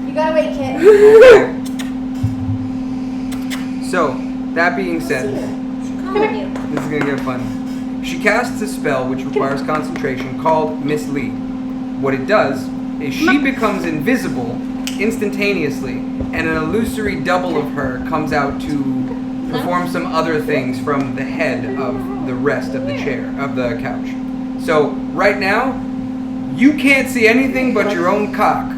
Speaker 1: You gotta wait, Kit.
Speaker 2: Okay. So, that being said,
Speaker 1: Calling you.
Speaker 2: this is gonna get fun. She casts a spell which requires concentration called Mislead. What it does is she becomes invisible instantaneously, and an illusory double of her comes out to perform some other things from the head of the rest of the chair, of the couch. So, right now, you can't see anything but your own cock.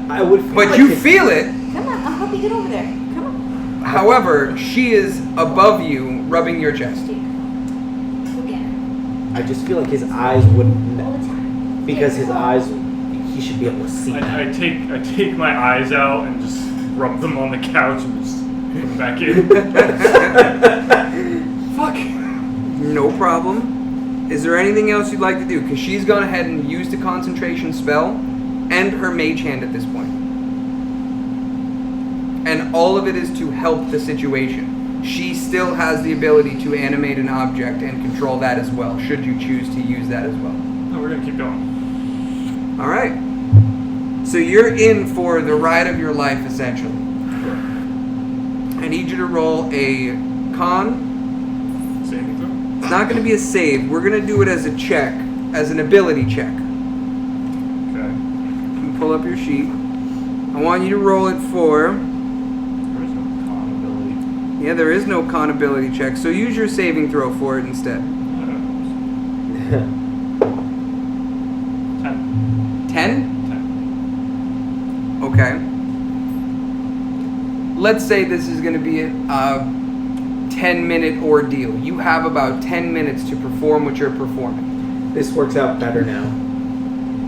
Speaker 4: I would feel
Speaker 2: But
Speaker 4: like
Speaker 2: you
Speaker 4: it's-
Speaker 2: feel it.
Speaker 1: Come on, I'll help you get over there. Come on.
Speaker 2: However, she is above you, rubbing your chest.
Speaker 1: Look at her.
Speaker 4: I just feel like his eyes wouldn't...
Speaker 1: All the time.
Speaker 4: Because his eyes... He should be able to see that.
Speaker 6: I take my eyes out and just rub them on the couch and just put them back in. Fuck.
Speaker 2: No problem. Is there anything else you'd like to do? Because she's gone ahead and used a concentration spell and her mage hand at this point. And all of it is to help the situation. She still has the ability to animate an object and control that as well, should you choose to use that as well.
Speaker 6: No, we're gonna keep going.
Speaker 2: All right. So you're in for the ride of your life, essentially. I need you to roll a con.
Speaker 6: Saving throw.
Speaker 2: It's not going to be a save. We're going to do it as a check, as an ability check.
Speaker 6: Okay.
Speaker 2: You can pull up your sheet. I want you to roll it for...
Speaker 6: There is no con ability.
Speaker 2: Yeah, there is no con ability check, so use your saving throw for it instead.
Speaker 6: 10.
Speaker 2: 10?
Speaker 6: 10.
Speaker 2: Okay. Let's say this is going to be a 10-minute ordeal. You have about 10 minutes to perform what you're performing.
Speaker 4: This works out better now.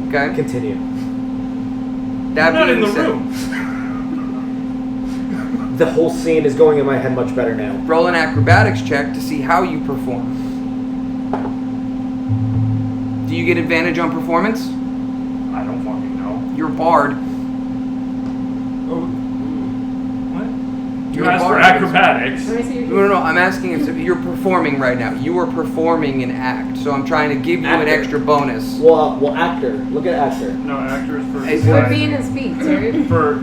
Speaker 2: Okay.
Speaker 4: Continue.
Speaker 2: That
Speaker 6: I'm not in
Speaker 2: being
Speaker 6: the
Speaker 2: said,
Speaker 6: room.
Speaker 4: The whole scene is going in my head much better now.
Speaker 2: roll an acrobatics check to see how you perform. Do you get advantage on performance?
Speaker 6: I don't fucking know.
Speaker 2: You're a bard.
Speaker 6: Oh, what? You
Speaker 2: You're a
Speaker 6: asked for
Speaker 2: bard.
Speaker 6: acrobatics.
Speaker 7: Let me see your
Speaker 2: No. I'm asking if you're performing right now. You are performing an act, so I'm trying to give you an
Speaker 4: Actor.
Speaker 2: extra bonus.
Speaker 4: Well, actor. Look at actor.
Speaker 6: No, actors for
Speaker 2: It
Speaker 7: It would be in his feet, sorry.
Speaker 6: for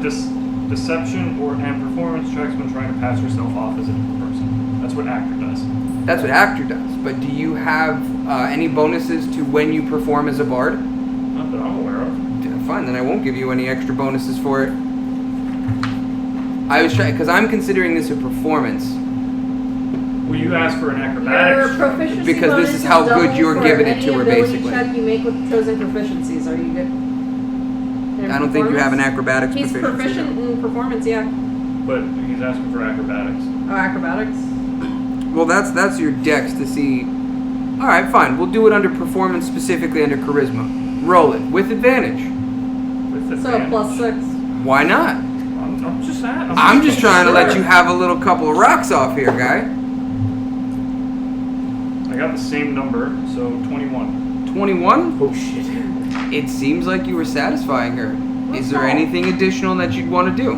Speaker 6: deception and performance checks when trying to pass yourself off as a different person. That's what actor does.
Speaker 2: That's what actor does. But do you have any bonuses to when you perform as a bard?
Speaker 6: Not that I'm aware of.
Speaker 2: Fine, then I won't give you any extra bonuses for it. I was trying because I'm considering this a performance.
Speaker 6: Well, you asked for an
Speaker 7: Your
Speaker 6: acrobatics check.
Speaker 7: proficiency
Speaker 2: Because this
Speaker 7: bonus
Speaker 2: is how good
Speaker 7: doubled
Speaker 2: you're
Speaker 7: for
Speaker 2: giving it
Speaker 7: any
Speaker 2: to her,
Speaker 7: ability
Speaker 2: basically.
Speaker 7: check you make with chosen proficiencies. Are you good? In
Speaker 2: I don't think you have an
Speaker 7: performance?
Speaker 2: acrobatics
Speaker 7: He's
Speaker 2: proficiency.
Speaker 7: proficient in performance, yeah.
Speaker 6: But he's asking for acrobatics.
Speaker 7: Oh, acrobatics.
Speaker 2: Well, that's your dex to see. All right, fine. We'll do it under performance, specifically under charisma. Roll it with advantage.
Speaker 6: With
Speaker 7: So
Speaker 6: advantage.
Speaker 7: +6.
Speaker 2: Why not?
Speaker 6: I'm just at.
Speaker 2: I'm just trying to let you have a little couple of rocks off here, guy.
Speaker 6: I got the same number, so 21.
Speaker 2: 21.
Speaker 4: Oh shit.
Speaker 2: It seems like you were satisfying her. Is there anything additional that you'd want to do?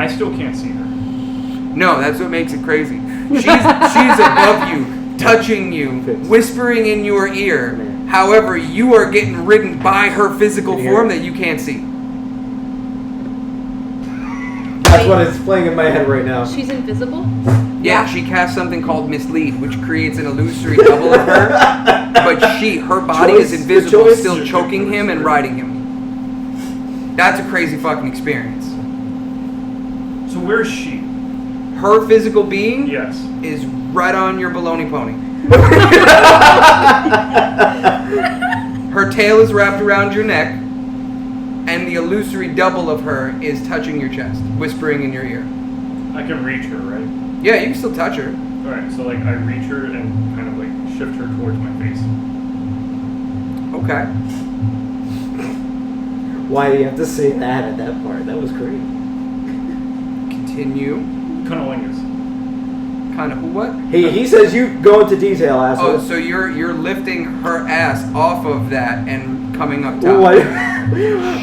Speaker 6: I still can't see her.
Speaker 2: No, that's what makes it crazy. She's above you, touching you, whispering in your ear. However, you are getting ridden by her physical
Speaker 4: Can you hear
Speaker 2: form
Speaker 4: it?
Speaker 2: that you can't see.
Speaker 4: That's what is playing in my head right now.
Speaker 5: She's invisible?
Speaker 2: Yeah, she casts something called Mislead, which creates an illusory double of her. But her body is
Speaker 4: Choice,
Speaker 2: invisible,
Speaker 4: the choice.
Speaker 2: still choking him and riding him. That's a crazy fucking experience.
Speaker 6: So where's she?
Speaker 2: Her physical being
Speaker 6: Yes.
Speaker 2: is right on your baloney pony. Her tail is wrapped around your neck, and the illusory double of her is touching your chest, whispering in your ear.
Speaker 6: I can reach her, right?
Speaker 2: Yeah, you can still touch her.
Speaker 6: Alright, so like I reach her and kind of like shift her towards my face.
Speaker 2: Okay.
Speaker 4: Why do you have to say that at that part? That was great.
Speaker 2: Continue.
Speaker 6: Cunnilingus.
Speaker 2: Kind of what?
Speaker 4: He says you go into detail, asshole.
Speaker 2: Oh, so you're lifting her ass off of that and coming up top.
Speaker 4: Well,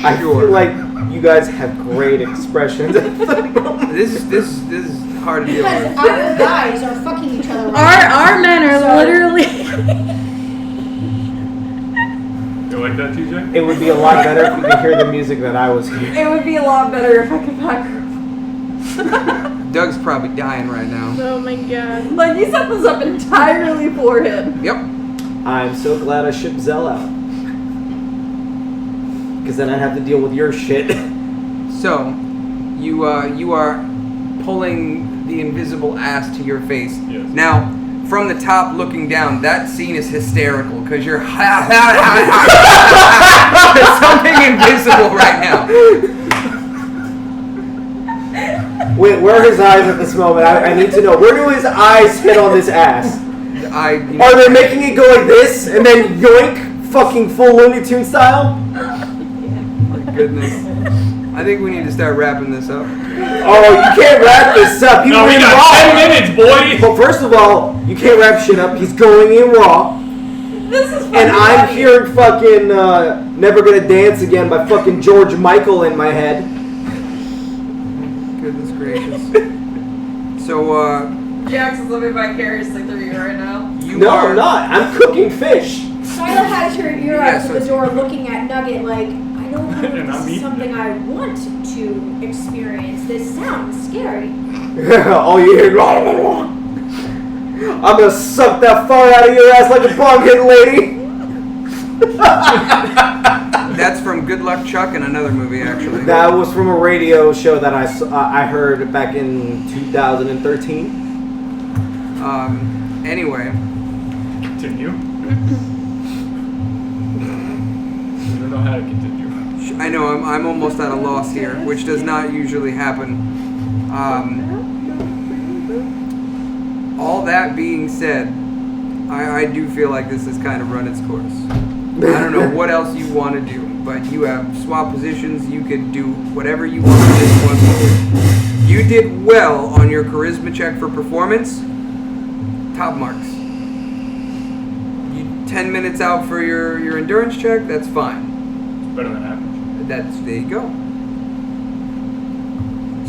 Speaker 4: I
Speaker 2: Sure.
Speaker 4: feel like you guys have great expressions.
Speaker 2: This is hard to deal
Speaker 1: Because
Speaker 2: with.
Speaker 1: our guys are fucking each other.
Speaker 5: Our men are
Speaker 1: So-
Speaker 5: literally.
Speaker 6: You like that, TJ?
Speaker 4: It would be a lot better if you could hear the music that I was hearing.
Speaker 7: It would be a lot better if I could back her.
Speaker 2: Doug's probably dying right now.
Speaker 5: Oh my god.
Speaker 7: Like, you set this up entirely for him.
Speaker 2: Yep.
Speaker 4: I'm so glad I shipped Zell out. Because then I'd have to deal with your shit.
Speaker 2: So, you are pulling the invisible ass to your face.
Speaker 6: Yes.
Speaker 2: Now, from the top looking down, that scene is hysterical because you're there's something invisible right now.
Speaker 4: Wait, where are his eyes at this moment? I need to know. Where do his eyes hit on this ass? Are they making it go like this and then yoink, fucking full Looney Tunes style?
Speaker 2: My goodness. I think we need to start wrapping this up.
Speaker 4: Oh, you can't wrap this up. You
Speaker 6: No, we
Speaker 4: win
Speaker 6: got
Speaker 4: raw.
Speaker 6: 10 minutes, boy!
Speaker 4: Well, first of all, you can't wrap shit up. He's going in raw.
Speaker 7: This is
Speaker 4: And I'm hearing fucking Never Gonna Dance Again by fucking George Michael in my head.
Speaker 2: Goodness gracious. So,
Speaker 7: Jackson's living vicariously through you right now.
Speaker 2: you
Speaker 4: No,
Speaker 2: are
Speaker 4: I'm not. I'm cooking fish.
Speaker 1: Skylar has her ear
Speaker 2: Yeah,
Speaker 1: out
Speaker 2: so
Speaker 1: to the
Speaker 2: it's-
Speaker 1: door looking at Nugget like, I don't know if
Speaker 6: And I'm
Speaker 1: this is
Speaker 6: eating
Speaker 1: something
Speaker 6: it.
Speaker 1: I want to experience. This sounds scary.
Speaker 4: All you hear. I'm gonna suck that fart out of your ass like a bong-hit lady.
Speaker 2: that's from Good Luck Chuck in another movie, actually.
Speaker 4: That was from a radio show that I heard back in 2013.
Speaker 2: Anyway,
Speaker 6: Continue. I don't know how to continue.
Speaker 2: I know I'm almost at a loss here, which does not usually happen. All that being said, I do feel like this has kind of run its course. I don't know what else you want to do, but you have swap positions. You could do whatever you want with this one forward. You did well on your charisma check for performance. Top marks. You 10 minutes out for your endurance check. That's fine.
Speaker 6: It's better than average.
Speaker 2: There you go.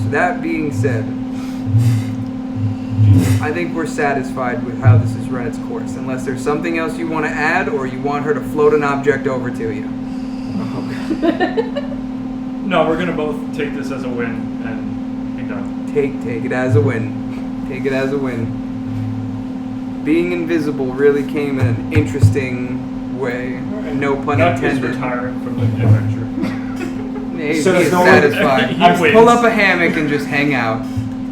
Speaker 2: So that being said, I think we're satisfied with how this has run its course, unless there's something else you want to add or you want her to float an object over to you.
Speaker 6: No, we're gonna both take this as a win and be done.
Speaker 2: Take it as a win. Take it as a win. Being invisible really came in an interesting way. No pun
Speaker 6: Not just
Speaker 2: intended.
Speaker 6: retiring from the adventure.
Speaker 2: He's
Speaker 3: So there's no one-
Speaker 2: satisfied.
Speaker 6: He
Speaker 2: Just
Speaker 6: wins.
Speaker 2: pull up a hammock and just hang out.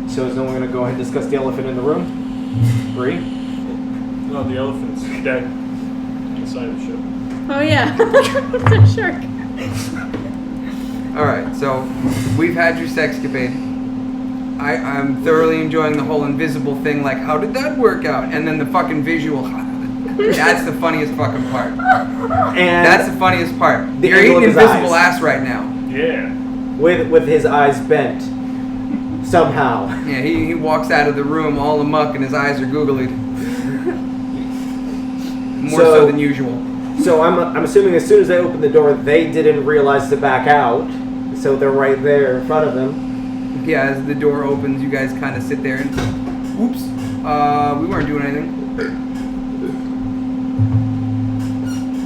Speaker 4: So is no one going to go ahead and discuss the elephant in the room? Bree?
Speaker 6: No, the elephant's dead inside the ship.
Speaker 5: Oh yeah, it's a shark.
Speaker 2: Alright, so we've had your sexcapade. I'm thoroughly enjoying the whole invisible thing, like, how did that work out? And then the fucking visual. That's the funniest fucking part.
Speaker 4: And
Speaker 2: That's the funniest part.
Speaker 4: The
Speaker 2: You're
Speaker 4: angle
Speaker 2: eating
Speaker 4: of his
Speaker 2: invisible
Speaker 4: eyes.
Speaker 2: ass right now.
Speaker 6: Yeah.
Speaker 4: with his eyes bent. Somehow.
Speaker 2: Yeah, he walks out of the room all amuck and his eyes are googly. More so than usual.
Speaker 4: So I'm assuming as soon as they opened the door, they didn't realize to back out. So they're right there in front of them.
Speaker 2: Yeah, as the door opens, you guys kind of sit there and, oops, we weren't doing anything.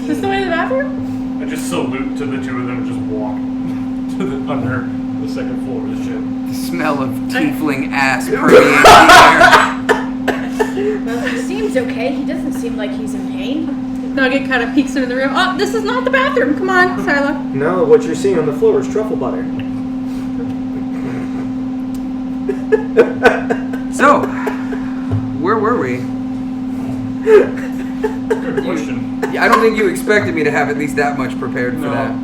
Speaker 5: Is this the way to the bathroom?
Speaker 6: I just salute to the two of them and just walk to the under the second floor of the ship.
Speaker 2: The smell of tiefling ass permeates the air.
Speaker 1: Well, he seems okay. He doesn't seem like he's in pain.
Speaker 5: Nugget kind of peeks into the room. Oh, this is not the bathroom. Come on, Sila.
Speaker 4: No, what you're seeing on the floor is truffle butter.
Speaker 2: So, where were we?
Speaker 6: Good question.
Speaker 2: Yeah, I don't think you expected me to have at least that much prepared for
Speaker 6: No.
Speaker 2: that.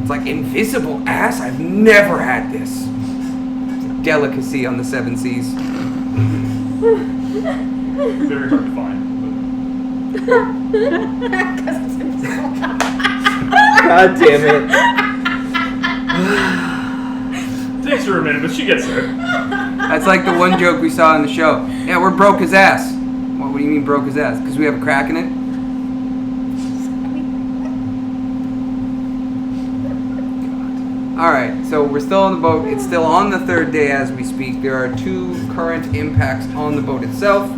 Speaker 2: It's like invisible ass? I've never had this. It's a delicacy on the Seven Seas.
Speaker 6: Very hard to find.
Speaker 1: Because it's invisible.
Speaker 4: God damn it.
Speaker 6: Takes her a minute, but she gets there.
Speaker 2: That's like the one joke we saw in the show. Yeah, we're broke as ass. What do you mean broke as ass? Because we have a crack in it? Alright, so we're still on the boat. It's still on the third day as we speak. There are 2 current impacts on the boat itself.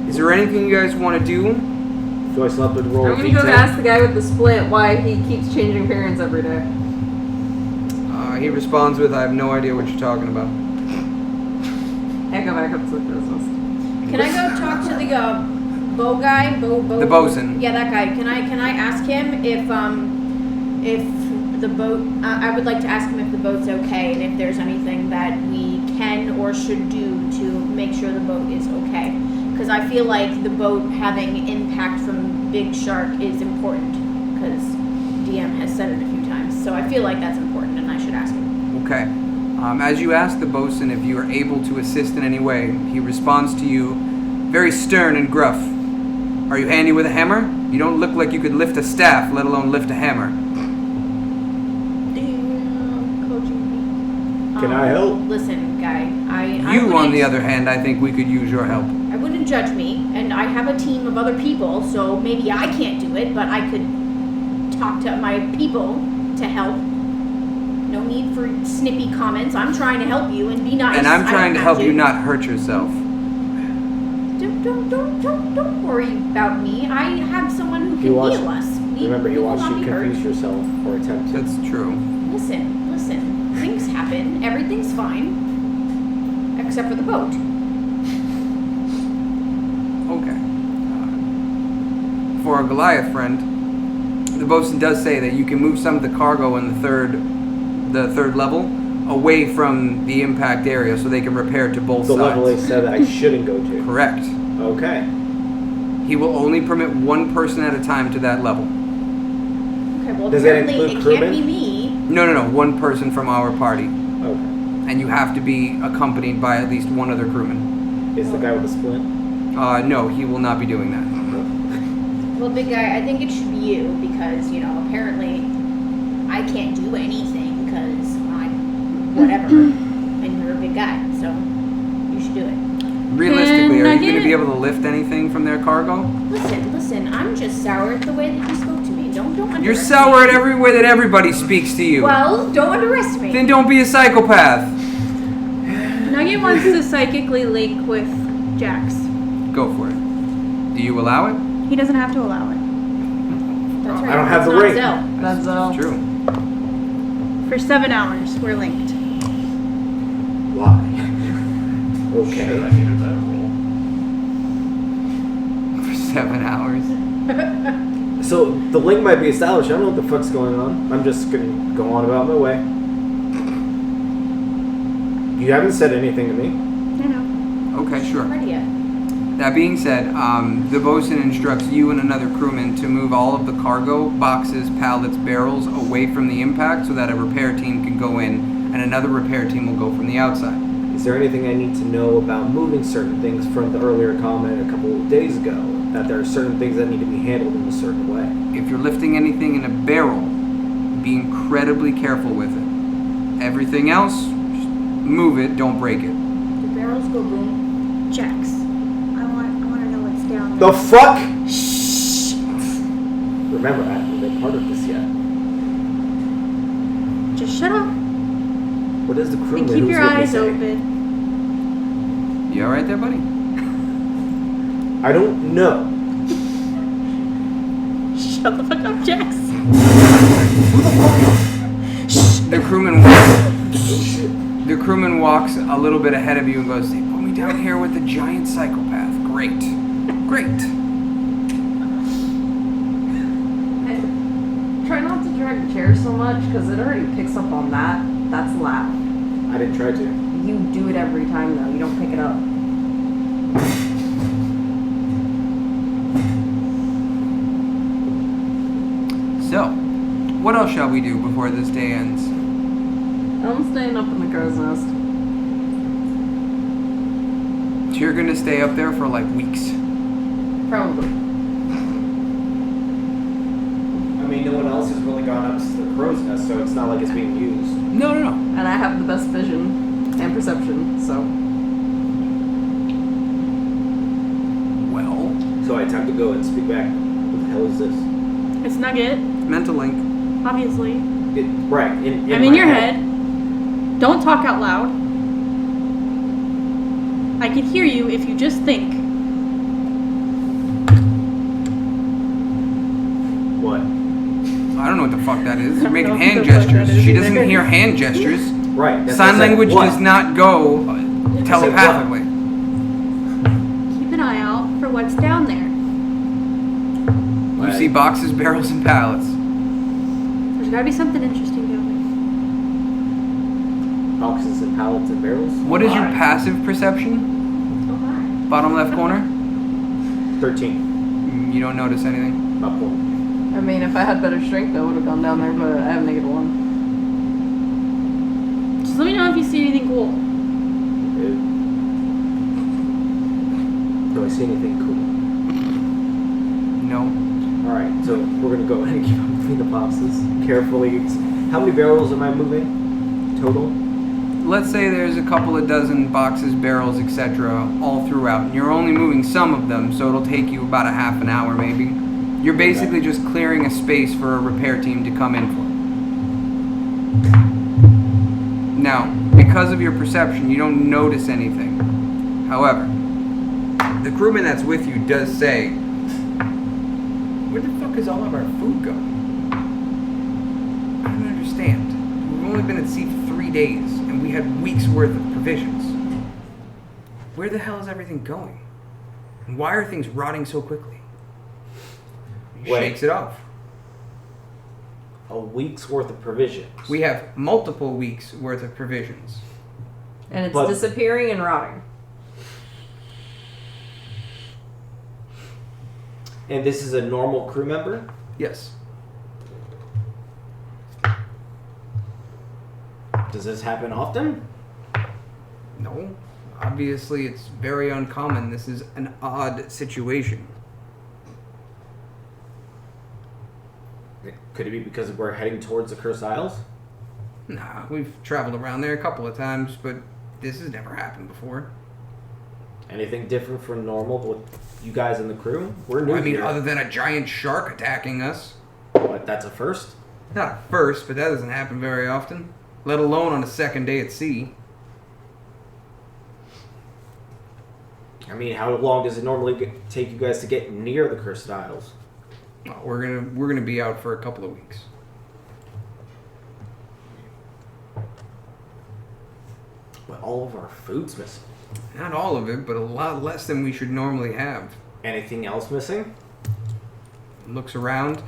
Speaker 2: Is there anything you guys want to do?
Speaker 4: Do I still have to roll
Speaker 7: I'm
Speaker 4: a
Speaker 7: gonna go
Speaker 4: D10?
Speaker 7: ask the guy with the splint why he keeps changing parents every day.
Speaker 2: He responds with, I have no idea what you're talking about.
Speaker 7: I go back up to the business.
Speaker 1: Can I go talk to the bow guy? Bow.
Speaker 2: The bosun.
Speaker 1: Yeah, that guy. Can I ask him if the boat? I would like to ask him if the boat's okay and if there's anything that we can or should do to make sure the boat is okay. Because I feel like the boat having impact from Big Shark is important. Because DM has said it a few times, so I feel like that's important, and I should ask him.
Speaker 2: Okay. As you ask the bosun if you are able to assist in any way, he responds to you very stern and gruff. Are you handy with a hammer? You don't look like you could lift a staff, let alone lift a hammer.
Speaker 1: Damn, coaching me.
Speaker 3: Can I help?
Speaker 1: Listen, guy. I
Speaker 2: You, on
Speaker 1: wouldn't-
Speaker 2: the other hand, I think we could use your help.
Speaker 1: I wouldn't judge me, and I have a team of other people, so maybe I can't do it, but I could talk to my people to help. No need for snippy comments. I'm trying to help you and be nice.
Speaker 2: And I'm
Speaker 1: I
Speaker 2: trying to
Speaker 1: don't
Speaker 2: help
Speaker 1: have
Speaker 2: you not hurt yourself.
Speaker 1: Don't worry about me. I have someone who
Speaker 4: He
Speaker 1: can
Speaker 4: wants-
Speaker 1: heal us.
Speaker 4: Remember, he
Speaker 1: will
Speaker 4: wants
Speaker 1: not
Speaker 4: you to
Speaker 1: be hurt.
Speaker 4: confuse yourself or attempt to.
Speaker 2: That's true.
Speaker 1: Listen. Things happen. Everything's fine. Except for the boat.
Speaker 2: Okay. For our Goliath friend, the bosun does say that you can move some of the cargo in the third level away from the impact area so they can repair to both
Speaker 4: The
Speaker 2: sides.
Speaker 4: level they said that I shouldn't go to.
Speaker 2: Correct.
Speaker 4: Okay.
Speaker 2: He will only permit one person at a time to that level.
Speaker 1: Okay, well
Speaker 4: Does that
Speaker 1: apparently
Speaker 4: include
Speaker 1: it can't
Speaker 4: crewmen?
Speaker 1: be me.
Speaker 2: No, one person from our party.
Speaker 4: Okay.
Speaker 2: And you have to be accompanied by at least one other crewman.
Speaker 4: Is the guy with the splint?
Speaker 2: No, he will not be doing that.
Speaker 1: Well, big guy, I think it should be you because, apparently I can't do anything because I'm whatever. And you're a big guy, so you should do it.
Speaker 2: Realistically, are you going to
Speaker 5: Nugget?
Speaker 2: be able to lift anything from their cargo?
Speaker 1: Listen, I'm just sour at the way that you spoke to me. Don't underestimate
Speaker 2: You're sour at every way that everybody speaks to you.
Speaker 1: Well, don't underestimate.
Speaker 2: Then don't be a psychopath.
Speaker 5: Nugget wants to psychically link with Jax.
Speaker 2: Go for it. Do you allow it?
Speaker 5: He doesn't have to allow it.
Speaker 1: That's right.
Speaker 3: I don't have
Speaker 1: it's
Speaker 3: the
Speaker 1: not
Speaker 3: ring.
Speaker 1: Zell.
Speaker 7: That's
Speaker 2: It's true.
Speaker 5: For 7 hours, we're linked.
Speaker 3: Why?
Speaker 6: Shit, I
Speaker 3: Okay.
Speaker 6: needed that roll.
Speaker 2: For 7 hours.
Speaker 3: So the link might be established. I don't know what the fuck's going on. I'm just gonna go on about my way. You haven't said anything to me.
Speaker 5: I know.
Speaker 2: Okay, sure.
Speaker 1: Ready yet?
Speaker 2: That being said, the bosun instructs you and another crewman to move all of the cargo, boxes, pallets, barrels away from the impact so that a repair team can go in and another repair team will go from the outside.
Speaker 3: Is there anything I need to know about moving certain things from the earlier comment a couple of days ago? That there are certain things that need to be handled in a certain way.
Speaker 2: If you're lifting anything in a barrel, be incredibly careful with it. Everything else, just move it, don't break it.
Speaker 1: The barrels go boom.
Speaker 5: Jax, I want to know what's down
Speaker 3: The
Speaker 5: there.
Speaker 3: fuck? Remember, I haven't been part of this yet.
Speaker 5: Just shut up
Speaker 3: What is the crewman
Speaker 5: and keep
Speaker 3: who's
Speaker 5: your
Speaker 3: with me
Speaker 5: eyes
Speaker 3: saying?
Speaker 5: open.
Speaker 2: You alright there, buddy?
Speaker 3: I don't know.
Speaker 5: Shut the fuck up, Jax.
Speaker 2: The crewman walks a little bit ahead of you and goes, "They put me down here with the giant psychopath. Great. Great."
Speaker 7: Try not to drag the chair so much because it already picks up on that. That's loud.
Speaker 3: I didn't try to.
Speaker 7: You do it every time though. You don't pick it up.
Speaker 2: So, what else shall we do before this day ends?
Speaker 7: I'm staying up in the crow's nest.
Speaker 2: So you're gonna stay up there for like weeks.
Speaker 7: Probably.
Speaker 4: I mean, no one else has really gone up to the crow's nest, so it's not like it's being used.
Speaker 2: No.
Speaker 7: And I have the best vision and perception, so.
Speaker 2: Well,
Speaker 3: So I attempt to go and speak back. What the hell is this?
Speaker 5: It's Nugget,
Speaker 2: mental link.
Speaker 5: obviously.
Speaker 3: Right. In
Speaker 5: I'm
Speaker 3: my
Speaker 5: in your head. Don't talk out loud. I can hear you if you just think.
Speaker 3: What?
Speaker 2: I don't know what the fuck that is. You're making
Speaker 5: know
Speaker 2: hand
Speaker 5: what the fuck that
Speaker 2: gestures.
Speaker 5: is
Speaker 2: She doesn't
Speaker 5: either.
Speaker 2: hear hand gestures.
Speaker 3: Right. that's
Speaker 2: Sign
Speaker 3: what I said.
Speaker 2: language
Speaker 3: What?
Speaker 2: does not go telepathically.
Speaker 5: Keep an eye out for what's down there.
Speaker 2: You
Speaker 3: Right.
Speaker 2: see boxes, barrels, and pallets.
Speaker 5: There's gotta be something interesting down
Speaker 3: Boxes and pallets and barrels.
Speaker 2: What is your
Speaker 3: Why?
Speaker 2: passive perception?
Speaker 1: Oh my.
Speaker 2: Bottom left corner?
Speaker 3: 13.
Speaker 2: You don't notice anything.
Speaker 3: Not point.
Speaker 7: I mean, if I had better strength, I would have gone down there, but I have -1.
Speaker 5: there. Just let me know if you see anything cool.
Speaker 3: Do I see anything cool?
Speaker 2: No.
Speaker 3: Alright, so we're gonna go ahead and keep on moving the boxes carefully. How many barrels am I moving? Total?
Speaker 2: Let's say there's a couple of dozen boxes, barrels, etc. all throughout, and you're only moving some of them, so it'll take you about a half an hour maybe. You're basically just clearing a space for a repair team to come in for. Now, because of your perception, you don't notice anything. However, the crewman that's with you does say, "Where the fuck is all of our food going? I don't understand. We've only been at sea for 3 days, and we had weeks worth of provisions. Where the hell is everything going? And why are things rotting so quickly?" He
Speaker 3: Wait.
Speaker 2: shakes it off.
Speaker 3: A week's worth of provisions.
Speaker 2: We have multiple weeks worth of provisions.
Speaker 7: And it's
Speaker 3: But-
Speaker 7: disappearing and rotting.
Speaker 3: And this is a normal crew member?
Speaker 2: Yes.
Speaker 3: Does this happen often?
Speaker 2: No. Obviously, it's very uncommon. This is an odd situation.
Speaker 4: Could it be because we're heading towards the Cursed Isles?
Speaker 2: Nah, we've traveled around there a couple of times, but this has never happened before.
Speaker 4: Anything different from normal with you guys in the crew? We're new
Speaker 2: I mean,
Speaker 4: here.
Speaker 2: other than a giant shark attacking us.
Speaker 4: What, that's a first?
Speaker 2: Not a first, but that doesn't happen very often. Let alone on a second day at sea.
Speaker 4: I mean, how long does it normally take you guys to get near the Cursed Isles?
Speaker 2: Well, we're gonna be out for a couple of weeks.
Speaker 4: But all of our food's missing.
Speaker 2: Not all of it, but a lot less than we should normally have.
Speaker 4: Anything else missing?
Speaker 2: Looks around,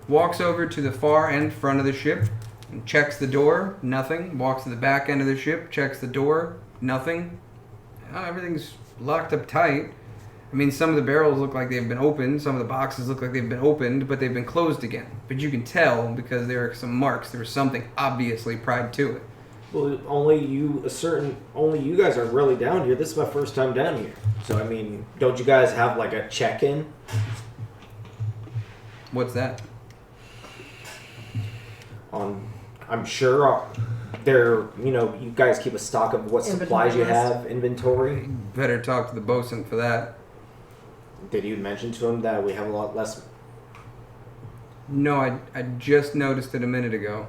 Speaker 2: walks over to the far end front of the ship, and checks the door, nothing. Walks to the back end of the ship, checks the door, nothing. Everything's locked up tight. I mean, some of the barrels look like they've been opened, some of the boxes look like they've been opened, but they've been closed again. But you can tell because there are some marks. There was something obviously pried to it.
Speaker 4: Well, only you guys are really down here. This is my first time down here. So, I mean, don't you guys have like a check-in?
Speaker 2: What's that?
Speaker 4: I'm sure you guys keep a stock of what supplies you have, inventory.
Speaker 2: Better talk to the bosun for that.
Speaker 4: Did you mention to him that we have a lot less?
Speaker 2: No, I just noticed it a minute ago.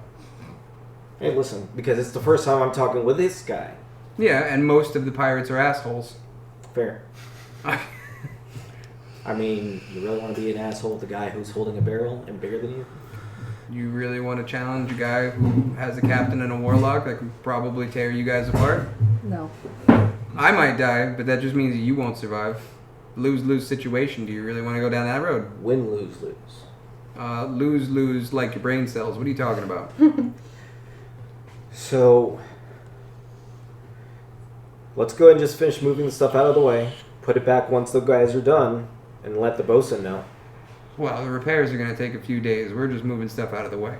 Speaker 4: Hey, listen, because it's the first time I'm talking with this guy.
Speaker 2: Yeah, and most of the pirates are assholes.
Speaker 4: Fair. I mean, you really want to be an asshole to the guy who's holding a barrel and bigger than you?
Speaker 2: You really want to challenge a guy who has a captain and a warlock that can probably tear you guys apart?
Speaker 7: No.
Speaker 2: I might die, but that just means that you won't survive. Lose-lose situation. Do you really want to go down that road?
Speaker 4: Win, lose, lose.
Speaker 2: Lose like your brain cells. What are you talking about?
Speaker 4: So, let's go ahead and just finish moving the stuff out of the way. Put it back once the guys are done, and let the bosun know.
Speaker 2: Well, the repairs are going to take a few days. We're just moving stuff out of the way.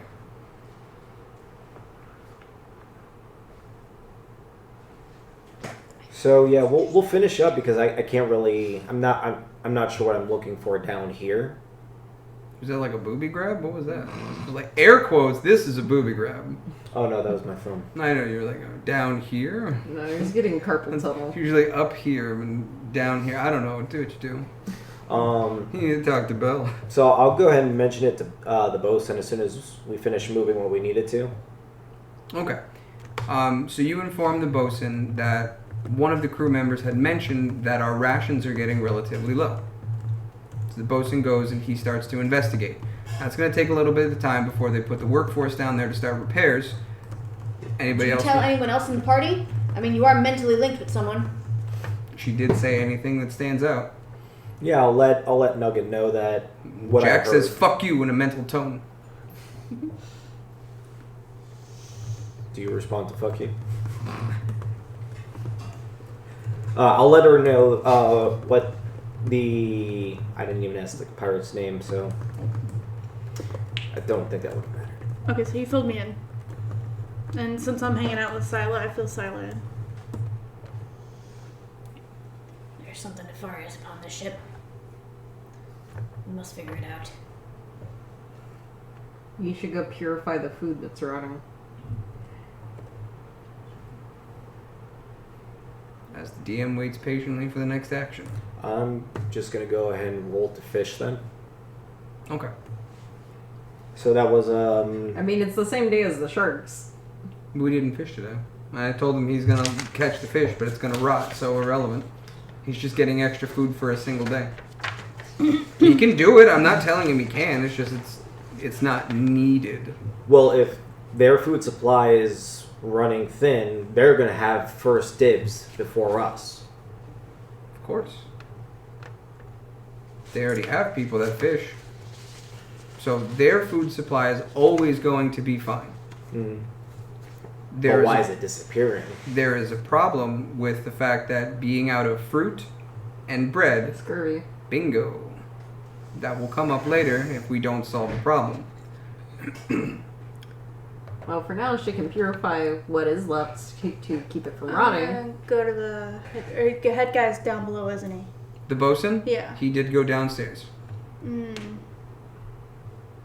Speaker 4: So yeah, we'll finish up because I can't really. I'm not sure what I'm looking for down here.
Speaker 2: Was that like a booby grab? What was that? It was like air quotes. This is a booby grab.
Speaker 4: Oh no, that was my phone.
Speaker 2: I know you're like down here.
Speaker 7: No, he's getting carpal tunnel.
Speaker 2: Usually up here and down here. I don't know. Do what you do. You need to talk to Bill.
Speaker 4: So I'll go ahead and mention it to the bosun as soon as we finish moving what we needed to.
Speaker 2: Okay. So you informed the bosun that one of the crew members had mentioned that our rations are getting relatively low. So the bosun goes and he starts to investigate. Now it's going to take a little bit of time before they put the workforce down there to start repairs. Anybody
Speaker 1: Did
Speaker 2: else?
Speaker 1: you tell anyone else in the party? I mean, you are mentally linked with someone.
Speaker 2: She did say anything that stands out.
Speaker 4: Yeah, I'll let Nugget know that. What I
Speaker 2: Jack
Speaker 4: heard.
Speaker 2: says "fuck you" in a mental tone.
Speaker 4: Do you respond to "fuck you"? I'll let her know what the. I didn't even ask the pirate's name, so I don't think that would have mattered.
Speaker 5: Okay, so you filled me in. And since I'm hanging out with Sila, I feel Sila in.
Speaker 1: There's something nefarious upon this ship. We must figure it out.
Speaker 7: You should go purify the food that's rotting.
Speaker 2: As the DM waits patiently for the next action.
Speaker 4: I'm just gonna go ahead and roll to fish then.
Speaker 2: Okay.
Speaker 4: So that was
Speaker 7: I mean, it's the same day as the sharks.
Speaker 2: We didn't fish today. I told him he's gonna catch the fish, but it's gonna rot, so irrelevant. He's just getting extra food for a single day. He can do it. I'm not telling him he can. It's just it's not needed.
Speaker 4: well, if their food supply is running thin, they're gonna have first dibs before us.
Speaker 2: Of course. They already have people that fish. So their food supply is always going to be fine.
Speaker 4: Mm.
Speaker 2: There
Speaker 4: But why
Speaker 2: is
Speaker 4: is it disappearing?
Speaker 2: there is a problem with the fact that being out of fruit and bread,
Speaker 7: Scurvy.
Speaker 2: bingo, that will come up later if we don't solve the problem.
Speaker 7: Well, for now, she can purify what is left to keep it from rotting.
Speaker 5: Go to the head guy's down below, isn't he?
Speaker 2: The bosun?
Speaker 5: Yeah.
Speaker 2: He did go downstairs.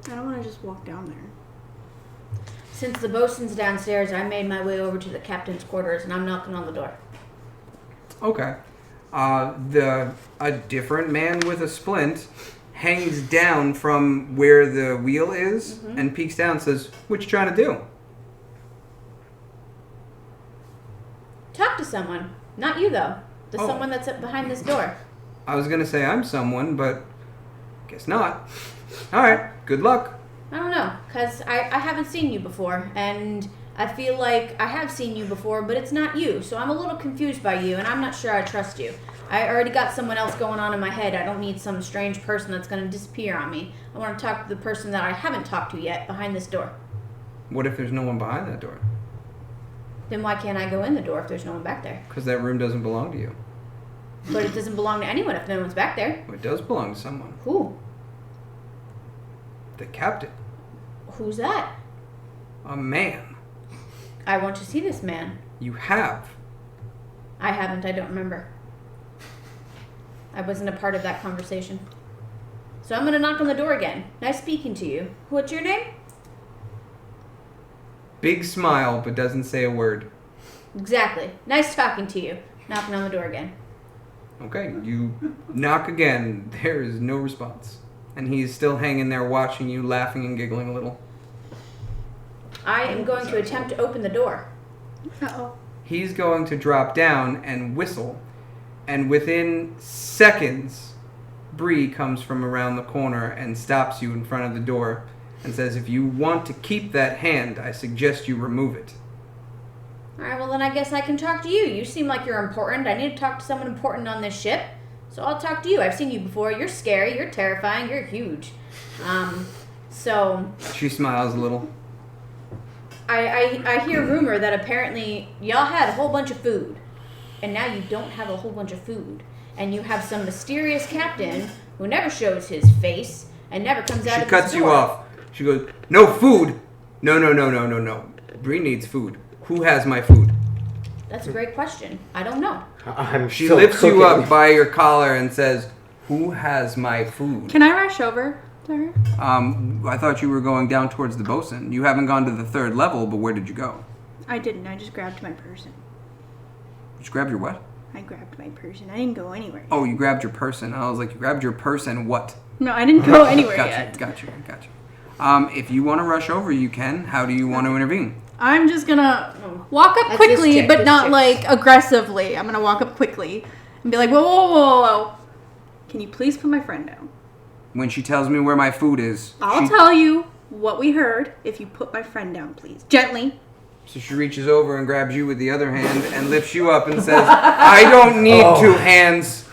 Speaker 5: I don't want to just walk down there.
Speaker 1: Since the bosun's downstairs, I made my way over to the captain's quarters, and I'm knocking on the door.
Speaker 2: Okay. A different man with a splint hangs down from where the wheel is and peeks down and says, "What you trying to do?"
Speaker 1: Talk to someone. Not you, though. The
Speaker 2: Oh.
Speaker 1: someone that's up behind this door.
Speaker 2: I was gonna say I'm someone, but guess not. All right. Good luck.
Speaker 1: I don't know, because I haven't seen you before, and I feel like I have seen you before, but it's not you, so I'm a little confused by you, and I'm not sure I trust you. I already got someone else going on in my head. I don't need some strange person that's going to disappear on me. I want to talk to the person that I haven't talked to yet behind this door.
Speaker 2: What if there's no one behind that door?
Speaker 1: Then why can't I go in the door if there's no one back there?
Speaker 2: Because that room doesn't belong to you.
Speaker 1: But it doesn't belong to anyone if no one's back there.
Speaker 2: It does belong to someone.
Speaker 1: Who?
Speaker 2: The captain.
Speaker 1: Who's that?
Speaker 2: A man.
Speaker 1: I want to see this man.
Speaker 2: You have.
Speaker 1: I haven't. I don't remember. I wasn't a part of that conversation. So I'm going to knock on the door again. Nice speaking to you. What's your name?
Speaker 2: Big smile, but doesn't say a word.
Speaker 1: Exactly. Nice talking to you. Knocking on the door again.
Speaker 2: Okay, you knock again. There is no response. And he's still hanging there watching you, laughing and giggling a little.
Speaker 1: I am going to attempt to open the door.
Speaker 5: Uh-oh.
Speaker 2: He's going to drop down and whistle. And within seconds, Bree comes from around the corner and stops you in front of the door and says, "If you want to keep that hand, I suggest you remove it."
Speaker 1: Alright, well then I guess I can talk to you. You seem like you're important. I need to talk to someone important on this ship. So I'll talk to you. I've seen you before. You're scary. You're terrifying. You're huge. So
Speaker 2: She smiles a little.
Speaker 1: I hear rumor that apparently y'all had a whole bunch of food. And now you don't have a whole bunch of food. And you have some mysterious captain who never shows his face and never comes out
Speaker 2: She
Speaker 1: of his
Speaker 2: cuts you
Speaker 1: door.
Speaker 2: off. She goes, "No food! No. Bree needs food. Who has my food?"
Speaker 1: That's a great question. I don't know.
Speaker 2: She
Speaker 4: still
Speaker 2: lifts you
Speaker 4: cooking.
Speaker 2: up by your collar and says, "Who has my food?"
Speaker 5: Can I rush over to her?
Speaker 2: I thought you were going down towards the bosun. You haven't gone to the 3rd level, but where did you go?
Speaker 5: I didn't. I just grabbed my person.
Speaker 2: Just grab your what?
Speaker 5: I grabbed my person. I didn't go anywhere.
Speaker 2: Oh, you grabbed your person. I was like, you grabbed your purse and what?
Speaker 5: No, I didn't go anywhere yet.
Speaker 2: Gotcha. If you want to rush over, you can. How do you want to intervene?
Speaker 5: I'm just gonna walk up
Speaker 1: That's
Speaker 5: quickly,
Speaker 1: this chick,
Speaker 5: but
Speaker 1: this
Speaker 5: not
Speaker 1: chick.
Speaker 5: like aggressively. I'm gonna walk up quickly and be like, whoa. Can you please put my friend down?
Speaker 2: When she tells me where my food is,
Speaker 5: I'll tell you what we heard if you put my friend down, please. Gently.
Speaker 2: So she reaches over and grabs you with the other hand and lifts you up and says, "I don't need 2 hands."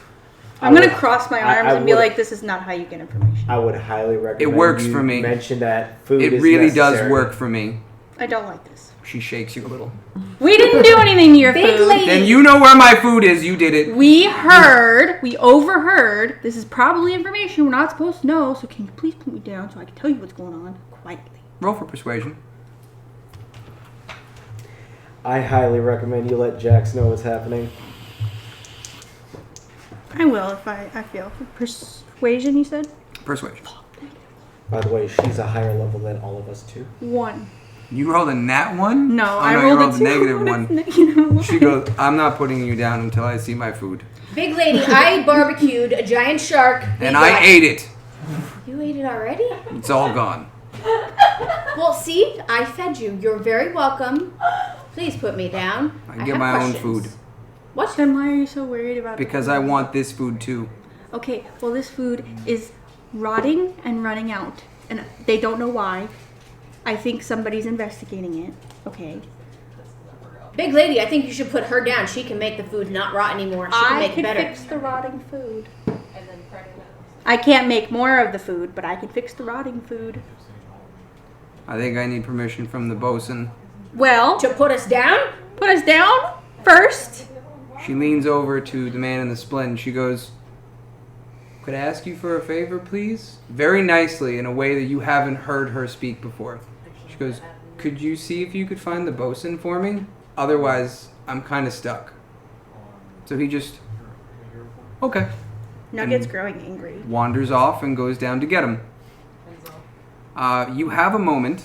Speaker 5: I'm gonna cross my arms
Speaker 4: I
Speaker 5: and be
Speaker 4: would-
Speaker 5: like, this is not how you get information.
Speaker 4: I would highly recommend.
Speaker 2: works
Speaker 4: you
Speaker 2: for me.
Speaker 4: Mention that food.
Speaker 2: It
Speaker 4: is
Speaker 2: really does
Speaker 4: necessary.
Speaker 2: work for me.
Speaker 5: I don't like this.
Speaker 2: She shakes you a little.
Speaker 5: We didn't do anything to your
Speaker 1: Big
Speaker 5: food.
Speaker 1: lady.
Speaker 2: Then you know where my food is. You did it.
Speaker 5: We overheard. This is probably information we're not supposed to know, so can you please put me down so I can tell you what's going on quietly?
Speaker 2: Roll for persuasion.
Speaker 4: I highly recommend you let Jax know what's happening.
Speaker 5: I will if I feel. Persuasion, you said?
Speaker 2: Persuasion.
Speaker 4: By the way, she's a higher level than all of us too.
Speaker 5: 1.
Speaker 2: You rolled a nat 1?
Speaker 5: No,
Speaker 2: Oh,
Speaker 5: I
Speaker 2: no,
Speaker 5: rolled
Speaker 2: you
Speaker 5: a
Speaker 2: rolled a
Speaker 5: 2.
Speaker 2: negative
Speaker 5: What
Speaker 2: 1.
Speaker 5: if negative
Speaker 2: She
Speaker 5: one?
Speaker 2: goes, "I'm not putting you down until I see my food."
Speaker 1: Big lady, I barbecued a giant shark.
Speaker 2: And I ate it.
Speaker 1: You ate it already?
Speaker 2: It's all gone.
Speaker 1: Well, see, I fed you. You're very welcome. Please put me down.
Speaker 2: I get
Speaker 1: have
Speaker 2: my own
Speaker 1: questions.
Speaker 2: food.
Speaker 1: What?
Speaker 5: Then why are you so worried about
Speaker 2: Because I want this food too.
Speaker 5: Okay, well, this food is rotting and running out, and they don't know why. I think somebody's investigating it. Okay.
Speaker 1: Big lady, I think you should put her down. She can make the food not rot anymore. She can
Speaker 5: I
Speaker 1: make
Speaker 5: can
Speaker 1: it better.
Speaker 5: fix the rotting food. I can't make more of the food, but I can fix the rotting food.
Speaker 2: I think I need permission from the bosun.
Speaker 5: Well,
Speaker 1: To put us down?
Speaker 5: put us down first.
Speaker 2: She leans over to the man in the splint and she goes, "Could I ask you for a favor, please?" Very nicely, in a way that you haven't heard her speak before. She goes, "Could you see if you could find the bosun for me? Otherwise, I'm kind of stuck." So he just, okay,
Speaker 5: Nugget's growing angry.
Speaker 2: wanders off and goes down to get him. You have a moment,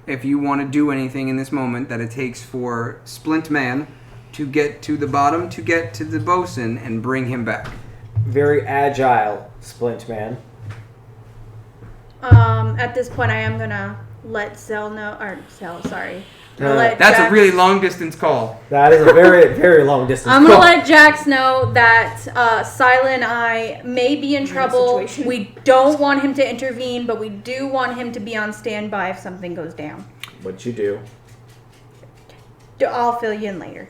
Speaker 2: if you want to do anything in this moment, that it takes for Splint Man to get to the bottom, to get to the bosun, and bring him back.
Speaker 4: Very agile, Splint Man.
Speaker 5: At this point, I am gonna let Zell know, or Zell, sorry.
Speaker 2: That's
Speaker 5: Jax,
Speaker 2: a really long distance call.
Speaker 4: That is a very, very long distance.
Speaker 5: I'm gonna let Jax know that Sila and I may be in trouble.
Speaker 1: situation.
Speaker 5: We don't want him to intervene, but we do want him to be on standby if something goes down.
Speaker 4: What you do?
Speaker 5: I'll fill you in later.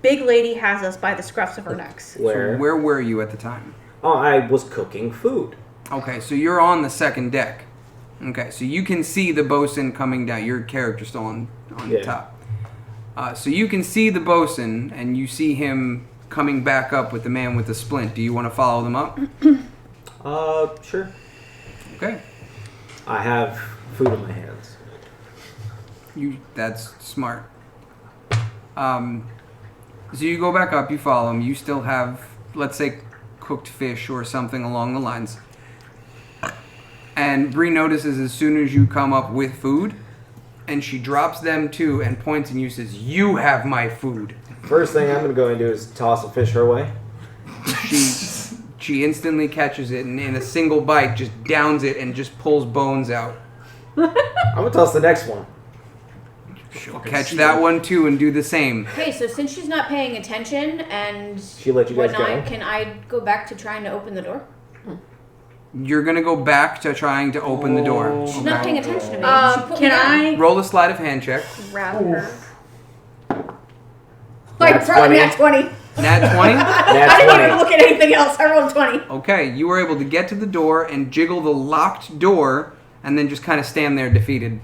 Speaker 5: Big lady has us by the scruffs of her necks.
Speaker 4: Where?
Speaker 2: So where were you at the time?
Speaker 4: Oh, I was cooking food.
Speaker 2: Okay, so you're on the second deck. Okay, so you can see the bosun coming down. Your character's still on the top. So you can see the bosun, and you see him coming back up with the man with the splint. Do you want to follow them up?
Speaker 4: Sure.
Speaker 2: Okay.
Speaker 4: I have food in my hands.
Speaker 2: That's smart. So you go back up, you follow him. You still have, let's say, cooked fish or something along the lines. And Bree notices as soon as you come up with food, and she drops them too and points at you, says, "You have my food."
Speaker 4: First thing I'm going to go and do is toss a fish her way.
Speaker 2: She instantly catches it and in a single bite just downs it and just pulls bones out.
Speaker 4: I'm going to toss the next one.
Speaker 2: She'll catch that one too and do the same.
Speaker 1: Okay, so since she's not paying attention and
Speaker 4: She let you guys
Speaker 1: whatnot,
Speaker 4: go?
Speaker 1: can I go back to trying to open the door?
Speaker 2: You're gonna go back to trying to open the door.
Speaker 1: She's not paying attention to me. She put me
Speaker 5: Can
Speaker 1: down.
Speaker 5: I
Speaker 2: Roll a sleight of hand check.
Speaker 5: grab her?
Speaker 1: Like,
Speaker 4: Nat
Speaker 1: probably
Speaker 4: 20.
Speaker 1: nat 20.
Speaker 2: Nat 20?
Speaker 1: I didn't even look at anything else. I rolled 20.
Speaker 2: Okay, you were able to get to the door and jiggle the locked door and then just kind of stand there defeated.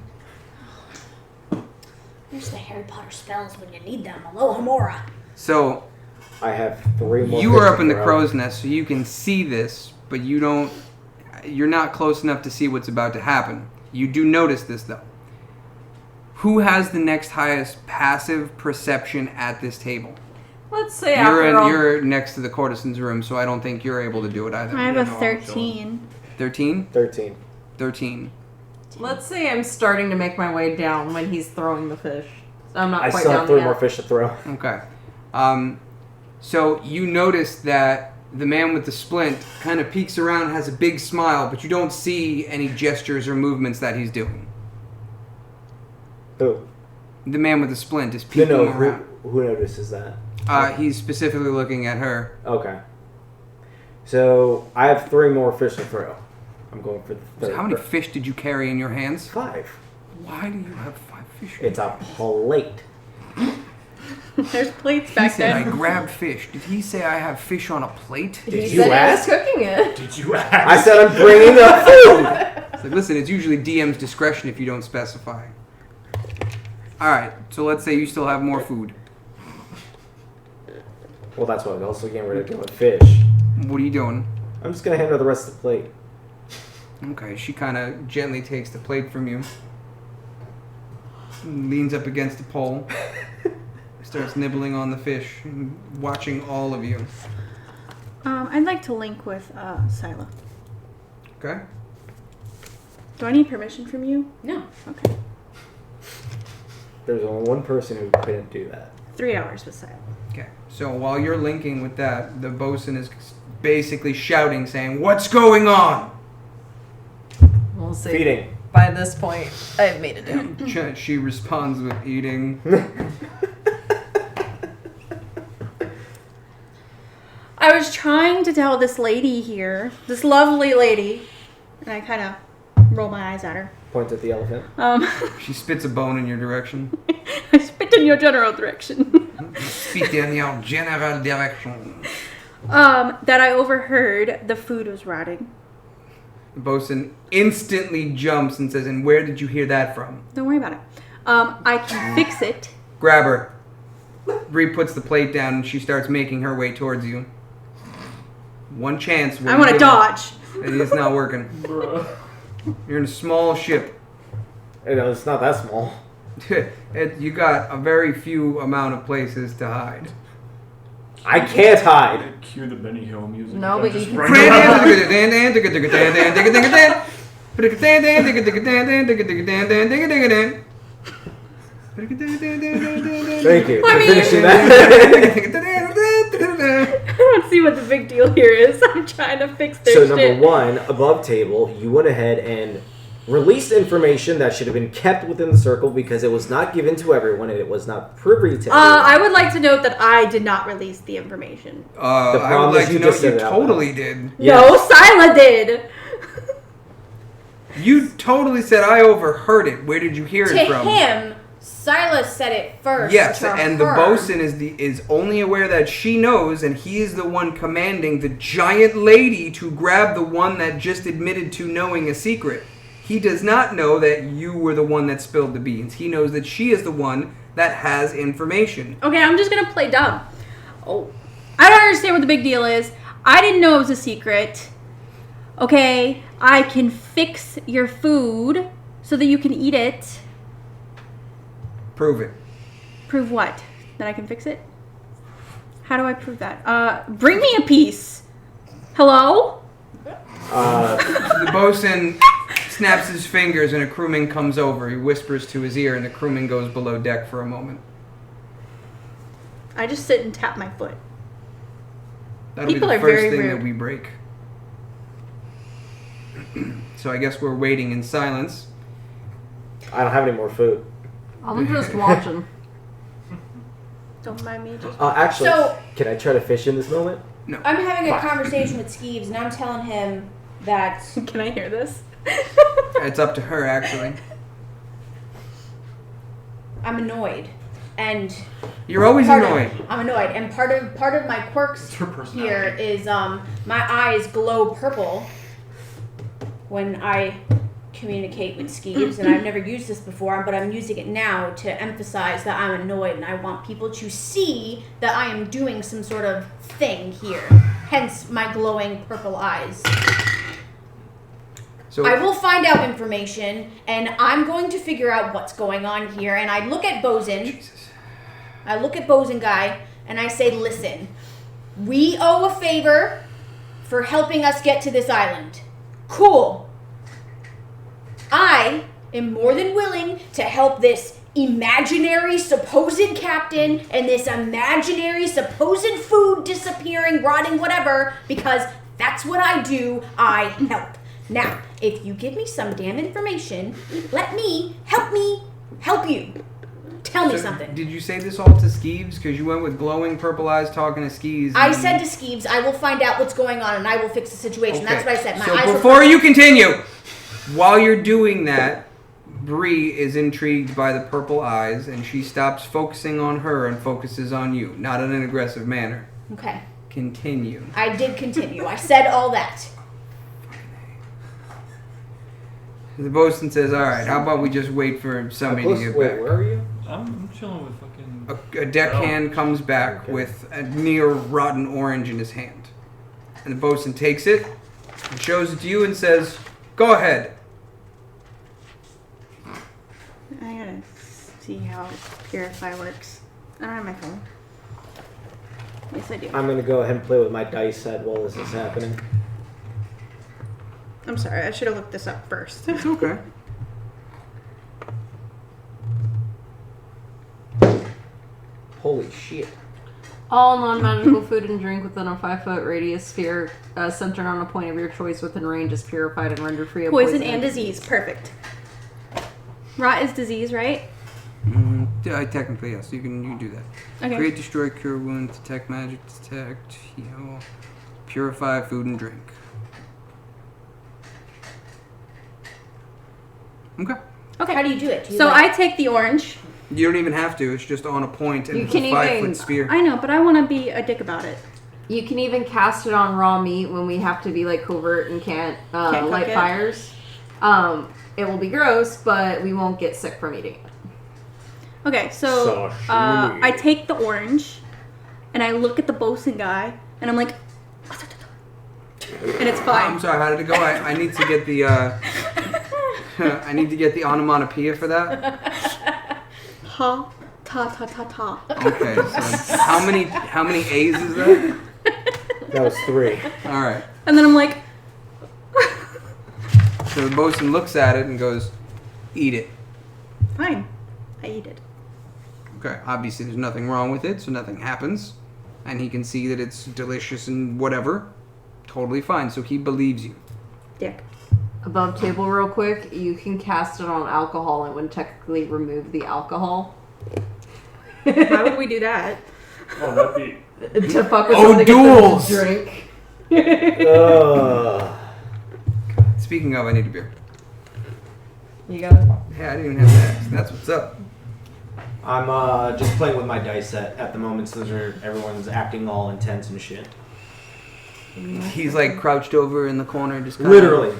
Speaker 1: Where's the Harry Potter spells when you need them? Alohomora.
Speaker 2: So,
Speaker 4: I have 3 more.
Speaker 2: you were
Speaker 4: fish
Speaker 2: up
Speaker 4: to
Speaker 2: in the
Speaker 4: throw.
Speaker 2: crow's nest, so you can see this, but you're not close enough to see what's about to happen. You do notice this, though. Who has the next highest passive perception at this table?
Speaker 8: Let's say after all,
Speaker 2: You're next to the courtesan's room, so I don't think you're able to do it either.
Speaker 5: I have
Speaker 6: Yeah,
Speaker 5: a
Speaker 6: no, I'm
Speaker 5: 13.
Speaker 2: 13?
Speaker 4: 13.
Speaker 2: 13.
Speaker 8: let's say I'm starting to make my way down when he's throwing the fish. I'm not
Speaker 4: I
Speaker 8: quite
Speaker 4: still
Speaker 8: down
Speaker 4: have 3
Speaker 8: yet.
Speaker 4: more fish to throw.
Speaker 2: Okay. So you notice that the man with the splint kind of peeks around, has a big smile, but you don't see any gestures or movements that he's doing.
Speaker 4: Who?
Speaker 2: The man with the splint is peeking
Speaker 4: No,
Speaker 2: around.
Speaker 4: who notices that?
Speaker 2: He's specifically looking at her.
Speaker 4: Okay. So, I have 3 more fish to throw. I'm going for the
Speaker 2: So
Speaker 4: third.
Speaker 2: how many fish did you carry in your hands?
Speaker 4: 5.
Speaker 2: Why do you have 5 fish?
Speaker 4: It's a plate.
Speaker 5: There's plates
Speaker 2: He
Speaker 5: back
Speaker 2: said I
Speaker 5: there.
Speaker 2: grabbed fish. Did he say I have fish on a plate?
Speaker 4: Did
Speaker 7: He
Speaker 4: you
Speaker 7: said
Speaker 4: ask?
Speaker 7: he was cooking it.
Speaker 6: Did you ask?
Speaker 4: I said I'm bringing the food!
Speaker 2: It's like, listen, it's usually DM's discretion if you don't specify. Alright, so let's say you still have more food.
Speaker 4: Well, that's why I was also getting ready to go with fish.
Speaker 2: What are you doing?
Speaker 4: I'm just going to hand her the rest of the plate.
Speaker 2: Okay, she kind of gently takes the plate from you. Leans up against the pole. Starts nibbling on the fish, and watching all of you.
Speaker 5: I'd like to link with Sila.
Speaker 2: Okay?
Speaker 5: Do I need permission from you?
Speaker 1: No.
Speaker 5: Okay.
Speaker 4: There's only one person who couldn't do that.
Speaker 5: 3 hours with Sila.
Speaker 2: Okay. So while you're linking with that, the bosun is basically shouting, saying, "What's going on?"
Speaker 8: We'll see.
Speaker 4: Feeding.
Speaker 8: By this point, I've made it down.
Speaker 2: She responds with eating.
Speaker 5: I was trying to tell this lady here, this lovely lady, and I kind of roll my eyes at her.
Speaker 4: Point at the elephant.
Speaker 2: She spits a bone in your direction.
Speaker 5: I spit in your general direction.
Speaker 2: Spit in your general direction.
Speaker 5: That I overheard the food was rotting.
Speaker 2: The bosun instantly jumps and says, "And where did you hear that from?"
Speaker 5: Don't worry about it. I can fix it.
Speaker 2: Grab her. Bree puts the plate down and she starts making her way towards you. One chance.
Speaker 5: I want to dodge.
Speaker 2: It's not working. You're in a small ship.
Speaker 4: You know, it's not that small.
Speaker 2: You got a very few amount of places to hide.
Speaker 4: I can't hide.
Speaker 6: Cue the Benny Hill music.
Speaker 7: No,
Speaker 6: I'm
Speaker 7: but
Speaker 6: just
Speaker 7: you can-
Speaker 6: running around.
Speaker 4: Thank you
Speaker 5: I
Speaker 4: for
Speaker 5: mean-
Speaker 4: finishing that.
Speaker 5: I don't see what the big deal here is. I'm trying to fix their
Speaker 4: So
Speaker 5: shit.
Speaker 4: number one, above table, you went ahead and released information that should have been kept within the circle because it was not given to everyone and it was not privy to everyone.
Speaker 5: I would like to note that I did not release the information.
Speaker 2: I
Speaker 4: problem
Speaker 2: would
Speaker 4: is
Speaker 2: like to
Speaker 4: you
Speaker 2: know
Speaker 4: just
Speaker 2: you
Speaker 4: said it out
Speaker 2: totally
Speaker 4: loud.
Speaker 2: did.
Speaker 4: Yeah.
Speaker 5: No, Sila did.
Speaker 2: You totally said I overheard it. Where did you hear
Speaker 1: To
Speaker 2: it from?
Speaker 1: him, Silas said it first.
Speaker 2: Yes,
Speaker 1: to
Speaker 2: and the
Speaker 1: her.
Speaker 2: bosun is only aware that she knows, and he is the one commanding the giant lady to grab the one that just admitted to knowing a secret. He does not know that you were the one that spilled the beans. He knows that she is the one that has information.
Speaker 5: Okay, I'm just gonna play dumb. Oh, I don't understand what the big deal is. I didn't know it was a secret. Okay, I can fix your food so that you can eat it.
Speaker 2: Prove it.
Speaker 5: Prove what? That I can fix it? How do I prove that? Bring me a piece. Hello?
Speaker 2: The bosun snaps his fingers and a crewman comes over. He whispers to his ear and the crewman goes below deck for a moment.
Speaker 5: I just sit and tap my foot.
Speaker 2: That'll
Speaker 5: People
Speaker 2: be
Speaker 5: are
Speaker 2: the first
Speaker 5: very
Speaker 2: thing
Speaker 5: rude.
Speaker 2: that we break. So I guess we're waiting in silence.
Speaker 4: I don't have any more food.
Speaker 7: I'm just watching.
Speaker 5: Don't mind me. Just
Speaker 4: Actually,
Speaker 1: So-
Speaker 4: can I try to fish in this moment?
Speaker 1: I'm having a conversation with Skeeves, and I'm telling him that
Speaker 5: Can I hear this?
Speaker 2: It's up to her, actually.
Speaker 1: I'm annoyed, and
Speaker 2: You're always annoyed.
Speaker 1: I'm annoyed, and part of my quirks
Speaker 6: It's her personality.
Speaker 1: here is my eyes glow purple when I communicate with Skeeves, and I've never used this before, but I'm using it now to emphasize that I'm annoyed, and I want people to see that I am doing some sort of thing here. Hence my glowing purple eyes.
Speaker 2: So
Speaker 1: I will find out information, and I'm going to figure out what's going on here. And I look at Bosun.
Speaker 2: Jesus.
Speaker 1: I look at Bosun guy, and I say, listen, we owe a favor for helping us get to this island. Cool. I am more than willing to help this imaginary supposed captain and this imaginary supposed food disappearing, rotting, whatever, because that's what I do. I help. Now, if you give me some damn information, let me help you. Tell me
Speaker 2: So
Speaker 1: something.
Speaker 2: Did you say this all to Skeeves? Because you went with glowing purple eyes talking to Skeeves.
Speaker 1: I said to Skeeves, I will find out what's going on and I will fix the situation. That's what I said. My
Speaker 2: so
Speaker 1: eyes were
Speaker 2: before
Speaker 1: purple.
Speaker 2: you continue, while you're doing that, Bree is intrigued by the purple eyes, and she stops focusing on her and focuses on you, not in an aggressive manner.
Speaker 1: Okay.
Speaker 2: Continue.
Speaker 1: I did continue. I said all that.
Speaker 2: The bosun says, "All right, how about we just wait for somebody to get
Speaker 4: Wait,
Speaker 2: back?"
Speaker 4: where are you?
Speaker 6: I'm chilling with fucking.
Speaker 2: A deckhand comes back
Speaker 4: Okay.
Speaker 2: with a near rotten orange in his hand. And the bosun takes it and shows it to you and says, "Go ahead."
Speaker 5: I gotta see how Purify works. I don't have my phone. Yes, I do.
Speaker 4: I'm gonna go ahead and play with my dice set while this is happening.
Speaker 5: I'm sorry. I should have looked this up first.
Speaker 2: It's okay.
Speaker 4: Holy shit.
Speaker 7: All non-magical food and drink within a 5-foot radius sphere centered on a point of your choice within range is purified and rendered free of
Speaker 5: Poison and disease. Perfect. Rot is disease, right?
Speaker 2: Yeah, technically, yes. You can do that.
Speaker 5: Okay.
Speaker 2: Create, destroy, cure wounds, detect magic, detect, heal, purify food and drink. Okay.
Speaker 5: Okay.
Speaker 1: How do you do it? Do you
Speaker 5: So
Speaker 1: like-
Speaker 5: I take the orange.
Speaker 2: You don't even have to. It's just on a point and
Speaker 7: You
Speaker 2: it's a
Speaker 7: can
Speaker 2: 5-foot
Speaker 7: even-
Speaker 2: sphere.
Speaker 5: I know, but I want to be a dick about it.
Speaker 7: You can even cast it on raw meat when we have to be like covert and can't
Speaker 5: Can't
Speaker 7: light
Speaker 5: cook it?
Speaker 7: fires. It will be gross, but we won't get sick from eating it.
Speaker 5: Okay, so
Speaker 3: Sashimi.
Speaker 5: I take the orange, and I look at the bosun guy, and I'm like, and it's
Speaker 2: I'm
Speaker 5: fine.
Speaker 2: sorry. How did it go? I need to get the. I need to get the onomatopoeia for that.
Speaker 5: Ha, ta ta ta ta.
Speaker 2: Okay. So how many A's is that?
Speaker 4: That was 3.
Speaker 2: All right.
Speaker 5: And then I'm like,
Speaker 2: So So the bosun looks at it and goes, "Eat it."
Speaker 5: Fine. I eat it.
Speaker 2: Okay, obviously there's nothing wrong with it, so nothing happens. And he can see that it's delicious and whatever. Totally fine, so he believes you.
Speaker 5: Dick.
Speaker 7: Above table, real quick, you can cast it on alcohol and would technically remove the alcohol.
Speaker 5: Why would we do that?
Speaker 6: Oh, that'd be.
Speaker 7: To fuck with
Speaker 2: Oh,
Speaker 7: someone to get
Speaker 2: duels!
Speaker 7: them to drink.
Speaker 2: Speaking of, I need a beer.
Speaker 7: You got it?
Speaker 2: Hey, I didn't even have to ask. That's what's up.
Speaker 4: I'm just playing with my dice set at the moment, so everyone's acting all intense and shit.
Speaker 2: He's like crouched over in the corner, just kinda,
Speaker 4: Literally.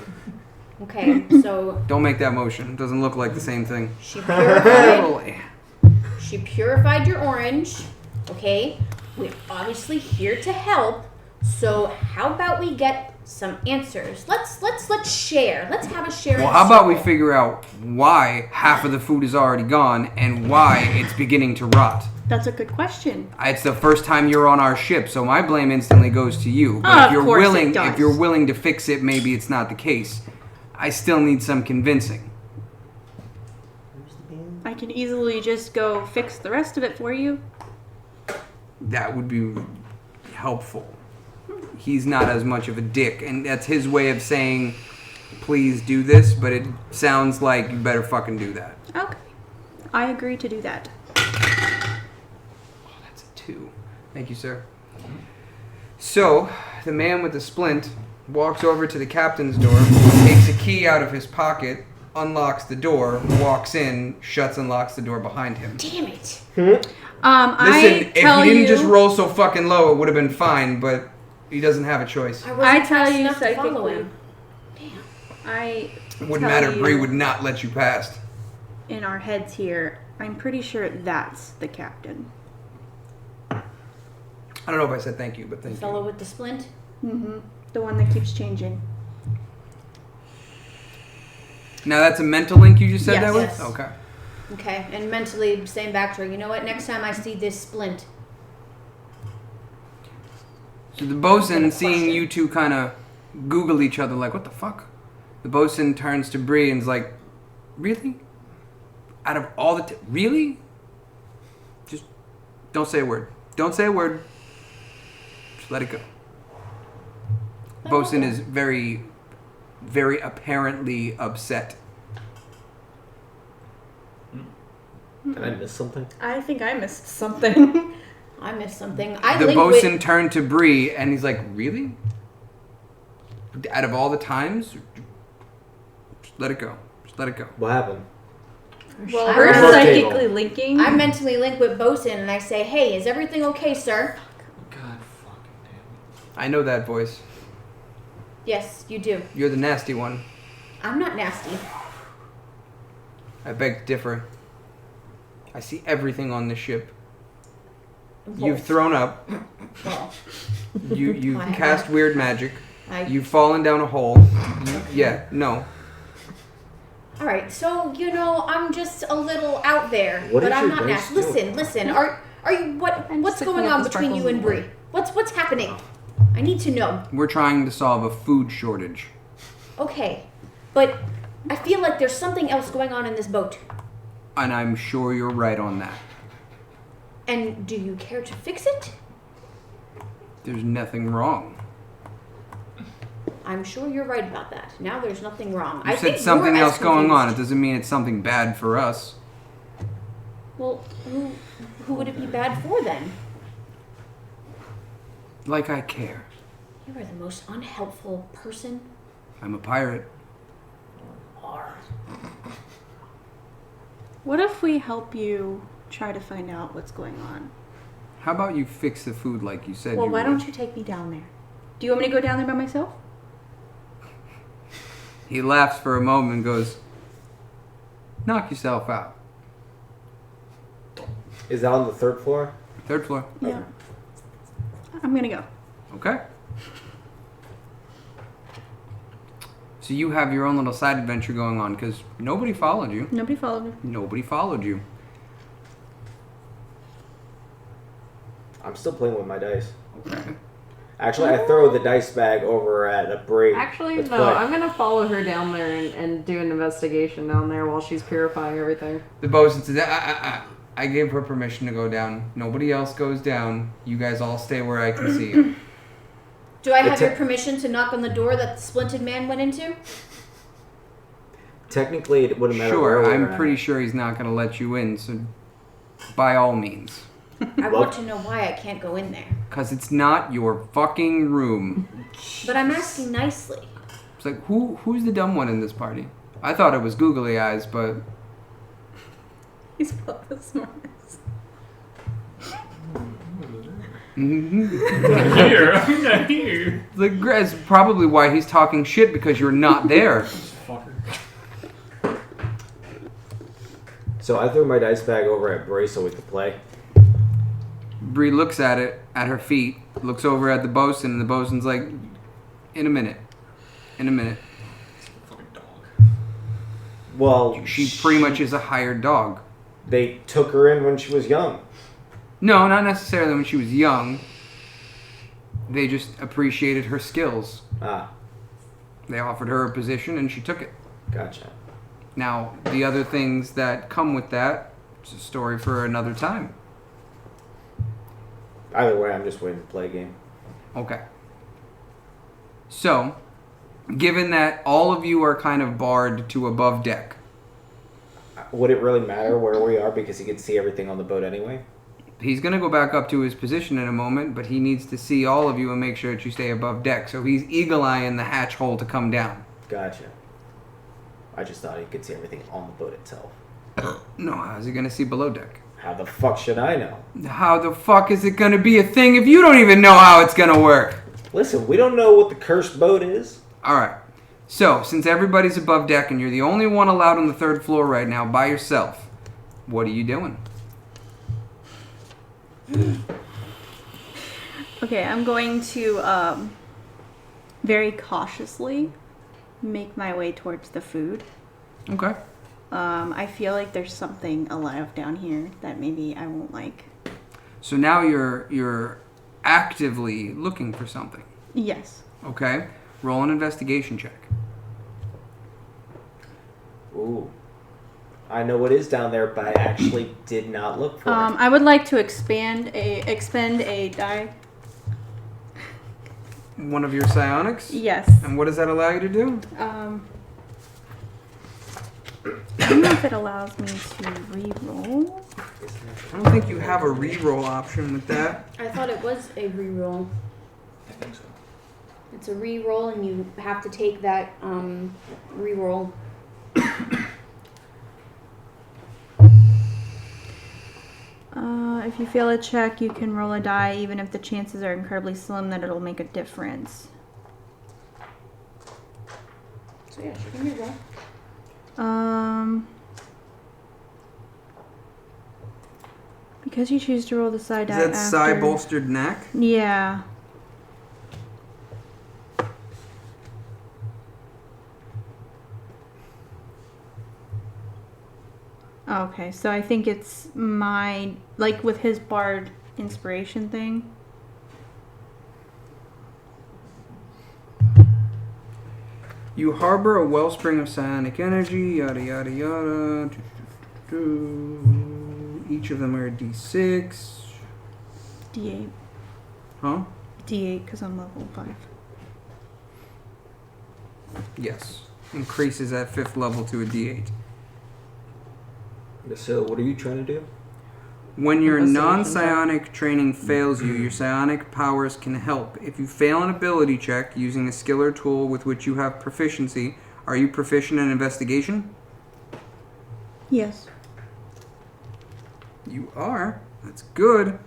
Speaker 1: Okay, so
Speaker 2: Don't make that motion. It doesn't look like the same thing.
Speaker 1: she purified.
Speaker 2: Totally.
Speaker 1: She purified your orange. Okay, we're obviously here to help. So how about we get some answers? Let's share. Let's have a share.
Speaker 2: Well, how about we figure out why half of the food is already gone and why it's beginning to rot?
Speaker 5: That's a good question.
Speaker 2: It's the first time you're on our ship, so my blame instantly goes to you. But
Speaker 5: Of
Speaker 2: if you're
Speaker 5: course it
Speaker 2: willing,
Speaker 5: does.
Speaker 2: if you're willing to fix it, maybe it's not the case. I still need some convincing.
Speaker 5: I can easily just go fix the rest of it for you.
Speaker 2: That would be helpful. He's not as much of a dick, and that's his way of saying, please do this, but it sounds like you better fucking do that.
Speaker 5: Okay. I agree to do that.
Speaker 2: That's a 2. Thank you, sir. So, the man with the splint walks over to the captain's door, takes a key out of his pocket, unlocks the door, walks in, shuts and locks the door behind him.
Speaker 1: Damn it!
Speaker 2: Listen,
Speaker 5: I tell
Speaker 2: if he didn't
Speaker 5: you,
Speaker 2: just roll so fucking low, it would have been fine, but he doesn't have a choice.
Speaker 1: I wasn't
Speaker 5: I tell
Speaker 1: fast
Speaker 5: you
Speaker 1: enough to follow
Speaker 5: psychically.
Speaker 1: him.
Speaker 5: I
Speaker 2: Wouldn't
Speaker 5: tell
Speaker 2: matter,
Speaker 5: you
Speaker 2: Bree would not let you past.
Speaker 5: in our heads here, I'm pretty sure that's the captain.
Speaker 2: I don't know if I said thank you, but
Speaker 1: The
Speaker 2: thank
Speaker 1: fellow
Speaker 2: you.
Speaker 1: with the splint.
Speaker 5: Mm-hmm. The one that keeps changing.
Speaker 2: Now that's a mental link you just said
Speaker 5: Yes.
Speaker 2: that with?
Speaker 1: Yes.
Speaker 2: Okay.
Speaker 1: Okay, and mentally saying back to her, you know what? Next time I see this splint,
Speaker 2: So the bosun,
Speaker 1: Good
Speaker 2: seeing
Speaker 1: question.
Speaker 2: you two kind of Google each other like, what the fuck? The bosun turns to Bree and is like, really? Out of all the... really? Just don't say a word. Don't say a word. Just let it go. The bosun is very, very apparently upset.
Speaker 3: Did I miss something?
Speaker 5: I think I missed something.
Speaker 1: I missed something. I
Speaker 2: The
Speaker 1: link
Speaker 2: bosun
Speaker 1: with,
Speaker 2: turned to Bree and he's like, really? Out of all the times? Just let it go. Just let it go.
Speaker 4: What happened?
Speaker 5: Well,
Speaker 1: I'm
Speaker 5: we're
Speaker 1: not-
Speaker 5: psychically linking.
Speaker 1: I mentally link with bosun and I say, hey, is everything okay, sir?
Speaker 3: God fucking damn
Speaker 2: I know that voice.
Speaker 1: Yes, you do.
Speaker 2: You're the nasty one.
Speaker 1: I'm not nasty.
Speaker 2: I beg to differ. I see everything on this ship.
Speaker 1: Well,
Speaker 2: You've thrown up.
Speaker 1: well,
Speaker 2: You've
Speaker 1: I
Speaker 2: cast
Speaker 1: have.
Speaker 2: weird magic.
Speaker 1: I,
Speaker 2: You've fallen down a hole. Yeah, no.
Speaker 1: all right, so you know I'm just a little out there,
Speaker 3: What
Speaker 1: but
Speaker 3: is
Speaker 1: I'm
Speaker 3: your
Speaker 1: not
Speaker 3: dice
Speaker 1: nasty.
Speaker 3: doing?
Speaker 1: Listen. Are you
Speaker 8: I'm
Speaker 1: what's
Speaker 8: just
Speaker 1: going
Speaker 8: looking at
Speaker 1: on
Speaker 8: the
Speaker 1: between you
Speaker 8: sparkles
Speaker 1: and
Speaker 8: in the
Speaker 1: Bree? What's happening? I need to know.
Speaker 2: We're trying to solve a food shortage.
Speaker 1: Okay, but I feel like there's something else going on in this boat.
Speaker 2: And I'm sure you're right on that.
Speaker 1: And do you care to fix it?
Speaker 2: There's nothing wrong.
Speaker 1: I'm sure you're right about that. Now there's nothing wrong.
Speaker 2: You
Speaker 1: I
Speaker 2: said
Speaker 1: think
Speaker 2: something
Speaker 1: you're
Speaker 2: else
Speaker 1: as
Speaker 2: going on. It
Speaker 1: confused.
Speaker 2: doesn't mean it's something bad for us.
Speaker 1: Well, who would it be bad for then?
Speaker 2: Like I care.
Speaker 1: You are the most unhelpful person.
Speaker 2: I'm a pirate.
Speaker 5: What if we help you try to find out what's going on?
Speaker 2: How about you fix the food like you said
Speaker 5: Well,
Speaker 2: you
Speaker 5: why
Speaker 2: would?
Speaker 5: don't you take me down there? Do you want me to go down there by myself?
Speaker 2: He laughs for a moment and goes, knock yourself out.
Speaker 4: Is that on the 3rd floor?
Speaker 2: 3rd floor.
Speaker 5: Yeah. I'm gonna go.
Speaker 2: Okay. So you have your own little side adventure going on because nobody followed you.
Speaker 5: Nobody followed me.
Speaker 2: Nobody followed you.
Speaker 4: I'm still playing with my dice.
Speaker 2: Okay.
Speaker 4: Actually, I throw the dice bag over at a break.
Speaker 7: Actually,
Speaker 4: Let's
Speaker 7: no.
Speaker 4: play.
Speaker 7: I'm gonna follow her down there and do an investigation down there while she's purifying everything.
Speaker 2: The bosun says, I gave her permission to go down. Nobody else goes down. You guys all stay where I can see you.
Speaker 1: Do I have your permission to knock on the door that the splinted man went into?
Speaker 4: Technically, it wouldn't matter.
Speaker 2: Sure,
Speaker 4: where
Speaker 2: I'm
Speaker 4: we're
Speaker 2: pretty
Speaker 4: at.
Speaker 2: sure he's not going to let you in, so by all means.
Speaker 1: I want to know why I can't go in there.
Speaker 2: Because it's not your fucking room.
Speaker 1: But I'm asking nicely.
Speaker 2: It's like, who's the dumb one in this party? I thought it was Googly Eyes, but...
Speaker 5: He's about the smartest.
Speaker 6: Here, I'm not here.
Speaker 2: Like, that's probably why he's talking shit, because you're not there.
Speaker 6: Fucker.
Speaker 4: So I threw my dice bag over at Bray so we could play.
Speaker 2: Bree looks at it, at her feet, looks over at the bosun, and the bosun's like, in a minute. In a minute.
Speaker 6: Fucking dog.
Speaker 4: Well,
Speaker 2: She pretty much is a hired dog.
Speaker 4: They took her in when she was young.
Speaker 2: No, not necessarily when she was young. They just appreciated her skills.
Speaker 4: Ah,
Speaker 2: They offered her a position, and she took it.
Speaker 4: gotcha.
Speaker 2: Now, the other things that come with that, it's a story for another time.
Speaker 4: Either way, I'm just waiting to play a game.
Speaker 2: Okay. So, given that all of you are kind of barred to above deck,
Speaker 4: Would it really matter where we are because he could see everything on the boat anyway?
Speaker 2: he's going to go back up to his position in a moment, but he needs to see all of you and make sure that you stay above deck. So he's eagle-eyeing the hatch hole to come down.
Speaker 4: Gotcha. I just thought he could see everything on the boat itself.
Speaker 2: No, how's he going to see below deck?
Speaker 4: How the fuck should I know?
Speaker 2: How the fuck is it going to be a thing if you don't even know how it's going to work?
Speaker 4: Listen, we don't know what the cursed boat is.
Speaker 2: All right. So, since everybody's above deck and you're the only one allowed on the third floor right now by yourself, what are you doing?
Speaker 5: Okay, I'm going to very cautiously make my way towards the food.
Speaker 2: Okay.
Speaker 5: I feel like there's something alive down here that maybe I won't like.
Speaker 2: So now you're actively looking for something.
Speaker 5: Yes.
Speaker 2: Okay. Roll an investigation check.
Speaker 4: Ooh. I know what is down there, but I actually did not look for it.
Speaker 5: I would like to expend a die.
Speaker 2: One of your psionics?
Speaker 5: Yes.
Speaker 2: And what does that allow you to do?
Speaker 5: I don't know if it allows me to re-roll.
Speaker 2: I don't think you have a reroll option with that.
Speaker 1: I thought it was a reroll.
Speaker 6: I think so.
Speaker 1: It's a reroll, and you have to take that reroll.
Speaker 5: If you fail a check, you can roll a die, even if the chances are incredibly slim that it'll make a difference.
Speaker 1: So yeah, she can reroll.
Speaker 5: Because you choose to roll the side die
Speaker 2: Is that psi
Speaker 5: after...
Speaker 2: bolstered knack?
Speaker 5: Yeah. Okay, so I think it's my, like with his bard inspiration thing.
Speaker 2: You harbor a wellspring of psionic energy, yada yada yada. Each of them are a D6.
Speaker 5: D8.
Speaker 2: Huh?
Speaker 5: D8, because I'm level 5.
Speaker 2: Yes. Increases at 5th level to a D8.
Speaker 4: So, what are you trying to do?
Speaker 2: When your
Speaker 7: Investigation
Speaker 2: non-psionic training fails you, your psionic powers can help. If you fail an ability check using a skill or tool with which you have proficiency, are you proficient in investigation?
Speaker 5: Yes.
Speaker 2: You are. That's good.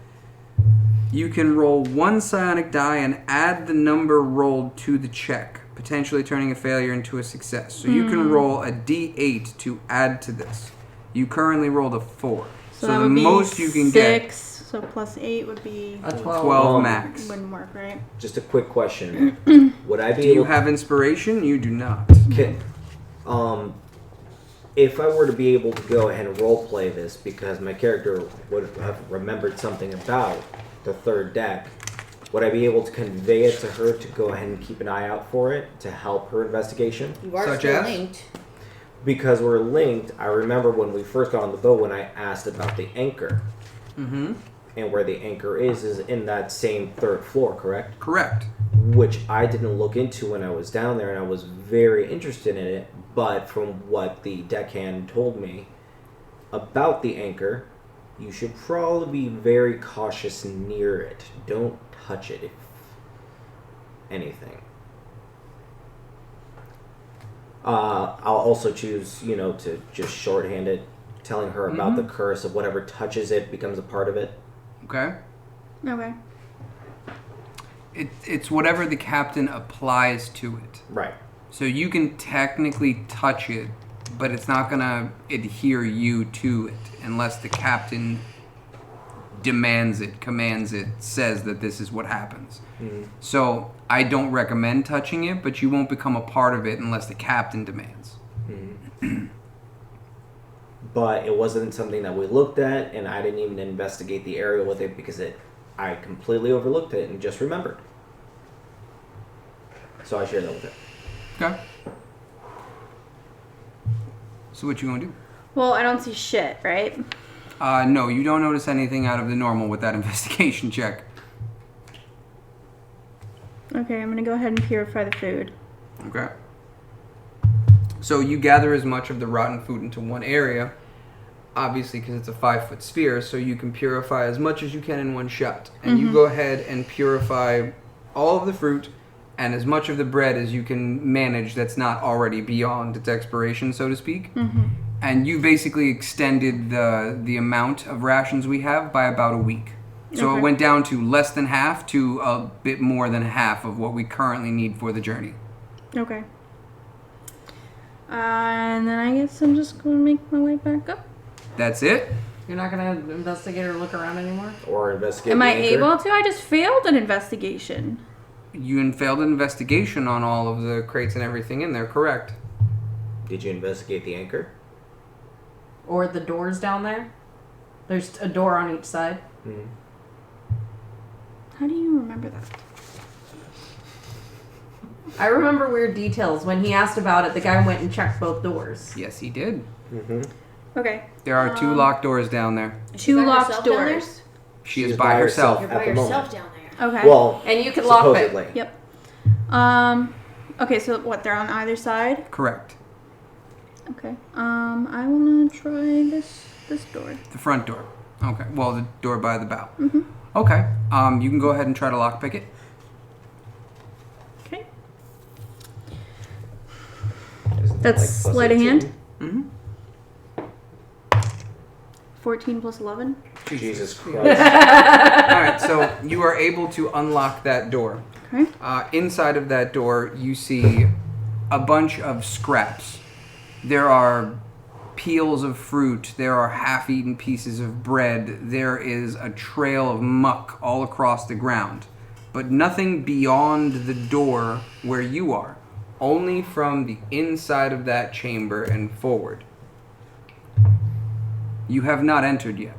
Speaker 2: You can roll one psionic die and add the number rolled to the check, potentially turning a failure into a success. So you can roll a D8 to add to this. You currently rolled a 4. So
Speaker 5: that
Speaker 2: the
Speaker 5: would be
Speaker 2: most you can
Speaker 5: 6, so plus 8 would be...
Speaker 7: A 12.
Speaker 2: 12 max.
Speaker 5: Wouldn't work, right?
Speaker 4: Just a quick question. Would I be
Speaker 2: Do you
Speaker 4: able
Speaker 2: have inspiration? You do not.
Speaker 4: Okay. If I were to be able to go ahead and role play this, because my character would have remembered something about the third deck, would I be able to convey it to her to go ahead and keep an eye out for it to help her investigation?
Speaker 1: You are
Speaker 2: Such
Speaker 1: still
Speaker 2: as?
Speaker 1: linked.
Speaker 4: Because we're linked, I remember when we first got on the boat when I asked about the anchor.
Speaker 2: Mm-hmm.
Speaker 4: And where the anchor is in that same 3rd floor, correct?
Speaker 2: Correct.
Speaker 4: Which I didn't look into when I was down there, and I was very interested in it. But from what the deckhand told me about the anchor, you should probably be very cautious near it. Don't touch it, if anything. I'll also choose, to just shorthand it, telling her about the curse of whatever touches it becomes a part of it.
Speaker 2: Okay.
Speaker 5: Okay.
Speaker 2: It's whatever the captain applies to it.
Speaker 4: Right.
Speaker 2: So you can technically touch it, but it's not going to adhere you to it unless the captain demands it, commands it, says that this is what happens.
Speaker 4: Mm-hmm.
Speaker 2: So I don't recommend touching it, but you won't become a part of it unless the captain demands.
Speaker 4: Mm-hmm. But it wasn't something that we looked at, and I didn't even investigate the area with it because I completely overlooked it and just remembered. So I shared that with her.
Speaker 2: Okay. So what you gonna do?
Speaker 5: Well, I don't see shit, right?
Speaker 2: No, you don't notice anything out of the normal with that investigation check.
Speaker 5: Okay, I'm gonna go ahead and purify the food.
Speaker 2: Okay. So you gather as much of the rotten food into one area, obviously because it's a 5-foot sphere, so you can purify as much as you can in one shot. And you go ahead and purify all of the fruit and as much of the bread as you can manage that's not already beyond its expiration, so to speak. And you basically extended the amount of rations we have by about a week. So
Speaker 5: Okay.
Speaker 2: it went down to less than half to a bit more than half of what we currently need for the journey.
Speaker 5: Okay. And then I guess I'm just gonna make my way back up.
Speaker 2: That's it?
Speaker 8: You're not gonna investigate or look around anymore?
Speaker 4: Or investigate
Speaker 5: Am
Speaker 4: the
Speaker 5: I
Speaker 4: anchor.
Speaker 5: able to? I just failed an investigation.
Speaker 2: You failed an investigation on all of the crates and everything in there, correct?
Speaker 4: Did you investigate the anchor?
Speaker 8: Or the doors down there? There's a door on each side.
Speaker 4: Mm-hmm.
Speaker 5: How do you remember that?
Speaker 8: I remember weird details. When he asked about it, the guy went and checked both doors.
Speaker 2: Yes, he did.
Speaker 4: Mm-hmm.
Speaker 5: Okay.
Speaker 2: There are 2 locked doors down there.
Speaker 1: Is she
Speaker 5: Two
Speaker 1: by
Speaker 5: locked
Speaker 1: herself down there?
Speaker 5: doors.
Speaker 2: She is by herself.
Speaker 1: You're
Speaker 4: At
Speaker 1: by
Speaker 4: the
Speaker 1: yourself
Speaker 4: moment.
Speaker 1: down there.
Speaker 5: Okay.
Speaker 4: Well,
Speaker 8: And you can lock
Speaker 4: supposedly.
Speaker 8: it.
Speaker 5: Yep. Okay, so what, they're on either side?
Speaker 2: Correct.
Speaker 5: Okay. I wanna try this door.
Speaker 2: The front door. Okay. Well, the door by the bow.
Speaker 5: Mm-hmm.
Speaker 2: Okay. You can go ahead and try to lockpick it.
Speaker 5: Okay.
Speaker 4: Isn't that
Speaker 5: That's
Speaker 4: like plus
Speaker 5: sleight of
Speaker 4: 18?
Speaker 5: hand?
Speaker 2: Mm-hmm.
Speaker 5: 14 plus 11.
Speaker 4: Jesus Christ.
Speaker 2: All right. So you are able to unlock that door.
Speaker 5: Okay.
Speaker 2: Inside of that door, you see a bunch of scraps. There are peels of fruit. There are half-eaten pieces of bread. There is a trail of muck all across the ground. But nothing beyond the door where you are. Only from the inside of that chamber and forward. You have not entered yet.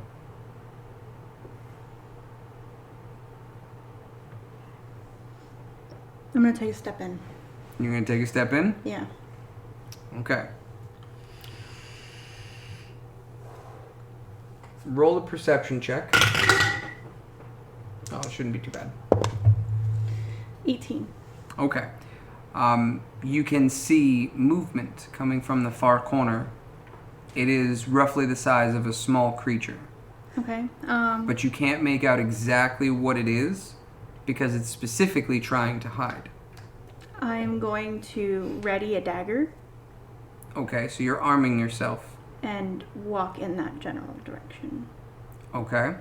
Speaker 5: I'm gonna take a step in.
Speaker 2: You're going to take a step in?
Speaker 5: Yeah.
Speaker 2: Okay. Roll a perception check. Oh, it shouldn't be too bad.
Speaker 5: 18.
Speaker 2: Okay. You can see movement coming from the far corner. It is roughly the size of a small creature.
Speaker 5: Okay.
Speaker 2: But you can't make out exactly what it is because it's specifically trying to hide.
Speaker 5: I'm going to ready a dagger
Speaker 2: Okay, so you're arming yourself.
Speaker 5: and walk in that general direction.
Speaker 2: Okay.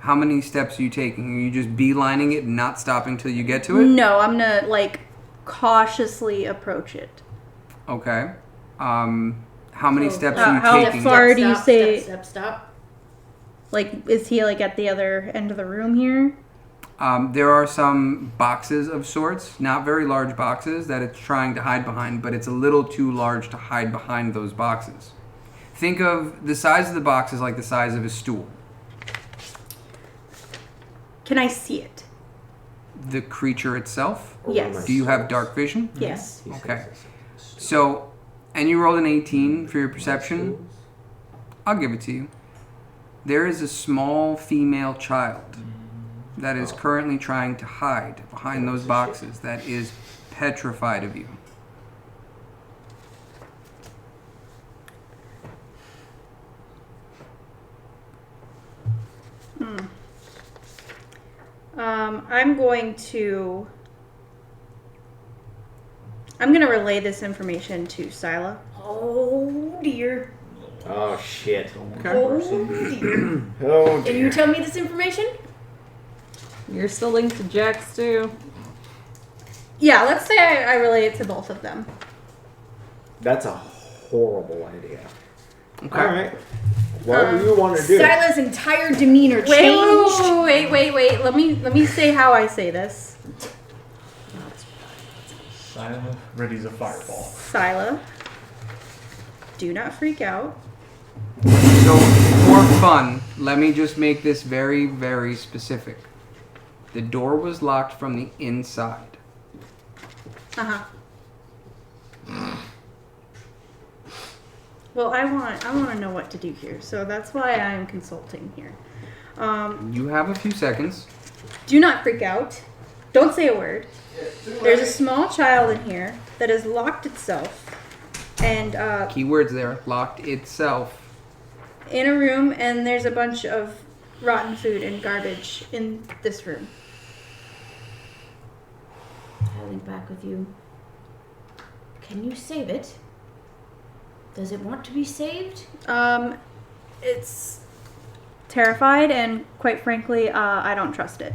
Speaker 2: How many steps are you taking? Are you just beelining it and not stopping till you get to it?
Speaker 5: No, I'm gonna cautiously approach it.
Speaker 2: Okay. How many
Speaker 1: So,
Speaker 2: steps
Speaker 5: how
Speaker 2: are you taking?
Speaker 5: far do you say-
Speaker 1: Stop.
Speaker 5: Is he at the other end of the room here?
Speaker 2: There are some boxes of sorts, not very large boxes, that it's trying to hide behind, but it's a little too large to hide behind those boxes. Think of the size of the boxes like the size of a stool.
Speaker 5: Can I see it?
Speaker 2: the creature itself?
Speaker 3: Or
Speaker 5: Yes.
Speaker 3: am I
Speaker 2: Do you have
Speaker 3: so-
Speaker 2: dark vision?
Speaker 5: Yes.
Speaker 3: He says
Speaker 2: Okay.
Speaker 3: this.
Speaker 2: So, and you rolled an 18 for your perception. I'll give it to you. There is a small female child that is currently trying to hide behind those boxes that is petrified of you.
Speaker 5: I'm going to relay this information to Scylla.
Speaker 1: Oh dear.
Speaker 4: Oh shit.
Speaker 1: Oh dear.
Speaker 4: Oh
Speaker 1: Can you tell me this information?
Speaker 7: You're still linked to Jax too.
Speaker 5: Yeah, let's say I relay it to both of them.
Speaker 4: That's a horrible idea.
Speaker 2: Okay.
Speaker 3: All right. What do you want to do?
Speaker 1: Sila's entire demeanor
Speaker 5: Wait,
Speaker 1: changed.
Speaker 5: wait. Let me say how I say this.
Speaker 6: Silent, ready as a fireball.
Speaker 5: Scylla, do not freak out.
Speaker 2: So, for fun, let me just make this very, very specific. The door was locked from the inside.
Speaker 5: Uh-huh. Well, I want to know what to do here, so that's why I'm consulting here.
Speaker 2: You have a few seconds.
Speaker 5: Do not freak out. Don't say a word. There's a small child in here that has locked itself and
Speaker 2: Keywords there. Locked itself.
Speaker 5: in a room, and there's a bunch of rotten food and garbage in this room.
Speaker 1: I'll link back with you. Can you save it? Does it want to be saved?
Speaker 5: It's terrified, and quite frankly, I don't trust it.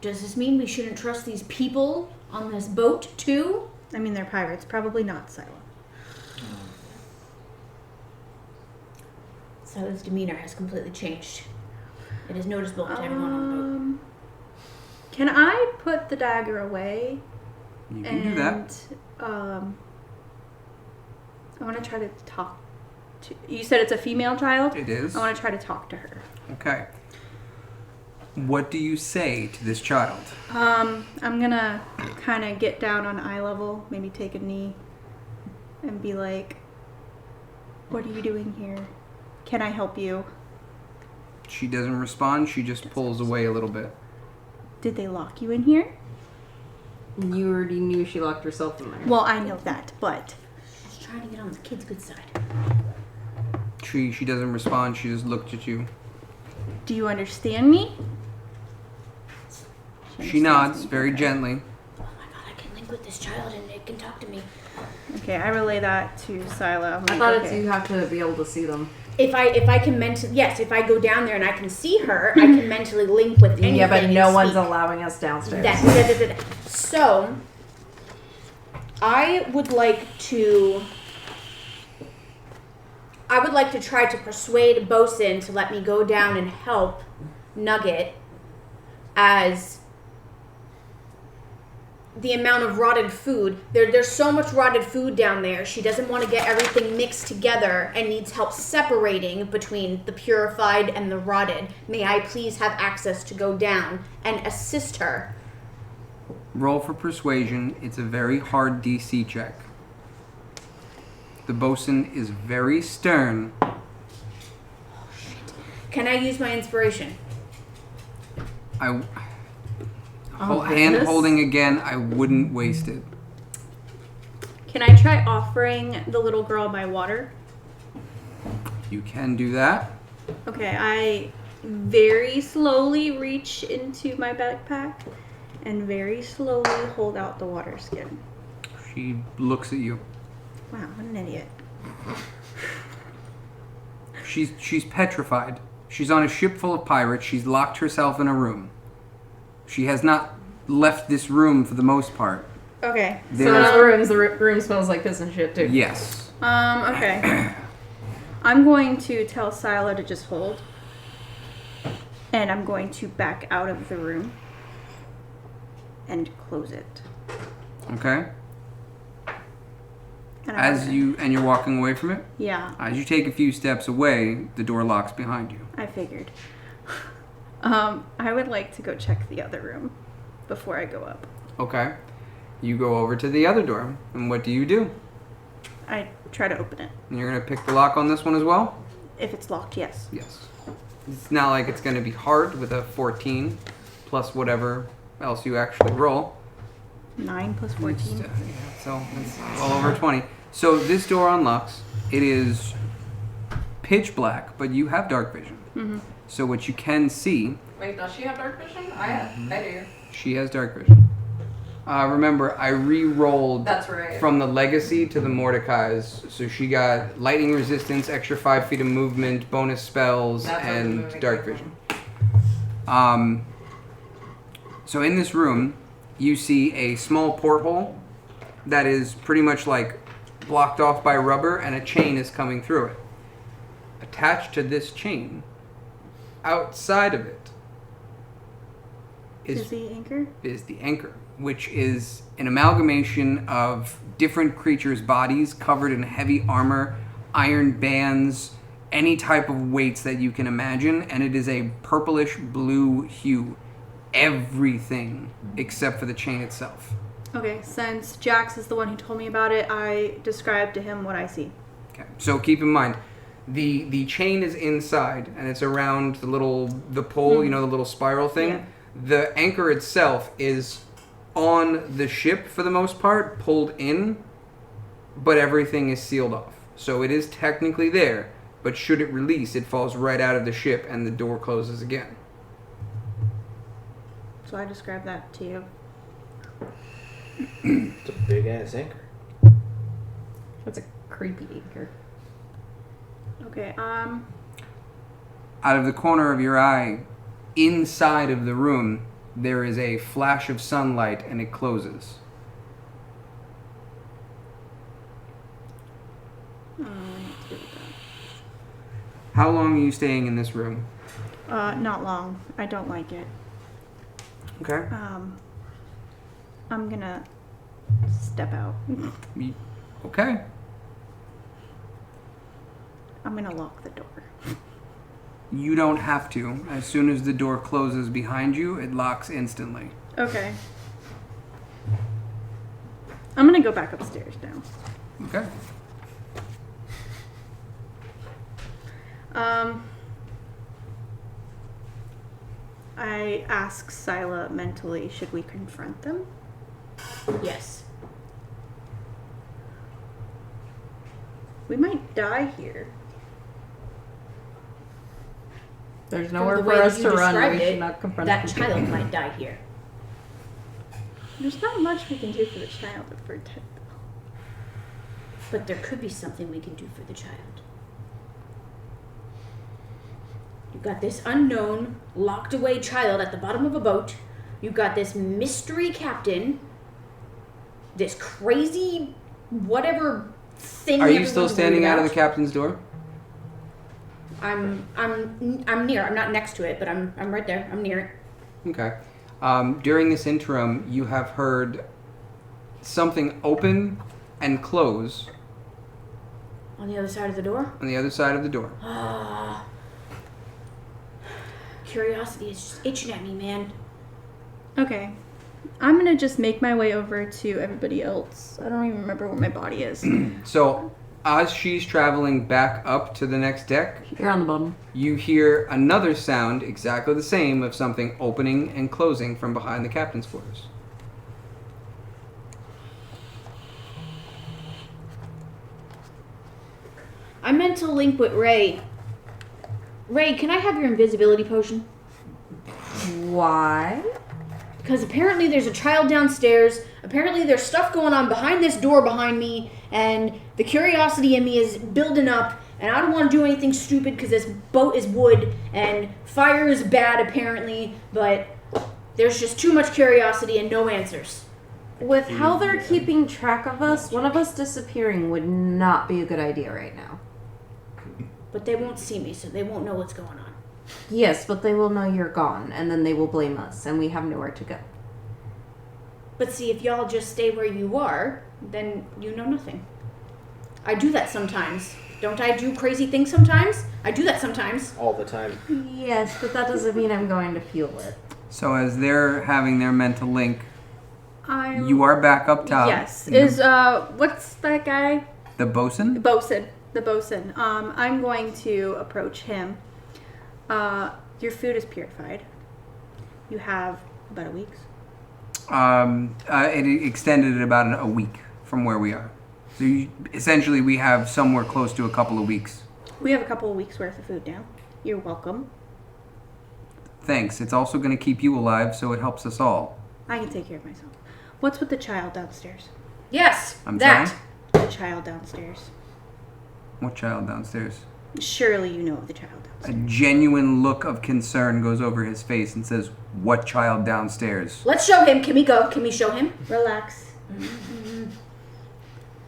Speaker 1: Does this mean we shouldn't trust these people on this boat too?
Speaker 5: I mean, they're pirates. Probably not, Scylla.
Speaker 1: Sila's demeanor has completely changed. It is noticeable to everyone on the boat.
Speaker 5: Can I put the dagger away?
Speaker 2: You can do that.
Speaker 5: I want to try to talk to. You said it's a female child?
Speaker 2: It is.
Speaker 5: I want to try to talk to her.
Speaker 2: Okay. What do you say to this child?
Speaker 5: I'm gonna kind of get down on eye level, maybe take a knee, and be like, "What are you doing here? Can I help you?
Speaker 2: She doesn't respond. She just pulls away a little bit.
Speaker 5: Did they lock you in here?"
Speaker 7: You already knew she locked herself in there.
Speaker 5: Well, I know that, but
Speaker 1: Just trying to get on the kid's good side.
Speaker 2: She doesn't respond. She just looked at you.
Speaker 5: do you understand me?
Speaker 2: She nods very gently.
Speaker 1: Oh my god, I can link with this child and it can talk to me.
Speaker 5: Okay, I relay that to Scylla. I'm
Speaker 7: I
Speaker 5: like,
Speaker 7: thought
Speaker 5: okay.
Speaker 7: it's you have to be able to see them.
Speaker 1: If I can mentally, yes, if I go down there and I can see her, I can mentally link with anything.
Speaker 7: Yeah, but no
Speaker 1: and
Speaker 7: one's
Speaker 1: speak.
Speaker 7: allowing us downstairs.
Speaker 1: So, I would like to try to persuade Bosun to let me go down and help Nugget, as the amount of rotted food. There's so much rotted food down there. She doesn't want to get everything mixed together and needs help separating between the purified and the rotted. May I please have access to go down and assist her?
Speaker 2: Roll for persuasion. It's a very hard DC check. The bosun is very stern.
Speaker 1: Can I use my inspiration?
Speaker 2: Hand
Speaker 7: goodness.
Speaker 2: holding again. I wouldn't waste it.
Speaker 5: Can I try offering the little girl my water?
Speaker 2: You can do that.
Speaker 5: Okay, I very slowly reach into my backpack and very slowly hold out the water skin.
Speaker 2: She looks at you.
Speaker 5: Wow, what an idiot.
Speaker 2: She's petrified. She's on a ship full of pirates. She's locked herself in a room. She has not left this room for the most part.
Speaker 5: Okay.
Speaker 7: So in other rooms, the room smells like piss and shit too.
Speaker 2: Yes.
Speaker 5: Okay. I'm going to tell Scylla to just hold. And I'm going to back out of the room and close it.
Speaker 2: Okay.
Speaker 5: And
Speaker 2: you're walking away from it.
Speaker 5: Yeah,
Speaker 2: As you take a few steps away, the door locks behind you.
Speaker 5: I figured. I would like to go check the other room before I go up.
Speaker 2: Okay. You go over to the other door, and what do you do?
Speaker 5: I try to open it.
Speaker 2: And you're going to pick the lock on this one as well?
Speaker 5: If it's locked, yes.
Speaker 2: Yes. It's not like it's going to be hard with a 14 plus whatever else you actually roll.
Speaker 5: 9 plus 14.
Speaker 2: Yeah, so it's well over 20. So this door unlocks. It is pitch black, but you have dark vision.
Speaker 5: Mm-hmm.
Speaker 2: So what you can see,
Speaker 8: Wait, does she have dark vision? I do.
Speaker 2: she has dark vision. Remember, I re-rolled
Speaker 8: That's right.
Speaker 2: from the Legacy to the Mordecai's. So she got lightning resistance, extra 5 feet of movement, bonus spells,
Speaker 8: That's where the
Speaker 2: and
Speaker 8: movie
Speaker 2: dark
Speaker 8: came
Speaker 2: vision. So in this room, you see a small porthole that is pretty much like blocked off by rubber, and a chain is coming through it. Attached to this chain, outside of it,
Speaker 5: Is the anchor?
Speaker 2: is the anchor, which is an amalgamation of different creatures' bodies covered in heavy armor, iron bands, any type of weights that you can imagine, and it is a purplish blue hue. Everything except for the chain itself.
Speaker 5: Okay, since Jax is the one who told me about it, I described to him what I see.
Speaker 2: Okay, so keep in mind, the chain is inside, and it's around the pole, you know, the little spiral thing.
Speaker 5: Yeah.
Speaker 2: The anchor itself is on the ship for the most part, pulled in, but everything is sealed off. So it is technically there, but should it release, it falls right out of the ship and the door closes again.
Speaker 5: So I described that to you.
Speaker 4: It's a big ass anchor.
Speaker 7: That's a creepy anchor.
Speaker 5: Okay,
Speaker 2: Out of the corner of your eye, inside of the room, there is a flash of sunlight and it closes.
Speaker 5: let's do that.
Speaker 2: How long are you staying in this room?
Speaker 5: Not long. I don't like it.
Speaker 2: Okay.
Speaker 5: I'm gonna step out.
Speaker 2: Okay.
Speaker 5: I'm gonna lock the door.
Speaker 2: You don't have to. As soon as the door closes behind you, it locks instantly.
Speaker 5: Okay. I'm gonna go back upstairs now.
Speaker 2: Okay.
Speaker 5: I ask Scylla mentally, should we confront them?
Speaker 1: Yes.
Speaker 5: We might die here.
Speaker 7: There's
Speaker 1: From
Speaker 7: nowhere
Speaker 1: the
Speaker 7: for
Speaker 1: way
Speaker 7: us
Speaker 1: that
Speaker 7: to
Speaker 1: you
Speaker 7: run. We
Speaker 1: described
Speaker 7: should
Speaker 1: it,
Speaker 7: not confront
Speaker 1: that
Speaker 7: them.
Speaker 1: child might die here.
Speaker 5: There's not much we can do for the child if we're dead.
Speaker 1: But there could be something we can do for the child. You've got this unknown, locked away child at the bottom of a boat. You've got this mystery captain. This crazy, whatever thing.
Speaker 2: Are you still
Speaker 1: everyone's
Speaker 2: standing
Speaker 1: worried
Speaker 2: out of the
Speaker 1: about.
Speaker 2: captain's door?
Speaker 1: I'm near. I'm not next to it, but I'm right there. I'm near it.
Speaker 2: Okay. During this interim, you have heard something open and close
Speaker 1: On the other side of the door.
Speaker 2: on the other side of the door.
Speaker 1: Curiosity is just itching at me, man.
Speaker 5: Okay. I'm gonna just make my way over to everybody else. I don't even remember where my body is.
Speaker 2: So, as she's traveling back up to the next deck,
Speaker 7: You're on the bottom.
Speaker 2: you hear another sound exactly the same of something opening and closing from behind the captain's quarters.
Speaker 1: I meant to link with Ray. Ray, can I have your invisibility potion?
Speaker 7: Why?
Speaker 1: Because apparently there's a child downstairs. Apparently there's stuff going on behind this door behind me, and the curiosity in me is building up, and I don't want to do anything stupid because this boat is wood, and fire is bad apparently, but there's just too much curiosity and no answers.
Speaker 8: With how they're keeping track of us, one of us disappearing would not be a good idea right now.
Speaker 1: But they won't see me, so they won't know what's going on.
Speaker 8: Yes, but they will know you're gone, and then they will blame us, and we have nowhere to go.
Speaker 1: But see, if y'all just stay where you are, then you know nothing. I do that sometimes. Don't I do crazy things sometimes? I do that sometimes.
Speaker 4: All the time.
Speaker 7: Yes, but that doesn't mean I'm going to feel it.
Speaker 2: So as they're having their mental link,
Speaker 5: I'm...
Speaker 2: you are back up top.
Speaker 5: Yes. Is, what's that guy?
Speaker 2: The bosun?
Speaker 5: The bosun. I'm going to approach him. Your food is purified. You have about a week's.
Speaker 2: It extended it about a week from where we are. So essentially we have somewhere close to a couple of weeks.
Speaker 5: We have a couple of weeks worth of food now. You're welcome.
Speaker 2: Thanks. It's also going to keep you alive, so it helps us all.
Speaker 5: I can take care of myself. What's with the child downstairs?
Speaker 1: Yes,
Speaker 2: I'm
Speaker 1: that.
Speaker 2: sorry?
Speaker 5: The child downstairs.
Speaker 2: What child downstairs?
Speaker 5: Surely you know of the child
Speaker 2: A
Speaker 5: downstairs.
Speaker 2: genuine look of concern goes over his face and says, "What child downstairs?"
Speaker 1: Let's show him. Can we go? Can we show him?
Speaker 5: Relax.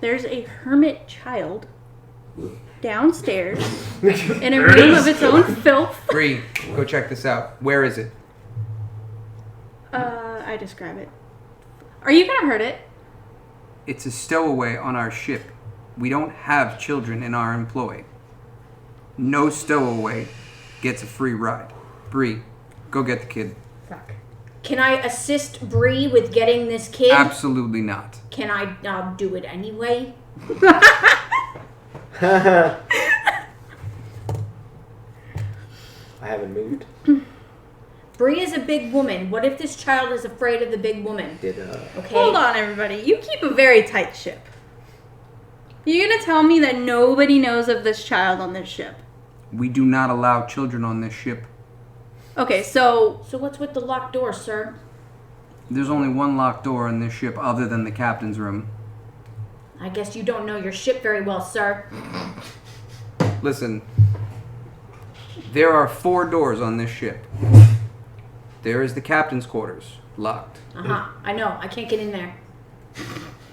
Speaker 5: There's a hermit child downstairs in a room of its own filth.
Speaker 2: Bree, go check this out. Where is it?
Speaker 5: I describe it. Are you gonna hurt it?
Speaker 2: It's a stowaway on our ship. We don't have children in our employ. No stowaway gets a free ride. Bree, go get the kid.
Speaker 1: Fuck. Can I assist Bree with getting this kid?
Speaker 2: Absolutely not.
Speaker 1: Can I do it anyway?
Speaker 4: I haven't moved.
Speaker 1: Bree is a big woman. What if this child is afraid of the big woman? Okay.
Speaker 5: Hold on, everybody. You keep a very tight ship. You're gonna tell me that nobody knows of this child on this ship?
Speaker 2: We do not allow children on this ship.
Speaker 5: Okay, so
Speaker 1: So what's with the locked door, sir?
Speaker 2: There's only one locked door on this ship other than the captain's room.
Speaker 1: I guess you don't know your ship very well, sir.
Speaker 2: Listen, there are 4 doors on this ship. There is the captain's quarters, locked.
Speaker 1: I know. I can't get in there.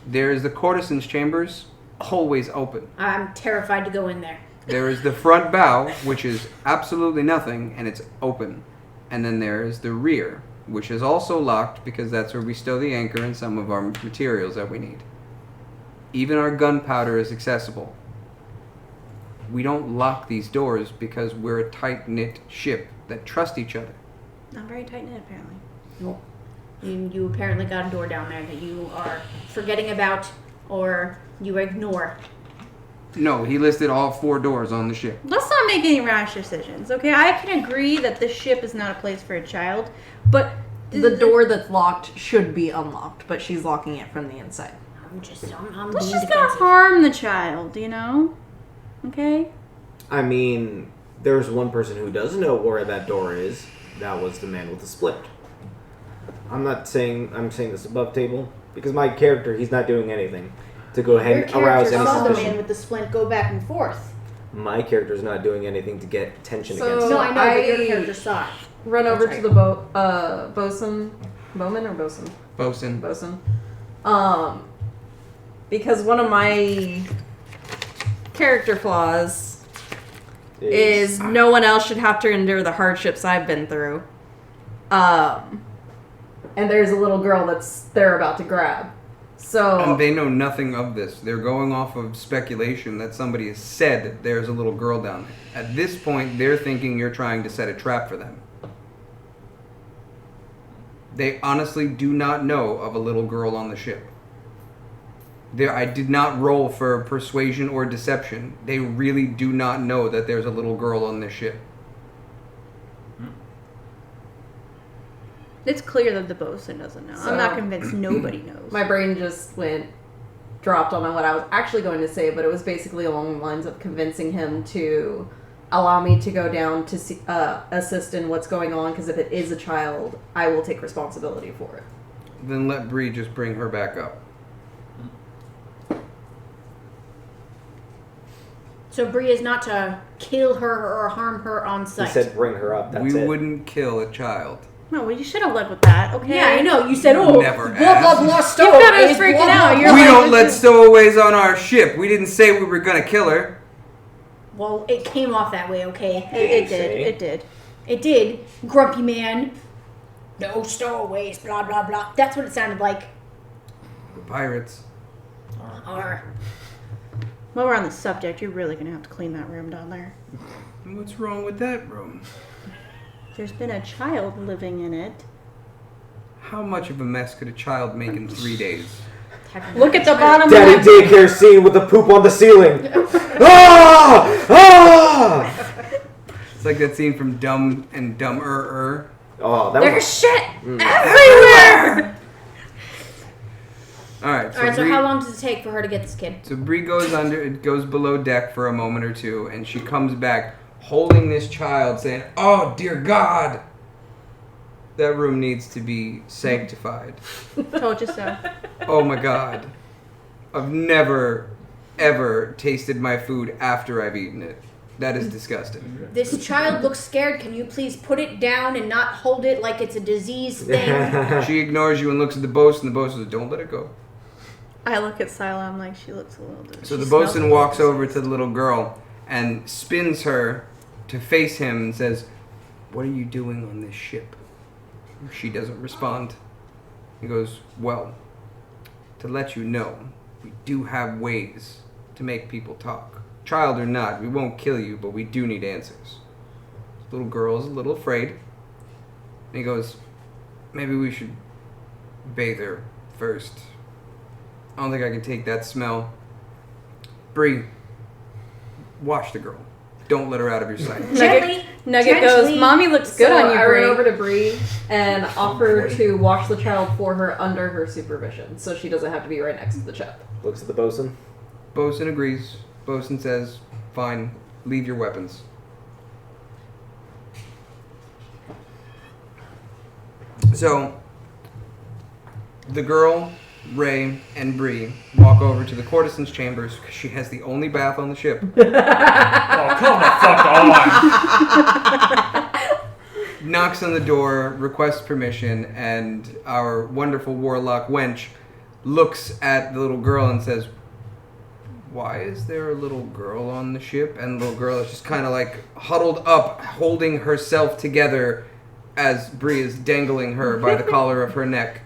Speaker 2: There is the courtesan's chambers, always open.
Speaker 1: I'm terrified to go in there.
Speaker 2: There is the front bow, which is absolutely nothing, and it's open. And then there is the rear, which is also locked because that's where we stow the anchor and some of our materials that we need. Even our gunpowder is accessible. We don't lock these doors because we're a tight-knit ship that trust each other.
Speaker 5: not very tight knit apparently.
Speaker 1: Well, you apparently got a door down there that you are forgetting about or you ignore.
Speaker 2: No, he listed all 4 doors on the ship.
Speaker 5: Let's not make any rash decisions, okay? I can agree that this ship is not a place for a child, but
Speaker 7: The door that's locked should be unlocked, but she's locking it from the inside.
Speaker 1: I'm
Speaker 5: That's
Speaker 1: being
Speaker 5: just gonna
Speaker 1: defensive.
Speaker 5: harm the child, you know? Okay?
Speaker 4: I mean, there's one person who does know where that door is. That was the man with the split. I'm saying this above table because my character, he's not doing anything to go ahead
Speaker 1: Your
Speaker 4: and arouse
Speaker 1: character
Speaker 4: any
Speaker 1: saw the man
Speaker 4: suspicion.
Speaker 1: with the splint go back and forth.
Speaker 4: My character's not doing anything to get tension
Speaker 7: So-
Speaker 4: against
Speaker 1: No,
Speaker 4: him.
Speaker 1: I know, but your character saw it.
Speaker 7: Run over
Speaker 1: That's
Speaker 7: to the bosun. Bowman or bosun?
Speaker 2: Bosun.
Speaker 7: Bosun. Because one of my character flaws is no one else should have to endure the hardships I've been through. And there's a little girl that's they're about to grab. So
Speaker 2: And they know nothing of this. They're going off of speculation that somebody has said that there's a little girl down there. At this point, they're thinking you're trying to set a trap for them. They honestly do not know of a little girl on the ship. I did not roll for persuasion or deception. They really do not know that there's a little girl on this ship.
Speaker 5: It's clear that the bosun doesn't know. I'm not convinced nobody knows.
Speaker 7: my brain just dropped on what I was actually going to say, but it was basically along the lines of convincing him to allow me to go down to see, assist in what's going on, because if it is a child, I will take responsibility for it.
Speaker 2: Then let Bree just bring her back up.
Speaker 1: So Bree is not to kill her or harm her on
Speaker 4: He
Speaker 1: sight.
Speaker 4: said bring her up, that's
Speaker 2: We
Speaker 4: it.
Speaker 2: wouldn't kill a child.
Speaker 5: No, well, you should have led with that, okay?
Speaker 1: Yeah, I know. You said, oh,
Speaker 2: Never
Speaker 1: blah, blah,
Speaker 2: asked.
Speaker 1: blah, stove.
Speaker 5: You thought I was
Speaker 1: is
Speaker 5: freaking
Speaker 1: blah, blah,
Speaker 5: out.
Speaker 1: blah.
Speaker 5: You're
Speaker 2: We
Speaker 5: like,
Speaker 2: don't let stowaways on our ship. We didn't say we were gonna kill her.
Speaker 1: Well, it came off that way, okay?
Speaker 5: It did.
Speaker 4: Say.
Speaker 5: It did.
Speaker 1: It did. Grumpy man. No stowaways, blah, blah, blah. That's what it sounded like.
Speaker 2: We're pirates.
Speaker 1: Or
Speaker 5: While we're on the subject, you're really gonna have to clean that room down there.
Speaker 2: What's wrong with that room?
Speaker 5: There's been a child living in it.
Speaker 2: How much of a mess could a child make in 3 days?
Speaker 5: Look at the bottom
Speaker 4: Daddy
Speaker 5: left.
Speaker 4: daycare scene with the poop on the ceiling. Ah! Ah!
Speaker 2: It's like that scene from Dumb and Dumber.
Speaker 4: Oh, that
Speaker 1: There's
Speaker 4: was
Speaker 1: shit everywhere.
Speaker 2: All right.
Speaker 1: All right. So how long does it take for her to get this kid?
Speaker 2: So Bree goes below deck for a moment or two, and she comes back holding this child, saying, "Oh dear God, that room needs to be sanctified.
Speaker 5: Told you so.
Speaker 2: Oh my God, I've never ever tasted my food after I've eaten it. That is disgusting."
Speaker 1: This child looks scared. Can you please put it down and not hold it like it's a disease thing?
Speaker 2: She ignores you and looks at the bosun. The bosun says, "Don't let it go."
Speaker 5: I look at Sila. I'm like, she looks a little.
Speaker 2: So
Speaker 5: she
Speaker 2: the
Speaker 5: smells
Speaker 2: bosun
Speaker 5: a little
Speaker 2: walks over
Speaker 5: diseased.
Speaker 2: to the little girl and spins her to face him and says, "What are you doing on this ship?" She doesn't respond. He goes, "Well, to let you know, we do have ways to make people talk. Child or not, we won't kill you, but we do need answers." The little girl's a little afraid. And he goes, "Maybe we should bathe her first. I don't think I can take that smell. Bree, wash the girl. Don't let her out of your sight."
Speaker 1: Gently.
Speaker 5: Nugget goes,
Speaker 1: gently.
Speaker 5: "Mommy looks good
Speaker 7: So
Speaker 5: on you,
Speaker 7: I
Speaker 5: Bree."
Speaker 7: ran over to Bree and offered to wash the child for her under her supervision, so she doesn't have to be right next to the chip.
Speaker 4: looks at the bosun.
Speaker 2: Bosun agrees. Bosun says, "Fine, leave your weapons." So, the girl, Ray, and Bree walk over to the courtesan's chambers because she has the only bath on the ship.
Speaker 6: Oh, come the fuck on!
Speaker 2: Knocks on the door, requests permission, and our wonderful warlock wench looks at the little girl and says, "Why is there a little girl on the ship?" And the little girl is just kind of like huddled up, holding herself together as Bree is dangling her by the collar of her neck.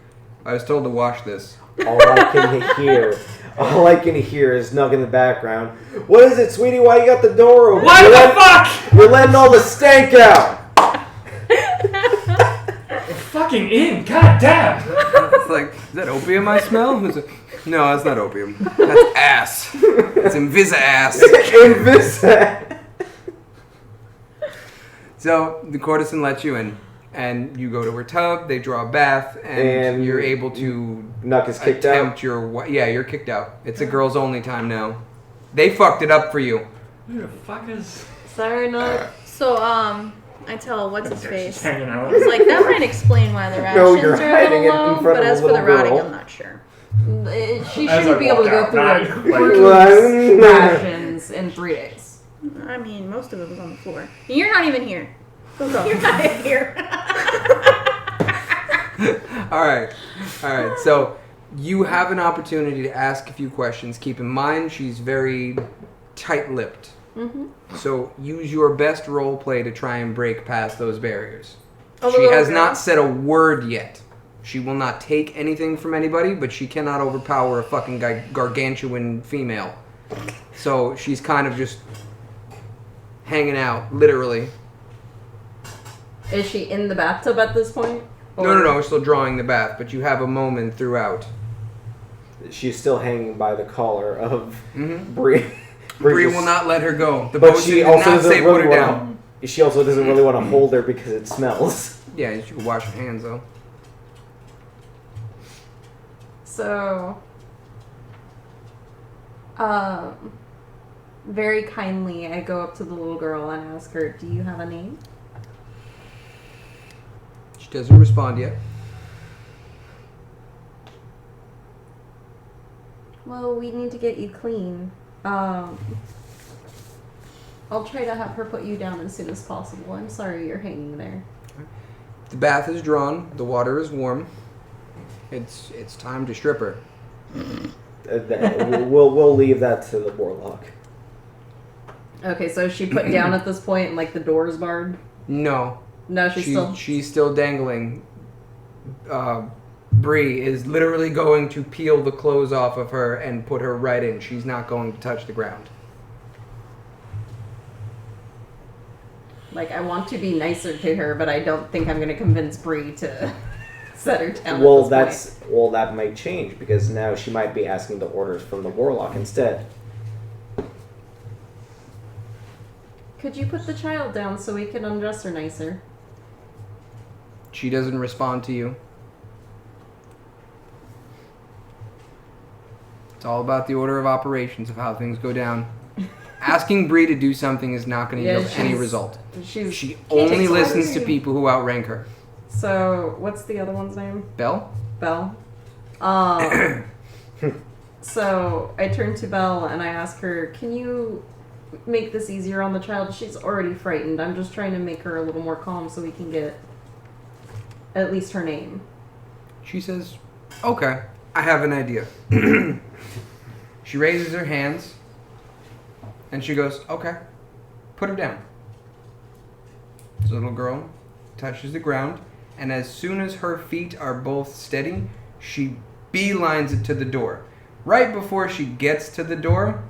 Speaker 2: I was told to wash this.
Speaker 4: All I can hear is Nug in the background. What is it, sweetie? Why you got the door open?
Speaker 6: What the fuck?
Speaker 4: You're letting all the stank out.
Speaker 6: Fucking in, god damn!
Speaker 2: It's like, is that opium I smell? It's like, no, that's not opium. That's ass. It's Invisa ass.
Speaker 4: Invisa.
Speaker 2: So the courtesan lets you in, and you go to her tub. They draw a bath, and you're able to
Speaker 4: Nuck is kicked out.
Speaker 2: attempt your. Yeah, you're kicked out. It's a girls only time now. They fucked it up for you.
Speaker 6: Who the fuck is
Speaker 5: Sorry, no. So, I tell what's his
Speaker 6: just
Speaker 5: face.
Speaker 6: hanging out?
Speaker 5: It's like that might explain why the rations
Speaker 4: No, you're
Speaker 5: are a
Speaker 4: hiding
Speaker 5: little
Speaker 4: it in
Speaker 5: low,
Speaker 4: front
Speaker 5: but
Speaker 4: of a
Speaker 5: as for the
Speaker 4: little
Speaker 5: rotting,
Speaker 4: girl.
Speaker 5: I'm not sure.
Speaker 7: She
Speaker 6: As
Speaker 7: shouldn't
Speaker 6: I
Speaker 7: be able to
Speaker 6: walk
Speaker 7: go
Speaker 6: out,
Speaker 7: through
Speaker 6: not
Speaker 7: a
Speaker 6: like-
Speaker 7: rations in 3 days.
Speaker 5: I mean, most of it was on the floor. You're not even here. Go.
Speaker 1: You're not here.
Speaker 2: All right. So you have an opportunity to ask a few questions. Keep in mind, she's very tight-lipped.
Speaker 5: Mm-hmm.
Speaker 2: So use your best role play to try and break past those barriers.
Speaker 5: Oh, the
Speaker 2: She
Speaker 5: little
Speaker 2: has
Speaker 5: girl?
Speaker 2: not said a word yet. She will not take anything from anybody, but she cannot overpower a fucking gargantuan female. So she's kind of just hanging out, literally.
Speaker 7: Is she in the bathtub at this point?
Speaker 2: No, we're still drawing the bath, but you have a moment throughout.
Speaker 4: She's still hanging by the collar of
Speaker 2: Mm-hmm.
Speaker 4: Bree.
Speaker 2: Bree will not let her go. The
Speaker 4: But
Speaker 2: bosun
Speaker 4: she
Speaker 2: did
Speaker 4: also
Speaker 2: not
Speaker 4: doesn't
Speaker 2: say put
Speaker 4: really
Speaker 2: her
Speaker 4: want
Speaker 2: down.
Speaker 4: to. She also doesn't really want to hold her because it smells.
Speaker 2: Yeah, you should wash your hands though.
Speaker 8: So, very kindly, I go up to the little girl and ask her, "Do you have a name?"
Speaker 2: She doesn't respond yet.
Speaker 8: Well, we need to get you clean. I'll try to have her put you down as soon as possible. I'm sorry you're hanging there.
Speaker 2: The bath is drawn. The water is warm. It's time to strip her.
Speaker 4: We'll leave that to the warlock.
Speaker 7: Okay, so is she put down at this point and like the door's barred?
Speaker 2: No,
Speaker 7: No, she's still.
Speaker 2: she's still dangling. Bree is literally going to peel the clothes off of her and put her right in. She's not going to touch the ground.
Speaker 7: Like, I want to be nicer to her, but I don't think I'm going to convince Bree to set her down.
Speaker 4: Well,
Speaker 7: at this
Speaker 4: that might change because now she might be asking the orders from the warlock instead.
Speaker 7: point. Could you put the child down so we can undress her nicer?
Speaker 2: She doesn't respond to you. It's all about the order of operations of how things go down. Asking Bree to do something is not going to yield any result. She only listens to people who outrank her.
Speaker 7: So, what's the other one's name?
Speaker 2: Belle?
Speaker 7: Belle. So, I turn to Belle and I ask her, can you make this easier on the child? She's already frightened. I'm just trying to make her a little more calm so we can get at least her name.
Speaker 2: She says, okay, I have an idea. She raises her hands and she goes, okay, put her down. This little girl touches the ground, and as soon as her feet are both steady, she beelines it to the door. Right before she gets to the door,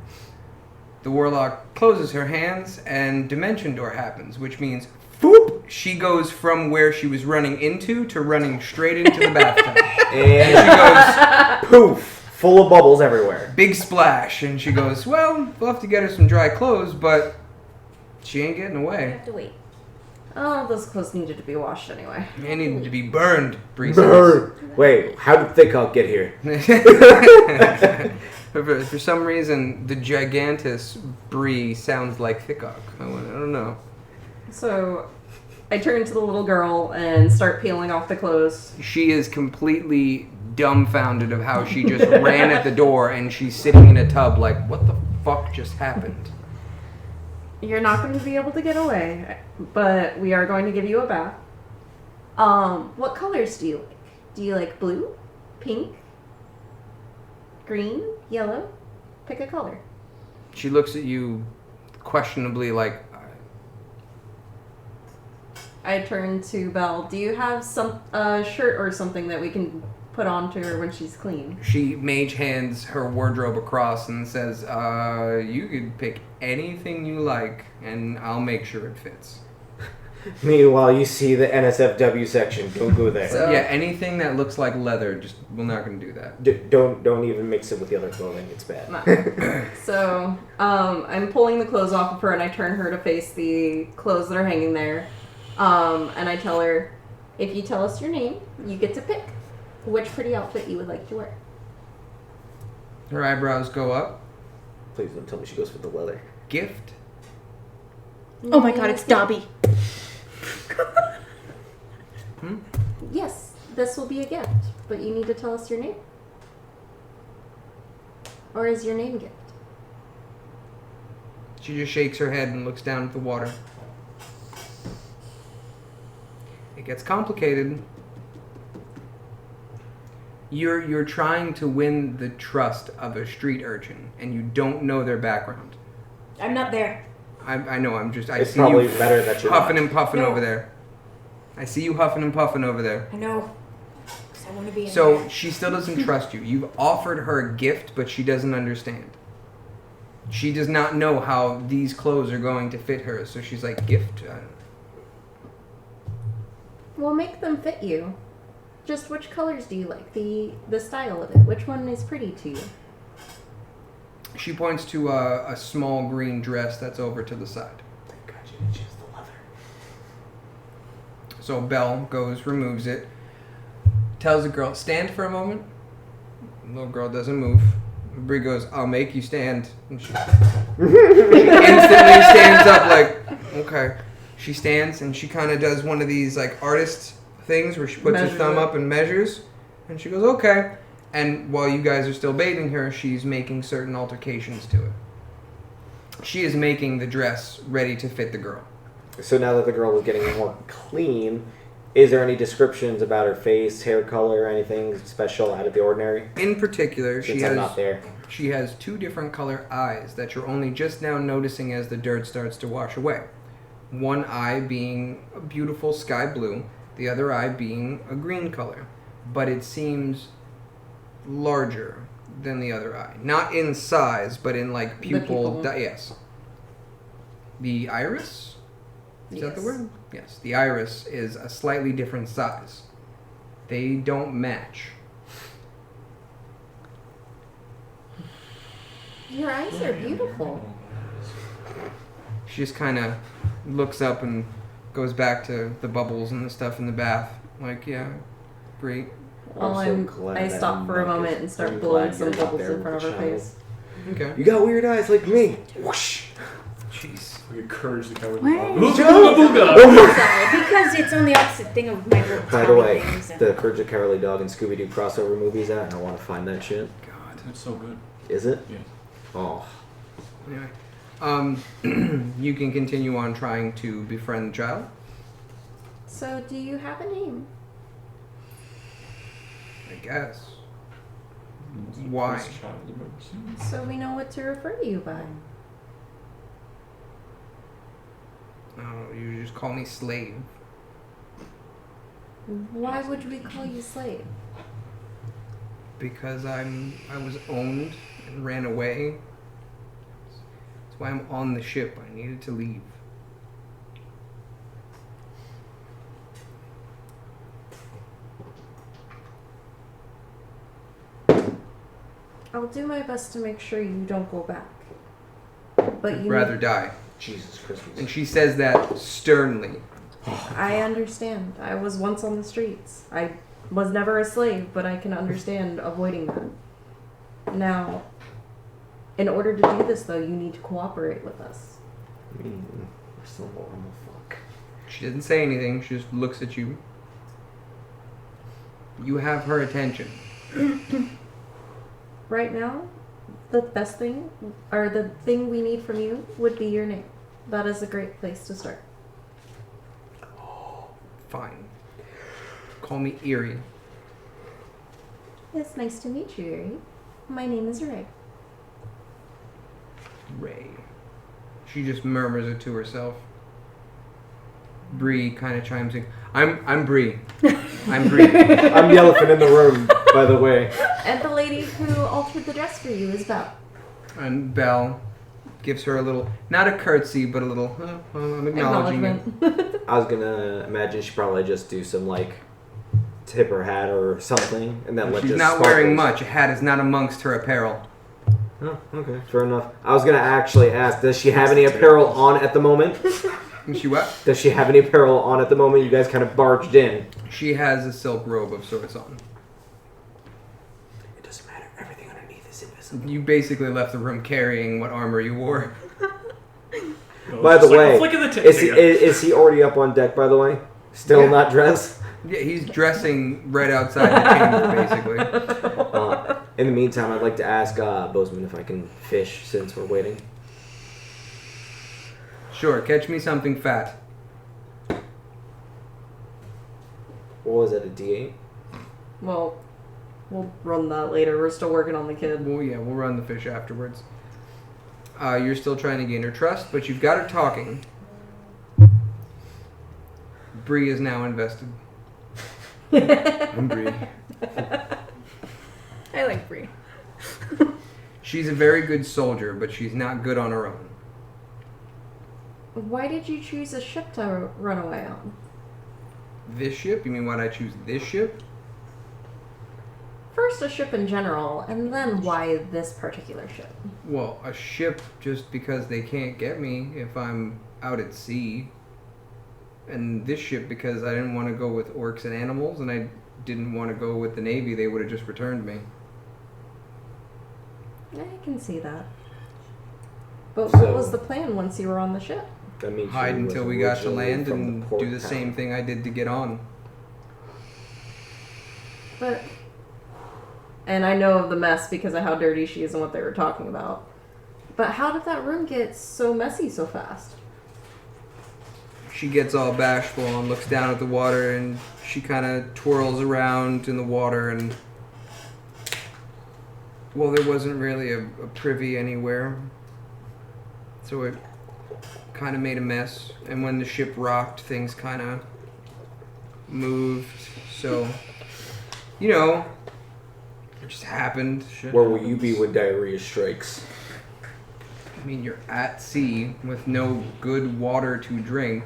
Speaker 2: the warlock closes her hands and Dimension Door happens, which means, boop, she goes from where she was running into to running straight into the bathtub.
Speaker 4: And
Speaker 2: she goes,
Speaker 4: poof, full of bubbles everywhere.
Speaker 2: big splash, and she goes, well, we'll have to get her some dry clothes, but she ain't getting
Speaker 1: I
Speaker 2: away.
Speaker 1: have to wait.
Speaker 7: Oh, those clothes needed to be washed anyway.
Speaker 2: They needed to be burned, Bree says.
Speaker 4: Burn. Wait, how did Thickhawk get here?
Speaker 2: For some reason, the Gigantus Bree sounds like Thickhawk. I don't know.
Speaker 7: So, I turn to the little girl and start peeling off the clothes.
Speaker 2: She is completely dumbfounded of how she just ran at the door and she's sitting in a tub like, what the fuck just happened?
Speaker 7: You're not going to be able to get away, but we are going to give you a bath. What colors do you like? Do you like blue, pink, green, yellow? Pick a color.
Speaker 2: She looks at you questionably like,
Speaker 7: I turn to Belle. Do you have some shirt or something that we can put onto her when she's clean?
Speaker 2: she mage hands her wardrobe across and says, you could pick anything you like and I'll make sure it fits.
Speaker 4: Meanwhile, you see the NSFW section. Don't go there.
Speaker 7: So-
Speaker 2: Yeah, anything that looks like leather, we're not going to do that.
Speaker 4: Don't even mix it with the other clothing. It's bad.
Speaker 7: No. So, I'm pulling the clothes off of her and I turn her to face the clothes that are hanging there. And I tell her, if you tell us your name, you get to pick which pretty outfit you would like to wear.
Speaker 2: Her eyebrows go up.
Speaker 4: Please don't tell me she goes for the leather.
Speaker 2: Gift?
Speaker 5: Oh my god, it's Dobby.
Speaker 7: Yes, this will be a gift, but you need to tell us your name. Or is your name gift?
Speaker 2: She just shakes her head and looks down at the water. It gets complicated. You're trying to win the trust of a street urchin, and you don't know their background.
Speaker 1: I'm not there.
Speaker 2: I know. I
Speaker 4: It's
Speaker 2: see
Speaker 4: probably
Speaker 2: you
Speaker 4: better that you're
Speaker 2: huffing
Speaker 4: not.
Speaker 2: and puffing
Speaker 1: No.
Speaker 2: over there. I see you huffing and puffing over there.
Speaker 1: I know. 'Cause I want to be in
Speaker 2: So
Speaker 1: there.
Speaker 2: she still doesn't trust you. You've offered her a gift, but she doesn't understand. She does not know how these clothes are going to fit her. So she's like, gift?
Speaker 7: Well, make them fit you. Just which colors do you like? The style of it. Which one is pretty to you?
Speaker 2: She points to a small green dress that's over to the side.
Speaker 4: Thank God you didn't choose the leather.
Speaker 2: So Belle goes, removes it, tells the girl, stand for a moment. The little girl doesn't move. Bree goes, I'll make you stand. And she instantly stands up like, okay. She stands and she kind of does one of these like artist things where she puts her
Speaker 7: Measures
Speaker 2: thumb
Speaker 7: it.
Speaker 2: up and measures. And she goes, okay. And while you guys are still bathing her, she's making certain alterations to it. She is making the dress ready to fit the girl.
Speaker 4: So now that the girl is getting more clean, is there any descriptions about her face, hair color, anything special out of the ordinary?
Speaker 2: In particular,
Speaker 4: Since I'm not there.
Speaker 2: She has two different color eyes that you're only just now noticing as the dirt starts to wash away. One eye being a beautiful sky blue, the other eye being a green color. but it seems larger than the other eye. Not in size, but in like pupil. Yes. The iris? Is that the word? Yes. The iris is a slightly different size. They don't match.
Speaker 7: Your eyes are beautiful.
Speaker 2: She just kind of looks up and goes back to the bubbles and the stuff in the bath. Like, yeah, great.
Speaker 7: Well, I stop for a moment and start blowing some bubbles in front of her face.
Speaker 2: Okay.
Speaker 4: You got weird eyes like me. Whoosh.
Speaker 2: Jeez.
Speaker 6: We encourage the guy with
Speaker 1: Sorry, because it's on the opposite thing of my little
Speaker 4: By the
Speaker 1: tiny
Speaker 4: way,
Speaker 1: things and-
Speaker 4: the Courage the Cowardly Dog and Scooby-Doo crossover movie's out, and I want to find that shit.
Speaker 2: God.
Speaker 6: That's so good.
Speaker 4: Is it?
Speaker 6: Yeah.
Speaker 4: Oh.
Speaker 2: Anyway, you can continue on trying to befriend the child.
Speaker 7: So, do you have a name?
Speaker 2: I guess. Why?
Speaker 6: First child I've ever seen.
Speaker 7: So we know what to refer to you by.
Speaker 2: Oh, you just call me slave.
Speaker 7: Why would we call you slave?
Speaker 2: Because I was owned and ran away. That's why I'm on the ship. I needed to leave.
Speaker 7: I'll do my best to make sure you don't go back. But
Speaker 2: I'd
Speaker 7: you
Speaker 2: rather die.
Speaker 4: Jesus Christmas.
Speaker 2: And she says that sternly.
Speaker 7: I understand. I was once on the streets. I was never a slave, but I can understand avoiding that. Now, in order to do this, though, you need to cooperate with us.
Speaker 4: We're so normal, fuck.
Speaker 2: She doesn't say anything. She just looks at you. You have her attention.
Speaker 7: Right now, the best thing, or the thing we need from you, would be your name. That is a great place to start.
Speaker 2: Fine. Call me Eerie.
Speaker 7: It's nice to meet you, Yuri. My name is Ray.
Speaker 2: Ray. She just murmurs it to herself. Bree kind of chimes in. I'm Bree. I'm Bree.
Speaker 4: I'm the elephant in the room, by the way.
Speaker 7: And the lady who altered the dress for you is Belle.
Speaker 2: And Belle gives her a little, not a curtsy, but a little, well, I'm acknowledging it.
Speaker 4: I was gonna imagine she probably just do some like tip her hat or something, and then let
Speaker 2: She's
Speaker 4: just
Speaker 2: not
Speaker 4: sparkles.
Speaker 2: wearing much. A hat is not amongst her apparel.
Speaker 4: Oh, okay, fair enough. I was gonna actually ask, does she have any apparel on at the moment?
Speaker 2: And she what?
Speaker 4: Does she have any apparel on at the moment? You guys kind of barged in.
Speaker 2: She has a silk robe of sorts on.
Speaker 4: It doesn't matter. Everything underneath is invisible.
Speaker 2: You basically left the room carrying what armor you wore.
Speaker 4: By the way,
Speaker 6: flick of the tip
Speaker 4: is he already up on deck? By the way, still
Speaker 2: Yeah.
Speaker 4: not dressed.
Speaker 2: Yeah, he's dressing right outside the chamber, basically.
Speaker 4: In the meantime, I'd like to ask Bozeman if I can fish since we're waiting.
Speaker 2: Sure, catch me something fat.
Speaker 4: What was it, a D8?
Speaker 7: Well, we'll run that later. We're still working on the kid.
Speaker 2: Well, yeah, we'll run the fish afterwards. You're still trying to gain her trust, but you've got her talking. Bree is now invested.
Speaker 4: I'm Bree.
Speaker 1: I like Brie.
Speaker 2: She's a very good soldier, but she's not good on her own.
Speaker 7: Why did you choose a ship to run away on?
Speaker 2: This ship? You mean why'd I choose this ship?
Speaker 7: First a ship in general, and then why this particular ship?
Speaker 2: Well, a ship just because they can't get me if I'm out at sea. And this ship because I didn't want to go with orcs and animals, and I didn't want to go with the Navy. They would have just returned me.
Speaker 7: I can see that. But
Speaker 4: So-
Speaker 7: what was the plan once you were on the ship?
Speaker 4: That means
Speaker 2: Hide
Speaker 4: she was
Speaker 2: until we got to
Speaker 4: originally
Speaker 2: land
Speaker 4: from
Speaker 2: and
Speaker 4: the port
Speaker 2: do the
Speaker 4: town.
Speaker 2: same thing I did to get on.
Speaker 7: But, and I know of the mess because of how dirty she is and what they were talking about. But how did that room get so messy so fast?
Speaker 2: She gets all bashful and looks down at the water, and she kind of twirls around in the water, and well, there wasn't really a privy anywhere, so it kind of made a mess. And when the ship rocked, things kind of moved. So you know, it just happened.
Speaker 4: Where will you be when diarrhea strikes?
Speaker 2: I mean, you're at sea with no good water to drink,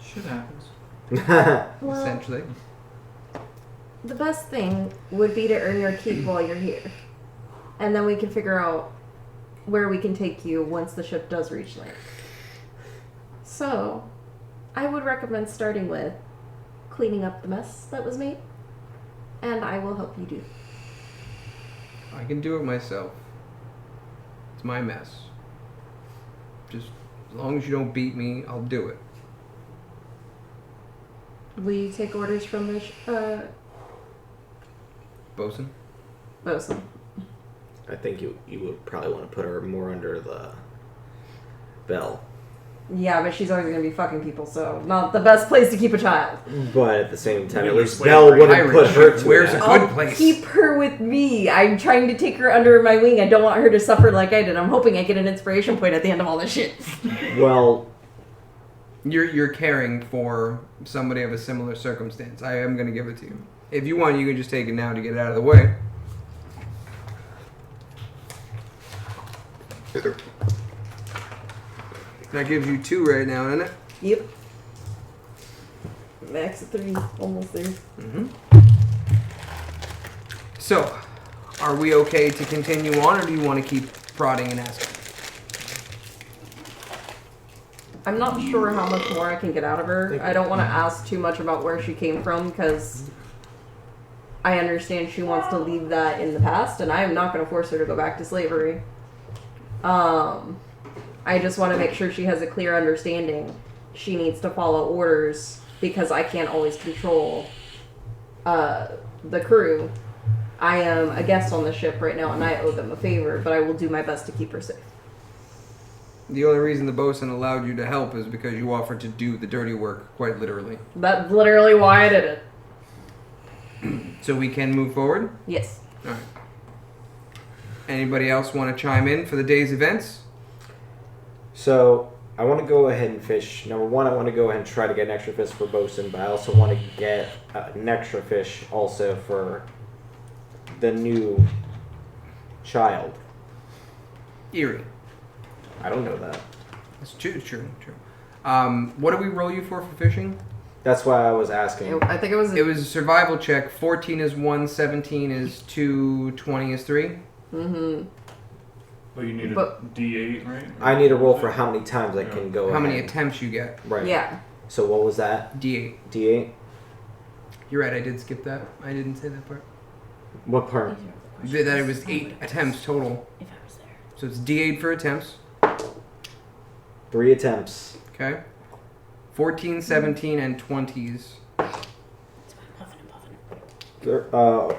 Speaker 6: Shit happens.
Speaker 7: Well,
Speaker 2: essentially.
Speaker 7: the best thing would be to earn your keep while you're here. And then we can figure out where we can take you once the ship does reach land. So, I would recommend starting with cleaning up the mess that was made. And I will help you do.
Speaker 2: I can do it myself. It's my mess. Just as long as you don't beat me, I'll do it.
Speaker 7: Will you take orders from the
Speaker 2: Bosun?
Speaker 7: bosun?
Speaker 4: I think you would probably want to put her more under the bell.
Speaker 7: Yeah, but she's always going to be fucking people, so not the best place to keep a child.
Speaker 4: But at the same time, at
Speaker 6: Maybe
Speaker 4: least
Speaker 6: slavery.
Speaker 4: Bell wouldn't
Speaker 2: Irish.
Speaker 4: put her to
Speaker 2: Where's
Speaker 4: that.
Speaker 2: a good
Speaker 7: I'll
Speaker 2: place?
Speaker 7: keep her with me. I'm trying to take her under my wing. I don't want her to suffer like I did. I'm hoping I get an inspiration point at the end of all this shit.
Speaker 4: Well,
Speaker 2: You're caring for somebody of a similar circumstance. I am going to give it to you. If you want, you can just take it now to get it out of the way. That gives you 2 right now, isn't it?
Speaker 7: Yep. Max of 3, almost there.
Speaker 2: So, are we okay to continue on, or do you want to keep prodding and asking?
Speaker 7: I'm not sure how much more I can get out of her. I don't want to ask too much about where she came from because I understand she wants to leave that in the past, and I'm not going to force her to go back to slavery. I just want to make sure she has a clear understanding. She needs to follow orders because I can't always control the crew. I am a guest on the ship right now, and I owe them a favor, but I will do my best to keep her safe.
Speaker 2: The only reason the bosun allowed you to help is because you offered to do the dirty work, quite literally.
Speaker 7: That's literally why I did it.
Speaker 2: So we can move forward?
Speaker 7: Yes.
Speaker 2: Alright. Anybody else want to chime in for the day's events?
Speaker 4: so I want to go ahead and fish. Number one, I want to go ahead and try to get an extra fish for Bosun, but I also want to get an extra fish also for the new child.
Speaker 2: Erie.
Speaker 4: I don't know that.
Speaker 2: That's true. What do we roll you for fishing?
Speaker 4: That's why I was asking.
Speaker 7: I think it was.
Speaker 2: It was a survival check. 14 is 1, 17 is 2, 20 is 3.
Speaker 7: Mm-hmm.
Speaker 6: But you need a
Speaker 7: But-
Speaker 6: D8, right?
Speaker 4: I need a roll for how many times I can go
Speaker 2: How many
Speaker 4: ahead.
Speaker 2: attempts you get?
Speaker 4: Right.
Speaker 7: Yeah.
Speaker 4: So what was that?
Speaker 2: D8.
Speaker 4: D8?
Speaker 2: You're right, I did skip that. I didn't say that part.
Speaker 4: What part?
Speaker 2: That it was 8 attempts total.
Speaker 1: If I was there.
Speaker 2: So it's D8 for attempts.
Speaker 4: 3 attempts.
Speaker 2: Okay. 14, 17, and 20s.
Speaker 1: It's puffing and puffing.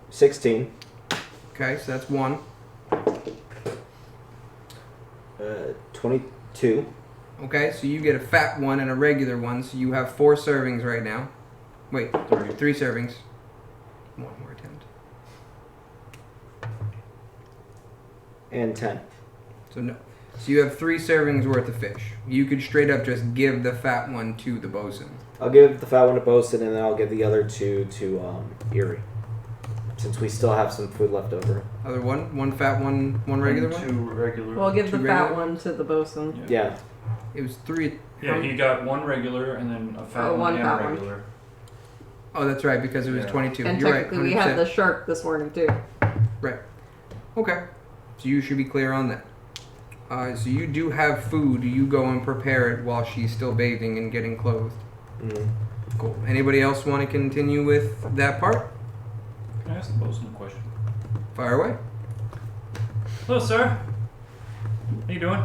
Speaker 4: 16.
Speaker 2: Okay, so that's 1.
Speaker 4: 22.
Speaker 2: Okay, so you get a fat one and a regular one, so you have 4 servings right now. Wait, 3 servings. 1 more attempt.
Speaker 4: And 10.
Speaker 2: So no. So you have 3 servings worth of fish. You could straight up just give the fat one to the bosun.
Speaker 4: I'll give the fat one to Bosun, and then I'll give the other 2 to Erie. Since we still have some food left over.
Speaker 2: Other one fat one regular one?
Speaker 6: 2 regular.
Speaker 7: Well, I'll give the
Speaker 2: Two
Speaker 7: fat
Speaker 2: regular
Speaker 7: one to the bosun.
Speaker 4: Yeah.
Speaker 2: It was 3.
Speaker 6: Yeah, he got 1 regular and then a fat one
Speaker 7: one
Speaker 6: and
Speaker 7: fat one.
Speaker 6: regular.
Speaker 2: Oh, that's right, because it was
Speaker 6: Yeah.
Speaker 2: 22.
Speaker 7: And
Speaker 2: You're right.
Speaker 7: technically, we had
Speaker 2: 100%.
Speaker 7: the shark this morning too.
Speaker 2: Right. Okay. So you should be clear on that. So you do have food. You go and prepare it while she's still bathing and getting clothed.
Speaker 4: Mm.
Speaker 2: Cool. Anybody else want to continue with that part?
Speaker 6: Can I ask the bosun a question?
Speaker 2: Fire away.
Speaker 6: Hello, sir. How you doing?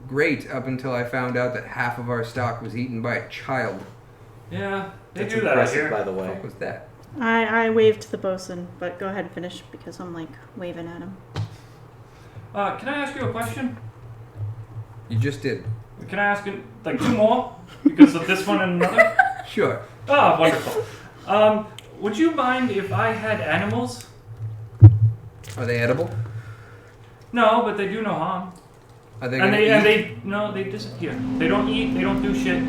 Speaker 2: Great, up until I found out that half of our stock was eaten by a child.
Speaker 6: Yeah, they
Speaker 4: That's
Speaker 6: do that out
Speaker 4: impressive,
Speaker 6: here.
Speaker 4: by the
Speaker 2: What the
Speaker 4: way.
Speaker 2: fuck was that?
Speaker 5: I waved to the bosun, but go ahead and finish because I'm like waving at him.
Speaker 6: Can I ask you a question?
Speaker 2: You just did.
Speaker 6: Can I ask you, like 2 more? Because of this one and another?
Speaker 2: Sure.
Speaker 6: Ah, wonderful. Would you mind if I had animals?
Speaker 2: Are they edible?
Speaker 6: No, but they do no harm.
Speaker 2: Are they
Speaker 6: And
Speaker 2: gonna
Speaker 6: they,
Speaker 2: eat?
Speaker 6: no, they disappear. They don't eat, they don't do shit.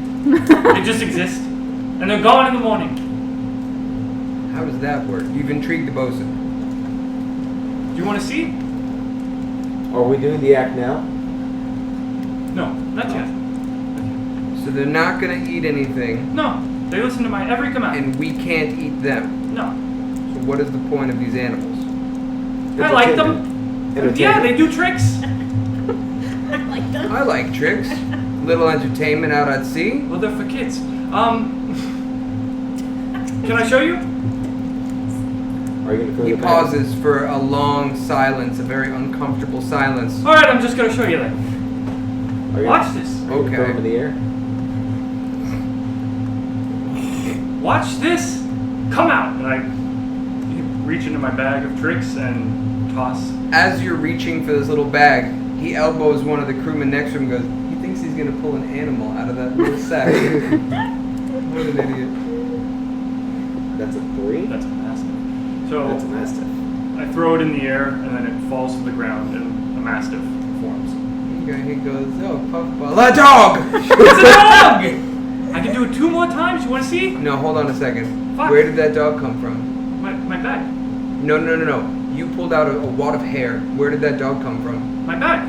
Speaker 6: They just exist. And and they're gone in the morning.
Speaker 2: How does that work? You've intrigued the bosun.
Speaker 6: Do you want to see?
Speaker 4: Are we doing the act now?
Speaker 6: No, not yet.
Speaker 2: So they're not gonna eat anything,
Speaker 6: No, they listen to my every command.
Speaker 2: and we can't eat them.
Speaker 6: No,
Speaker 2: So what is the point of these animals?
Speaker 6: I like them. Yeah, they do tricks.
Speaker 1: I like them.
Speaker 2: I like tricks. Little entertainment out at sea.
Speaker 6: Well, they're for kids. Can I show you?
Speaker 4: Are you going to fill
Speaker 2: He
Speaker 4: the bag?
Speaker 2: pauses for a long silence, a very uncomfortable silence.
Speaker 6: All right, I'm just gonna show you then.
Speaker 4: Are you
Speaker 6: Watch this.
Speaker 4: Are you gonna throw
Speaker 2: Okay.
Speaker 4: them in the air?
Speaker 6: Watch this. Come out. And I reach into my bag of tricks and toss.
Speaker 2: As you're reaching for this little bag, he elbows one of the crewmen next to him and goes, he thinks he's going to pull an animal out of that little sack. What an idiot.
Speaker 4: That's a 3?
Speaker 6: That's a mastiff. So
Speaker 4: That's a mastiff.
Speaker 6: I throw it in the air and then it falls to the ground and a mastiff forms.
Speaker 2: Okay, he goes, oh, puffball. A dog!
Speaker 6: It's a dog! I can do it 2 more times. You want to see?
Speaker 2: No, hold on a second.
Speaker 6: Fuck.
Speaker 2: Where did that dog come from?
Speaker 6: My bag.
Speaker 2: No. You pulled out a wad of hair. Where did that dog come from?
Speaker 6: My bag.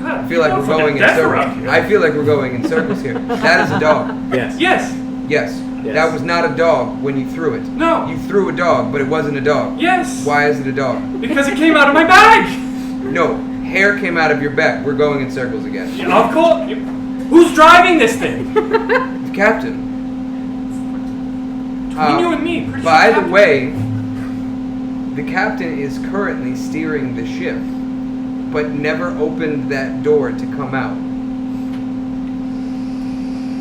Speaker 6: God,
Speaker 2: I feel like we're going in circles. I feel like we're going in circles here. That is a dog.
Speaker 4: Yes.
Speaker 6: Yes.
Speaker 2: Yes.
Speaker 4: Yes.
Speaker 2: That was not a dog when you threw it.
Speaker 6: No.
Speaker 2: You threw a dog, but it wasn't a dog.
Speaker 6: Yes.
Speaker 2: Why is it a dog?
Speaker 6: Because it came out of my bag.
Speaker 2: No, hair came out of your back. We're going in circles again.
Speaker 6: Yeah, of course. Who's driving this thing?
Speaker 2: The captain.
Speaker 6: Between you and me. Pretty
Speaker 2: By
Speaker 6: sure
Speaker 2: the
Speaker 6: Captain-
Speaker 2: way, the captain is currently steering the ship, but never opened that door to come out.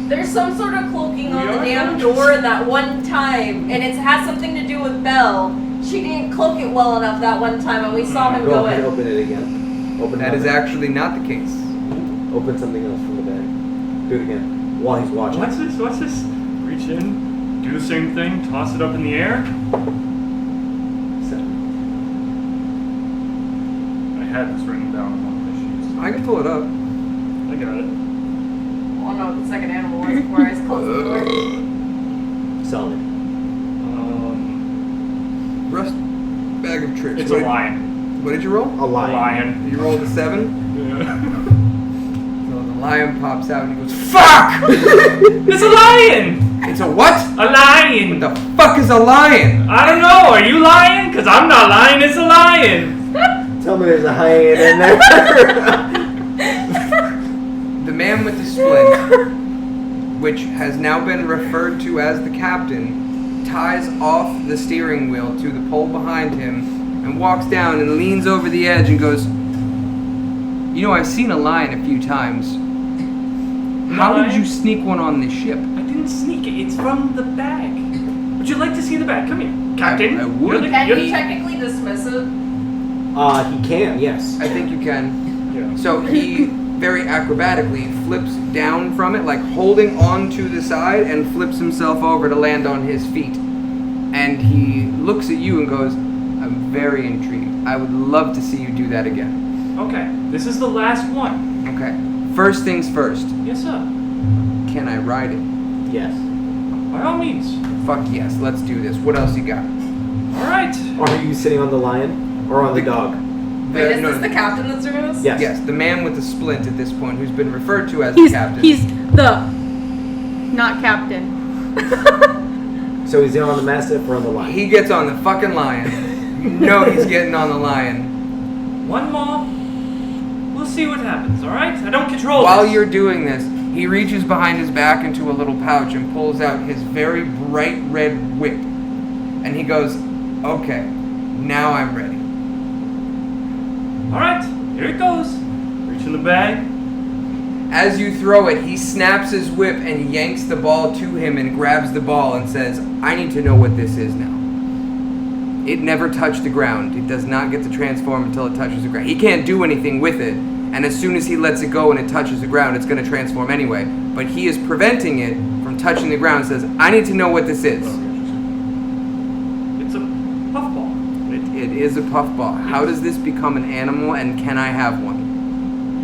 Speaker 8: There's some sort of cloaking on
Speaker 6: We
Speaker 8: the
Speaker 6: are
Speaker 8: damn
Speaker 6: conscious.
Speaker 8: door that one time, and it has something to do with Belle. She didn't cloak it well enough that one time, and we saw him
Speaker 4: Go
Speaker 8: go
Speaker 4: ahead
Speaker 8: in.
Speaker 4: and open it again. Open
Speaker 2: That is
Speaker 4: another.
Speaker 2: actually not the case.
Speaker 4: Open something else from the bag. Do it again. While he's watching.
Speaker 6: What's this? What's this? Reach in, do the same thing, toss it up in the air.
Speaker 4: 7.
Speaker 6: I had this written down on one of my sheets.
Speaker 2: I can pull it up.
Speaker 6: I got it.
Speaker 8: I don't know what the second animal was before I closed the door.
Speaker 4: Solid.
Speaker 2: Rust bag of tricks.
Speaker 6: It's
Speaker 2: What
Speaker 6: a
Speaker 2: did-
Speaker 6: lion.
Speaker 2: What did you roll?
Speaker 4: A lion.
Speaker 6: Lion.
Speaker 2: You rolled a 7?
Speaker 6: Yeah.
Speaker 2: So the lion pops out and he goes, fuck!
Speaker 6: It's a lion!
Speaker 2: It's a what?
Speaker 6: A lion!
Speaker 2: What the fuck is a lion?
Speaker 6: I don't know, are you lying? Because I'm not lying, it's a lion!
Speaker 4: Tell me there's a hyena in there.
Speaker 2: The man with the splint, which has now been referred to as the captain, ties off the steering wheel to the pole behind him and walks down and leans over the edge and goes, you know, I've seen a lion a few times. How did you sneak one on this ship?
Speaker 6: I didn't sneak it, it's from the bag. Would you like to see the bag? Come here. Captain,
Speaker 2: I would.
Speaker 8: Can
Speaker 6: you're
Speaker 8: you
Speaker 6: the-
Speaker 8: technically dismiss it?
Speaker 4: He can, yes.
Speaker 2: I think you can.
Speaker 6: Yeah.
Speaker 2: So he very acrobatically flips down from it, like holding on to the side, and flips himself over to land on his feet. And he looks at you and goes, I'm very intrigued. I would love to see you do that again.
Speaker 6: Okay, this is the last one.
Speaker 2: Okay. First things first.
Speaker 6: Yes, sir.
Speaker 2: Can I ride it?
Speaker 4: Yes.
Speaker 6: By all means.
Speaker 2: Fuck yes. Let's do this. What else you got?
Speaker 6: Alright.
Speaker 4: Are you sitting on the lion or on the dog?
Speaker 8: Wait, is
Speaker 2: no,
Speaker 8: this the captain that's doing this?
Speaker 4: Yes.
Speaker 2: Yes, the man with the splint at this point, who's been referred to as
Speaker 5: He's
Speaker 2: the captain.
Speaker 5: he's the not captain.
Speaker 4: So he's in on the mastiff or on the lion?
Speaker 2: He gets on the fucking lion. You know he's getting on the lion.
Speaker 6: One more. We'll see what happens, alright? I don't control
Speaker 2: While
Speaker 6: this.
Speaker 2: you're doing this, he reaches behind his back into a little pouch and pulls out his very bright red whip. And he goes, okay, now I'm ready.
Speaker 6: Alright, here it goes. Reach in the bag.
Speaker 2: As you throw it, he snaps his whip and yanks the ball to him and grabs the ball and says, I need to know what this is now. It never touched the ground. It does not get to transform until it touches the ground. He can't do anything with it. And as soon as he lets it go and it touches the ground, it's going to transform anyway. But he is preventing it from touching the ground and says, I need to know what this is.
Speaker 6: It's a puffball.
Speaker 2: It is a puffball. How does this become an animal and can I have one?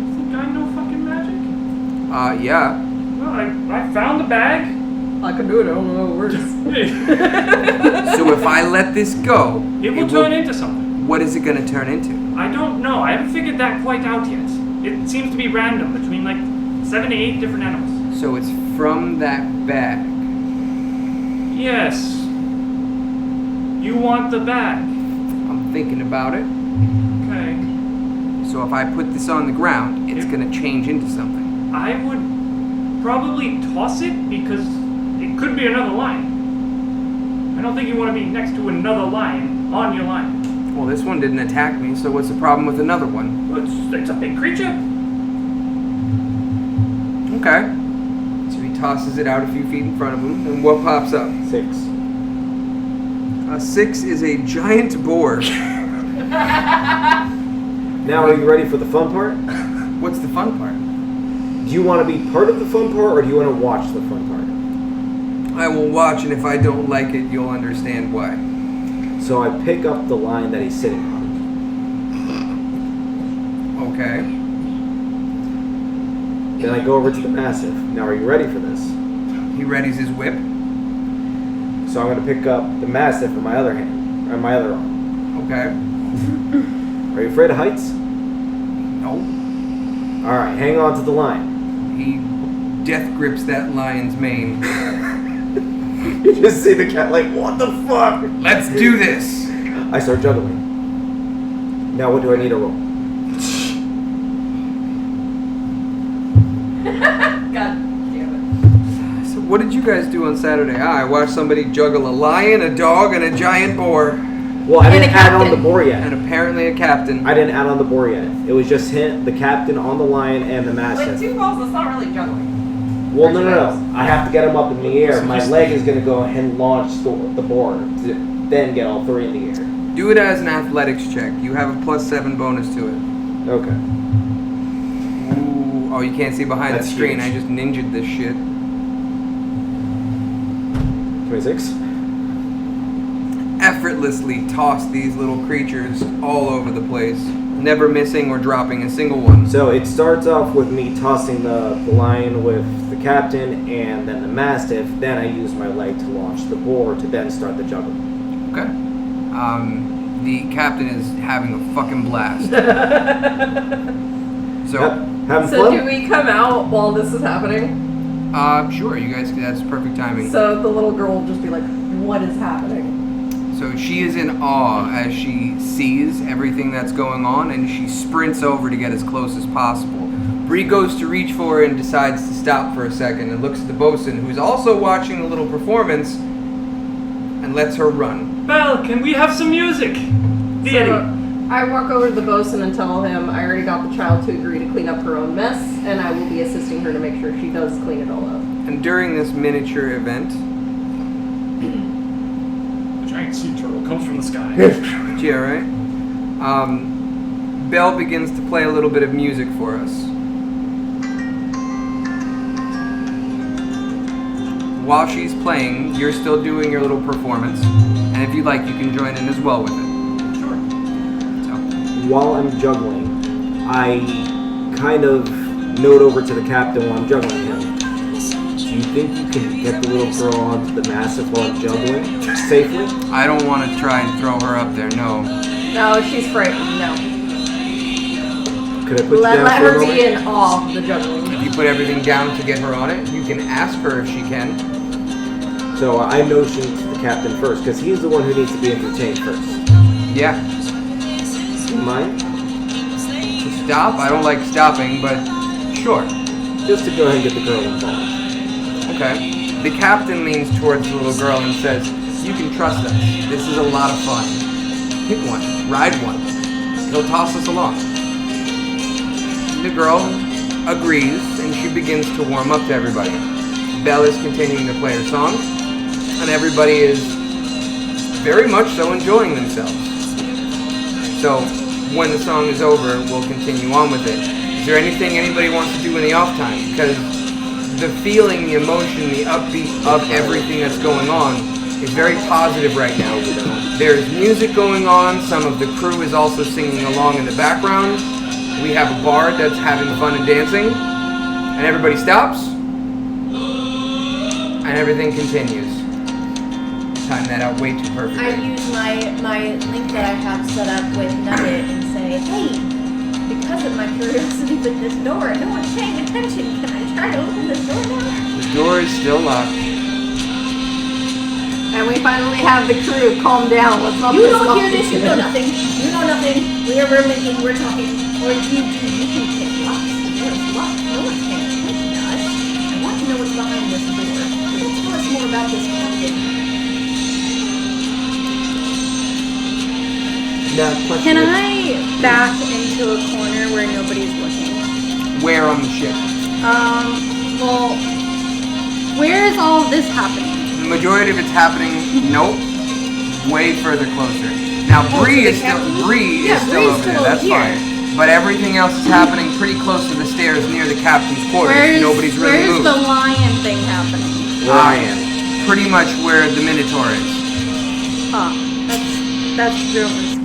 Speaker 6: You think I know fucking magic?
Speaker 2: Yeah.
Speaker 6: Well, I found the bag.
Speaker 7: I can do it. I don't know how it works.
Speaker 2: So if I let this go,
Speaker 6: It will turn into something.
Speaker 2: What is it going to turn into?
Speaker 6: I don't know. I haven't figured that quite out yet. It seems to be random between like 7 to 8 different animals.
Speaker 2: So it's from that bag.
Speaker 6: Yes. You want the bag?
Speaker 2: I'm thinking about it.
Speaker 6: Okay.
Speaker 2: So if I put this on the ground, it's going to change into something.
Speaker 6: I would probably toss it because it could be another lion. I don't think you want to be next to another lion on your lion.
Speaker 2: Well, this one didn't attack me, so what's the problem with another one?
Speaker 6: Well, it's a big creature.
Speaker 2: Okay. So he tosses it out a few feet in front of him, and what pops up?
Speaker 3: 6.
Speaker 2: A 6 is a giant boar.
Speaker 3: Now, are you ready for the fun part?
Speaker 2: What's the fun part?
Speaker 3: Do you want to be part of the fun part, or do you want to watch the fun part?
Speaker 2: I will watch, and if I don't like it, you'll understand why.
Speaker 3: So I pick up the line that he's sitting on.
Speaker 2: Okay.
Speaker 3: Then I go over to the Mastiff. Now, are you ready for this?
Speaker 2: He readies his whip.
Speaker 3: So I'm going to pick up the Mastiff in my other hand, or my other arm.
Speaker 2: Okay.
Speaker 3: Are you afraid of heights?
Speaker 2: No.
Speaker 3: All right, hang on to the line.
Speaker 2: He death grips that lion's mane.
Speaker 3: You just see the cat like, what the fuck?
Speaker 2: Let's do this.
Speaker 3: I start juggling. Now, what do I need to roll?
Speaker 8: God damn
Speaker 2: So what did you guys do on Saturday? I watched somebody juggle a lion, a dog, and a giant boar.
Speaker 3: Well, I
Speaker 7: And
Speaker 3: didn't
Speaker 7: a
Speaker 3: add on
Speaker 7: captain.
Speaker 3: the boar yet.
Speaker 2: And apparently a captain.
Speaker 3: I didn't add on the boar yet. It was just him, the captain on the lion, and the
Speaker 8: it. With
Speaker 3: Mastiff.
Speaker 8: 2 balls, it's not really juggling.
Speaker 3: Well, no. I have to get him up in the air. My leg is going to go and launch the boar to then get all 3 in the air.
Speaker 2: Do it as an athletics check. You have a +7 bonus to it.
Speaker 3: Okay.
Speaker 2: Ooh. Oh, you can't see behind
Speaker 3: That's
Speaker 2: the screen.
Speaker 3: huge.
Speaker 2: I just ninja'd this shit.
Speaker 3: 26.
Speaker 2: Effortlessly toss these little creatures all over the place, never missing or dropping a single one.
Speaker 3: So it starts off with me tossing the lion with the captain and then the Mastiff. Then I use my leg to launch the boar to then start the juggle.
Speaker 2: Okay. The captain is having a fucking blast. So,
Speaker 3: Having
Speaker 7: So
Speaker 3: fun?
Speaker 7: do we come out while this is happening?
Speaker 2: sure, you guys, that's perfect timing.
Speaker 7: So the little girl will just be like, what is happening?
Speaker 2: So she is in awe as she sees everything that's going on, and she sprints over to get as close as possible. Bree goes to reach for her and decides to stop for a second and looks at the bosun, who's also watching the little performance, and lets her run.
Speaker 6: Belle, can we have some music? Deity.
Speaker 7: So I walk over to the bosun and tell him I already got the child to agree to clean up her own mess, and I will be assisting her to make sure she does clean it all up.
Speaker 2: And during this miniature event,
Speaker 6: The giant sea turtle comes from the sky.
Speaker 2: yeah, right? Belle begins to play a little bit of music for us. While she's playing, you're still doing your little performance, and if you'd like, you can join in as well with it.
Speaker 6: Sure.
Speaker 2: So,
Speaker 3: While I'm juggling, I kind of note over to the captain while I'm juggling him. Do you think you can get the little girl onto the Mastiff while I'm juggling safely?
Speaker 2: I don't want to try and throw her up there, no.
Speaker 7: No, she's frightened. No.
Speaker 3: Could I put you
Speaker 7: Let
Speaker 3: down for a
Speaker 7: her
Speaker 3: moment?
Speaker 7: be in awe of the juggling.
Speaker 2: If you put everything down to get her on it, you can ask her if she can.
Speaker 3: So I motion to the captain first, because he's the one who needs to be entertained first.
Speaker 2: Yeah.
Speaker 3: Do you mind?
Speaker 2: To stop? I don't like stopping, but sure.
Speaker 3: Just to go ahead and get the girl involved.
Speaker 2: Okay. The captain leans towards the little girl and says, "You can trust us. This is a lot of fun. Pick one. Ride one. He'll toss us along." The girl agrees, and she begins to warm up to everybody. Belle is continuing to play her song, and everybody is very much so enjoying themselves. So, when the song is over, we'll continue on with it. Is there anything anybody wants to do in the off time? Because the feeling, the emotion, the upbeat of everything that's going on is very positive right now. There's music going on. Some of the crew is also singing along in the background. We have a bard that's having fun and dancing. And everybody stops. and everything continues. Time that out way too
Speaker 1: I
Speaker 2: perfectly.
Speaker 1: use my link that I have set up with Nugget and say, hey, because of my curiosity with this door, no one's paying attention. Can I try to open this door now?
Speaker 2: The door is still locked.
Speaker 7: And we finally have the crew calm down. Let's not
Speaker 1: You
Speaker 7: piss
Speaker 1: don't
Speaker 7: off
Speaker 1: hear this,
Speaker 7: these
Speaker 1: you know
Speaker 7: guys.
Speaker 1: nothing. You know nothing. We're making, we're talking. Or you can pick locks. There's locks. No one's paying attention to us. I want to know what's behind this door. Tell us more about this captain.
Speaker 3: Now, question
Speaker 5: Can
Speaker 3: is-
Speaker 5: I back into a corner where nobody's looking?
Speaker 2: Where on the ship?
Speaker 5: Well, where is all of this happening?
Speaker 2: The majority of it's happening. Nope. Way further closer. Now Bree
Speaker 1: to the
Speaker 2: is still
Speaker 1: captain?
Speaker 2: Bree
Speaker 1: Yeah,
Speaker 2: is still
Speaker 1: Bree's
Speaker 2: over there.
Speaker 1: still
Speaker 2: That's
Speaker 1: here.
Speaker 2: fine. But everything else is happening pretty close to the stairs near the captain's quarters. Nobody's really
Speaker 5: where's
Speaker 2: moved.
Speaker 5: the lion thing happening?
Speaker 3: Where I am.
Speaker 2: Pretty much where the Minotaur is.
Speaker 5: Huh. That's real risky.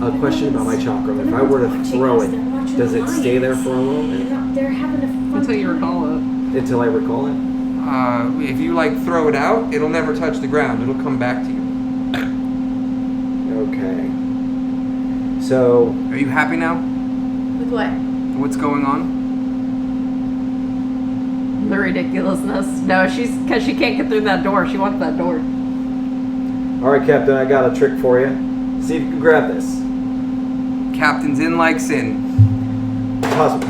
Speaker 3: A question about my chakram. If I were to throw it, does it stay there for a moment
Speaker 1: They're having a fun
Speaker 7: Until you
Speaker 1: time.
Speaker 7: recall it.
Speaker 3: until I recall it?
Speaker 2: If you throw it out, it'll never touch the ground. It'll come back to you.
Speaker 3: Okay. So,
Speaker 2: Are you happy now?
Speaker 1: With what?
Speaker 2: What's going on?
Speaker 7: The ridiculousness. No, because she can't get through that door. She wants that door.
Speaker 3: all right, Captain, I got a trick for you. See if you can grab this.
Speaker 2: Captain's in like sin.
Speaker 3: Toss, I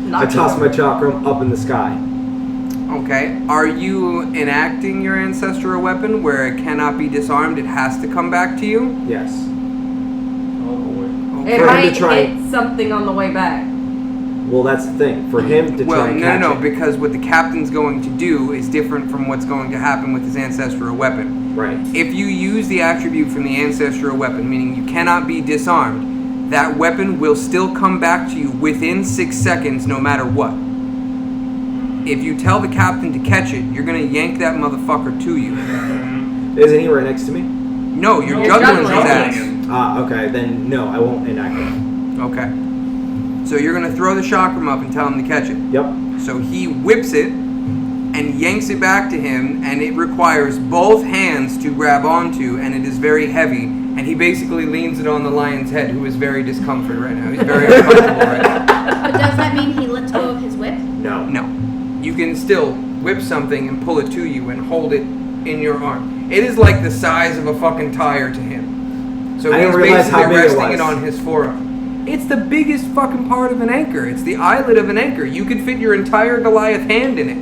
Speaker 7: Not
Speaker 3: toss my chakram up in the sky.
Speaker 2: Okay. Are you enacting your ancestral weapon where it cannot be disarmed? It has to come back to you?
Speaker 3: Yes.
Speaker 6: Oh boy.
Speaker 7: It
Speaker 3: For him to
Speaker 7: might
Speaker 3: try-
Speaker 7: hit something on the way back.
Speaker 3: Well, that's the thing. For him to
Speaker 2: Well,
Speaker 3: try and
Speaker 2: no,
Speaker 3: catch
Speaker 2: no,
Speaker 3: it.
Speaker 2: because what the captain's going to do is different from what's going to happen with his ancestral weapon.
Speaker 3: Right.
Speaker 2: If you use the attribute from the ancestral weapon, meaning you cannot be disarmed, that weapon will still come back to you within 6 seconds no matter what. If you tell the captain to catch it, you're going to yank that motherfucker to you.
Speaker 3: Isn't he right next to me?
Speaker 2: No, you're
Speaker 6: No,
Speaker 2: juggling his
Speaker 7: juggling
Speaker 2: ass.
Speaker 6: him.
Speaker 3: Okay, then no, I won't enact it.
Speaker 2: Okay. So you're going to throw the chakram up and tell him to catch it.
Speaker 3: Yep.
Speaker 2: So he whips it and yanks it back to him, and it requires both hands to grab onto, and it is very heavy. And he basically leans it on the lion's head, who is very discomforted right now. He's very uncomfortable right now.
Speaker 1: But does that mean he lets go of his whip?
Speaker 3: No.
Speaker 2: No. You can still whip something and pull it to you and hold it in your arm. It is like the size of a fucking tire to him. So
Speaker 3: I
Speaker 2: he's
Speaker 3: didn't realize how
Speaker 2: basically
Speaker 3: big it
Speaker 2: resting
Speaker 3: was.
Speaker 2: it on his forearm. It's the biggest fucking part of an anchor. It's the eyelid of an anchor. You could fit your entire Goliath hand in it.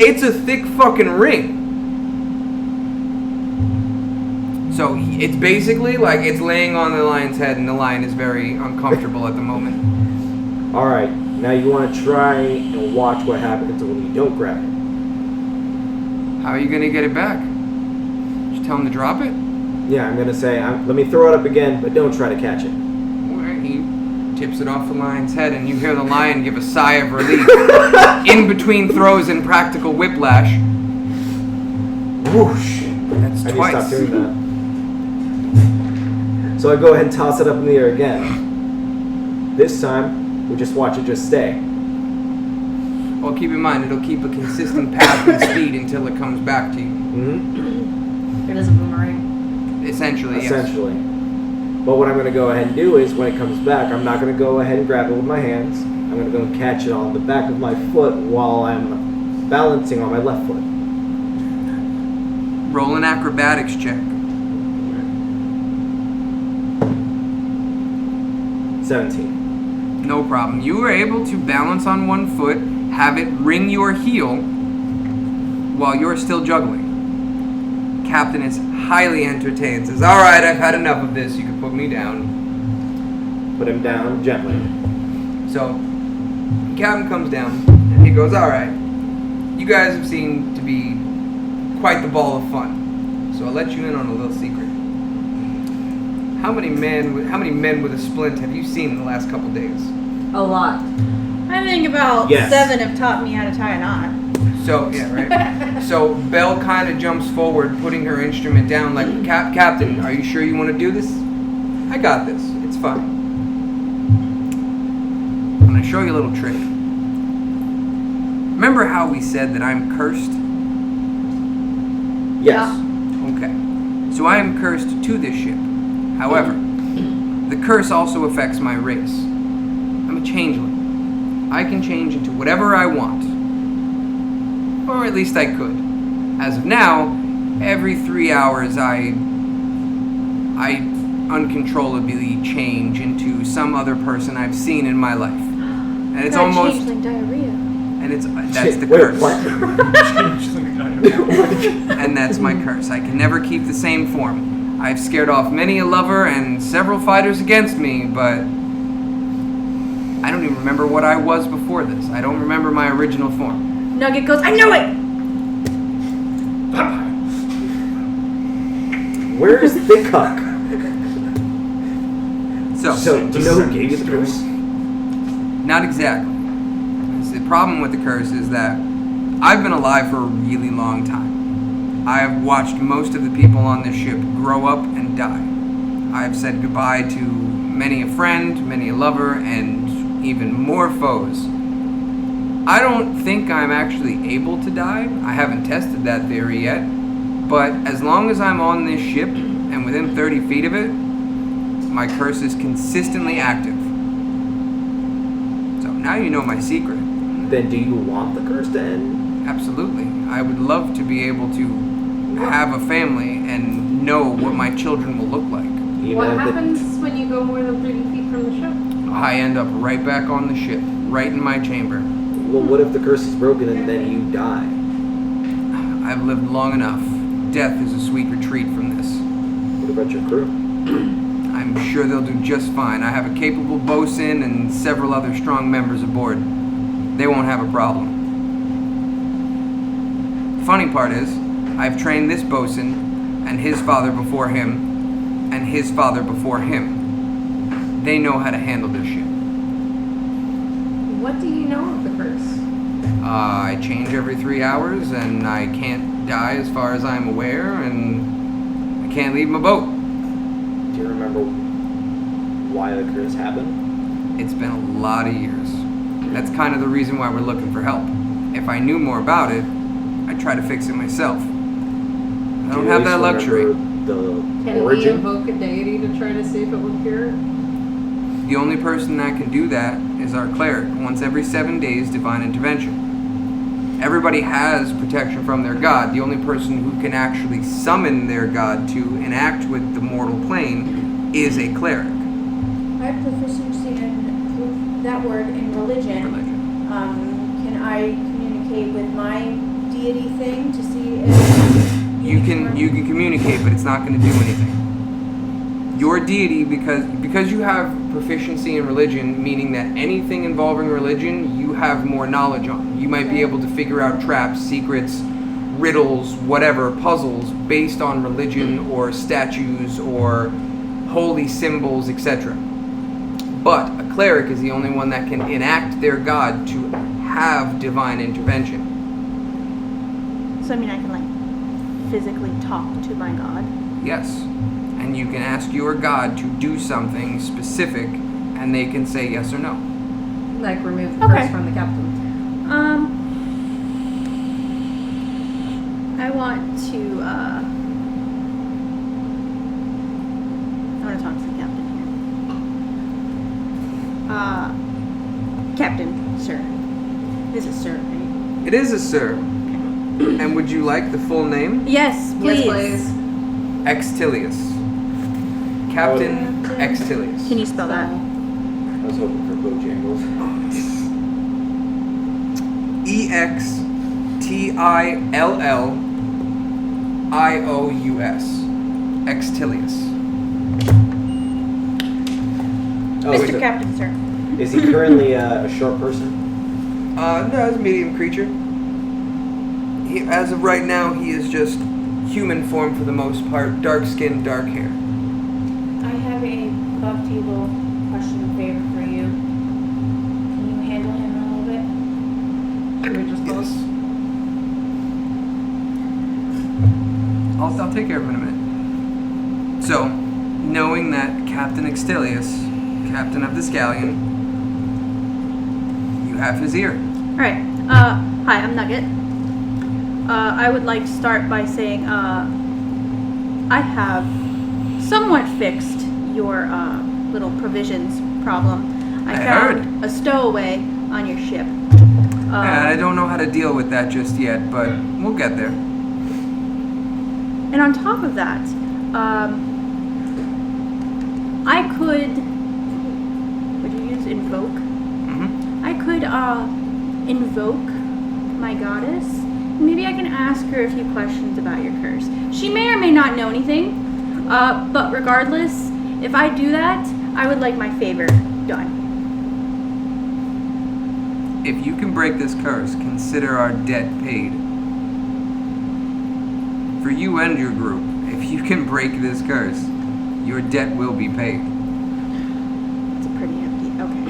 Speaker 2: It's a thick fucking ring. So it's basically like it's laying on the lion's head, and the lion is very uncomfortable at the moment.
Speaker 3: All right. Now you want to try and watch what happens when you don't grab it.
Speaker 2: How are you gonna get it back? Just tell him to drop it?
Speaker 3: Yeah, I'm gonna say, let me throw it up again, but don't try to catch it.
Speaker 2: He tips it off the lion's head, and you hear the lion give a sigh of relief. In between throws and practical whiplash.
Speaker 3: Whoosh!
Speaker 2: That's
Speaker 3: I need to
Speaker 2: twice.
Speaker 3: stop doing that. So I go ahead and toss it up in the air again. This time, we just watch it just stay.
Speaker 2: Well, keep in mind, it'll keep a consistent path and speed until it comes back to you.
Speaker 3: Mm-hmm.
Speaker 7: It is a boomerang.
Speaker 2: Essentially, yes.
Speaker 3: Essentially. But what I'm going to go ahead and do is, when it comes back, I'm not going to go ahead and grab it with my hands. I'm going to go and catch it on the back of my foot while I'm balancing on my left foot.
Speaker 2: Roll an acrobatics check.
Speaker 3: 17.
Speaker 2: No problem. You were able to balance on one foot, have it ring your heel while you're still juggling. Captain is highly entertained. Says, "All right, I've had enough of this. You can put me down."
Speaker 3: Put him down gently.
Speaker 2: So, Captain comes down and he goes, "All right, you guys have seemed to be quite the ball of fun. So I'll let you in on a little secret. How many men with a splint have you seen in the last couple days?"
Speaker 7: A lot.
Speaker 5: I think about
Speaker 3: Yes.
Speaker 5: 7 have taught me how to tie a knot.
Speaker 2: So, yeah, right. So Belle kind of jumps forward, putting her instrument down, like, Captain, are you sure you want to do this? I got this. It's fine. gonna show you a little trick. Remember how we said that I'm cursed?
Speaker 4: Yes.
Speaker 2: Okay. So I am cursed to this ship. However, the curse also affects my race. I'm a changeling. I can change into whatever I want. Or at least I could. As of now, every 3 hours I uncontrollably change into some other person I've seen in my life. And it's almost
Speaker 5: changeling diarrhea.
Speaker 2: and that's the
Speaker 4: Wait,
Speaker 2: curse.
Speaker 4: what?
Speaker 2: And that's my curse. I can never keep the same form. I've scared off many a lover and several fighters against me, but I don't even remember what I was before this. I don't remember my original form.
Speaker 5: Nugget goes, I knew it!
Speaker 4: Where's Thick Huck?
Speaker 2: So,
Speaker 4: Do you know who gave you the curse?
Speaker 2: not exactly. The problem with the curse is that I've been alive for a really long time. I have watched most of the people on this ship grow up and die. I have said goodbye to many a friend, many a lover, and even more foes. I don't think I'm actually able to die. I haven't tested that theory yet. But as long as I'm on this ship and within 30 feet of it, my curse is consistently active. So now you know my secret.
Speaker 4: Then do you want the curse to end?
Speaker 2: Absolutely. I would love to be able to have a family and know what my children will look like.
Speaker 4: Even
Speaker 7: What
Speaker 4: if the-
Speaker 7: happens when you go more than 30 feet from the ship?
Speaker 2: I end up right back on the ship, right in my chamber.
Speaker 4: Well, what if the curse is broken and then you die?
Speaker 2: I've lived long enough. Death is a sweet retreat from this.
Speaker 4: What about your crew?
Speaker 2: I'm sure they'll do just fine. I have a capable bosun and several other strong members aboard. They won't have a problem. The funny part is, I've trained this bosun and his father before him and his father before him. They know how to handle this ship.
Speaker 7: What do you know of the curse?
Speaker 2: I change every 3 hours, and I can't die as far as I'm aware, and I can't leave my boat.
Speaker 4: Do you remember why the curse happened?
Speaker 2: It's been a lot of years. That's kind of the reason why we're looking for help. If I knew more about it, I'd try to fix it myself. I don't have that luxury.
Speaker 4: The
Speaker 7: Can we
Speaker 4: origin?
Speaker 7: invoke a deity to try to see if it will cure it?
Speaker 2: The only person that can do that is our cleric. Once every 7 days, divine intervention. Everybody has protection from their god. The only person who can actually summon their god to enact with the mortal plane is a cleric.
Speaker 1: I have proficiency in that word in religion. Can I communicate with my deity thing to see if
Speaker 2: You can communicate, but it's not going to do anything. Your deity, because you have proficiency in religion, meaning that anything involving religion, you have more knowledge on. You might be able to figure out traps, secrets, riddles, whatever, puzzles based on religion or statues or holy symbols, etc. But a cleric is the only one that can enact their god to have divine intervention.
Speaker 5: So I mean I can like physically talk to my god.
Speaker 2: Yes. And you can ask your god to do something specific, and they can say yes or no.
Speaker 7: Like remove the
Speaker 5: Okay.
Speaker 7: curse from the captain.
Speaker 5: I want to talk to the captain here. Captain, sir. This is sir, right?
Speaker 2: It is a sir. And would you like the full name?
Speaker 5: Yes, please.
Speaker 7: Yes, please.
Speaker 2: Extilius. Captain Extilius.
Speaker 5: Can you spell that?
Speaker 4: I was hoping for Bojangles.
Speaker 2: Extillious. Extilius.
Speaker 4: Oh,
Speaker 5: Mr. Captain, sir.
Speaker 4: Is he currently a short person?
Speaker 2: No, it's a medium creature. As of right now, he is just human form for the most part. Dark skin, dark hair.
Speaker 1: I have a above table question favor for you. Can you handle him a little bit?
Speaker 7: Should we just pause?
Speaker 2: I'll take care of it in a minute. So, knowing that Captain Extilius, captain of this galleon, half his ear.
Speaker 5: Alright. Hi, I'm Nugget. I would like to start by saying, I have somewhat fixed your, little provisions problem. I found a stowaway on your ship.
Speaker 2: And I don't know how to deal with that just yet, but we'll get there.
Speaker 5: And on top of that, I could. Would you use invoke?
Speaker 2: Mm-hmm.
Speaker 5: I could invoke my goddess. Maybe I can ask her a few questions about your curse. She may or may not know anything, but regardless, if I do that, I would like my favor done.
Speaker 2: If you can break this curse, consider our debt paid. For you and your group, if you can break this curse, your debt will be paid.
Speaker 5: It's a pretty empty. Okay.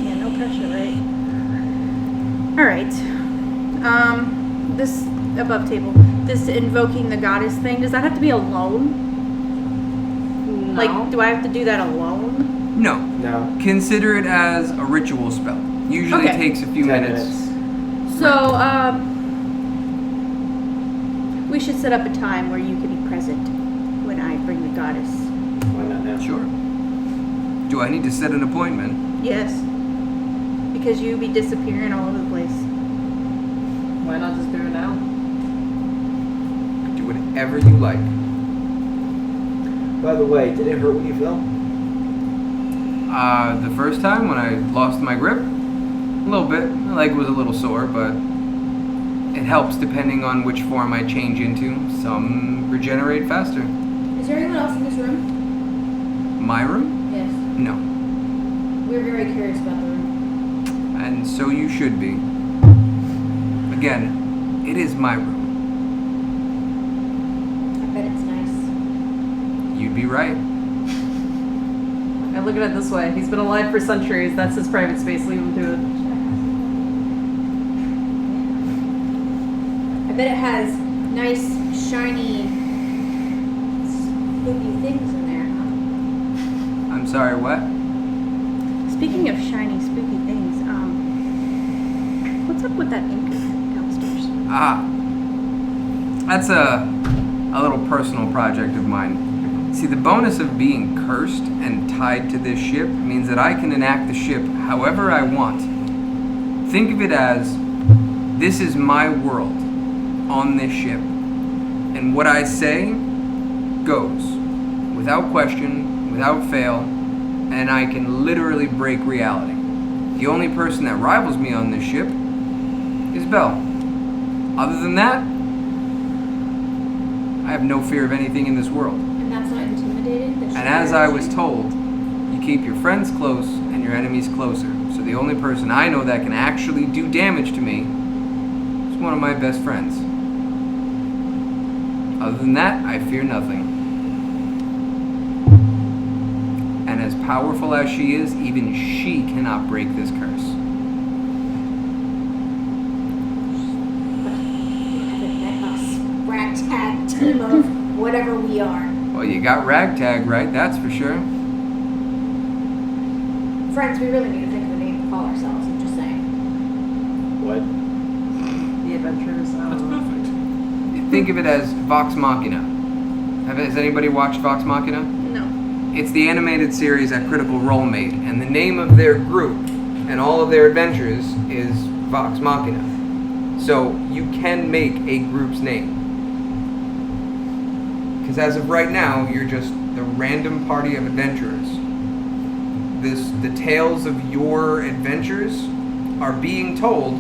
Speaker 5: Yeah, no pressure, right? Alright. This above table. This invoking the goddess thing, does that have to be alone?
Speaker 7: No.
Speaker 5: Like, do I have to do that alone?
Speaker 2: No.
Speaker 4: No.
Speaker 2: Consider it as a ritual spell. Usually
Speaker 5: Okay.
Speaker 2: takes a few
Speaker 4: 10
Speaker 2: minutes.
Speaker 5: So, we should set up a time where you can be present when I bring the goddess.
Speaker 4: Why not now?
Speaker 2: Sure. Do I need to set an appointment?
Speaker 5: Yes. Because you be disappearing all over the place.
Speaker 7: Why not just do it now?
Speaker 2: Do whatever you like.
Speaker 4: By the way, did it hurt when you fell?
Speaker 2: The first time when I lost my grip, a little bit. My leg was a little sore, but it helps depending on which form I change into. Some regenerate faster.
Speaker 1: Is there anyone else in this room?
Speaker 2: My room?
Speaker 1: Yes.
Speaker 2: No.
Speaker 1: We're very curious about the room.
Speaker 2: And so you should be. Again, it is my room.
Speaker 1: I bet it's nice.
Speaker 2: You'd be right.
Speaker 7: I look at it this way. He's been alive for centuries. That's his private space. Leave him to it.
Speaker 1: I bet it has nice, shiny, spooky things in there, huh?
Speaker 2: I'm sorry, what?
Speaker 5: Speaking of shiny, spooky things, what's up with that ink downstairs?
Speaker 2: That's a little personal project of mine. See, the bonus of being cursed and tied to this ship means that I can enact the ship however I want. Think of it as, this is my world on this ship. And what I say goes, without question, without fail, and I can literally break reality. The only person that rivals me on this ship is Belle. Other than that, I have no fear of anything in this world.
Speaker 1: And that's not intimidated?
Speaker 2: And as I was told, you keep your friends close and your enemies closer. So the only person I know that can actually do damage to me is one of my best friends. Other than that, I fear nothing. And as powerful as she is, even she cannot break this curse.
Speaker 1: Ragtag team of whatever we are.
Speaker 2: Well, you got Ragtag right, that's for sure.
Speaker 1: Friends, we really need to think of a name to call ourselves. I'm just saying.
Speaker 4: What?
Speaker 7: The adventures.
Speaker 6: That's perfect.
Speaker 2: Think of it as Vox Machina. Has anybody watched Vox Machina?
Speaker 5: No.
Speaker 2: It's the animated series that Critical Role made, and the name of their group and all of their adventures is Vox Machina. So you can make a group's name. Because as of right now, you're just the random party of adventurers. The tales of your adventures are being told,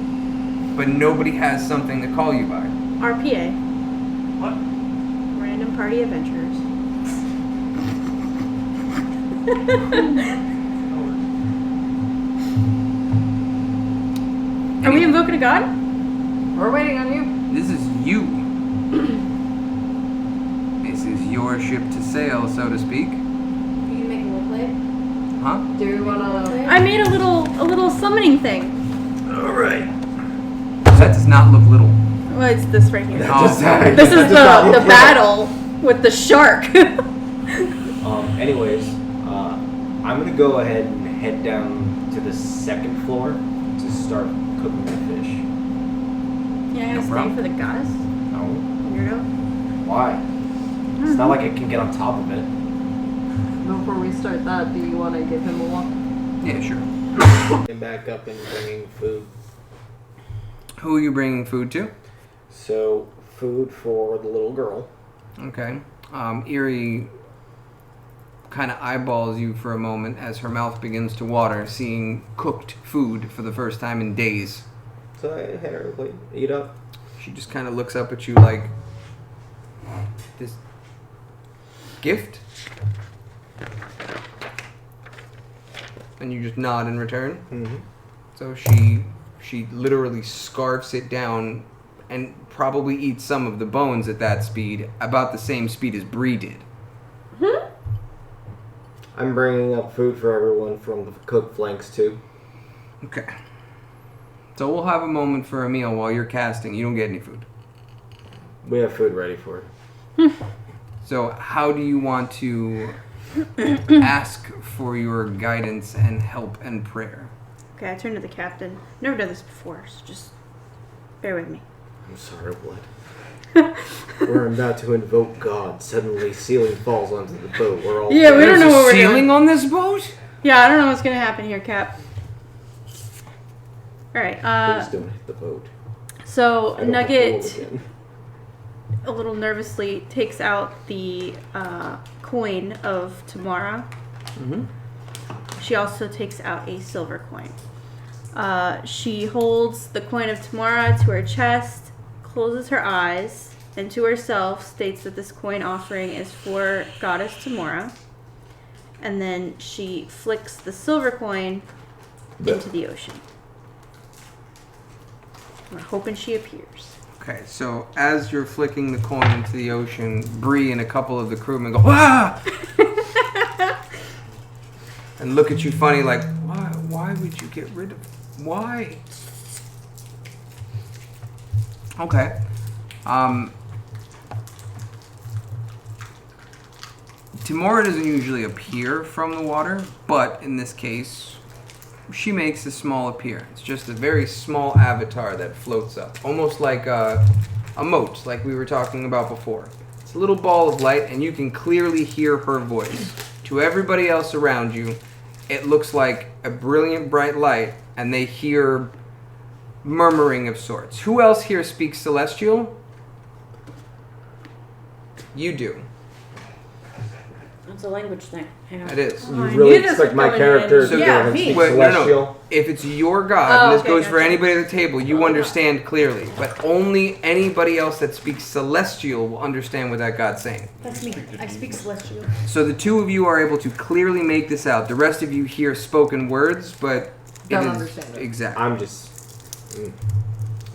Speaker 2: but nobody has something to call you by.
Speaker 5: RPA.
Speaker 6: What?
Speaker 5: Random Party Adventurers. Are we invoking a god?
Speaker 7: We're waiting on you.
Speaker 2: This is you. This is your ship to sail, so to speak.
Speaker 1: You can make a roleplay.
Speaker 2: Huh?
Speaker 7: Do we want to?
Speaker 5: I made a little summoning thing.
Speaker 2: Alright. That does not look little.
Speaker 5: Well, it's this right here.
Speaker 2: Oh,
Speaker 5: This is the battle with the shark.
Speaker 4: Anyways, I'm gonna go ahead and head down to the second floor to start cooking the fish.
Speaker 5: Yeah, I gotta stay
Speaker 2: problem.
Speaker 5: for the goddess.
Speaker 4: No.
Speaker 5: Weirdo.
Speaker 4: Why? It's not like I can get on top of it.
Speaker 7: Before we start that, do you want to give him a walk?
Speaker 2: Yeah, sure.
Speaker 4: And back up and bringing food.
Speaker 2: Who are you bringing food to?
Speaker 4: So, food for the little girl.
Speaker 2: Okay. Eerie kind of eyeballs you for a moment as her mouth begins to water, seeing cooked food for the first time in days.
Speaker 4: So I hand her a plate. Eat up.
Speaker 2: She just kind of looks up at you like, this gift? And you just nod in return.
Speaker 4: Mm-hmm.
Speaker 2: So she literally scarfs it down and probably eats some of the bones at that speed, about the same speed as Bree did.
Speaker 4: I'm bringing up food for everyone from the cooked flanks too.
Speaker 2: Okay. So we'll have a moment for a meal while you're casting. You don't get any food.
Speaker 4: We have food ready for it.
Speaker 2: So how do you want to ask for your guidance and help and prayer?
Speaker 5: Okay, I turn to the captain. Never done this before, so just bear with me.
Speaker 4: I'm sorry, what? We're about to invoke God. Suddenly, ceiling falls onto the boat. We're all
Speaker 5: Yeah, we don't
Speaker 2: There's
Speaker 5: know
Speaker 2: a
Speaker 5: what we're
Speaker 2: ceiling
Speaker 5: doing.
Speaker 2: on this boat?
Speaker 5: Yeah, I don't know what's gonna happen here, Cap. Alright,
Speaker 4: Please don't hit the boat.
Speaker 5: so
Speaker 4: I don't have to
Speaker 5: Nugget,
Speaker 4: roll again.
Speaker 5: a little nervously, takes out the coin of Tamara.
Speaker 2: Mm-hmm.
Speaker 5: She also takes out a silver coin. She holds the coin of Tamara to her chest, closes her eyes, and to herself states that this coin offering is for Goddess Tamara. And then she flicks the silver coin into the ocean. We're hoping she appears.
Speaker 2: Okay, so as you're flicking the coin into the ocean, Bree and a couple of the crewmen go, "Ah!" and look at you funny like, why would you get rid of... Why? Okay. Timora doesn't usually appear from the water, but in this case, she makes a small appearance. Just a very small avatar that floats up. Almost like a moat, like we were talking about before. It's a little ball of light, and you can clearly hear her voice. To everybody else around you, it looks like a brilliant bright light, and they hear murmuring of sorts. Who else here speaks Celestial? You do.
Speaker 1: It's a language thing. Hang on.
Speaker 2: It is.
Speaker 4: You
Speaker 5: I
Speaker 4: really
Speaker 5: knew this
Speaker 4: expect
Speaker 5: was
Speaker 4: my
Speaker 5: coming
Speaker 4: character
Speaker 5: in.
Speaker 4: to
Speaker 2: So-
Speaker 4: go
Speaker 1: Yeah,
Speaker 4: and
Speaker 1: me.
Speaker 4: speak
Speaker 2: Wait,
Speaker 4: celestial?
Speaker 2: If it's your god,
Speaker 5: Oh,
Speaker 2: and this
Speaker 5: okay,
Speaker 2: goes for
Speaker 5: gotcha.
Speaker 2: anybody at the table, you understand clearly. But only anybody else that speaks Celestial will understand what that god's saying.
Speaker 1: That's me. I speak celestial.
Speaker 2: So the two of you are able to clearly make this out. The rest of you hear spoken words, but
Speaker 7: Don't
Speaker 2: it is
Speaker 7: understand it.
Speaker 2: exactly.
Speaker 4: I'm just...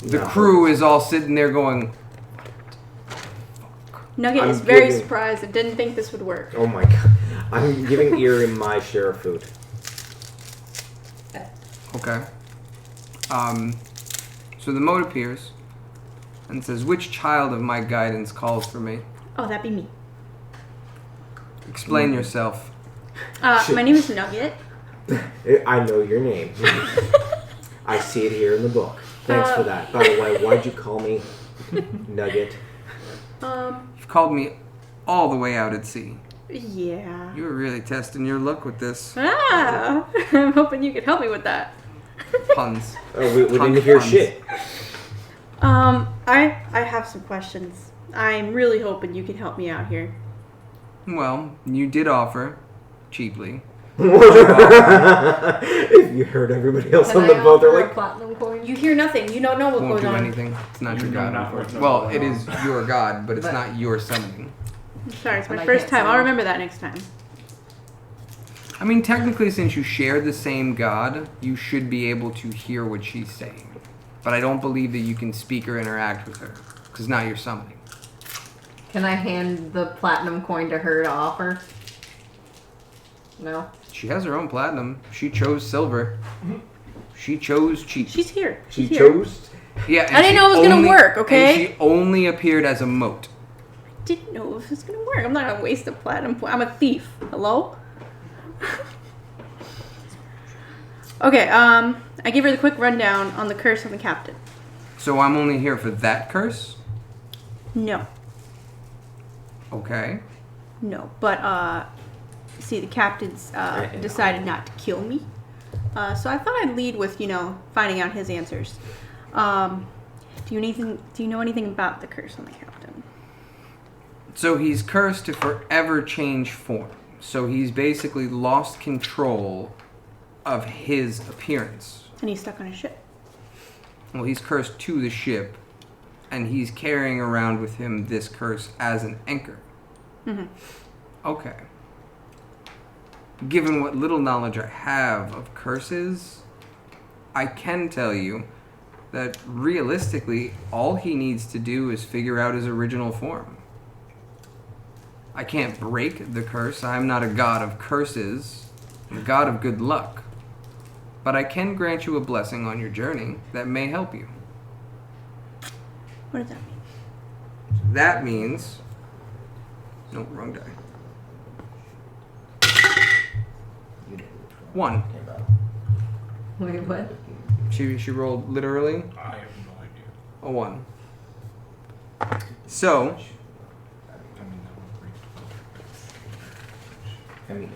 Speaker 2: The
Speaker 4: no.
Speaker 2: crew is all sitting there going,
Speaker 5: Nugget
Speaker 4: I'm
Speaker 5: is very
Speaker 4: giving-
Speaker 5: surprised and didn't think this would work.
Speaker 4: Oh my god. I'm giving Eerie my share of food.
Speaker 2: okay. So the moat appears and says, "Which child of my guidance calls for me?
Speaker 5: Oh, that'd be me.
Speaker 2: Explain yourself."
Speaker 5: My name is Nugget.
Speaker 4: I know your name. I see it here in the book. Thanks for that. By the way, why'd you call me Nugget?
Speaker 2: You've called me all the way out at sea.
Speaker 5: Yeah.
Speaker 2: You were really testing your luck with this.
Speaker 5: Ah, I'm hoping you could help me with that.
Speaker 2: Puns.
Speaker 4: Oh, we didn't hear
Speaker 2: Puns.
Speaker 4: shit.
Speaker 5: I have some questions. I'm really hoping you can help me out here.
Speaker 2: Well, you did offer, cheaply.
Speaker 4: If you heard everybody else
Speaker 7: Can
Speaker 4: on the
Speaker 7: I
Speaker 4: boat, they're
Speaker 7: offer a
Speaker 4: like,
Speaker 7: platinum coin?
Speaker 1: You hear nothing. You don't know what
Speaker 2: Won't
Speaker 1: goes
Speaker 2: do
Speaker 1: on.
Speaker 2: anything. It's not your
Speaker 6: You know
Speaker 2: god.
Speaker 6: not what's
Speaker 2: Well,
Speaker 6: going
Speaker 2: it
Speaker 6: on.
Speaker 2: is your god, but it's
Speaker 7: But-
Speaker 2: not your summoning.
Speaker 5: I'm sorry, it's
Speaker 7: And
Speaker 5: my
Speaker 7: I
Speaker 5: first
Speaker 7: can't
Speaker 5: time. I'll
Speaker 7: summon.
Speaker 5: remember that next time.
Speaker 2: I mean, technically, since you share the same god, you should be able to hear what she's saying. But I don't believe that you can speak or interact with her, because it's not your summoning.
Speaker 7: Can I hand the platinum coin to her to offer? No?
Speaker 2: She has her own platinum. She chose silver. She chose cheap.
Speaker 5: She's here.
Speaker 4: she
Speaker 5: She's here.
Speaker 4: chose?
Speaker 2: Yeah, and
Speaker 5: I didn't
Speaker 2: she
Speaker 5: know it was gonna
Speaker 2: only-
Speaker 5: work, okay?
Speaker 2: And she only appeared as a moat.
Speaker 5: Didn't know if it was gonna work. I'm not gonna waste a platinum point. I'm a thief. Hello? Okay, I gave her the quick rundown on the curse on the captain.
Speaker 2: So I'm only here for that curse?
Speaker 5: No.
Speaker 2: Okay.
Speaker 5: No, but see, the captain's decided not to kill me. So I thought I'd lead with, finding out his answers. Do you know anything about the curse on the captain?
Speaker 2: So he's cursed to forever change form. So he's basically lost control of his appearance.
Speaker 5: And he's stuck on a ship.
Speaker 2: Well, he's cursed to the ship, and he's carrying around with him this curse as an anchor.
Speaker 5: Mm-hmm.
Speaker 2: Okay. Given what little knowledge I have of curses, I can tell you that realistically, all he needs to do is figure out his original form. I can't break the curse. I'm not a god of curses. I'm a god of good luck. But I can grant you a blessing on your journey that may help you.
Speaker 5: What does that mean?
Speaker 2: That means... No, wrong die. 1.
Speaker 7: Wait, what?
Speaker 2: She rolled literally
Speaker 6: I have no idea.
Speaker 2: a 1. So,
Speaker 6: I mean, that would bring
Speaker 4: I mean,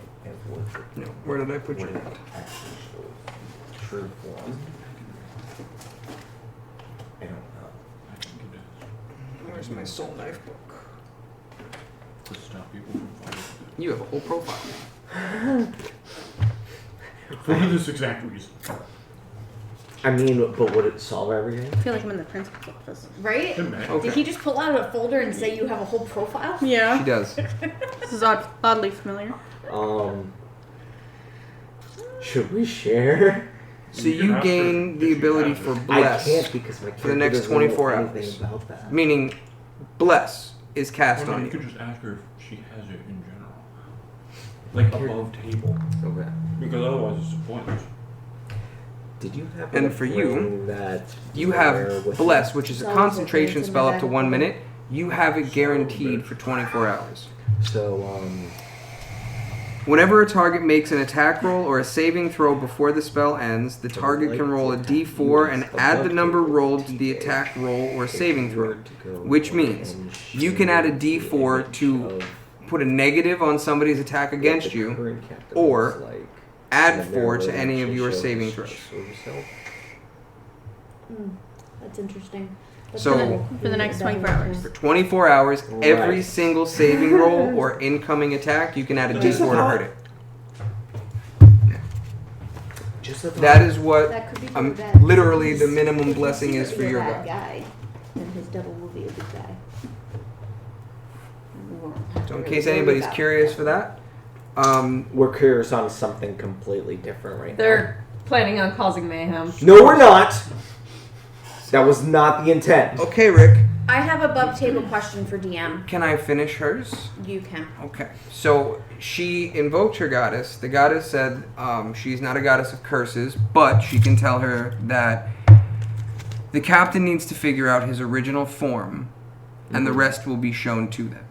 Speaker 2: no, where did I put you?
Speaker 4: true form. I don't know.
Speaker 6: I think it is.
Speaker 2: Where's my soul knife book?
Speaker 6: To stop people from fighting it.
Speaker 2: You have a whole profile.
Speaker 6: For this exact reason.
Speaker 4: I mean, but would it solve everything?
Speaker 5: I feel like I'm in the principal's office.
Speaker 1: Right?
Speaker 6: It may.
Speaker 2: Okay.
Speaker 1: Did he just pull out a folder and say you have a whole profile?
Speaker 2: She
Speaker 5: Yeah.
Speaker 2: does.
Speaker 5: This is oddly familiar.
Speaker 4: Should we share?
Speaker 2: So
Speaker 6: You can
Speaker 2: you
Speaker 6: ask
Speaker 2: gain
Speaker 6: her
Speaker 2: the
Speaker 6: if you
Speaker 2: ability
Speaker 6: have
Speaker 2: for
Speaker 6: it.
Speaker 2: bless,
Speaker 4: I can't because my
Speaker 2: for the next
Speaker 4: character doesn't
Speaker 2: 24
Speaker 4: know
Speaker 2: hours.
Speaker 4: anything about that.
Speaker 2: Meaning, bless is cast
Speaker 6: Well, no,
Speaker 2: on
Speaker 6: you
Speaker 2: you.
Speaker 6: could just ask her if she has it in general. Like above table.
Speaker 4: Okay.
Speaker 6: Because otherwise it's pointless.
Speaker 4: Did you happen
Speaker 2: And
Speaker 4: to
Speaker 2: for you,
Speaker 4: bring that
Speaker 2: You
Speaker 4: rare
Speaker 2: have
Speaker 4: with
Speaker 2: bless,
Speaker 4: you?
Speaker 2: which is a
Speaker 1: So
Speaker 2: concentration
Speaker 1: it's in
Speaker 2: spell
Speaker 1: the
Speaker 2: up to
Speaker 1: back
Speaker 2: 1
Speaker 1: of the-
Speaker 2: minute. You have it guaranteed for 24 hours.
Speaker 4: So,
Speaker 2: Whenever a target makes an attack roll or a saving throw before the spell ends, the target can roll a d4 and add the number rolled to the attack roll or saving throw. Which means you can add a d4 to put a negative on somebody's attack against you, or add 4 to any of your saving throws.
Speaker 1: That's interesting. But
Speaker 2: So-
Speaker 1: then
Speaker 5: For the next 24 hours.
Speaker 2: For 24 hours, every
Speaker 4: Right.
Speaker 2: single saving roll or incoming attack, you can add a d4 to hurt it.
Speaker 4: Just a thought.
Speaker 2: That is what
Speaker 1: That could be really bad.
Speaker 2: literally the
Speaker 1: He's-
Speaker 2: minimum
Speaker 1: if you
Speaker 2: blessing is for
Speaker 1: secretly
Speaker 2: your
Speaker 1: a bad
Speaker 2: god.
Speaker 1: guy, then his devil will be a good guy.
Speaker 2: So in case anybody's curious for that,
Speaker 4: We're curious on something completely different right
Speaker 7: They're planning on causing mayhem.
Speaker 4: now. No, we're not. That was not the intent.
Speaker 2: okay, Rick,
Speaker 1: I have a above table question for DM.
Speaker 2: can I finish hers?
Speaker 1: You can.
Speaker 2: Okay, so she invoked her goddess. The goddess said she's not a goddess of curses, but she can tell her that the captain needs to figure out his original form, and the rest will be shown to them.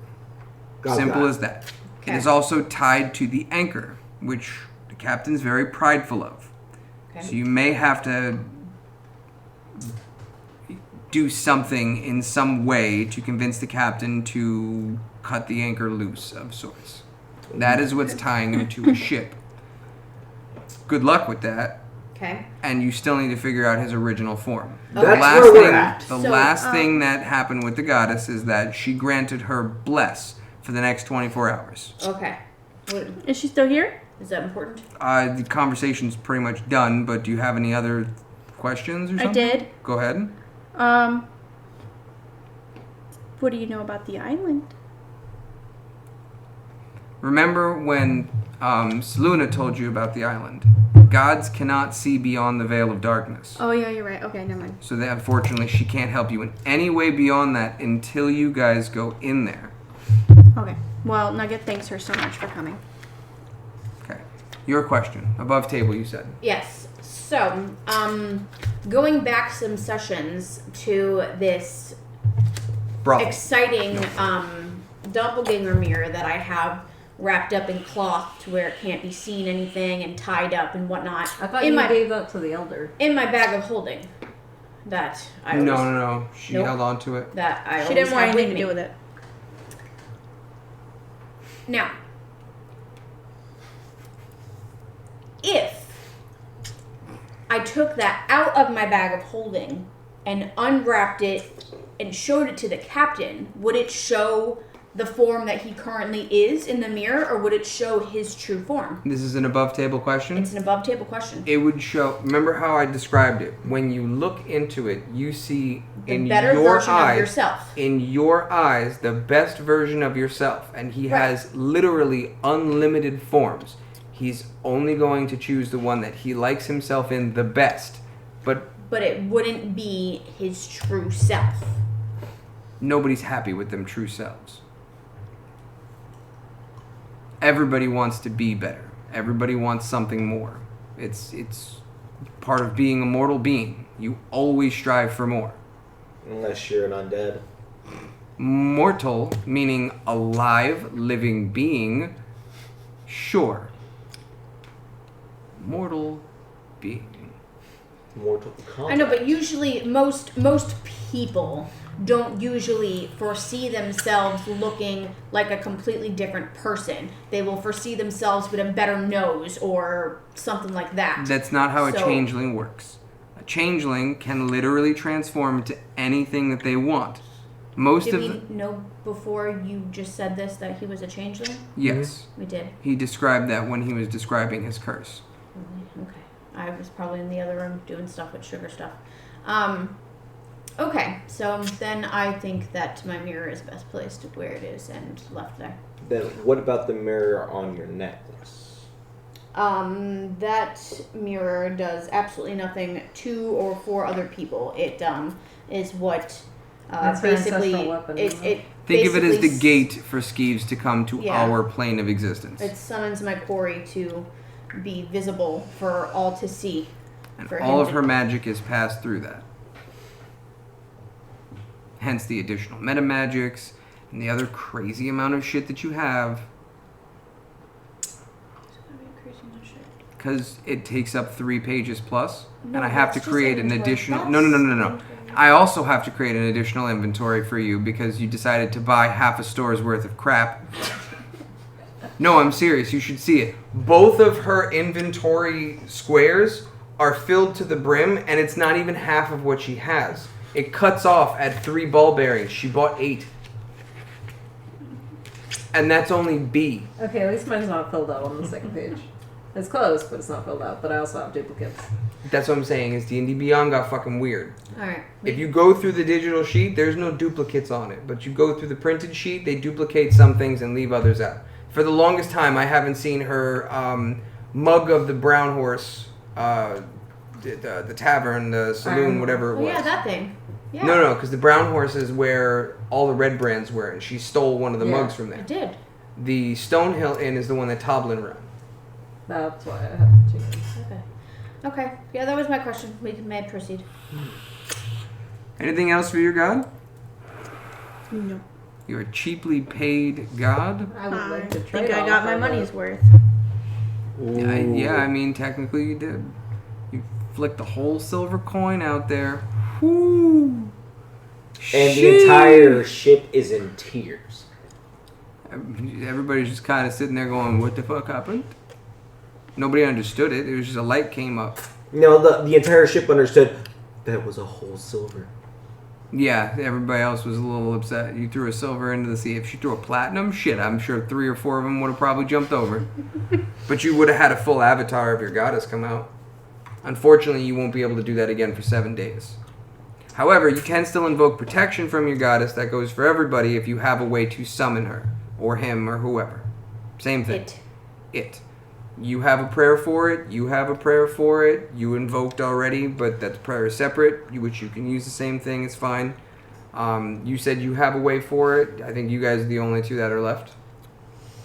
Speaker 4: Got
Speaker 2: Simple
Speaker 4: that.
Speaker 2: as that. It
Speaker 1: Okay.
Speaker 2: is also tied to the anchor, which the captain's very prideful of.
Speaker 1: Okay.
Speaker 2: So you may have to do something in some way to convince the captain to cut the anchor loose of sorts. That is what's tying him to a ship. Good luck with that,
Speaker 1: Okay.
Speaker 2: and you still need to figure out his original form.
Speaker 1: That's
Speaker 4: where we're at.
Speaker 2: The
Speaker 1: So,
Speaker 2: last thing that happened with the goddess is that she granted her bless for the next 24 hours.
Speaker 1: Okay. What,
Speaker 5: Is she still here?
Speaker 1: is that important?
Speaker 2: The conversation's pretty much done, but do you have any other questions or
Speaker 5: I
Speaker 2: something?
Speaker 5: did.
Speaker 2: Go ahead.
Speaker 5: What do you know about the island?
Speaker 2: Remember when Seluna told you about the island? Gods cannot see beyond the veil of darkness.
Speaker 5: Oh, yeah, you're right. Okay, never mind.
Speaker 2: So that unfortunately she can't help you in any way beyond that until you guys go in there.
Speaker 5: Okay. Well, Nugget thanks her so much for coming.
Speaker 2: Okay. Your question. Above table, you said.
Speaker 1: Yes. So, going back some sessions to this
Speaker 2: Brothel.
Speaker 1: exciting doppelganger mirror that I have wrapped up in cloth to where it can't be seen anything and tied up and whatnot.
Speaker 7: I thought
Speaker 1: in
Speaker 7: you
Speaker 1: my
Speaker 7: gave that to the elder.
Speaker 1: in my bag of holding. That I always,
Speaker 2: No. She
Speaker 1: Nope.
Speaker 2: held on to it.
Speaker 1: that I
Speaker 5: She
Speaker 1: always
Speaker 5: didn't want
Speaker 1: have with
Speaker 5: anything to
Speaker 1: me.
Speaker 5: do with it.
Speaker 1: Now, if I took that out of my bag of holding and unwrapped it and showed it to the captain, would it show the form that he currently is in the mirror, or would it show his true form?
Speaker 2: This is an above table question.
Speaker 1: It's an above table question.
Speaker 2: It would show. Remember how I described it? When you look into it, you see
Speaker 1: The
Speaker 2: in
Speaker 1: better
Speaker 2: your
Speaker 1: version
Speaker 2: eyes,
Speaker 1: of yourself.
Speaker 2: in your eyes, the best version of yourself, and he
Speaker 1: Right.
Speaker 2: has literally unlimited forms. He's only going to choose the one that he likes himself in the best. But
Speaker 1: But it wouldn't be his true self.
Speaker 2: nobody's happy with them true selves. Everybody wants to be better. Everybody wants something more. It's part of being a mortal being. You always strive for more.
Speaker 4: Unless you're an undead.
Speaker 2: Mortal, meaning alive, living being, sure. Mortal being.
Speaker 4: Mortal Kombat.
Speaker 1: I know, but usually most people don't usually foresee themselves looking like a completely different person. They will foresee themselves with a better nose or something like that.
Speaker 2: That's not how a
Speaker 1: So-
Speaker 2: changeling works. A changeling can literally transform into anything that they want. Most
Speaker 1: Did
Speaker 2: of
Speaker 1: we
Speaker 2: the,
Speaker 1: know before you just said this that he was a changeling?
Speaker 2: yes,
Speaker 1: We did.
Speaker 2: he described that when he was describing his curse.
Speaker 1: Okay. I was probably in the other room doing stuff with sugar stuff. Okay, so then I think that my mirror is best placed where it is and left there.
Speaker 4: Then what about the mirror on your necklace?
Speaker 1: That mirror does absolutely nothing to or for other people. It is what
Speaker 7: That's her
Speaker 1: basically
Speaker 7: ancestral weapon,
Speaker 1: it
Speaker 7: isn't it?
Speaker 2: Think of it as the
Speaker 1: basically
Speaker 2: gate for Skeeves to come to
Speaker 1: Yeah.
Speaker 2: our plane of existence.
Speaker 1: It summons my quarry to be visible for all to see.
Speaker 2: And
Speaker 1: for
Speaker 2: all
Speaker 1: him
Speaker 2: of her
Speaker 1: to-
Speaker 2: magic is passed through that. Hence the additional meta magics and the other crazy amount of shit that you have. Because it takes up 3 pages plus,
Speaker 1: No,
Speaker 2: and I have to
Speaker 1: that's just
Speaker 2: create an
Speaker 1: inventory.
Speaker 2: additional.
Speaker 1: That's
Speaker 2: No.
Speaker 1: inventory.
Speaker 2: I also have to create an additional inventory for you because you decided to buy half a store's worth of crap. No, I'm serious. You should see it. Both of her inventory squares are filled to the brim, and it's not even half of what she has. It cuts off at 3 ball bearings. She bought 8. And that's only B.
Speaker 7: Okay, at least mine's not filled out on the second page. It's close, but it's not filled out. But I also have duplicates.
Speaker 2: That's what I'm saying, is D&D Beyond got fucking weird.
Speaker 1: All right.
Speaker 2: If you go through the digital sheet, there's no duplicates on it. But you go through the printed sheet, they duplicate some things and leave others out. For the longest time, I haven't seen her mug of the brown horse, the tavern, the saloon,
Speaker 7: Iron-
Speaker 2: whatever it
Speaker 1: Oh
Speaker 2: was.
Speaker 1: yeah, that thing. Yeah.
Speaker 2: No, because the brown horse is where all the red brands were, and she stole one of the
Speaker 7: Yeah.
Speaker 2: mugs from
Speaker 1: I
Speaker 2: there.
Speaker 1: did.
Speaker 2: The Stonehill Inn is the one that Toblin ran.
Speaker 7: That's why I have to change.
Speaker 1: Okay. Okay. Yeah, that was my question. We may proceed.
Speaker 2: Anything else for your god?
Speaker 5: No.
Speaker 2: You're a cheaply paid god?
Speaker 7: I would
Speaker 5: I
Speaker 7: like to
Speaker 5: think
Speaker 7: trade
Speaker 5: I
Speaker 7: off
Speaker 5: got my
Speaker 7: of
Speaker 5: money's
Speaker 7: it.
Speaker 5: worth.
Speaker 2: I mean, technically you did. You flicked the whole silver coin out there. Whoo!
Speaker 4: And the entire ship is in tears.
Speaker 2: Everybody's just kind of sitting there going, what the fuck happened? Nobody understood it. It was just a light came up.
Speaker 4: No, the entire ship understood that was a whole silver.
Speaker 2: Yeah, everybody else was a little upset. You threw a silver into the sea. If she threw a platinum, shit, I'm sure 3 or 4 of them would have probably jumped over. But you would have had a full avatar of your goddess come out. Unfortunately, you won't be able to do that again for 7 days. However, you can still invoke protection from your goddess. That goes for everybody if you have a way to summon her, or him, or whoever. Same thing. It. You have a prayer for it. You have a prayer for it. You invoked already, but that prayer is separate, which you can use the same thing. It's fine. You said you have a way for it. I think you guys are the only 2 that are left.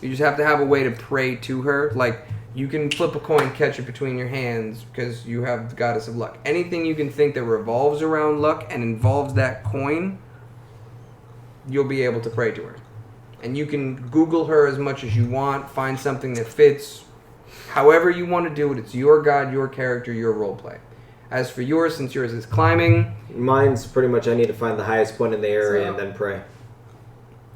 Speaker 2: You just have to have a way to pray to her. Like, you can flip a coin, catch it between your hands, because you have the goddess of luck. Anything you can think that revolves around luck and involves that coin, you'll be able to pray to her. And you can Google her as much as you want, find something that fits. However you want to do it, it's your god, your character, your roleplay. As for yours, since yours is climbing...
Speaker 4: Mine's pretty much I need to find the highest point in the area
Speaker 7: So-
Speaker 4: and then pray.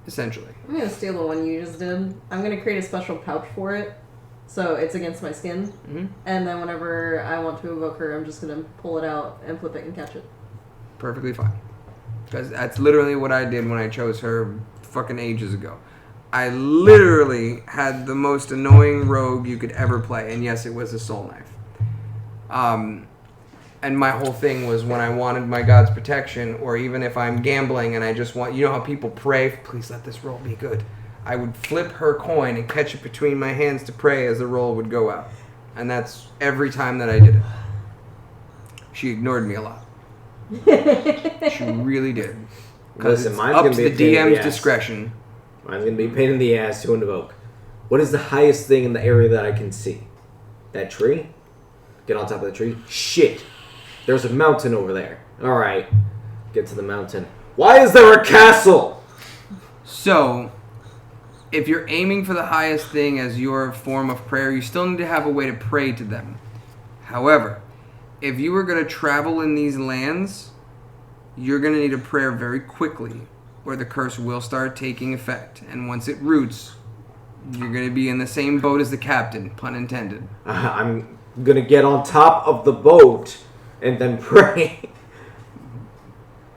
Speaker 2: Essentially.
Speaker 7: I'm gonna steal the one you just did. I'm gonna create a special pouch for it, so it's against my skin.
Speaker 2: Hmm.
Speaker 7: And then whenever I want to evoke her, I'm just gonna pull it out and flip it and catch it.
Speaker 2: Perfectly fine. Because that's literally what I did when I chose her fucking ages ago. I literally had the most annoying rogue you could ever play, and yes, it was a soul knife. And my whole thing was when I wanted my god's protection, or even if I'm gambling and I just want, you know how people pray, please let this roll be good. I would flip her coin and catch it between my hands to pray as the roll would go out. And that's every time that I did it. She ignored me a lot. She really did. Because
Speaker 4: Listen,
Speaker 2: it's
Speaker 4: mine's
Speaker 2: up
Speaker 4: gonna
Speaker 2: to
Speaker 4: be
Speaker 2: the
Speaker 4: a pain in the
Speaker 2: DM's
Speaker 4: ass.
Speaker 2: discretion.
Speaker 4: Mine's gonna be a pain in the ass to invoke. What is the highest thing in the area that I can see? That tree? Get on top of the tree? Shit! There's a mountain over there. Alright. Get to the mountain. Why is there a castle?
Speaker 2: So, if you're aiming for the highest thing as your form of prayer, you still need to have a way to pray to them. However, if you were going to travel in these lands, you're going to need a prayer very quickly, where the curse will start taking effect. And once it roots, you're going to be in the same boat as the captain, pun intended.
Speaker 4: I'm gonna get on top of the boat and then pray.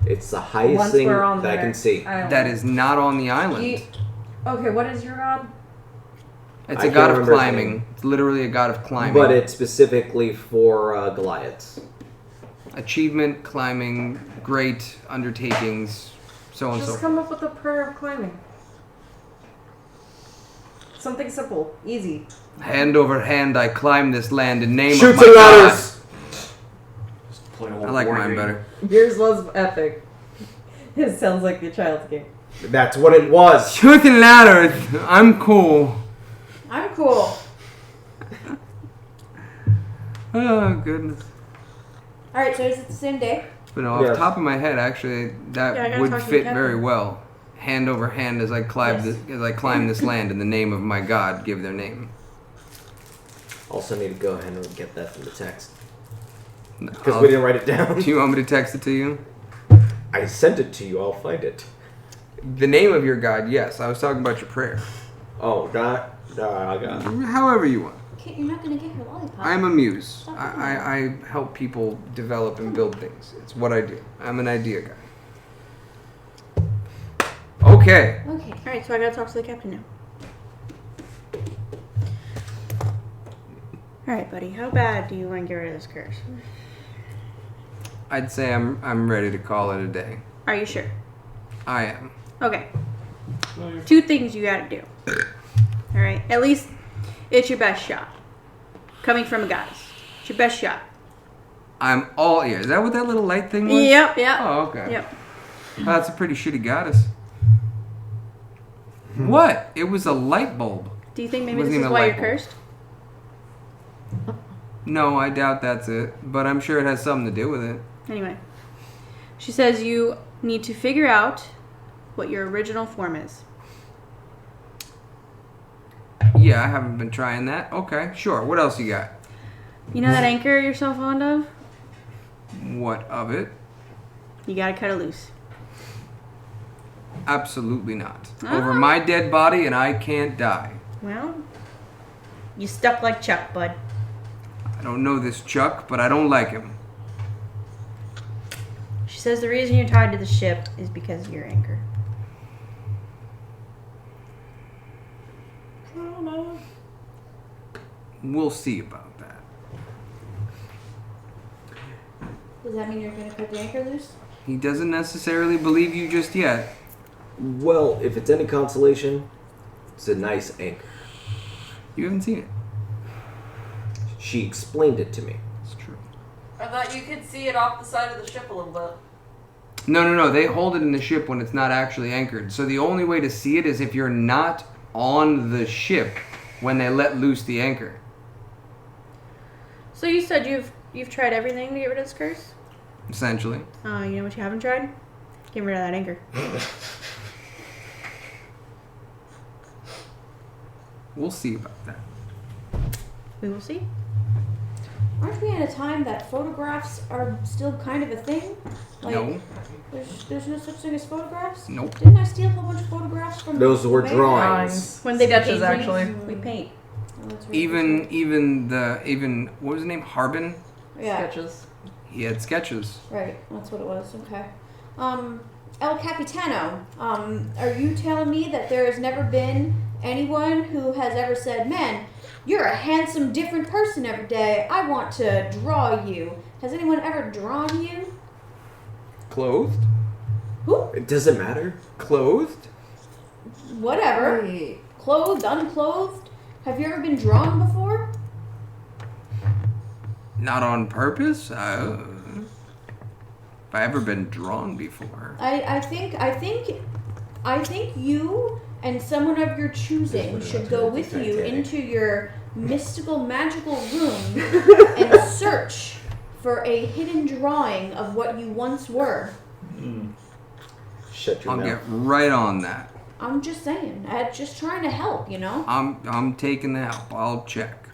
Speaker 4: It's the highest
Speaker 7: Once
Speaker 4: thing
Speaker 7: we're on
Speaker 4: that I
Speaker 7: there,
Speaker 4: can see.
Speaker 2: That is not on the island.
Speaker 7: Okay, what is your god?
Speaker 2: It's
Speaker 4: I
Speaker 2: a
Speaker 4: can't
Speaker 2: god of
Speaker 4: remember his
Speaker 2: climbing.
Speaker 4: name.
Speaker 2: It's literally a god of climbing.
Speaker 4: But it's specifically for Goliaths.
Speaker 2: Achievement, climbing, great undertakings, so on and so
Speaker 7: Just
Speaker 2: forth.
Speaker 7: come up with a prayer of climbing. Something simple, easy.
Speaker 2: Hand over hand, I climb this land in name
Speaker 4: Shoot
Speaker 2: of my
Speaker 4: the
Speaker 2: god.
Speaker 4: ladders!
Speaker 6: Play a whole
Speaker 2: I like
Speaker 6: war
Speaker 2: mine
Speaker 6: game.
Speaker 2: better.
Speaker 7: Yours was epic. It sounds like the child's game.
Speaker 4: That's what it was.
Speaker 2: Truth and ladders, I'm cool.
Speaker 1: I'm cool.
Speaker 2: Oh goodness.
Speaker 1: All right, so is it the same day?
Speaker 2: But no, off
Speaker 4: Yes.
Speaker 2: the top of my head, actually,
Speaker 5: Yeah, I
Speaker 2: that
Speaker 5: gotta
Speaker 2: would
Speaker 5: talk to the
Speaker 2: fit
Speaker 5: captain.
Speaker 2: very well. Hand over hand as I climb this land in the name of my god. Give their name.
Speaker 4: Also need to go ahead and get that from the text.
Speaker 2: No,
Speaker 4: Because we didn't write it down.
Speaker 2: Do you want me to text it to you?
Speaker 4: I sent it to you, I'll find it.
Speaker 2: The name of your god, yes. I was talking about your prayer.
Speaker 4: Oh, God. God.
Speaker 2: However you want.
Speaker 1: Okay, you're not gonna get your lollipop.
Speaker 2: I'm a muse. I help people develop and build things. It's what I do. I'm an idea guy. Okay.
Speaker 1: Okay.
Speaker 5: All right, so I gotta talk to the captain now. All right, buddy. How bad do you want to get rid of this curse?
Speaker 2: I'd say I'm ready to call it a day.
Speaker 5: Are you sure?
Speaker 2: I am.
Speaker 5: Okay. 2 things you gotta do. All right. At least it's your best shot. Coming from a goddess, it's your best shot.
Speaker 2: I'm all ears. Is that what that little light thing was?
Speaker 5: Yep. Yep.
Speaker 2: Oh, okay.
Speaker 5: Yep.
Speaker 2: Oh, that's a pretty shitty goddess. What? It was a light bulb.
Speaker 5: Do you think maybe
Speaker 2: Wasn't
Speaker 5: this is
Speaker 2: even a
Speaker 5: why
Speaker 2: light
Speaker 5: you're
Speaker 2: bulb.
Speaker 5: cursed?
Speaker 2: No, I doubt that's it. But I'm sure it has something to do with it.
Speaker 5: Anyway, she says you need to figure out what your original form is.
Speaker 2: Yeah, I haven't been trying that. Okay, sure. What else you got?
Speaker 5: You know that anchor you're so fond of?
Speaker 2: What of it?
Speaker 5: You gotta cut it loose.
Speaker 2: Absolutely not.
Speaker 5: Ah.
Speaker 2: Over my dead body, and I can't die.
Speaker 5: Well, you stuck like Chuck, bud.
Speaker 2: I don't know this Chuck, but I don't like him.
Speaker 5: She says the reason you're tied to the ship is because of your anchor.
Speaker 2: We'll see about that.
Speaker 1: Does that mean you're gonna cut the anchor loose?
Speaker 2: He doesn't necessarily believe you just yet.
Speaker 4: Well, if it's any consolation, it's a nice anchor.
Speaker 2: You haven't seen it.
Speaker 4: She explained it to me.
Speaker 2: It's true.
Speaker 7: I thought you could see it off the side of the ship a little bit.
Speaker 2: No. They hold it in the ship when it's not actually anchored. So the only way to see it is if you're not on the ship when they let loose the anchor.
Speaker 5: So you said you've tried everything to get rid of this curse?
Speaker 2: Essentially.
Speaker 5: You know what you haven't tried? Get rid of that anchor.
Speaker 2: We'll see about that.
Speaker 5: We will see.
Speaker 1: Aren't we at a time that photographs are still kind of a thing? Like,
Speaker 2: No.
Speaker 1: There's no such thing as photographs?
Speaker 2: Nope.
Speaker 1: Didn't I steal a whole bunch of photographs from
Speaker 3: Those were
Speaker 1: Where?
Speaker 3: drawings.
Speaker 5: When they do
Speaker 7: Sketches,
Speaker 5: paintings,
Speaker 7: actually.
Speaker 5: we paint.
Speaker 1: Oh, that's right.
Speaker 2: Even what was his name? Harbin.
Speaker 1: Yeah,
Speaker 7: Sketches.
Speaker 2: He had sketches.
Speaker 1: right. That's what it was. Okay. El Capitano, are you telling me that there has never been anyone who has ever said, "Man, you're a handsome, different person every day. I want to draw you." Has anyone ever drawn you?
Speaker 2: Clothed?
Speaker 1: Who?
Speaker 3: It doesn't matter.
Speaker 2: Clothed?
Speaker 1: Whatever.
Speaker 7: Wait.
Speaker 1: Clothed, unclothed. Have you ever been drawn before?
Speaker 2: Not on purpose? Have I ever been drawn before?
Speaker 1: I think you and someone of your choosing should go with you into your mystical, magical room and search for a hidden drawing of what you once were.
Speaker 3: Shut your
Speaker 2: I'll
Speaker 3: mouth.
Speaker 2: get right on that.
Speaker 1: I'm just saying. I'm just trying to help, you know?
Speaker 2: I'm taking the help. I'll check.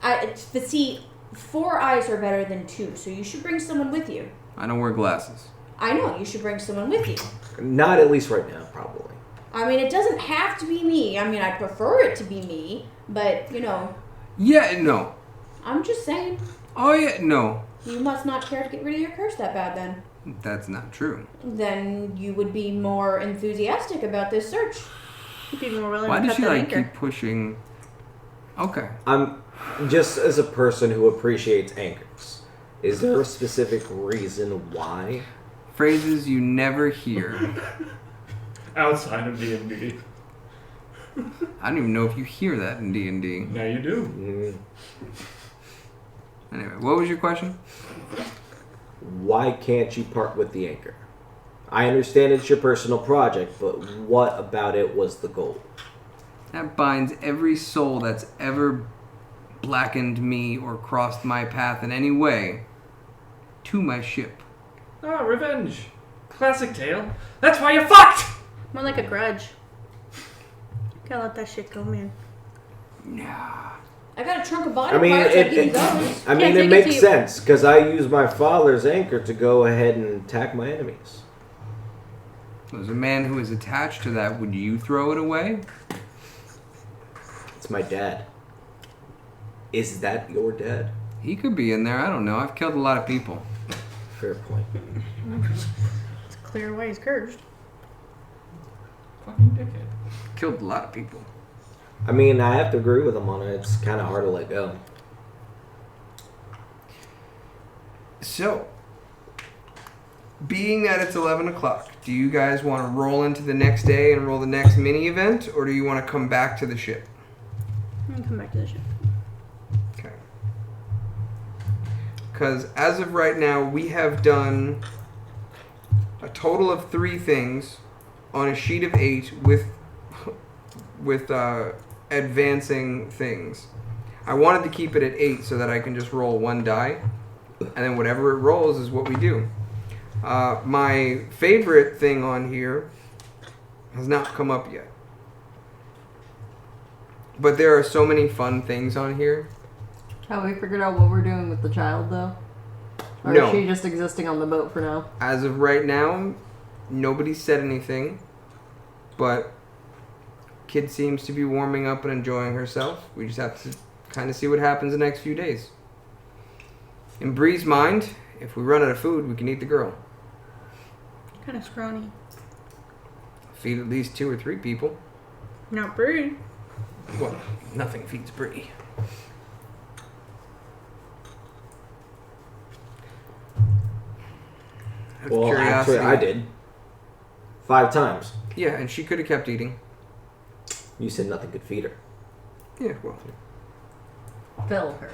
Speaker 1: But see, 4 eyes are better than 2, so you should bring someone with you.
Speaker 2: I don't wear glasses.
Speaker 1: I know, you should bring someone with you.
Speaker 3: Not at least right now, probably.
Speaker 1: I mean, it doesn't have to be me. I mean, I prefer it to be me, but, you know,
Speaker 2: Yeah, no.
Speaker 1: I'm just saying.
Speaker 2: Oh yeah, no.
Speaker 1: You must not care to get rid of your curse that bad then.
Speaker 2: That's not true.
Speaker 1: Then you would be more enthusiastic about this search.
Speaker 5: You'd be more willing
Speaker 2: Why
Speaker 5: to
Speaker 2: does
Speaker 5: cut
Speaker 2: she
Speaker 5: that
Speaker 2: like
Speaker 5: anchor.
Speaker 2: keep pushing? Okay.
Speaker 3: I'm just as a person who appreciates anchors. Is there a specific reason why?
Speaker 2: Phrases you never hear.
Speaker 6: Outside of D&D.
Speaker 2: I don't even know if you hear that in D&D.
Speaker 6: Now you do.
Speaker 2: Anyway, what was your question?
Speaker 3: Why can't you part with the anchor? I understand it's your personal project, but what about it was the goal?
Speaker 2: That binds every soul that's ever blackened me or crossed my path in any way to my ship.
Speaker 6: Ah, revenge. Classic tale. That's why you fucked!
Speaker 5: More like a grudge. Gotta let that shit go, man.
Speaker 2: Nah.
Speaker 1: I got a trunk of body
Speaker 3: I mean,
Speaker 1: parts. I give you
Speaker 3: it
Speaker 1: those.
Speaker 3: I mean,
Speaker 5: Can't
Speaker 3: it
Speaker 5: take it
Speaker 3: makes
Speaker 5: to you.
Speaker 3: sense because I use my father's anchor to go ahead and attack my enemies.
Speaker 2: As a man who is attached to that, would you throw it away?
Speaker 3: It's my dad. Is that your dad?
Speaker 2: He could be in there. I don't know. I've killed a lot of people.
Speaker 3: Fair point.
Speaker 5: It's clear why he's cursed.
Speaker 6: Fucking dickhead.
Speaker 2: Killed a lot of people.
Speaker 3: I mean, I have to agree with him on it. It's kind of hard to let go.
Speaker 2: So, being that it's 11 o'clock, do you guys want to roll into the next day and roll the next mini event, or do you want to come back to the ship?
Speaker 5: I'm gonna come back to the ship.
Speaker 2: Okay. Because as of right now, we have done a total of 3 things on a sheet of 8 with advancing things. I wanted to keep it at 8 so that I can just roll 1 die, and then whatever it rolls is what we do. My favorite thing on here has not come up yet. But there are so many fun things on here.
Speaker 7: Have we figured out what we're doing with the child, though? Or
Speaker 2: No.
Speaker 7: is she just existing on the boat for now?
Speaker 2: As of right now, nobody said anything, but kid seems to be warming up and enjoying herself. We just have to kind of see what happens the next few days. In Bree's mind, if we run out of food, we can eat the girl.
Speaker 5: Kind of scrawny.
Speaker 2: Feed at least 2 or 3 people.
Speaker 5: Not Bree.
Speaker 2: Well, nothing feeds Bree. Out of
Speaker 3: Well, actually,
Speaker 2: curiosity-
Speaker 3: I did. 5 times.
Speaker 2: Yeah, and she could have kept eating.
Speaker 3: You said nothing could feed her.
Speaker 2: Yeah, well,
Speaker 7: Fill her.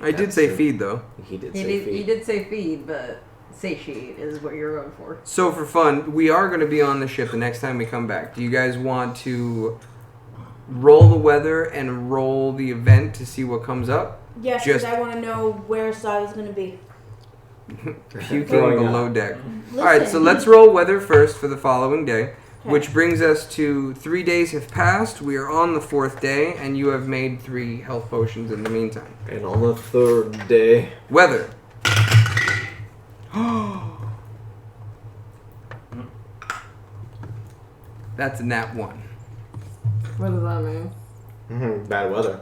Speaker 2: I did
Speaker 3: That's
Speaker 2: say
Speaker 3: true.
Speaker 2: feed though.
Speaker 3: He did
Speaker 7: He
Speaker 3: say
Speaker 7: did,
Speaker 3: feed.
Speaker 7: he did say feed, but satiate is what you're going for.
Speaker 2: So for fun, we are going to be on the ship the next time we come back. Do you guys want to roll the weather and roll the event to see what comes up?
Speaker 1: Yes, because
Speaker 2: Just-
Speaker 1: I want to know where Sila's going to be.
Speaker 2: Puking
Speaker 3: Throwing
Speaker 2: below
Speaker 3: up.
Speaker 2: deck.
Speaker 1: Listen,
Speaker 2: All right, so let's roll weather first for the following day. Which brings us to 3 days have passed. We are on the 4th day, and you have made 3 health potions in the meantime.
Speaker 3: And on the 3rd day,
Speaker 2: Weather. That's a nat 1.
Speaker 7: What does that mean?
Speaker 3: bad weather.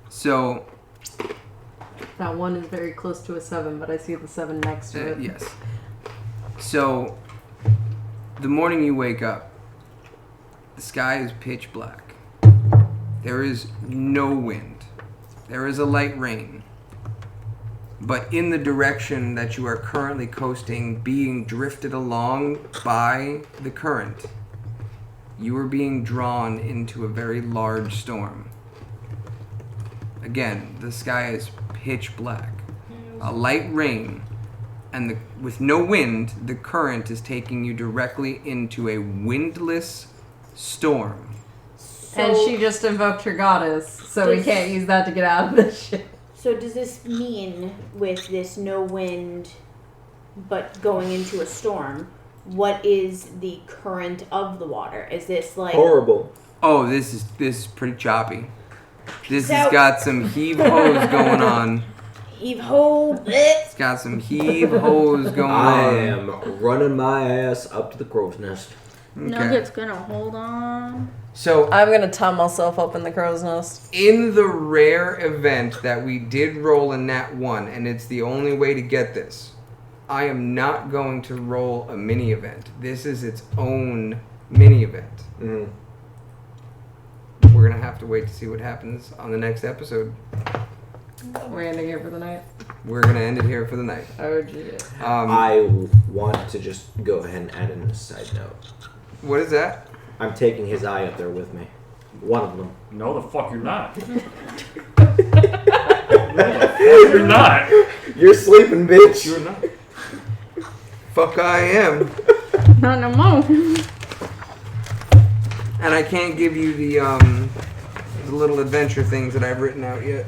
Speaker 2: So,
Speaker 7: That 1 is very close to a 7, but I see the 7 next to it.
Speaker 2: yes. So, the morning you wake up, the sky is pitch black. There is no wind. There is a light rain. But in the direction that you are currently coasting, being drifted along by the current, you are being drawn into a very large storm. Again, the sky is pitch black. A light rain, and with no wind, the current is taking you directly into a windless storm.
Speaker 7: And she just invoked her goddess, so we can't use that to get out of this shit.
Speaker 1: So does this mean, with this no wind, but going into a storm, what is the current of the water? Is this like
Speaker 3: Horrible.
Speaker 2: Oh, this is pretty choppy. This
Speaker 1: So-
Speaker 2: has got some heave-hoes going on.
Speaker 1: heave ho?
Speaker 2: It's got some heave-hoes going
Speaker 3: I
Speaker 2: on.
Speaker 3: am running my ass up to the crow's nest.
Speaker 5: Nugget's gonna hold on.
Speaker 2: So,
Speaker 7: I'm gonna tie myself up in the crow's nest.
Speaker 2: in the rare event that we did roll a nat 1, and it's the only way to get this, I am not going to roll a mini event. This is its own mini event.
Speaker 3: Mm.
Speaker 2: We're going to have to wait to see what happens on the next episode.
Speaker 7: We're ending here for the night.
Speaker 2: We're going to end it here for the night.
Speaker 7: Oh, gee.
Speaker 3: I want to just go ahead and add in a side note.
Speaker 2: What is that?
Speaker 3: I'm taking his eye up there with me. One of them.
Speaker 6: No, the fuck you're not. No, the fuck you're not.
Speaker 3: You're sleeping, bitch.
Speaker 6: You're not.
Speaker 2: Fuck I am.
Speaker 5: Not no more.
Speaker 2: And I can't give you the little adventure things that I've written out yet.